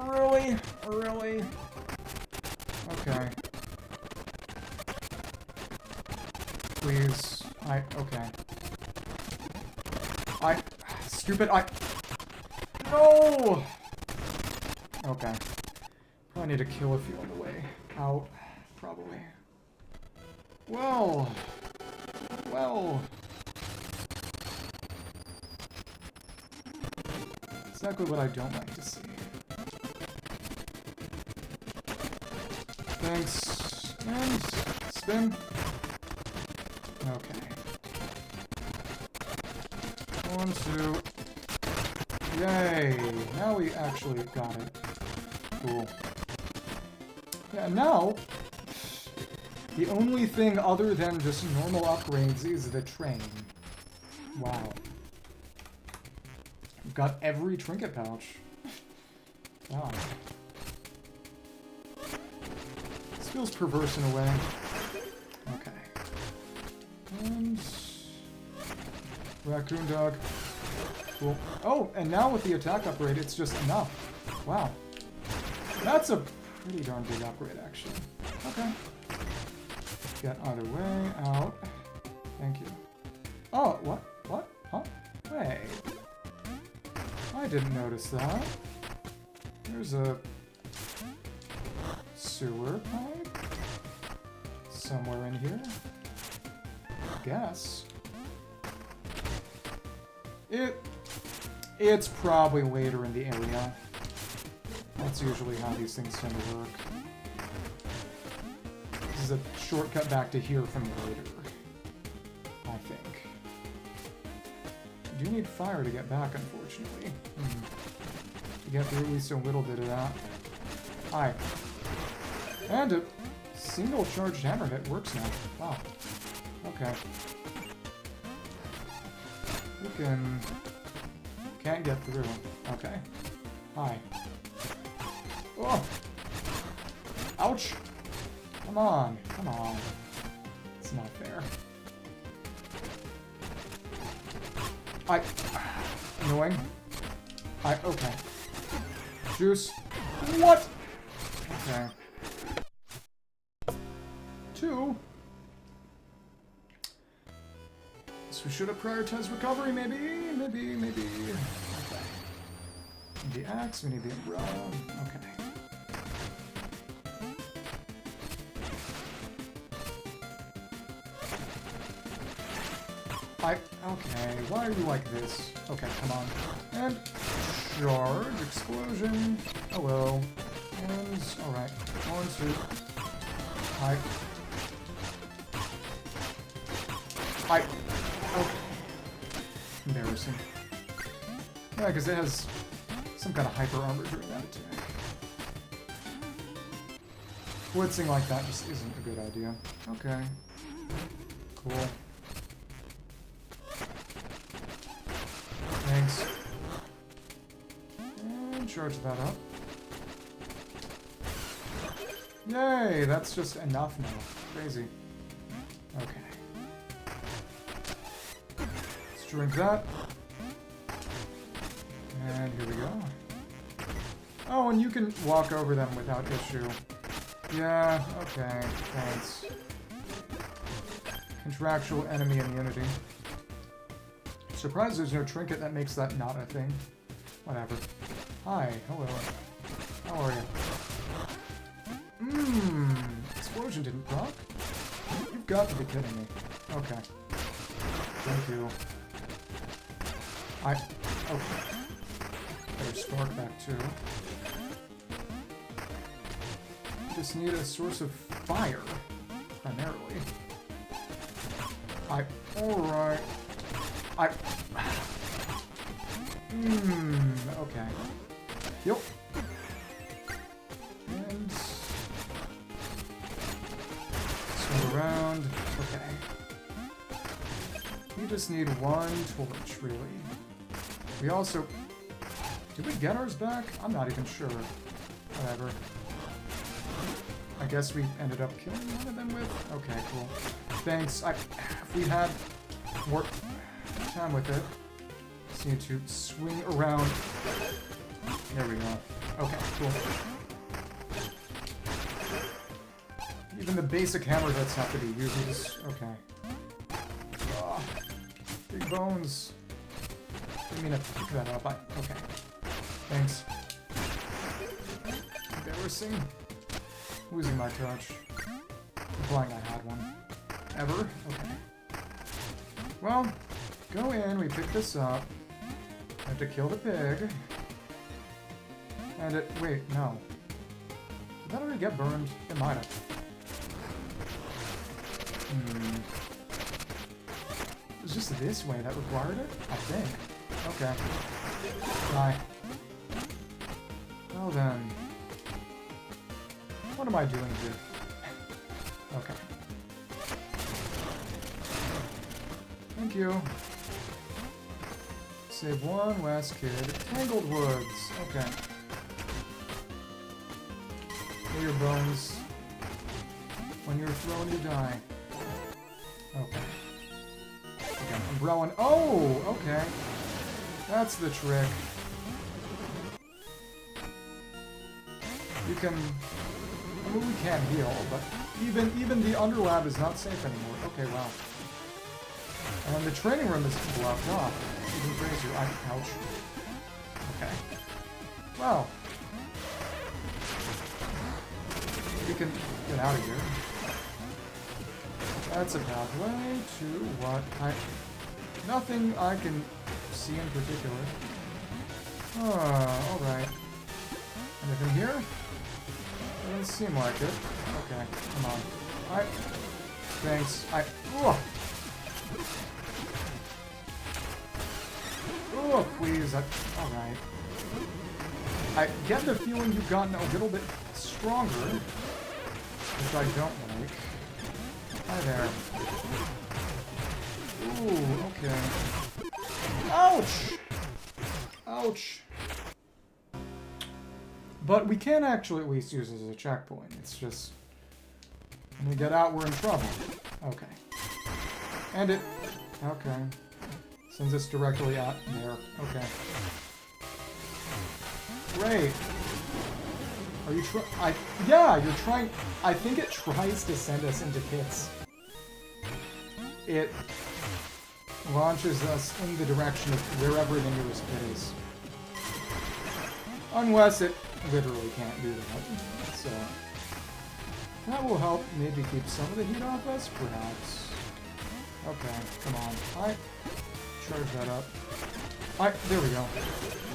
Really? Really? Okay. Please. Okay. Stupid, No! Okay. Probably need to kill a few on the way out. Probably. Well. Exactly what I don't like to see. Thanks. And spin. Okay. 1, 2. Yay! Now we actually got it. Cool. Yeah, now the only thing other than just normal upgrades is the train. Wow. I've got every trinket pouch. Wow. This feels perverse in a way. Okay. And... Raccoon dog. Cool. Oh, and now with the attack upgrade, it's just enough. Wow. That's a pretty darn big upgrade, actually. Okay. Get either way, out. Thank you. Oh, what? What? Huh? Wait. I didn't notice that. There's a sewer pipe somewhere in here. I guess. It's probably later in the area. That's usually how these things tend to work. This is a shortcut back to here from later, I think. I do need fire to get back, unfortunately. To get through at least a little bit of that. Hi. And a single charged hammer hit works now. Wow. Okay. We can't get through. Okay. Hi. Oh! Ouch! Come on. Come on. It's not fair. Annoying. Okay. Juice. What? Okay. 2. So we should have prioritized recovery, maybe? Maybe. Okay. We need the axe, we need the umbrella. Okay. Okay, why are you like this? Okay, come on. And charge, explosion. Hello. And, alright. 1, 2. Hi. Okay. Embarrassing. Yeah, because it has some kind of hyper armor during that attack. Blitzing like that just isn't a good idea. Okay. Cool. Thanks. And charge that up. Yay! That's just enough now. Crazy. Okay. Let's drink that. And here we go. Oh, and you can walk over them without issue. Yeah, okay, thanks. Contractual enemy immunity. Surprised there's no trinket that makes that not a thing. Whatever. Hi, hello. How are you? Explosion didn't proc? You've got to be kidding me. Okay. Thank you. Okay. Better spark back too. Just need a source of fire, primarily. Alright. Okay. Yep. And swing around. Okay. We just need one torch, really. We also... Did we get ours back? I'm not even sure. Whatever. I guess we ended up killing one of them with... Okay, cool. Thanks. If we had more time with it, just need to swing around. There we go. Okay, cool. Even the basic hammer hits have to be useless. Okay. Oh, big bones. I mean, pick that up. Okay. Thanks. Embarrassing. Losing my touch. Implying I had one. Ever? Okay. Well, go in, we pick this up. Have to kill the pig. And it... Wait, no. Did that already get burned? It might have. It was just this way that required it? I think. Okay. Bye. Well then. What am I doing here? Okay. Thank you. Save one last kid. Tangled Woods. Okay. Kill your bones. When you're thrown, you die. Okay. Okay, I'm growing. Oh! Okay. That's the trick. You can... I mean, we can't heal, but even the underlab is not safe anymore. Okay, wow. And the training room is blocked off. Even crazier. Ouch. Okay. Wow. We can get out of here. That's a pathway to what? Nothing I can see in particular. Oh, alright. Anything here? Doesn't seem like it. Okay, come on. Thanks. Ugh! Oh, please. Alright. I get the feeling you've gotten a little bit stronger, which I don't like. Hi there. Ooh, okay. Ouch! Ouch! But we can actually at least use it as a checkpoint. It's just... when we get out, we're in trouble. Okay. And it... Okay. Sends us directly at there. Okay. Great. Are you yeah, you're trying... I think it tries to send us into pits. It launches us in the direction of wherever the nearest pit is. Unless it literally can't do that. So... that will help maybe keep some of the heat off us, perhaps. Okay, come on. I charge that up. There we go.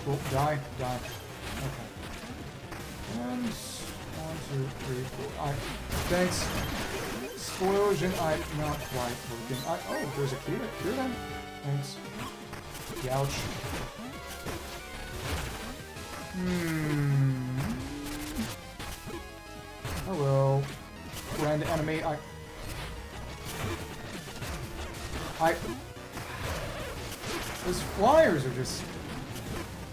Cool. Die. Okay. And 1, 2, 3, 4. Thanks. Explosion. Not quite working. Oh, there's a key here then. Thanks. Ouch. Hello. Friend, enemy. Those flyers are just...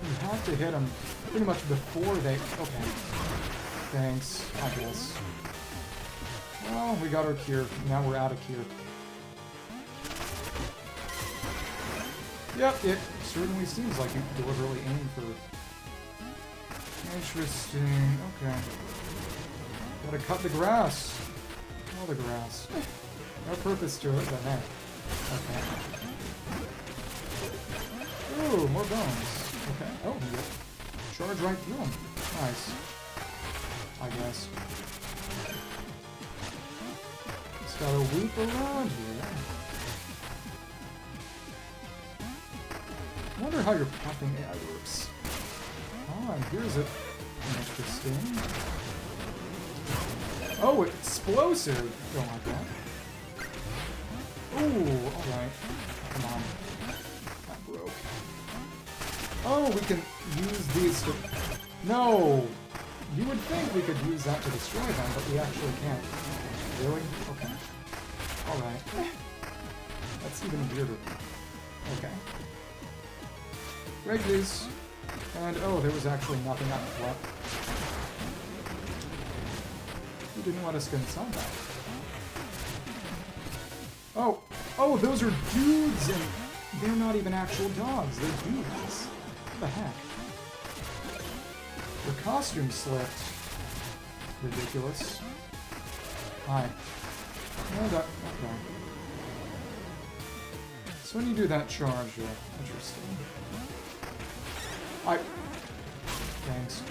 You have to hit them pretty much before they... Okay. Thanks, I guess. Well, we got our cure. Now we're out of cure. Yep, it certainly seems like you deliberately aim for... Interesting. Okay. Gotta cut the grass. All the grass. No purpose to it, but hey. Okay. Ooh, more bones. Okay. Oh, yep. Charge right through them. Nice. I guess. Just gotta loop around here. I wonder how your pathing AI works. Oh, and here's it. Interesting. Oh, explosive! Don't like that. Ooh, alright. Come on. That broke. Oh, we can use these to... No! You would think we could use that to destroy them, but we actually can't. Really? Okay. Alright. That's even weirder. Okay. Break these. And, oh, there was actually nothing out of what. You didn't let us get inside that. Oh! Oh, those are dudes, and they're not even actual dogs. They're dudes. What the heck? Their costume slipped. Ridiculous. Hi. And, okay. So when you do that charge, interesting. Thanks.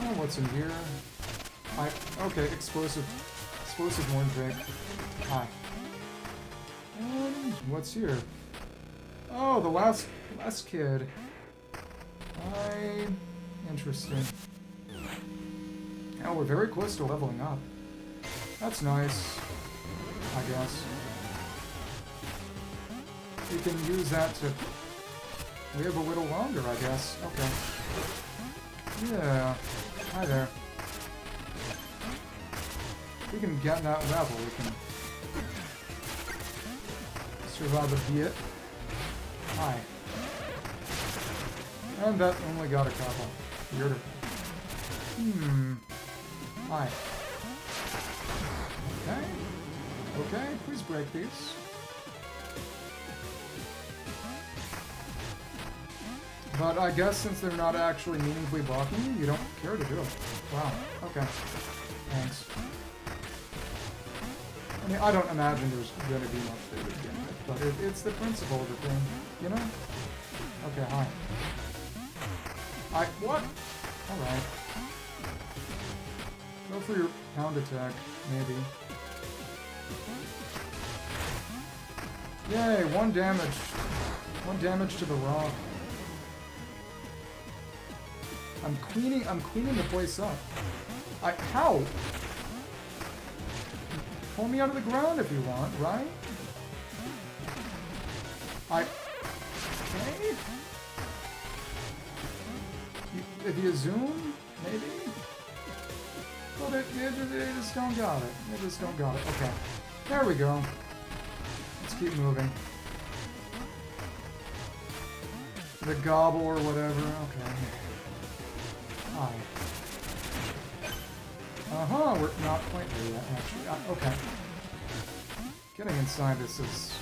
Oh, what's in here? Okay, explosive horn drake. Hi. And what's here? Oh, the last kid. Interesting. Oh, we're very close to leveling up. That's nice, I guess. We can use that to live a little longer, I guess. Okay. Yeah. Hi there. If we can get that level, we can survive a bit. Hi. And that only got a couple. Weirder. Hi. Okay. Okay, please break these. But I guess since they're not actually meaningfully blocking you, you don't care to do it. Wow. Okay. Thanks. I mean, I don't imagine there's going to be much there to begin with, but it's the principle of the thing, you know? Okay, hi. What? Alright. Go for your pound attack, maybe. Yay, 1 damage. 1 damage to the rock. I'm cleaning the place up. How? Pull me out of the ground if you want, right? Okay? If you zoom, maybe? Well, they just don't got it. They just don't got it. Okay. There we go. Let's keep moving. The gobble or whatever. Okay. Hi. Uh-huh, we're not quite there yet, actually. Okay. Getting inside this is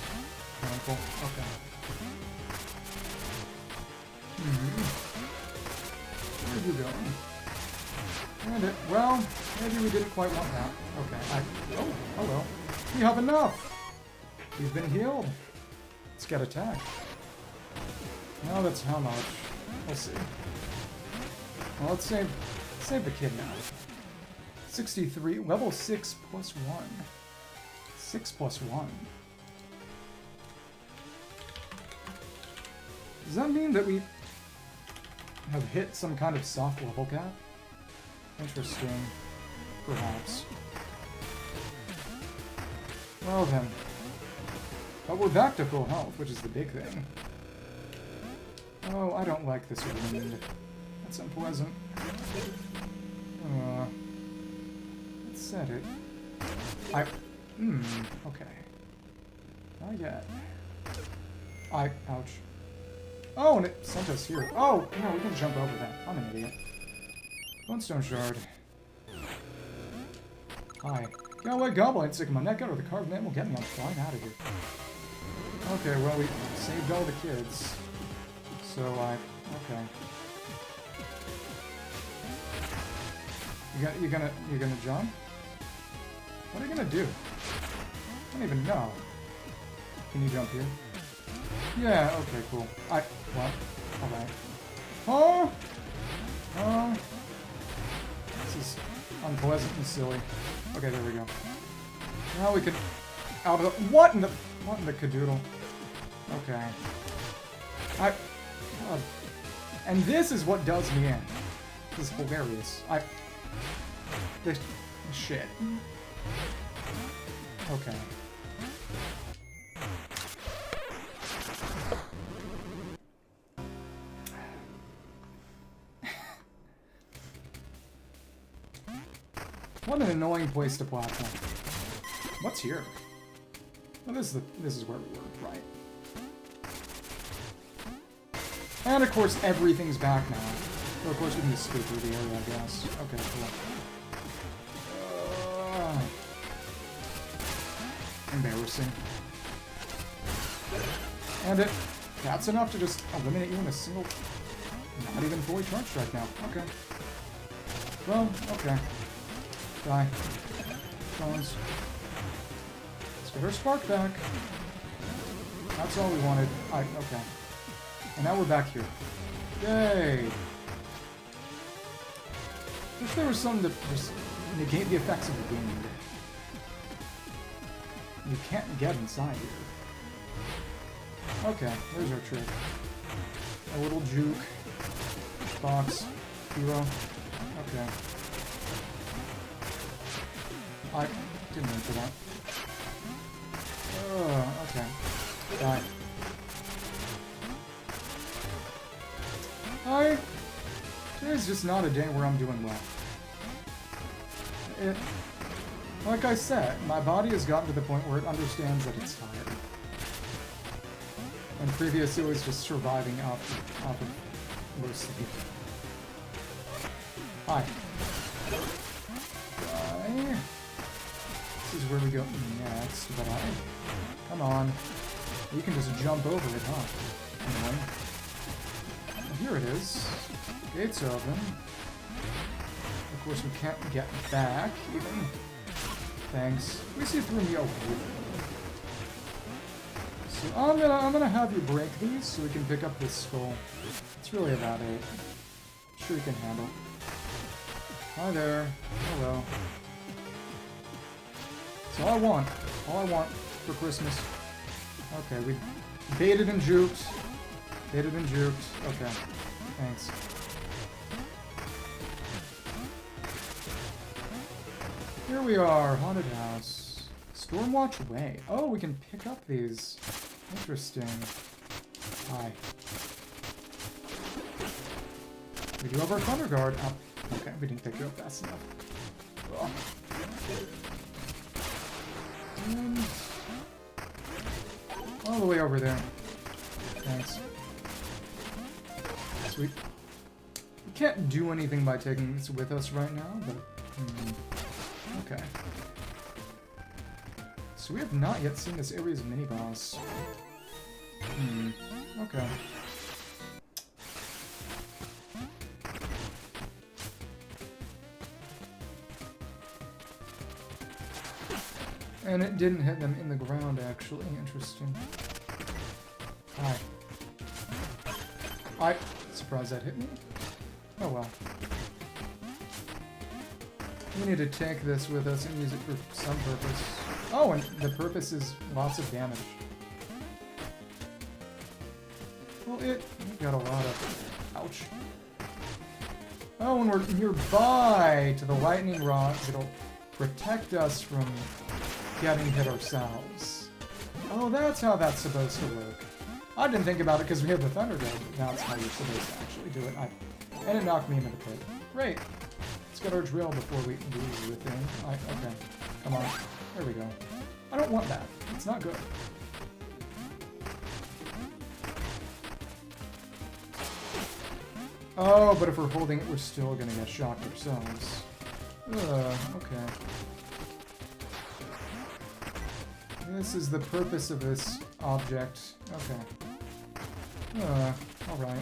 painful. Okay. Where are you going? And well, maybe we didn't quite want that. Okay, oh, hello. We have enough! We've been healed. Let's get attacked. Now that's how much. We'll see. Well, let's save the kid now. 63, level 6 plus 1. 6 plus 1. Does that mean that we have hit some kind of soft level cap? Interesting. Perhaps. Well then. But we're back to full health, which is the big thing. Oh, I don't like this wind. That's unpleasant. Let's set it. Okay. Not yet. Ouch. Oh, and it sent us here. Oh, no, we can jump over that. I'm an idiot. Bonestone Shard. Hi. Get away, Goblin, stick my neck out, or the carved man will get me. I'm flying out of here. Okay, well, we saved all the kids. So, okay. You gonna jump? What are you gonna do? I don't even know. Can you jump here? Yeah, okay, cool. What? Alright. Oh! This is unpleasant and silly. Okay, there we go. Now we can... out of the... What in the cadoodle? Okay. And this is what does me in. This is hilarious. This shit. Okay. What an annoying place to platform. What's here? Well, this is where we were, right? And of course, everything's back now. So of course we can just skip through the area, I guess. Okay, cool. Embarrassing. And that's enough to just eliminate you in a single... Not even fully charged right now. Okay. Well, okay. Die. Stones. Let's get our spark back. That's all we wanted. Okay. And now we're back here. Yay! Wish there was something to just negate the effects of the game. You can't get inside here. Okay, there's our trick. A little juke. Box. Hero. Okay. I didn't mean for that. Okay. Die. Today's just not a day where I'm doing well. Like I said, my body has gotten to the point where it understands that it's tired. When previous it was just surviving off of low sleep. Hi. Die. This is where we go next, but come on. You can just jump over it, huh? Anyway. Here it is. Gates open. Of course, we can't get back, even. Thanks. We see through me over here. So I'm gonna have you break these so we can pick up this skull. It's really about it. I'm sure you can handle. Hi there. Hello. So all I want for Christmas. Okay, we baited and juked. Baited and juked. Okay. Thanks. Here we are, Haunted House. Stormwatch Way. Oh, we can pick up these. Interesting. Hi. We do have our Thunder Guard. Oh, okay, we didn't pick you up fast enough. Oh. And all the way over there. Thanks. Sweet. We can't do anything by taking this with us right now, but... okay. So we have not yet seen this area's mini-boss. Okay. And it didn't hit them in the ground, actually. Interesting. Hi. I'm surprised that hit me. Oh well. We need to take this with us and use it for some purpose. Oh, and the purpose is lots of damage. Well, it got a lot of... Ouch. Oh, and we're nearby to the lightning rods. It'll protect us from getting hit ourselves. Oh, that's how that's supposed to work. I didn't think about it because we have the Thunder Blade, but that's how you're supposed to actually do it. And it knocked me into the pit. Great. Let's get our drill before we do the thing. Okay. Come on. There we go. I don't want that. It's not good. Oh, but if we're holding it, we're still gonna get shocked ourselves. Okay. This is the purpose of this object. Okay. Alright.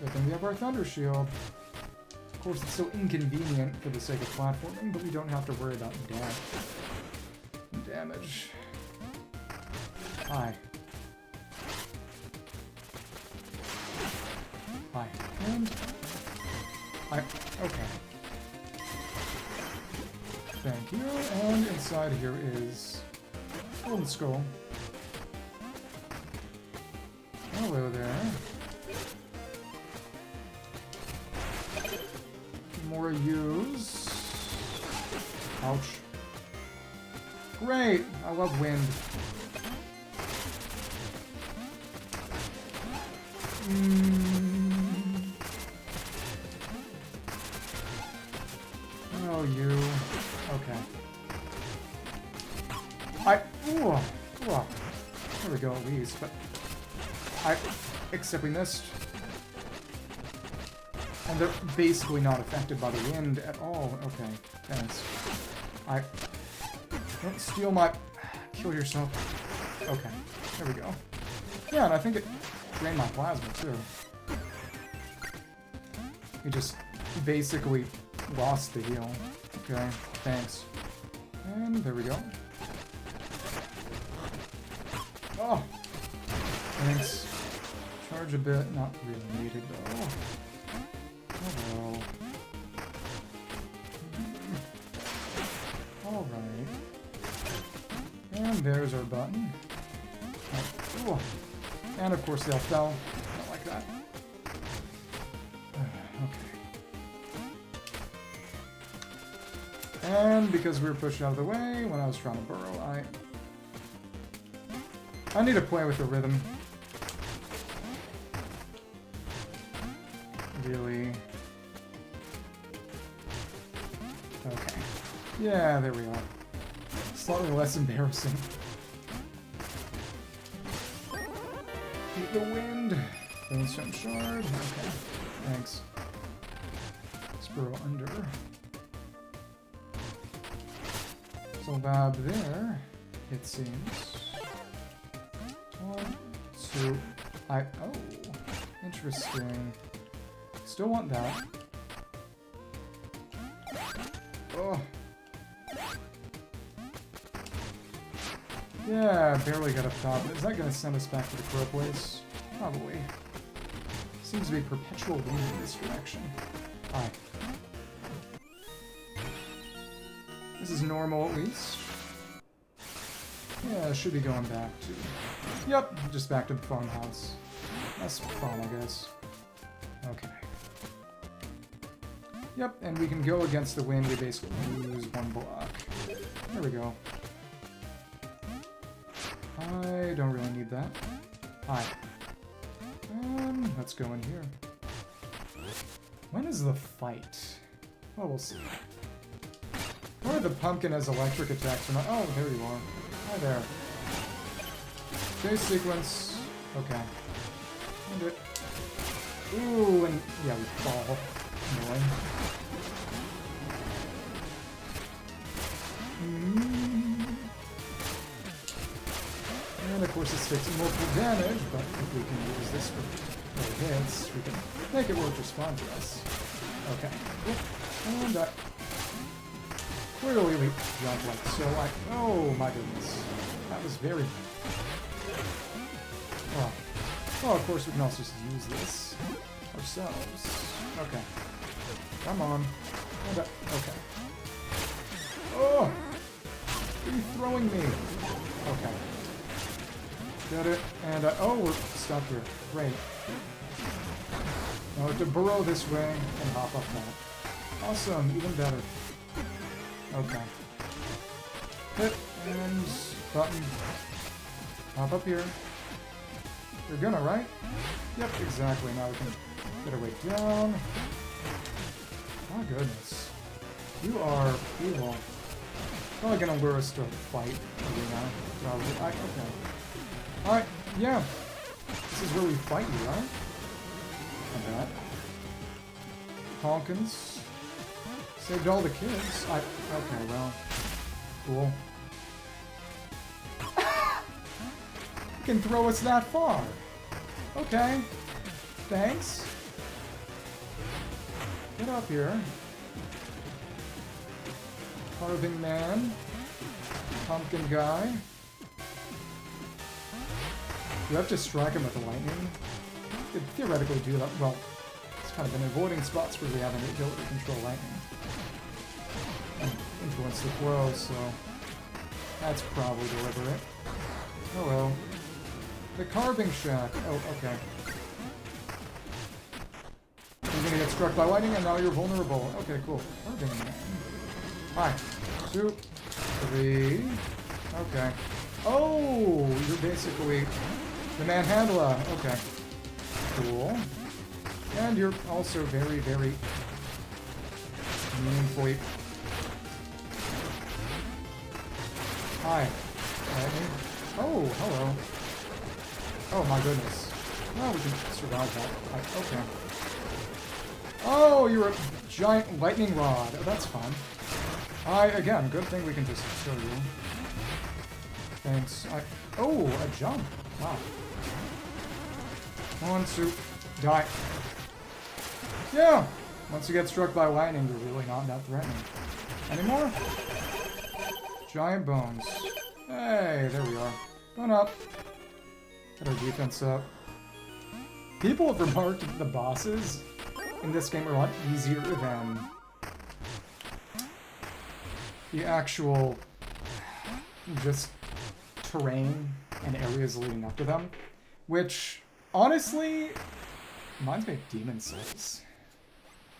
Good thing we have our Thunder Shield. Of course, it's so inconvenient for the sake of platforming, but we don't have to worry about damage. Hi. Hi. And... okay. Thank you. And inside here is... Golden Skull. Hello there. More use. Ouch. Great! I love wind. Oh, you. Okay. Ooh. There we go, at least, but... except we missed. And they're basically not affected by the wind at all. Okay, thanks. Don't steal my... Kill yourself. Okay, there we go. Yeah, and I think it drained my plasma, too. We just basically lost the heal. Okay, thanks. And there we go. Oh! Thanks. Charge a bit. Not really needed, though. Oh well. Alright. And there's our button. Oh. And of course they'll fell. Not like that. Okay. And because we were pushed out of the way when I was trying to burrow, I need to play with the rhythm. Really? Okay. Yeah, there we are. Slightly less embarrassing. Beat the wind. Brainstorm shard. Okay. Thanks. Let's burrow under. So Bab there, it seems. 1, 2. Oh. Interesting. Still want that. Oh. Yeah, barely got up top. Is that going to send us back to the crow place? Probably. Seems to be perpetual wind in this direction. Hi. This is normal at least. Yeah, should be going back to... Yep, just back to the farmhouse. That's fun, I guess. Okay. Yep, and we can go against the wind. We basically lose one block. There we go. I don't really need that. Hi. And let's go in here. When is the fight? Oh, we'll see. Or the pumpkin has electric attacks or not. Oh, there you are. Hi there. Chase sequence. Okay. And it. Ooh, and yeah, we fall. Annoying. And of course it's taking multiple damage, but if we can use this for hits, we can make it work just fine for us. Okay. And clearly we jumped like so. Oh my goodness. That was very... Oh, of course we can also just use this ourselves. Okay. Come on. Okay. Oh! Are you throwing me? Okay. Get it. And, oh, we're stuck here. Great. Now we have to burrow this way and hop up that. Awesome. Even better. Okay. Hit and button. Hop up here. You're gonna, right? Yep, exactly. Now we can get our way down. My goodness. You are evil. Probably gonna lure us to a fight. Okay. Alright, yeah. This is where we fight you, right? And that. Hawkins. Saved all the kids. Okay, well. Cool. You can throw us that far. Okay. Thanks. Get up here. Carving man. Pumpkin guy. You have to strike him with lightning. You could theoretically do that. Well, it's kind of been avoiding spots where we have an ability to control lightning. And influence the flow, so that's probably deliberate. Oh well. The carving shack. Oh, okay. You're gonna get struck by lightning and now you're vulnerable. Okay, cool. Carving man. Hi. 2, 3. Okay. Oh, you're basically the manhandler. Okay. Cool. And you're also very, very meaningfully. Hi. Lightning. Oh, hello. Oh my goodness. Oh, we can survive that. Okay. Oh, you're a giant lightning rod. Oh, that's fun. Again, good thing we can just kill you. Thanks. Oh, a jump. Wow. 1, 2, die. Yeah! Once you get struck by lightning, you're really not that threatening. Anymore? Giant bones. Hey, there we are. Going up. Get our defense up. People have remarked that the bosses in this game are a lot easier than the actual just terrain and areas leading up to them, which honestly reminds me of Demon Souls.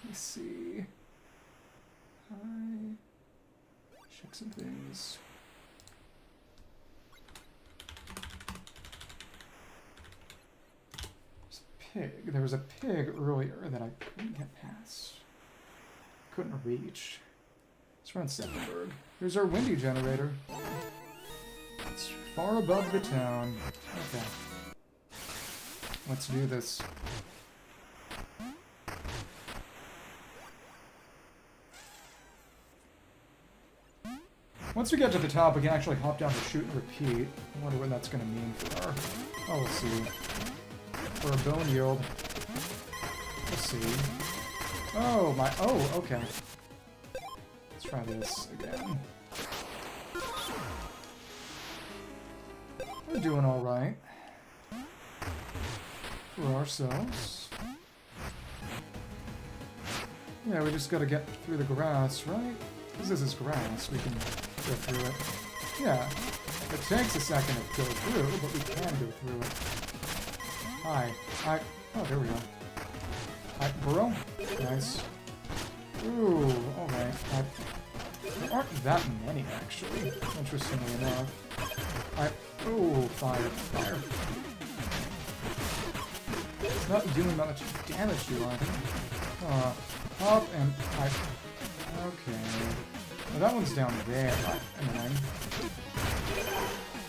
Let me see. Check some things. Pig. There was a pig earlier that I couldn't get past. Couldn't reach. It's around Septemburg. Here's our windy generator. It's far above the town. Okay. Let's do this. Once we get to the top, we can actually hop down to shoot and repeat. I wonder what that's going to mean for our... Oh, we'll see. For a bone yield. We'll see. Oh, my... Oh, okay. Let's try this again. We're doing alright. For ourselves. Yeah, we just gotta get through the grass, right? Because this is grass, we can go through it. Yeah. It takes a second to go through, but we can go through it. Hi. Oh, there we go. Hi, burrow. Nice. Ooh, alright. There aren't that many, actually, interestingly enough. Ooh, fire. It's not doing that much damage to you, I think. Up and okay. Well, that one's down there. Annoying.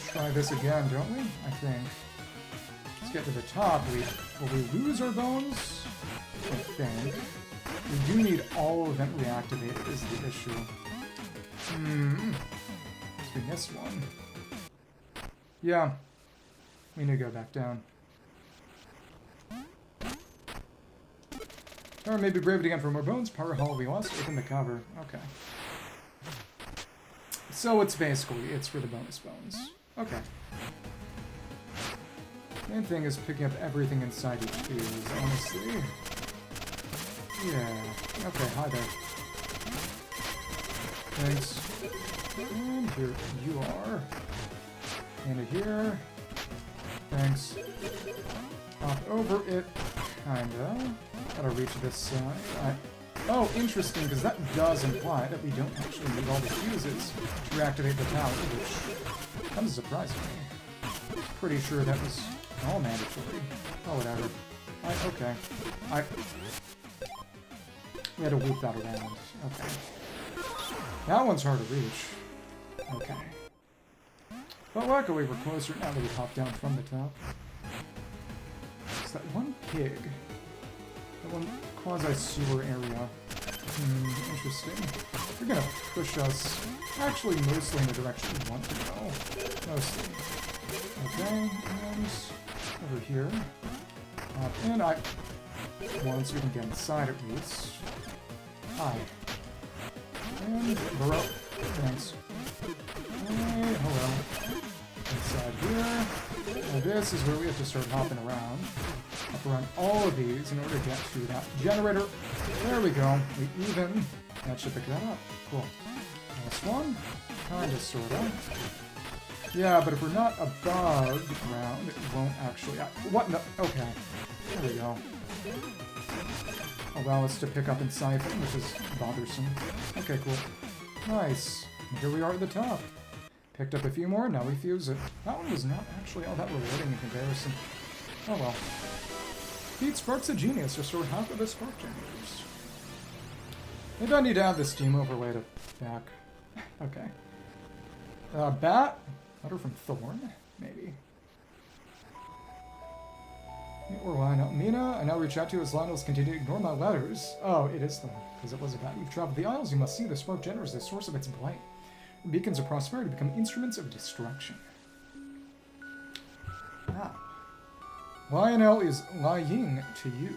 Try this again, don't we? I think. Let's get to the top. Will we lose our bones? I think. We do need all of them reactivated is the issue. We missed one. Yeah. We need to go back down. Or maybe brave it again for more bones. Power Hall we lost. Open the cover. Okay. So it's basically, it's for the bonus bones. Okay. Main thing is picking up everything inside each fuse, honestly. Yeah. Okay, hi there. Thanks. And here you are. Into here. Thanks. Hop over it. Kinda. Gotta reach this side. Oh, interesting, because that does imply that we don't actually need all the fuses to reactivate the tower, which comes as a surprise to me. Pretty sure that was all mandatory. Oh, whatever. Okay. We had to loop that around. Okay. That one's hard to reach. Okay. But luckily we're closer now that we hopped down from the top. It's that one pig. That one quasi-sewer area. Interesting. They're gonna push us actually mostly in the direction we want to go. Mostly. Okay, and over here. And once we can get inside at least. Hi. And burrow. Thanks. Hey, hello. Inside here. Now this is where we have to start hopping around. Up around all of these in order to get to that generator. There we go. We even. That should pick that up. Cool. Last one. Kinda, sorta. Yeah, but if we're not above the ground, it won't actually... What? No. Okay. There we go. Allow us to pick up and siphon, which is bothersome. Okay, cool. Nice. And here we are at the top. Picked up a few more, now we fuse it. That one was not actually all that rewarding in comparison. Oh well. Feed Sparks of Genius, restore half of the spark generators. Maybe I need to add the steam overlay to back. Okay. Bat? Letter from Thorn? Maybe. Or Lionel. Mina, I now reach out to you as Lionel's continue to ignore my letters. Oh, it is Thorn, because it was about you've traveled the Isles, you must see the spark generators, the source of its blight. Beacons of prosperity become instruments of destruction. Ah. Lionel is lying to you.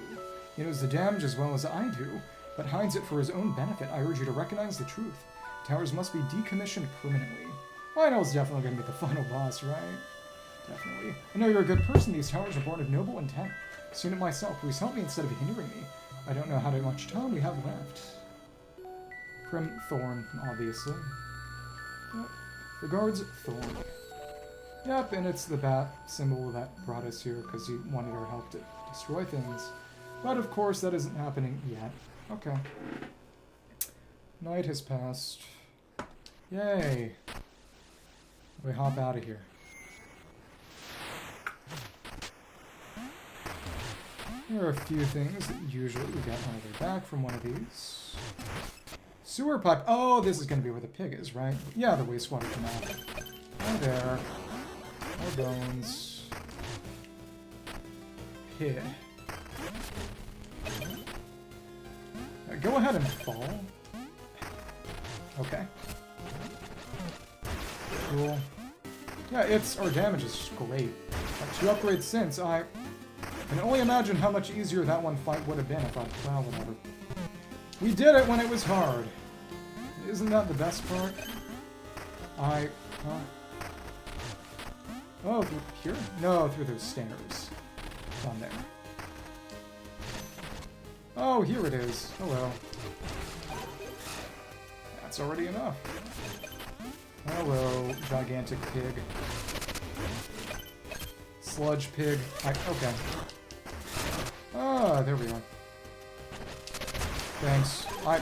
He knows the damage as well as I do, but hides it for his own benefit. I urge you to recognize the truth. Towers must be decommissioned permanently. Lionel's definitely going to be the final boss, right? Definitely. I know you're a good person. These towers are born of noble intent. I've seen it myself. Please help me instead of hindering me. I don't know how much time we have left. From Thorn, obviously. Yep. Regards, Thorn. Yep, and it's the bat symbol that brought us here because he wanted our help to destroy things. But of course, that isn't happening yet. Okay. Night has passed. Yay! We hop out of here. There are a few things that usually we get on the way back from one of these. Sewer pipe. Oh, this is going to be where the pig is, right? Yeah, the wastewater canal. Hi there. More bones. Pig. Go ahead and fall. Okay. Cool. Yeah, our damage is great. 2 upgrades since, I can only imagine how much easier that one fight would have been if well, whatever. We did it when it was hard. Isn't that the best part? Oh, through here? No, through those stairs. Down there. Oh, here it is. Hello. That's already enough. Hello, gigantic pig. Sludge pig. Okay. Ah, there we are. Thanks. I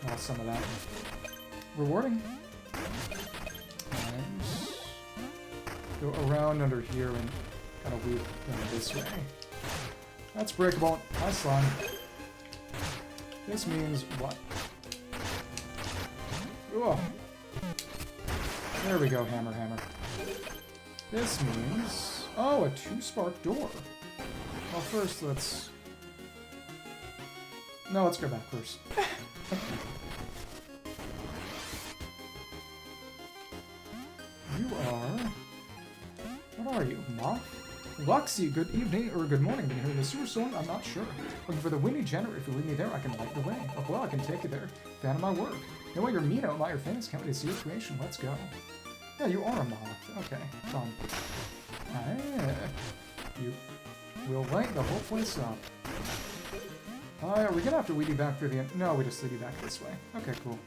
lost some of that. Rewarding. And go around under here and kind of loop this way. That's breakable. Hi, slime. This means what? Ugh. There we go, hammer, hammer. This means... Oh, a 2-spark door. Well, first, let's... No, let's go back first. You are... What are you, Moth? Luxie, good evening, or good morning. Been hearing the sewer song? I'm not sure. Looking for the windy generator. If you lead me there, I can light the way. Oh, well, I can take you there. Fan of my work. Know what you're Mina, my your famous can't wait to see your creation. Let's go. Yeah, you are a moth. Okay, fun. Ah, you will light the whole place up. Are we gonna have to lead you back through the end? No, we just lead you back this way. Okay, cool.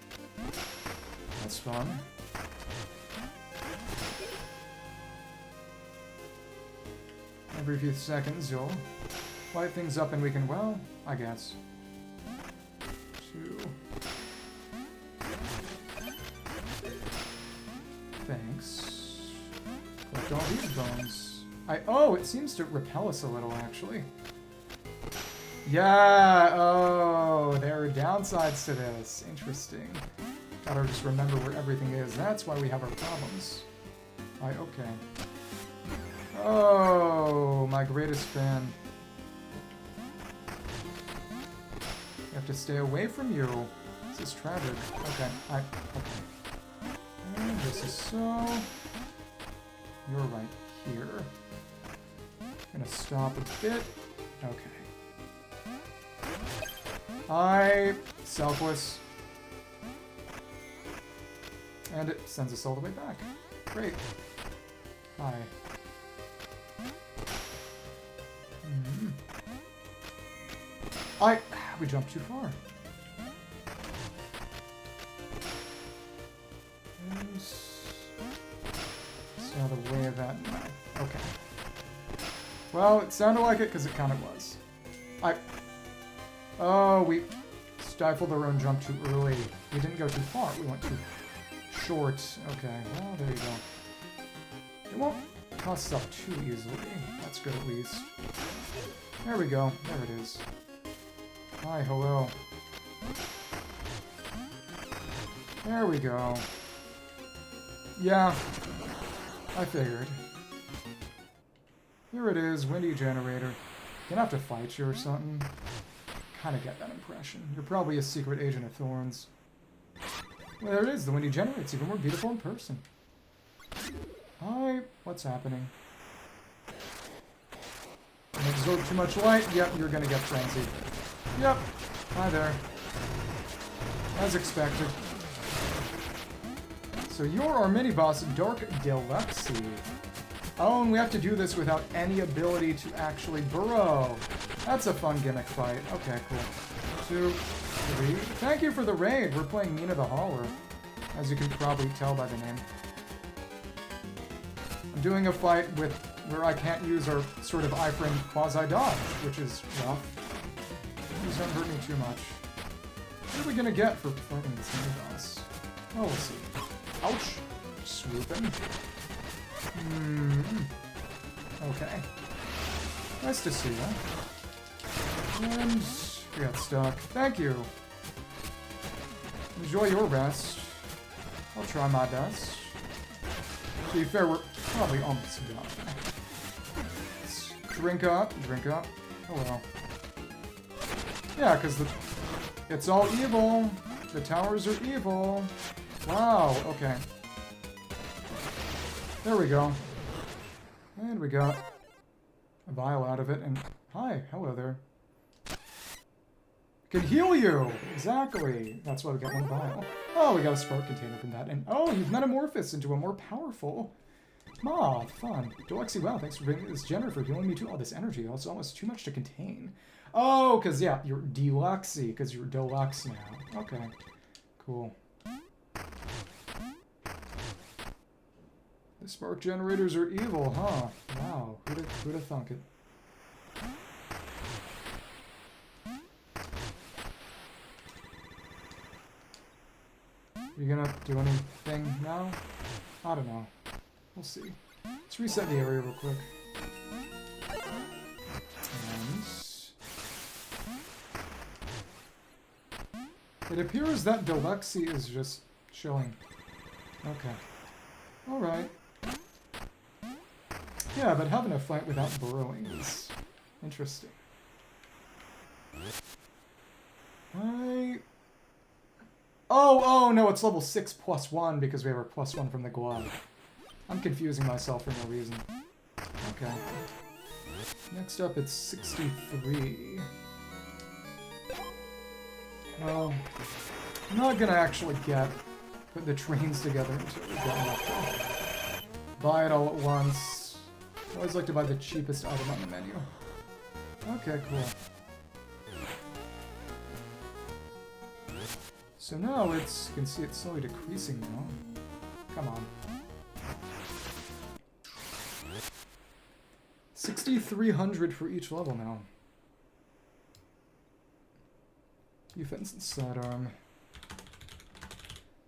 That's fun. Every few seconds, you'll light things up and we can, well, I guess. 2. Thanks. Collect all these bones. Oh, it seems to repel us a little, actually. Yeah, oh, there are downsides to this. Interesting. Gotta just remember where everything is. That's why we have our problems. Okay. Oh, my greatest fan. You have to stay away from you. This is tragic. Okay, okay. And this is so... You're right here. Gonna stop a bit. Okay. Selfless. And it sends us all the way back. Great. Hi. We jumped too far. It's out of the way of that now. Okay. Well, it sounded like it because it kind of was. Oh, we stifled our own jump too early. We didn't go too far. We went too short. Okay, well, there you go. It won't toss us up too easily. That's good at least. There we go. There it is. Hi, hello. There we go. Yeah, I figured. Here it is, windy generator. Gonna have to fight you or something. Kinda get that impression. You're probably a secret agent of Thorns. Well, there it is, the windy generator. It's even more beautiful in person. Hi, what's happening? Absorb too much light? Yep, you're gonna get frenzied. Yep. Hi there. As expected. So you're our mini-boss, Dark Deluxey. Oh, and we have to do this without any ability to actually burrow. That's a fun gimmick fight. Okay, cool. 2, 3. Thank you for the raid. We're playing Mina the Hauler, as you can probably tell by the name. I'm doing a fight where I can't use our sort of iframe quasi-dodge, which is rough. Please don't hurt me too much. What are we gonna get for fighting this mini-boss? Oh, we'll see. Ouch! Swooping. Okay. Nice to see you. And we got stuck. Thank you. Enjoy your rest. I'll try my best. To be fair, we're probably almost done. Let's drink up. Drink up. Oh well. Yeah, because it's all evil. The towers are evil. Wow, okay. There we go. And we got a vial out of it, and hi, hello there. Can heal you! Exactly! That's why we got one vial. Oh, we got a spark container from that, and oh, you've metamorphosed into a more powerful... fun. Deluxey, wow, thanks for bringing this generator for healing me too. All this energy, it's almost too much to contain. Oh, because, yeah, you're Deluxey, because you're Deluxe now. Okay, cool. The spark generators are evil, huh? Wow, who'd have thunk it? You gonna do anything now? I don't know. We'll see. Let's reset the area real quick. And it appears that Deluxey is just chilling. Okay. Alright. Yeah, but having a fight without burrowing is interesting. Oh, no, it's level 6 plus 1 because we have our plus 1 from the glove. I'm confusing myself for no reason. Okay. Next up, it's 63. Well, I'm not gonna actually put the trains together until we get enough to buy it all at once. I always like to buy the cheapest item on the menu. Okay, cool. So now you can see it's slowly decreasing now. Come on. 6,300 for each level now. Defense and sidearm.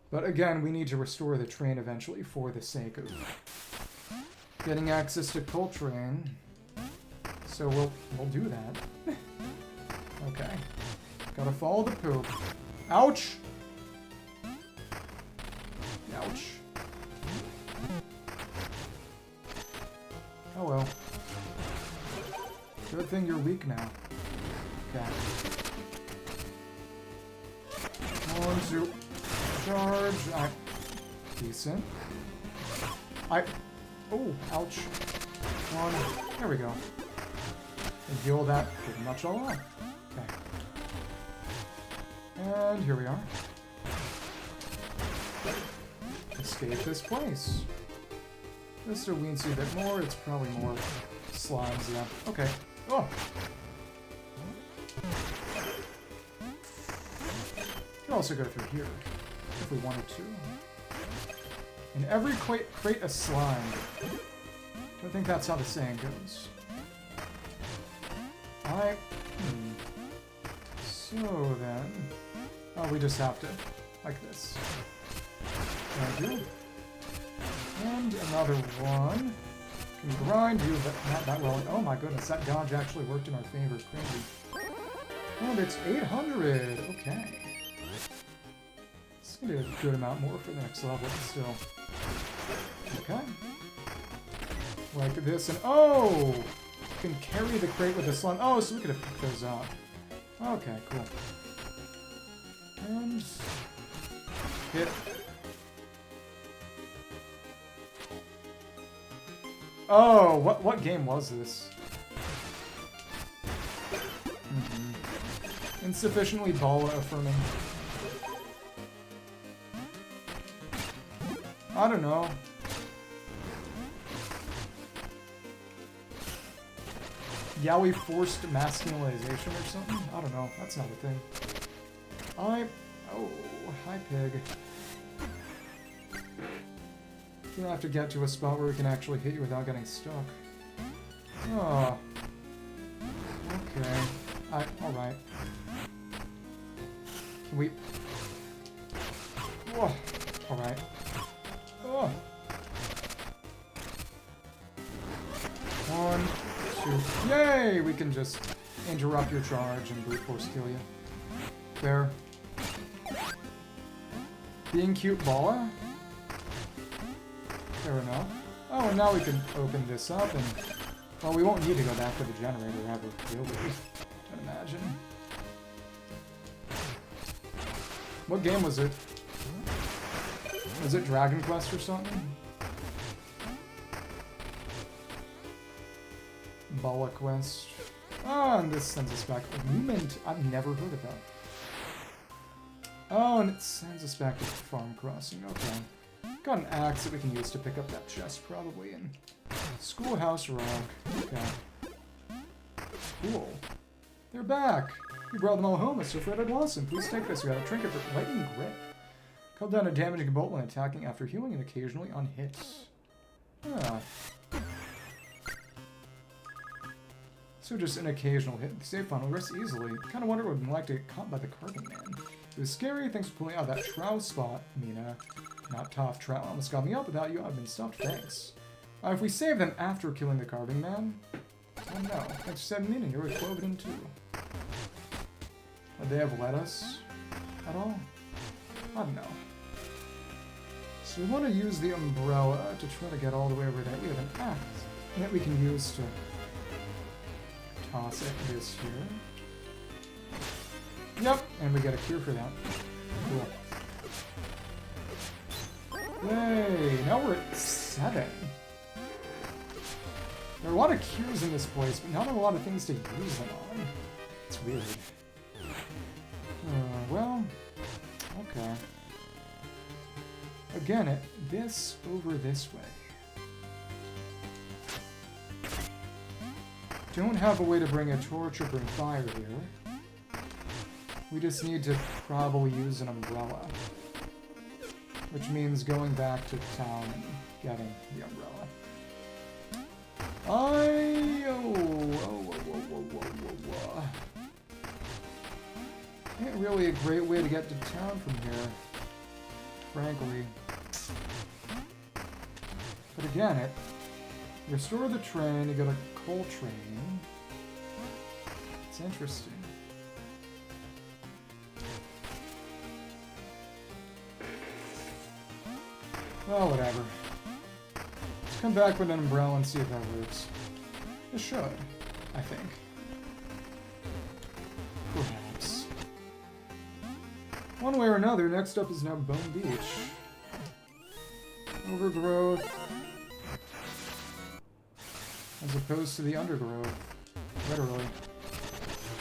But again, we need to restore the train eventually for the sake of getting access to Coltrane. So we'll do that. Okay. Gotta follow the poop. Ouch! Ouch. Oh well. Good thing you're weak now. Okay. 1, 2, charge. Decent. Oh, ouch. 1. There we go. And heal that pretty much all up. Okay. And here we are. Escape this place. Mr. Weensy a bit more. It's probably more slimes, yeah. Okay. Oh! We can also go through here, if we wanted to. In every crate a slime. Don't think that's how the saying goes. Alright. So then... Oh, we just have to... like this. Thank you. And another one. Can grind you, but not that well. Oh my goodness, that dodge actually worked in our favor. Crazy. And it's 800. Okay. It's gonna be a good amount more for the next level, but still. Okay. Like this, and oh! You can carry the crate with the slime. Oh, so we could have picked those up. Okay, cool. And hit. Oh, what game was this? Insufficiently Bala affirming. I don't know. Yaoi forced masculinization or something? I don't know. That's not a thing. Oh, hi pig. We're gonna have to get to a spot where we can actually hit you without getting stuck. Oh. Okay. Alright. Can we... Oh. Alright. Oh. 1, 2... Yay! We can just interrupt your charge and brute force kill you. There. Being cute Bala? Fair enough. Oh, and now we can open this up and... Well, we won't need to go back to the generator ever, will we? I'd imagine. What game was it? Was it Dragon Quest or something? Bala Quest. Oh, and this sends us back. Mint. I've never heard of that. Oh, and it sends us back to Farm Crossing. Okay. Got an axe that we can use to pick up that chest, probably, and Schoolhouse Rock. Okay. Cool. They're back! We brought them all home. It's so Fred I'd lost them. Please take this. We got a trinket for lightning grip. Called down a damaging bolt when attacking after healing and occasionally on hits. Ah. So just an occasional hit. Save funnel rests easily. Kinda wonder what it would be like to get caught by the carving man. It was scary. Thanks for pulling out that trow spot, Mina. Not tough. Trow almost got me up. Without you, I've been stuffed. Thanks. If we save them after killing the carving man... Oh no. Thanks for saving Mina. You're a Cloven too. Would they have let us at all? I don't know. So we want to use the umbrella to try to get all the way over there. We have an axe that we can use to toss it this here. Yep, and we get a cure for that. Cool. Yay! Now we're at 7. There are a lot of cures in this place, but not a lot of things to use them on. It's weird. Well, okay. Again, this over this way. Don't have a way to bring a torch or bring fire here. We just need to probably use an umbrella. Which means going back to town and getting the umbrella. Whoa. Ain't really a great way to get to town from here, frankly. But again, you restore the train, you get a coal train. It's interesting. Well, whatever. Let's come back with an umbrella and see if that works. It should, I think. Perhaps. One way or another, next up is now Bone Beach. Overgrowth. As opposed to the undergrowth. Literally.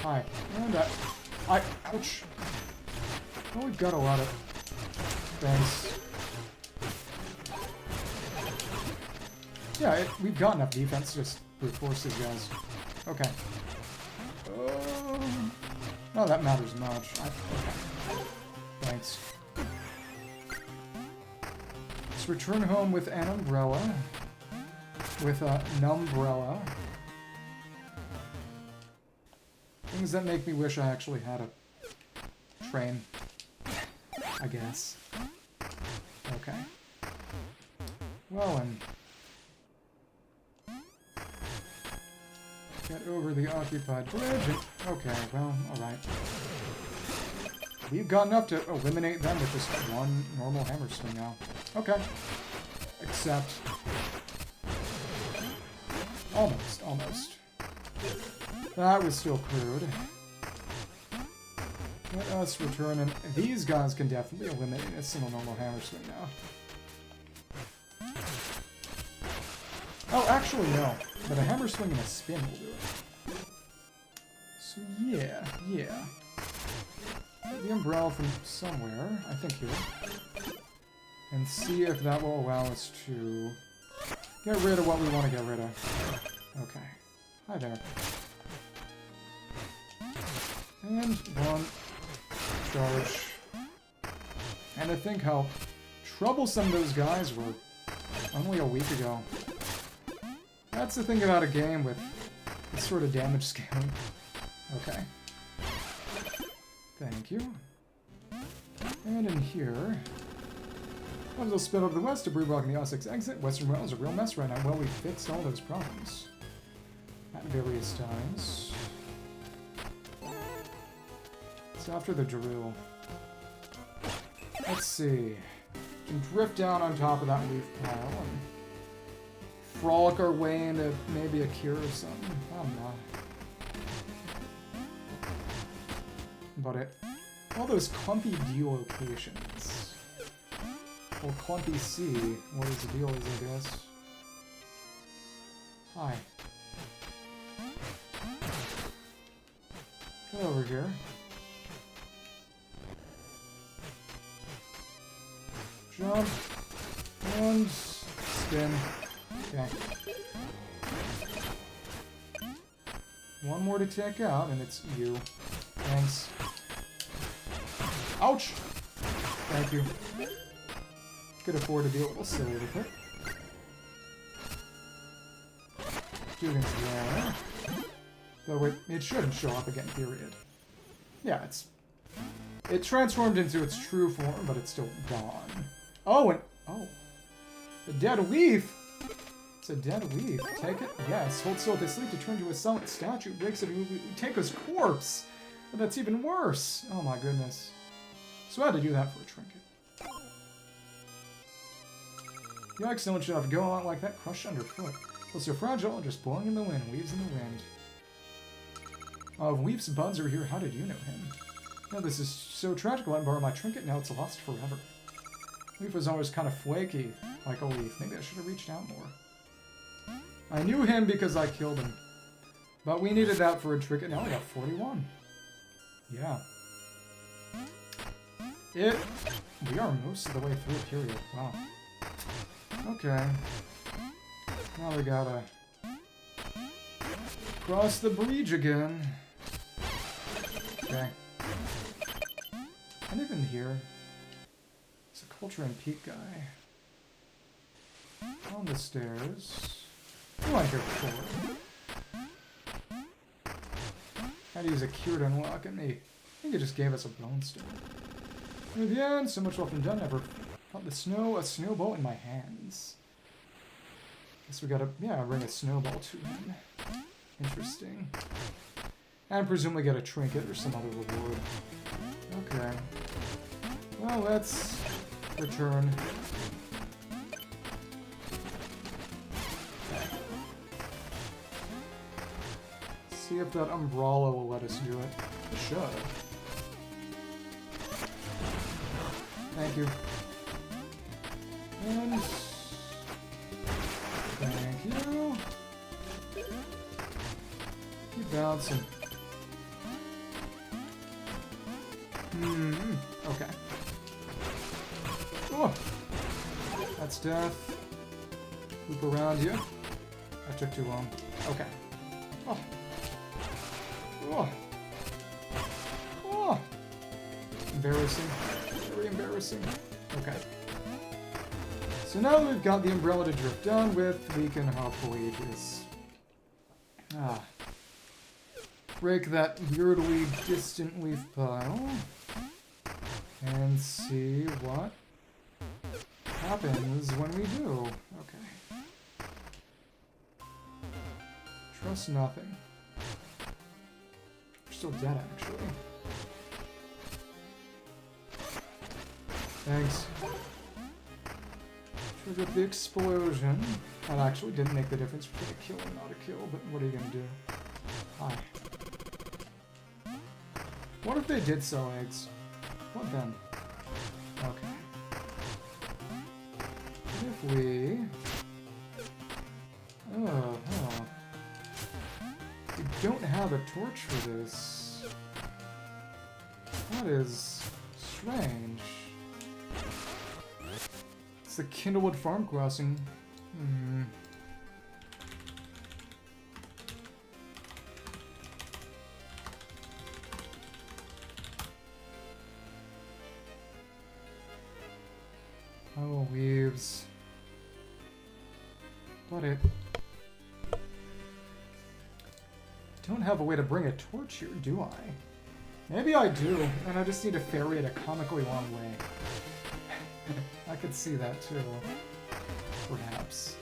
Hi. And ouch. Well, we've got a lot of... Thanks. Yeah, we've got enough defense to just brute force these guys. Okay. Oh, that matters much. Okay. Thanks. Let's return home with an umbrella. With a numbrella. Things that make me wish I actually had a train. I guess. Okay. Well, and... get over the occupied bridge. Okay, well, alright. We've got enough to eliminate them with just one normal hammer swing now. Okay. Except... Almost. That was still crude. Let us return, and these guys can definitely eliminate a single normal hammer swing now. Oh, actually, no. But a hammer swing and a spin will do it. So, yeah. Get the umbrella from somewhere, I think here. And see if that will allow us to get rid of what we want to get rid of. Okay. Hi there. And one charge. And I think how troublesome those guys were only a week ago. That's the thing about a game with this sort of damage scaling. Okay. Thank you. And in here... I will spit over the west, debris blocking the R6 exit. Western Rail is a real mess right now. Well, we fixed all those problems. At various times. It's after the drill. Let's see. We can drift down on top of that leaf pile and frolic our way into maybe a cure or something. I'm not. But all those clumpy D locations. Well, clumpy C, what his deal is, I guess. Hi. Get over here. Jump. And spin. Okay. One more to take out, and it's you. Thanks. Ouch! Thank you. Could afford to be a little silly with it. Students there. Though it shouldn't show up again, period. Yeah, it transformed into its true form, but it's still gone. Oh, a dead leaf! It's a dead leaf. Take it? Yes. Hold still with this leaf to turn to a silent statue. Breaks it and take his corpse! But that's even worse! Oh my goodness. So I had to do that for a trinket. Yikes, so much stuff. Go on like that, crushed underfoot. Well, so fragile and just blowing in the wind, weaves in the wind. If Leaf's buds are here, how did you know him? No, this is so tragic. I let him borrow my trinket, now it's lost forever. Leaf was always kind of flaky, like a leaf. Maybe I should have reached out more. I knew him because I killed him. But we needed that for a trinket. Now we got 41. Yeah. We are most of the way through, period. Wow. Okay. Now we gotta cross the bridge again. Okay. Anything here? It's a Culture and Peak guy. On the stairs. Who I here before? Tried to use a cure to unlock it. Maybe. I think it just gave us a bone stone. Near the end, so much left undone. Never felt a snowball in my hands. Guess we gotta, bring a snowball to him. Interesting. And presumably get a trinket or some other reward. Okay. Well, let's return. See if that umbrella will let us do it. It should. Thank you. And thank you. Keep bouncing. Okay. Oh, that's death. Loop around you. That took too long. Okay. Oh. Oh. Oh. Embarrassing. Very embarrassing. Okay. So now that we've got the umbrella to drift down with, we can hopefully just break that weirdly distant leaf pile and see what happens when we do. Okay. Trust nothing. We're still dead, actually. Thanks. Triggered the explosion. That actually didn't make the difference between a kill and not a kill, but what are you gonna do? Hi. What if they did sell eggs? What then? Okay. What if we... We don't have a torch for this. That is strange. It's the Kindlewood Farm Crossing. Oh, weaves. But it... don't have a way to bring a torch here, do I? Maybe I do, and I just need to ferry it a comically long way. I could see that too. Perhaps.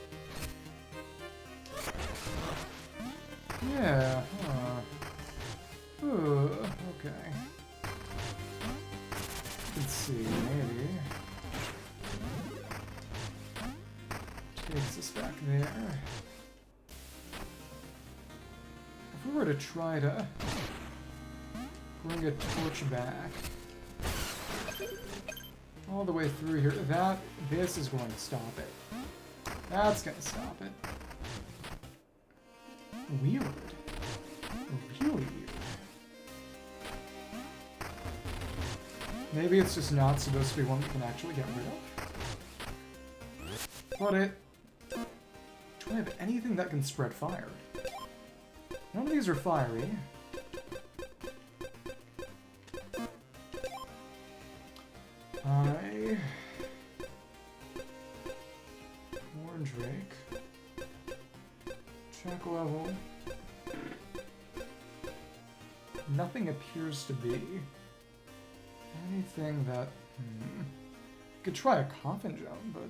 Yeah, huh. Ooh, okay. Let's see, maybe. Takes us back there. If we were to try to bring a torch back all the way through here, this is going to stop it. That's going to stop it. Weird. Really weird. Maybe it's just not supposed to be one we can actually get rid of. But it... do I have anything that can spread fire? None of these are fiery. Orange rake. Check level. Nothing appears to be. Anything that... could try a coffin jump, but...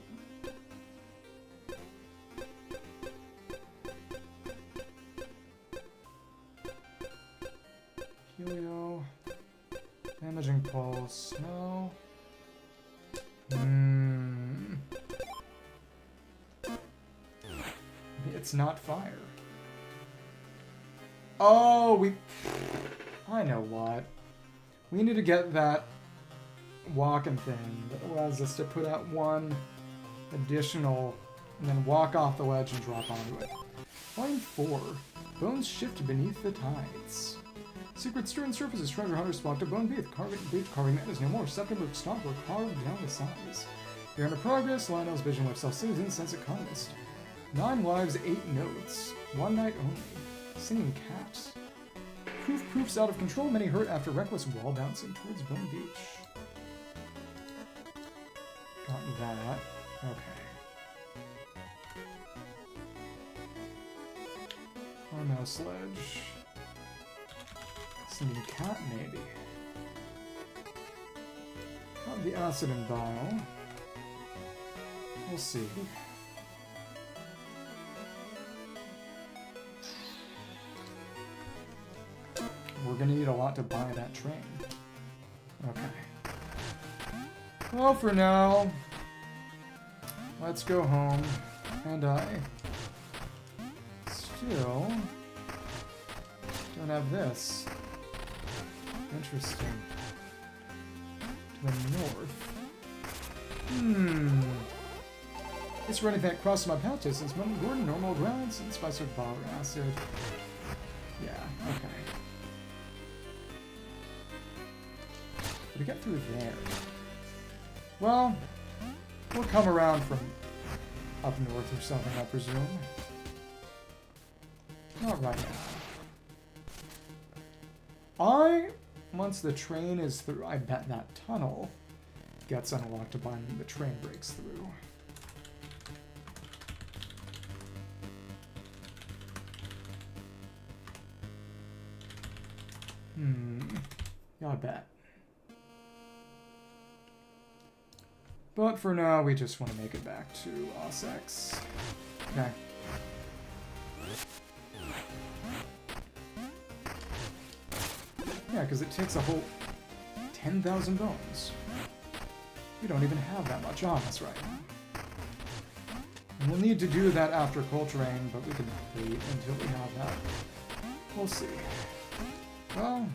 Helio. Damaging pulse. No. It's not fire. Oh, I know what. We need to get that walking thing that allows us to put out one additional and then walk off the ledge and drop onto it. Line 4. Bones shift beneath the tides. Secret stern surfaces treasure hunters spot to bone beach carving that is no more. Septemburg stomper carved down the sides. You're under progress. Lionel's vision life self-citizen sense economist. 9 lives, 8 notes. 1 night only. Singing cat. Proofs out of control. Many hurt after reckless wall bouncing towards Bone Beach. Got that. Okay. Farmhouse sledge. Sending cat, maybe. Got the acid and bile. We'll see. We're gonna need a lot to buy that train. Okay. Well, for now, let's go home. And I still don't have this. Interesting. To the north. It's running that crossed my path since Mount Gordon, normal grounds, and spice with bile acid. Yeah, okay. We get through there. Well, we'll come around from up north or something, I presume. Not right now. Once the train is through, I bet that tunnel gets unlocked by when the train breaks through. Yeah, I bet. But for now, we just want to make it back to Ossex. Okay. Yeah, because it takes a whole 10,000 bones. We don't even have that much on us right now. And we'll need to do that after Coltrane, but we can wait until we have that. We'll see. Well...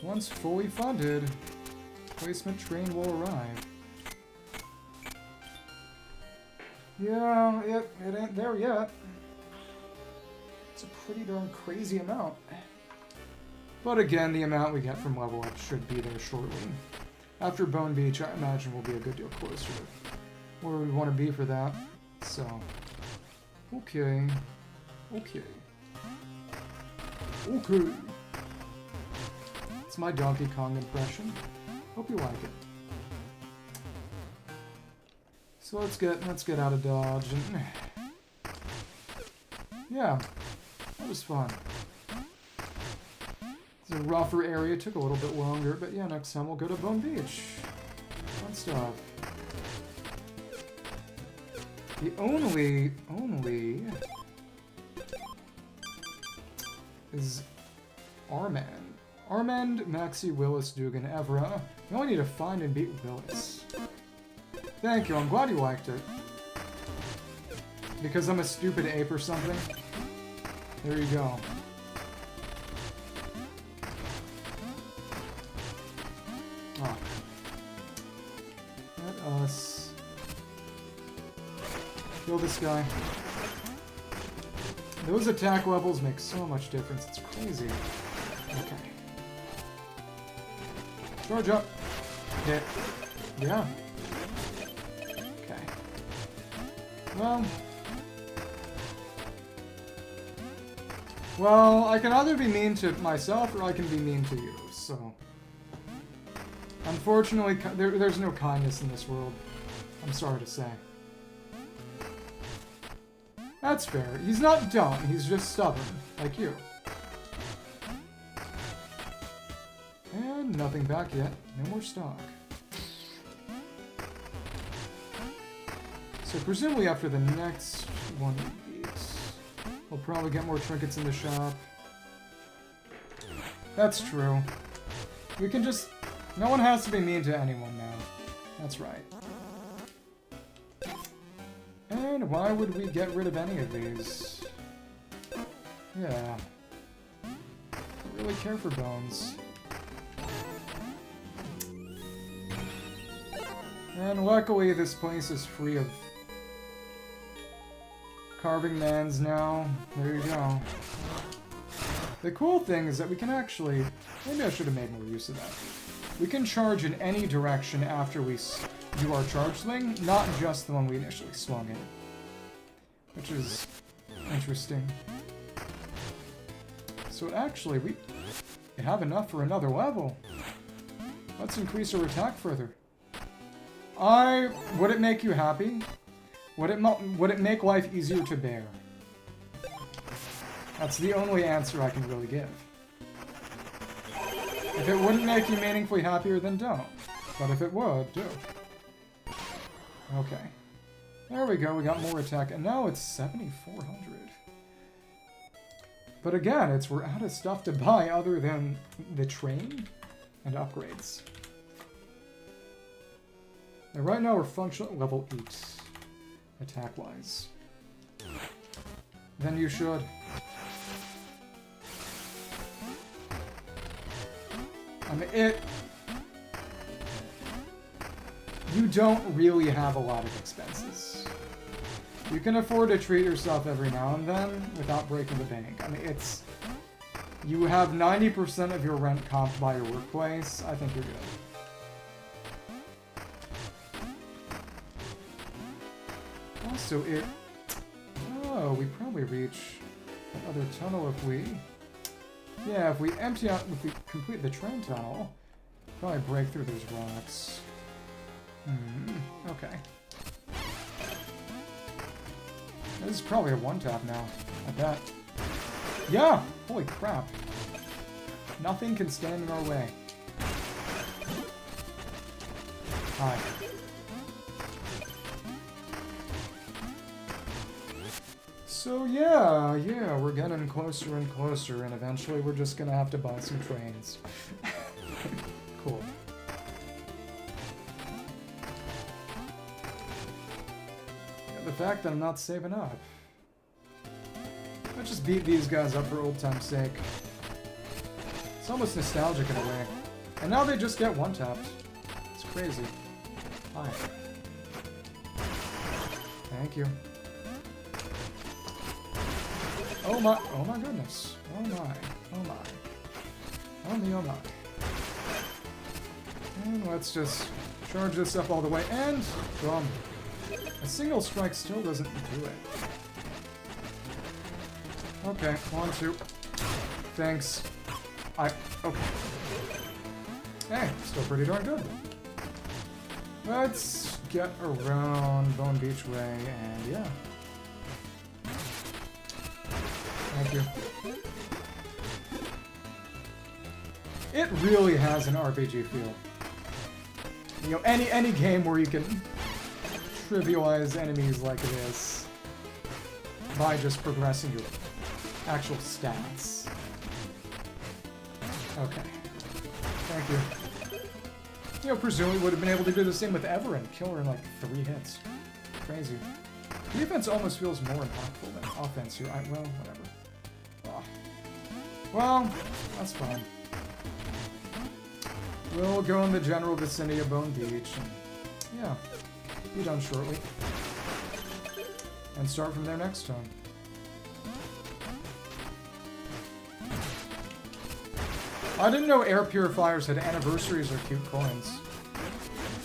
Once fully funded, placement train will arrive. Yeah, it ain't there yet. It's a pretty darn crazy amount. But again, the amount we get from level up should be there shortly. After Bone Beach, I imagine we'll be a good deal closer to where we want to be for that. So, okay. Okay. Okay. It's my Donkey Kong impression. Hope you like it. So let's get out of Dodge and yeah, that was fun. It's a rougher area, took a little bit longer, but yeah, next time we'll go to Bone Beach. Fun stuff. The only is Armand. Armand, Maxi, Willis, Dugan, Evra. We only need to find and beat Willis. Thank you, I'm glad you liked it. Because I'm a stupid ape or something? There you go. Ah. Let us kill this guy. Those attack levels make so much difference, it's crazy. Okay. Charge up. Hit. Yeah. Okay. Well, I can either be mean to myself or I can be mean to you, so... Unfortunately, there's no kindness in this world. I'm sorry to say. That's fair. He's not dumb, he's just stubborn, like you. And nothing back yet. No more stock. So presumably after the next one we beat, we'll probably get more trinkets in the shop. That's true. We can just... No one has to be mean to anyone now. That's right. And why would we get rid of any of these? Yeah. Don't really care for bones. And luckily this place is free of carving mans now. There you go. The cool thing is that we can actually... Maybe I should have made more use of that. We can charge in any direction after we do our charge swing, not just the one we initially swung in. Which is interesting. So actually, We have enough for another level. Let's increase our attack further. Would it make you happy? Would it make life easier to bear? That's the only answer I can really give. If it wouldn't make you meaningfully happier, then don't. But if it would, do. Okay. There we go, we got more attack, and now it's 7,400. But again, we're out of stuff to buy other than the train and upgrades. Now right now we're functional at level 8, attack-wise. Then you should. I mean, you don't really have a lot of expenses. You can afford to treat yourself every now and then without breaking the bank. I mean, you have 90% of your rent comped by your workplace. I think you're good. Also, oh, we probably reach that other tunnel if we... Yeah, if we complete the train tunnel, probably break through those rocks. Okay. This is probably a one-tap now, I bet. Yeah! Holy crap. Nothing can stand in our way. Hi. So yeah, we're getting closer and closer, and eventually we're just gonna have to buy some trains. Cool. Yeah, the fact that I'm not saving up. I just beat these guys up for old time's sake. It's almost nostalgic in a way. And now they just get one-tapped. It's crazy. Hi. Thank you. Oh my goodness. Oh my. Oh my. And let's just charge this up all the way, and boom. A single strike still doesn't do it. Okay, 1, 2. Thanks. Okay. Hey, still pretty darn good. Let's get around Bone Beach Way, and yeah. Thank you. It really has an RPG feel. You know, any game where you can trivialize enemies like this by just progressing your actual stats. Okay. Thank you. You know, presumably would have been able to do the same with Ever and kill her in like 3 hits. Crazy. Defense almost feels more impactful than offense here. Well, whatever. Oh. Well, that's fine. We'll go in the general vicinity of Bone Beach, and yeah, be done shortly. And start from there next time. I didn't know air purifiers had anniversaries or cute coins.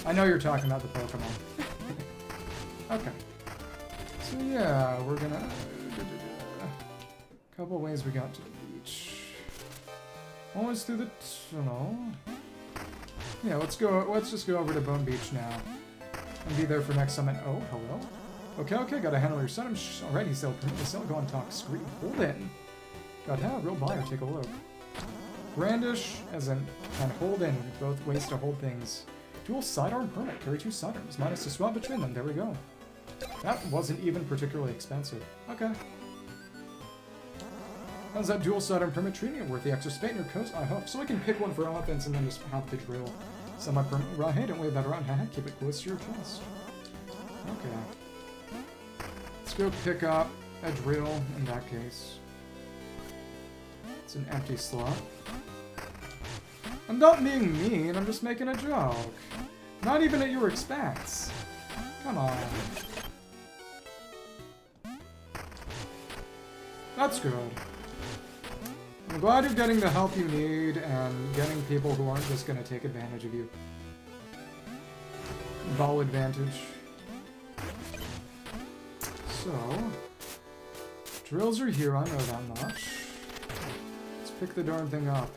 I know you're talking about the Pokemon. Okay. So yeah, we're gonna... Couple ways we got to the beach. Almost through the tunnel. Yeah, let's just go over to Bone Beach now. And be there for next summon. Oh, hello. Okay, gotta handle your son. Alrighty, so permit the cell go on talk screen. Hold in. Gotta have a real buyer, take a look. Brandish, as in, and hold in, both ways to hold things. Dual sidearm permit, carry 2 sidearms, minus the swap between them, there we go. That wasn't even particularly expensive. Okay. How's that dual sidearm permit treating it? Worth the extra space in your coast? I hope. So we can pick one for offense and then just have the drill. Semi-permanent. Well, hey, don't wave that around. Haha, keep it close to your chest. Okay. Let's go pick up a drill in that case. It's an empty slot. I'm not being mean, I'm just making a joke. Not even at your expense. Come on. That's good. I'm glad you're getting the help you need and getting people who aren't just going to take advantage of you. Ball advantage. So, drills are here, I know that much. Let's pick the darn thing up.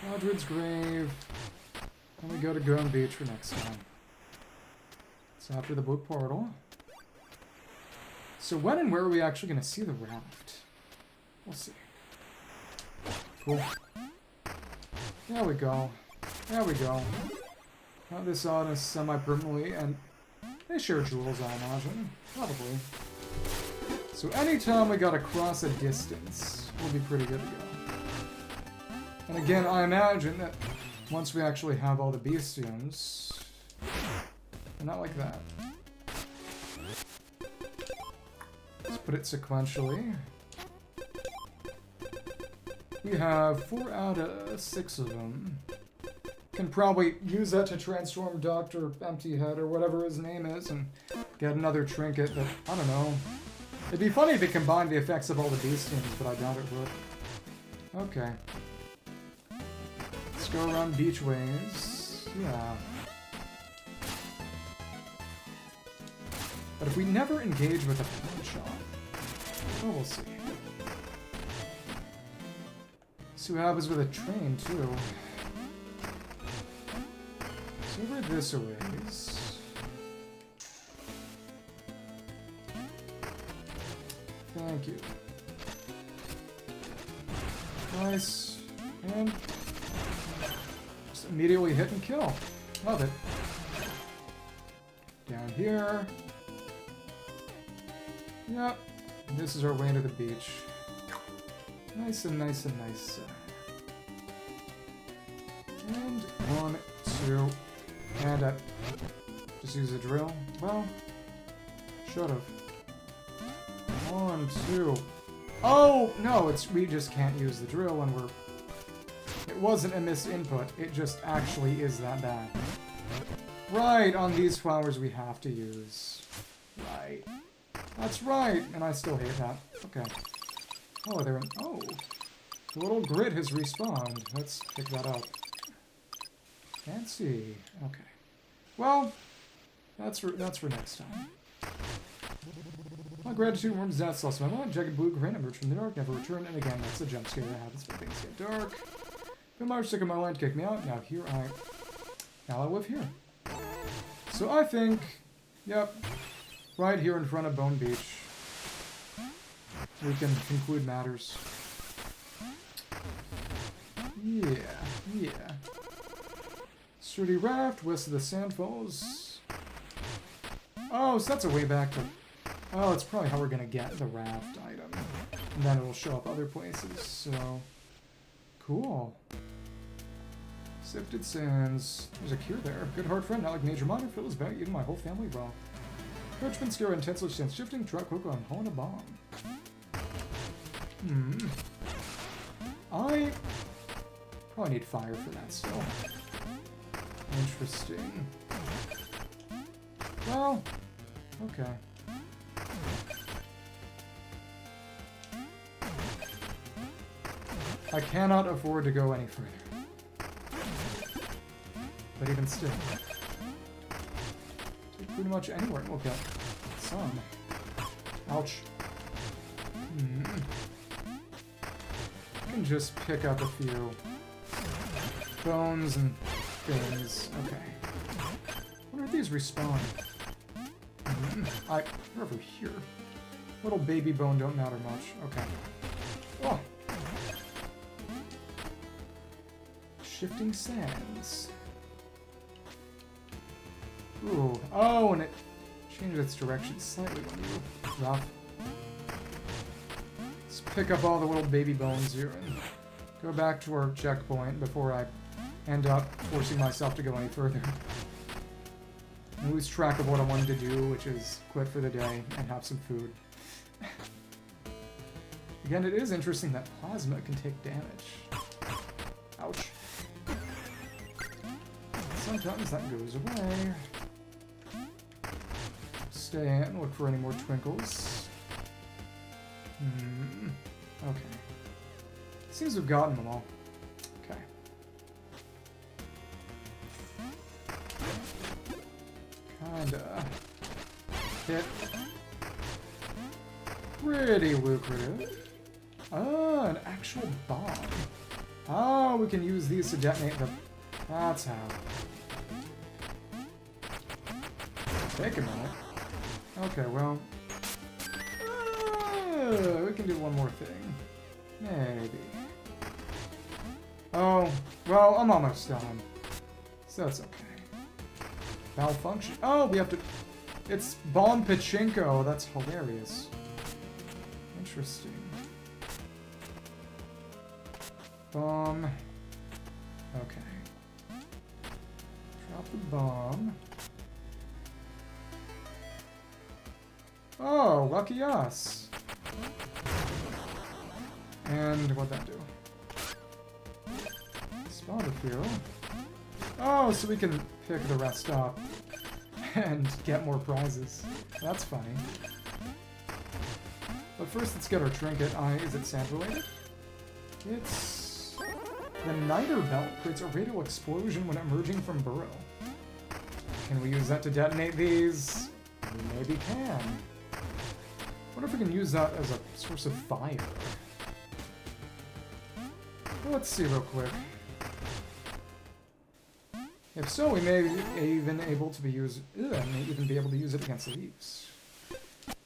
Mildred's Grave. And we go to Gone Beach for next time. It's after the book portal. So when and where are we actually going to see the raft? We'll see. Cool. There we go. There we go. Now this on us semi-permanently, and they share jewels, I imagine. Probably. So anytime we gotta cross a distance, we'll be pretty good to go. And again, I imagine that once we actually have all the bestiums, not like that. Let's put it sequentially. We have 4 out of 6 of them. Can probably use that to transform Dr. Emptyhead or whatever his name is and get another trinket, but I don't know. It'd be funny if it combined the effects of all the bestiums, but I doubt it would. Okay. Let's go around beachways. Yeah. But if we never engage with a pawn shot, oh, we'll see. See what happens with a train, too. So over this a ways. Thank you. Nice. And just immediately hit and kill. Love it. Down here. Yep. This is our way to the beach. Nice and nice and nice. And 1, 2, and up. Just use a drill. Well, should've. 1, 2. Oh no! We just can't use the drill, and we're. It wasn't a misinput. It just actually is that bad. Right, on these flowers we have to use. Right. That's right, and I still hate that. Okay. Oh, they're in. Oh, the little grid has respawned. Let's pick that up. Fancy. Okay. Well, that's for next time. My gratitude warms that sauce. My mom, jagged blue grin emerged from the dark, never returned, and again, that's a jump scare that happens when things get dark. Been March sick of my land, kicked me out. Now I live here. So I think, yep, right here in front of Bone Beach, we can conclude matters. Yeah. Sturdy raft, west of the Sandfalls. Oh, so that's a way back to... Oh, it's probably how we're gonna get the raft item. And then it'll show up other places, so... Cool. Sifted Sands. There's a cure there. Good hard friend, not like Major Minor. Feels about even my whole family well. Coachman scare intensely sense shifting, truck hook on pulling a bomb. I probably need fire for that still. Interesting. Well, okay. I cannot afford to go any further. But even still. Pretty much anywhere we'll get some. Ouch. I can just pick up a few bones and things. Okay. Wonder if these respawn. They're over here. Little baby bone don't matter much. Okay. Oh. Shifting sands. Ooh. Oh, and it changes its direction slightly when you rough. Let's pick up all the little baby bones here and go back to our checkpoint before I end up forcing myself to go any further. And lose track of what I wanted to do, which is quit for the day and have some food. Again, it is interesting that plasma can take damage. Ouch. Sometimes that goes away. Stay in, look for any more twinkles. Okay. Seems we've gotten them all. Okay. Kinda hit. Pretty lucrative. Ah, an actual bomb. Oh, we can use these to detonate the... That's how. Take a minute. Okay, well... we can do one more thing. Maybe. Oh, well, I'm almost done. So that's okay. Malfunction. Oh, we have to... It's Bomb Pachinko. That's hilarious. Interesting. Bomb. Okay. Drop the bomb. Oh, lucky us. And what'd that do? Spawn a few. Oh, so we can pick the rest up and get more prizes. That's funny. But first, let's get our trinket. Is it sand related? It's... The Niter Belt creates a radial explosion when emerging from burrow. Can we use that to detonate these? We maybe can. What if we can use that as a source of fire? Well, let's see real quick. If so, we may even able to be may even be able to use it against leaves.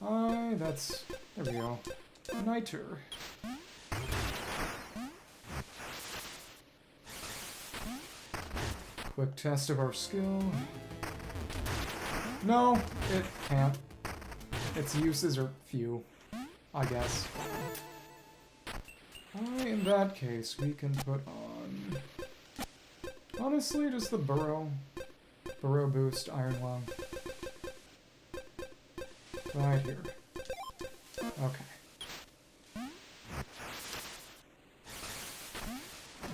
That's... There we go. Niter. Quick test of our skill. No, it can't. Its uses are few, I guess. In that case, we can put on... Honestly, just the Burrow Boost Iron Lung. Right here. Okay.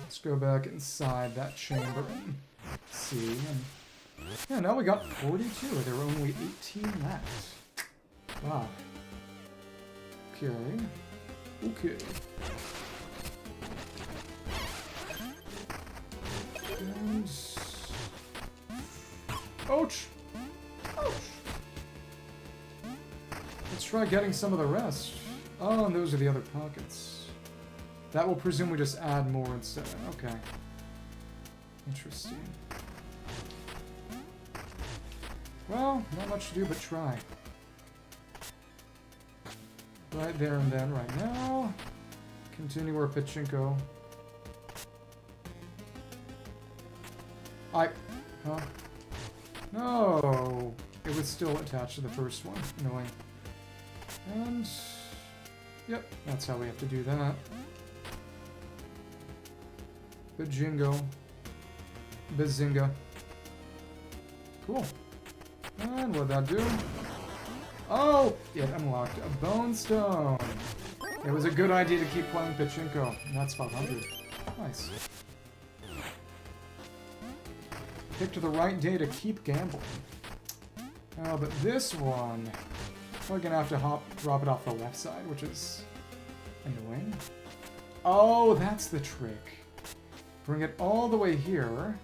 Let's go back inside that chamber and see. And yeah, now we got 42. There were only 18 left. Wow. Okay. Okay. And... Ouch! Ouch! Let's try getting some of the rest. Oh, and those are the other pockets. That will presumably just add more instead. Okay. Interesting. Well, not much to do but try. Right there and then, right now. Continue our Pachinko. Huh? No! It was still attached to the first one. Annoying. And... Yep, that's how we have to do that. Bajingo. Bazinga. Cool. And what'd that do? Oh! It unlocked a Bone Stone! It was a good idea to keep playing Pachinko. And that's 500. Nice. Picked the right day to keep gambling. Oh, but this one... We're gonna have to drop it off the left side, which is... annoying. Oh, that's the trick. Bring it all the way here.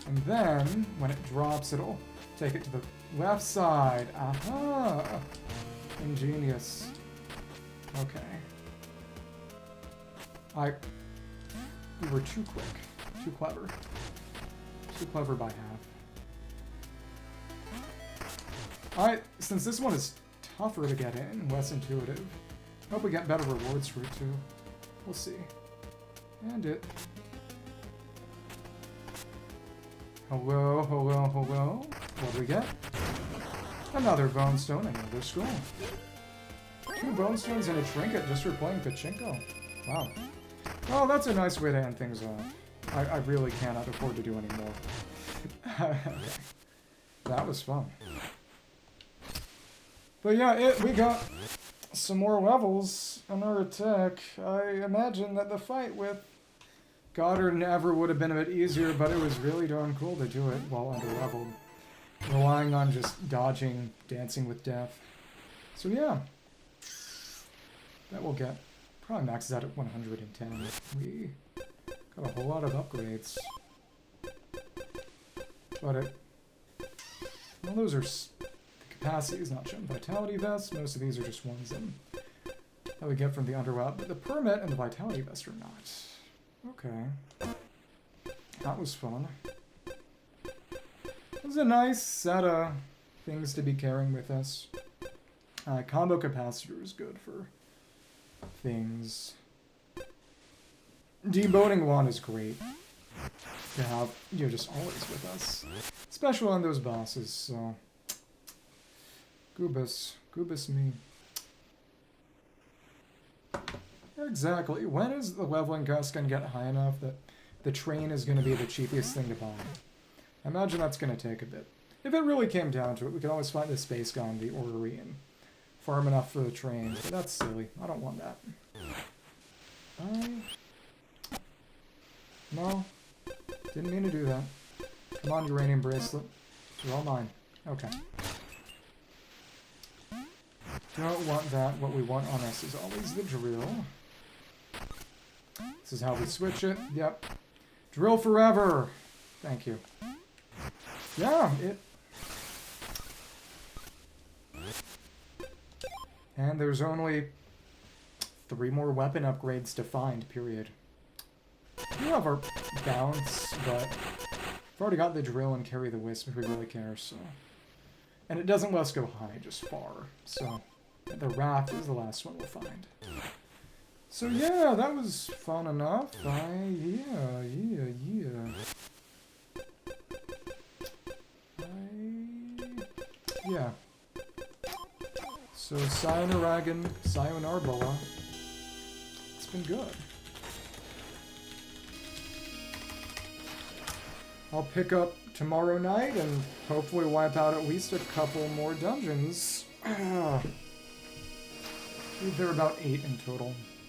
And then, when it drops, it'll take it to the left side. Aha! Ingenious. Okay. We were too quick. Too clever. Too clever by half. Since this one is tougher to get in, less intuitive, I hope we get better rewards for it too. We'll see. And it. Hello, hello, hello. What do we get? Another Bone Stone, another scroll. 2 Bone Stones and a trinket just for playing Pachinko. Wow. Well, that's a nice way to end things off. I really cannot afford to do any more. Okay. That was fun. But yeah, we got some more levels on our attack. I imagine that the fight with Goddard and Ever would have been a bit easier, but it was really darn cool to do it while under-leveled. Relying on just dodging, dancing with death. So yeah. That will get... Probably maxes out at 110. We got a whole lot of upgrades. But it... Well, those are... The capacity is not shown. Vitality Vest, most of these are just ones that we get from the Underworld, but the Permit and the Vitality Vest are not. Okay. That was fun. It was a nice set of things to be carrying with us. Combo capacitor is good for things. Deboning wand is great to have, you know, just always with us. Especially on those bosses, so... Goobus. Goobus me. Exactly. When is the leveling cost going to get high enough that the train is going to be the cheapest thing to buy? I imagine that's going to take a bit. If it really came down to it, we could always find the space gun, the orrery, and farm enough for the train. But that's silly. I don't want that. No. Didn't mean to do that. Come on, uranium bracelet. You're all mine. Okay. Don't want that. What we want on us is always the drill. This is how we switch it. Yep. Drill forever! Thank you. Yeah, it... And there's only 3 more weapon upgrades to find, period. We have our bounce, but we've already got the drill and carry the wisp if we really care, so... And it doesn't let us go high, just far, so... The raft is the last one we'll find. So yeah, that was fun enough. Yeah. So Sayonara Boa. It's been good. I'll pick up tomorrow night and hopefully wipe out at least a couple more dungeons. There are about 8 in total.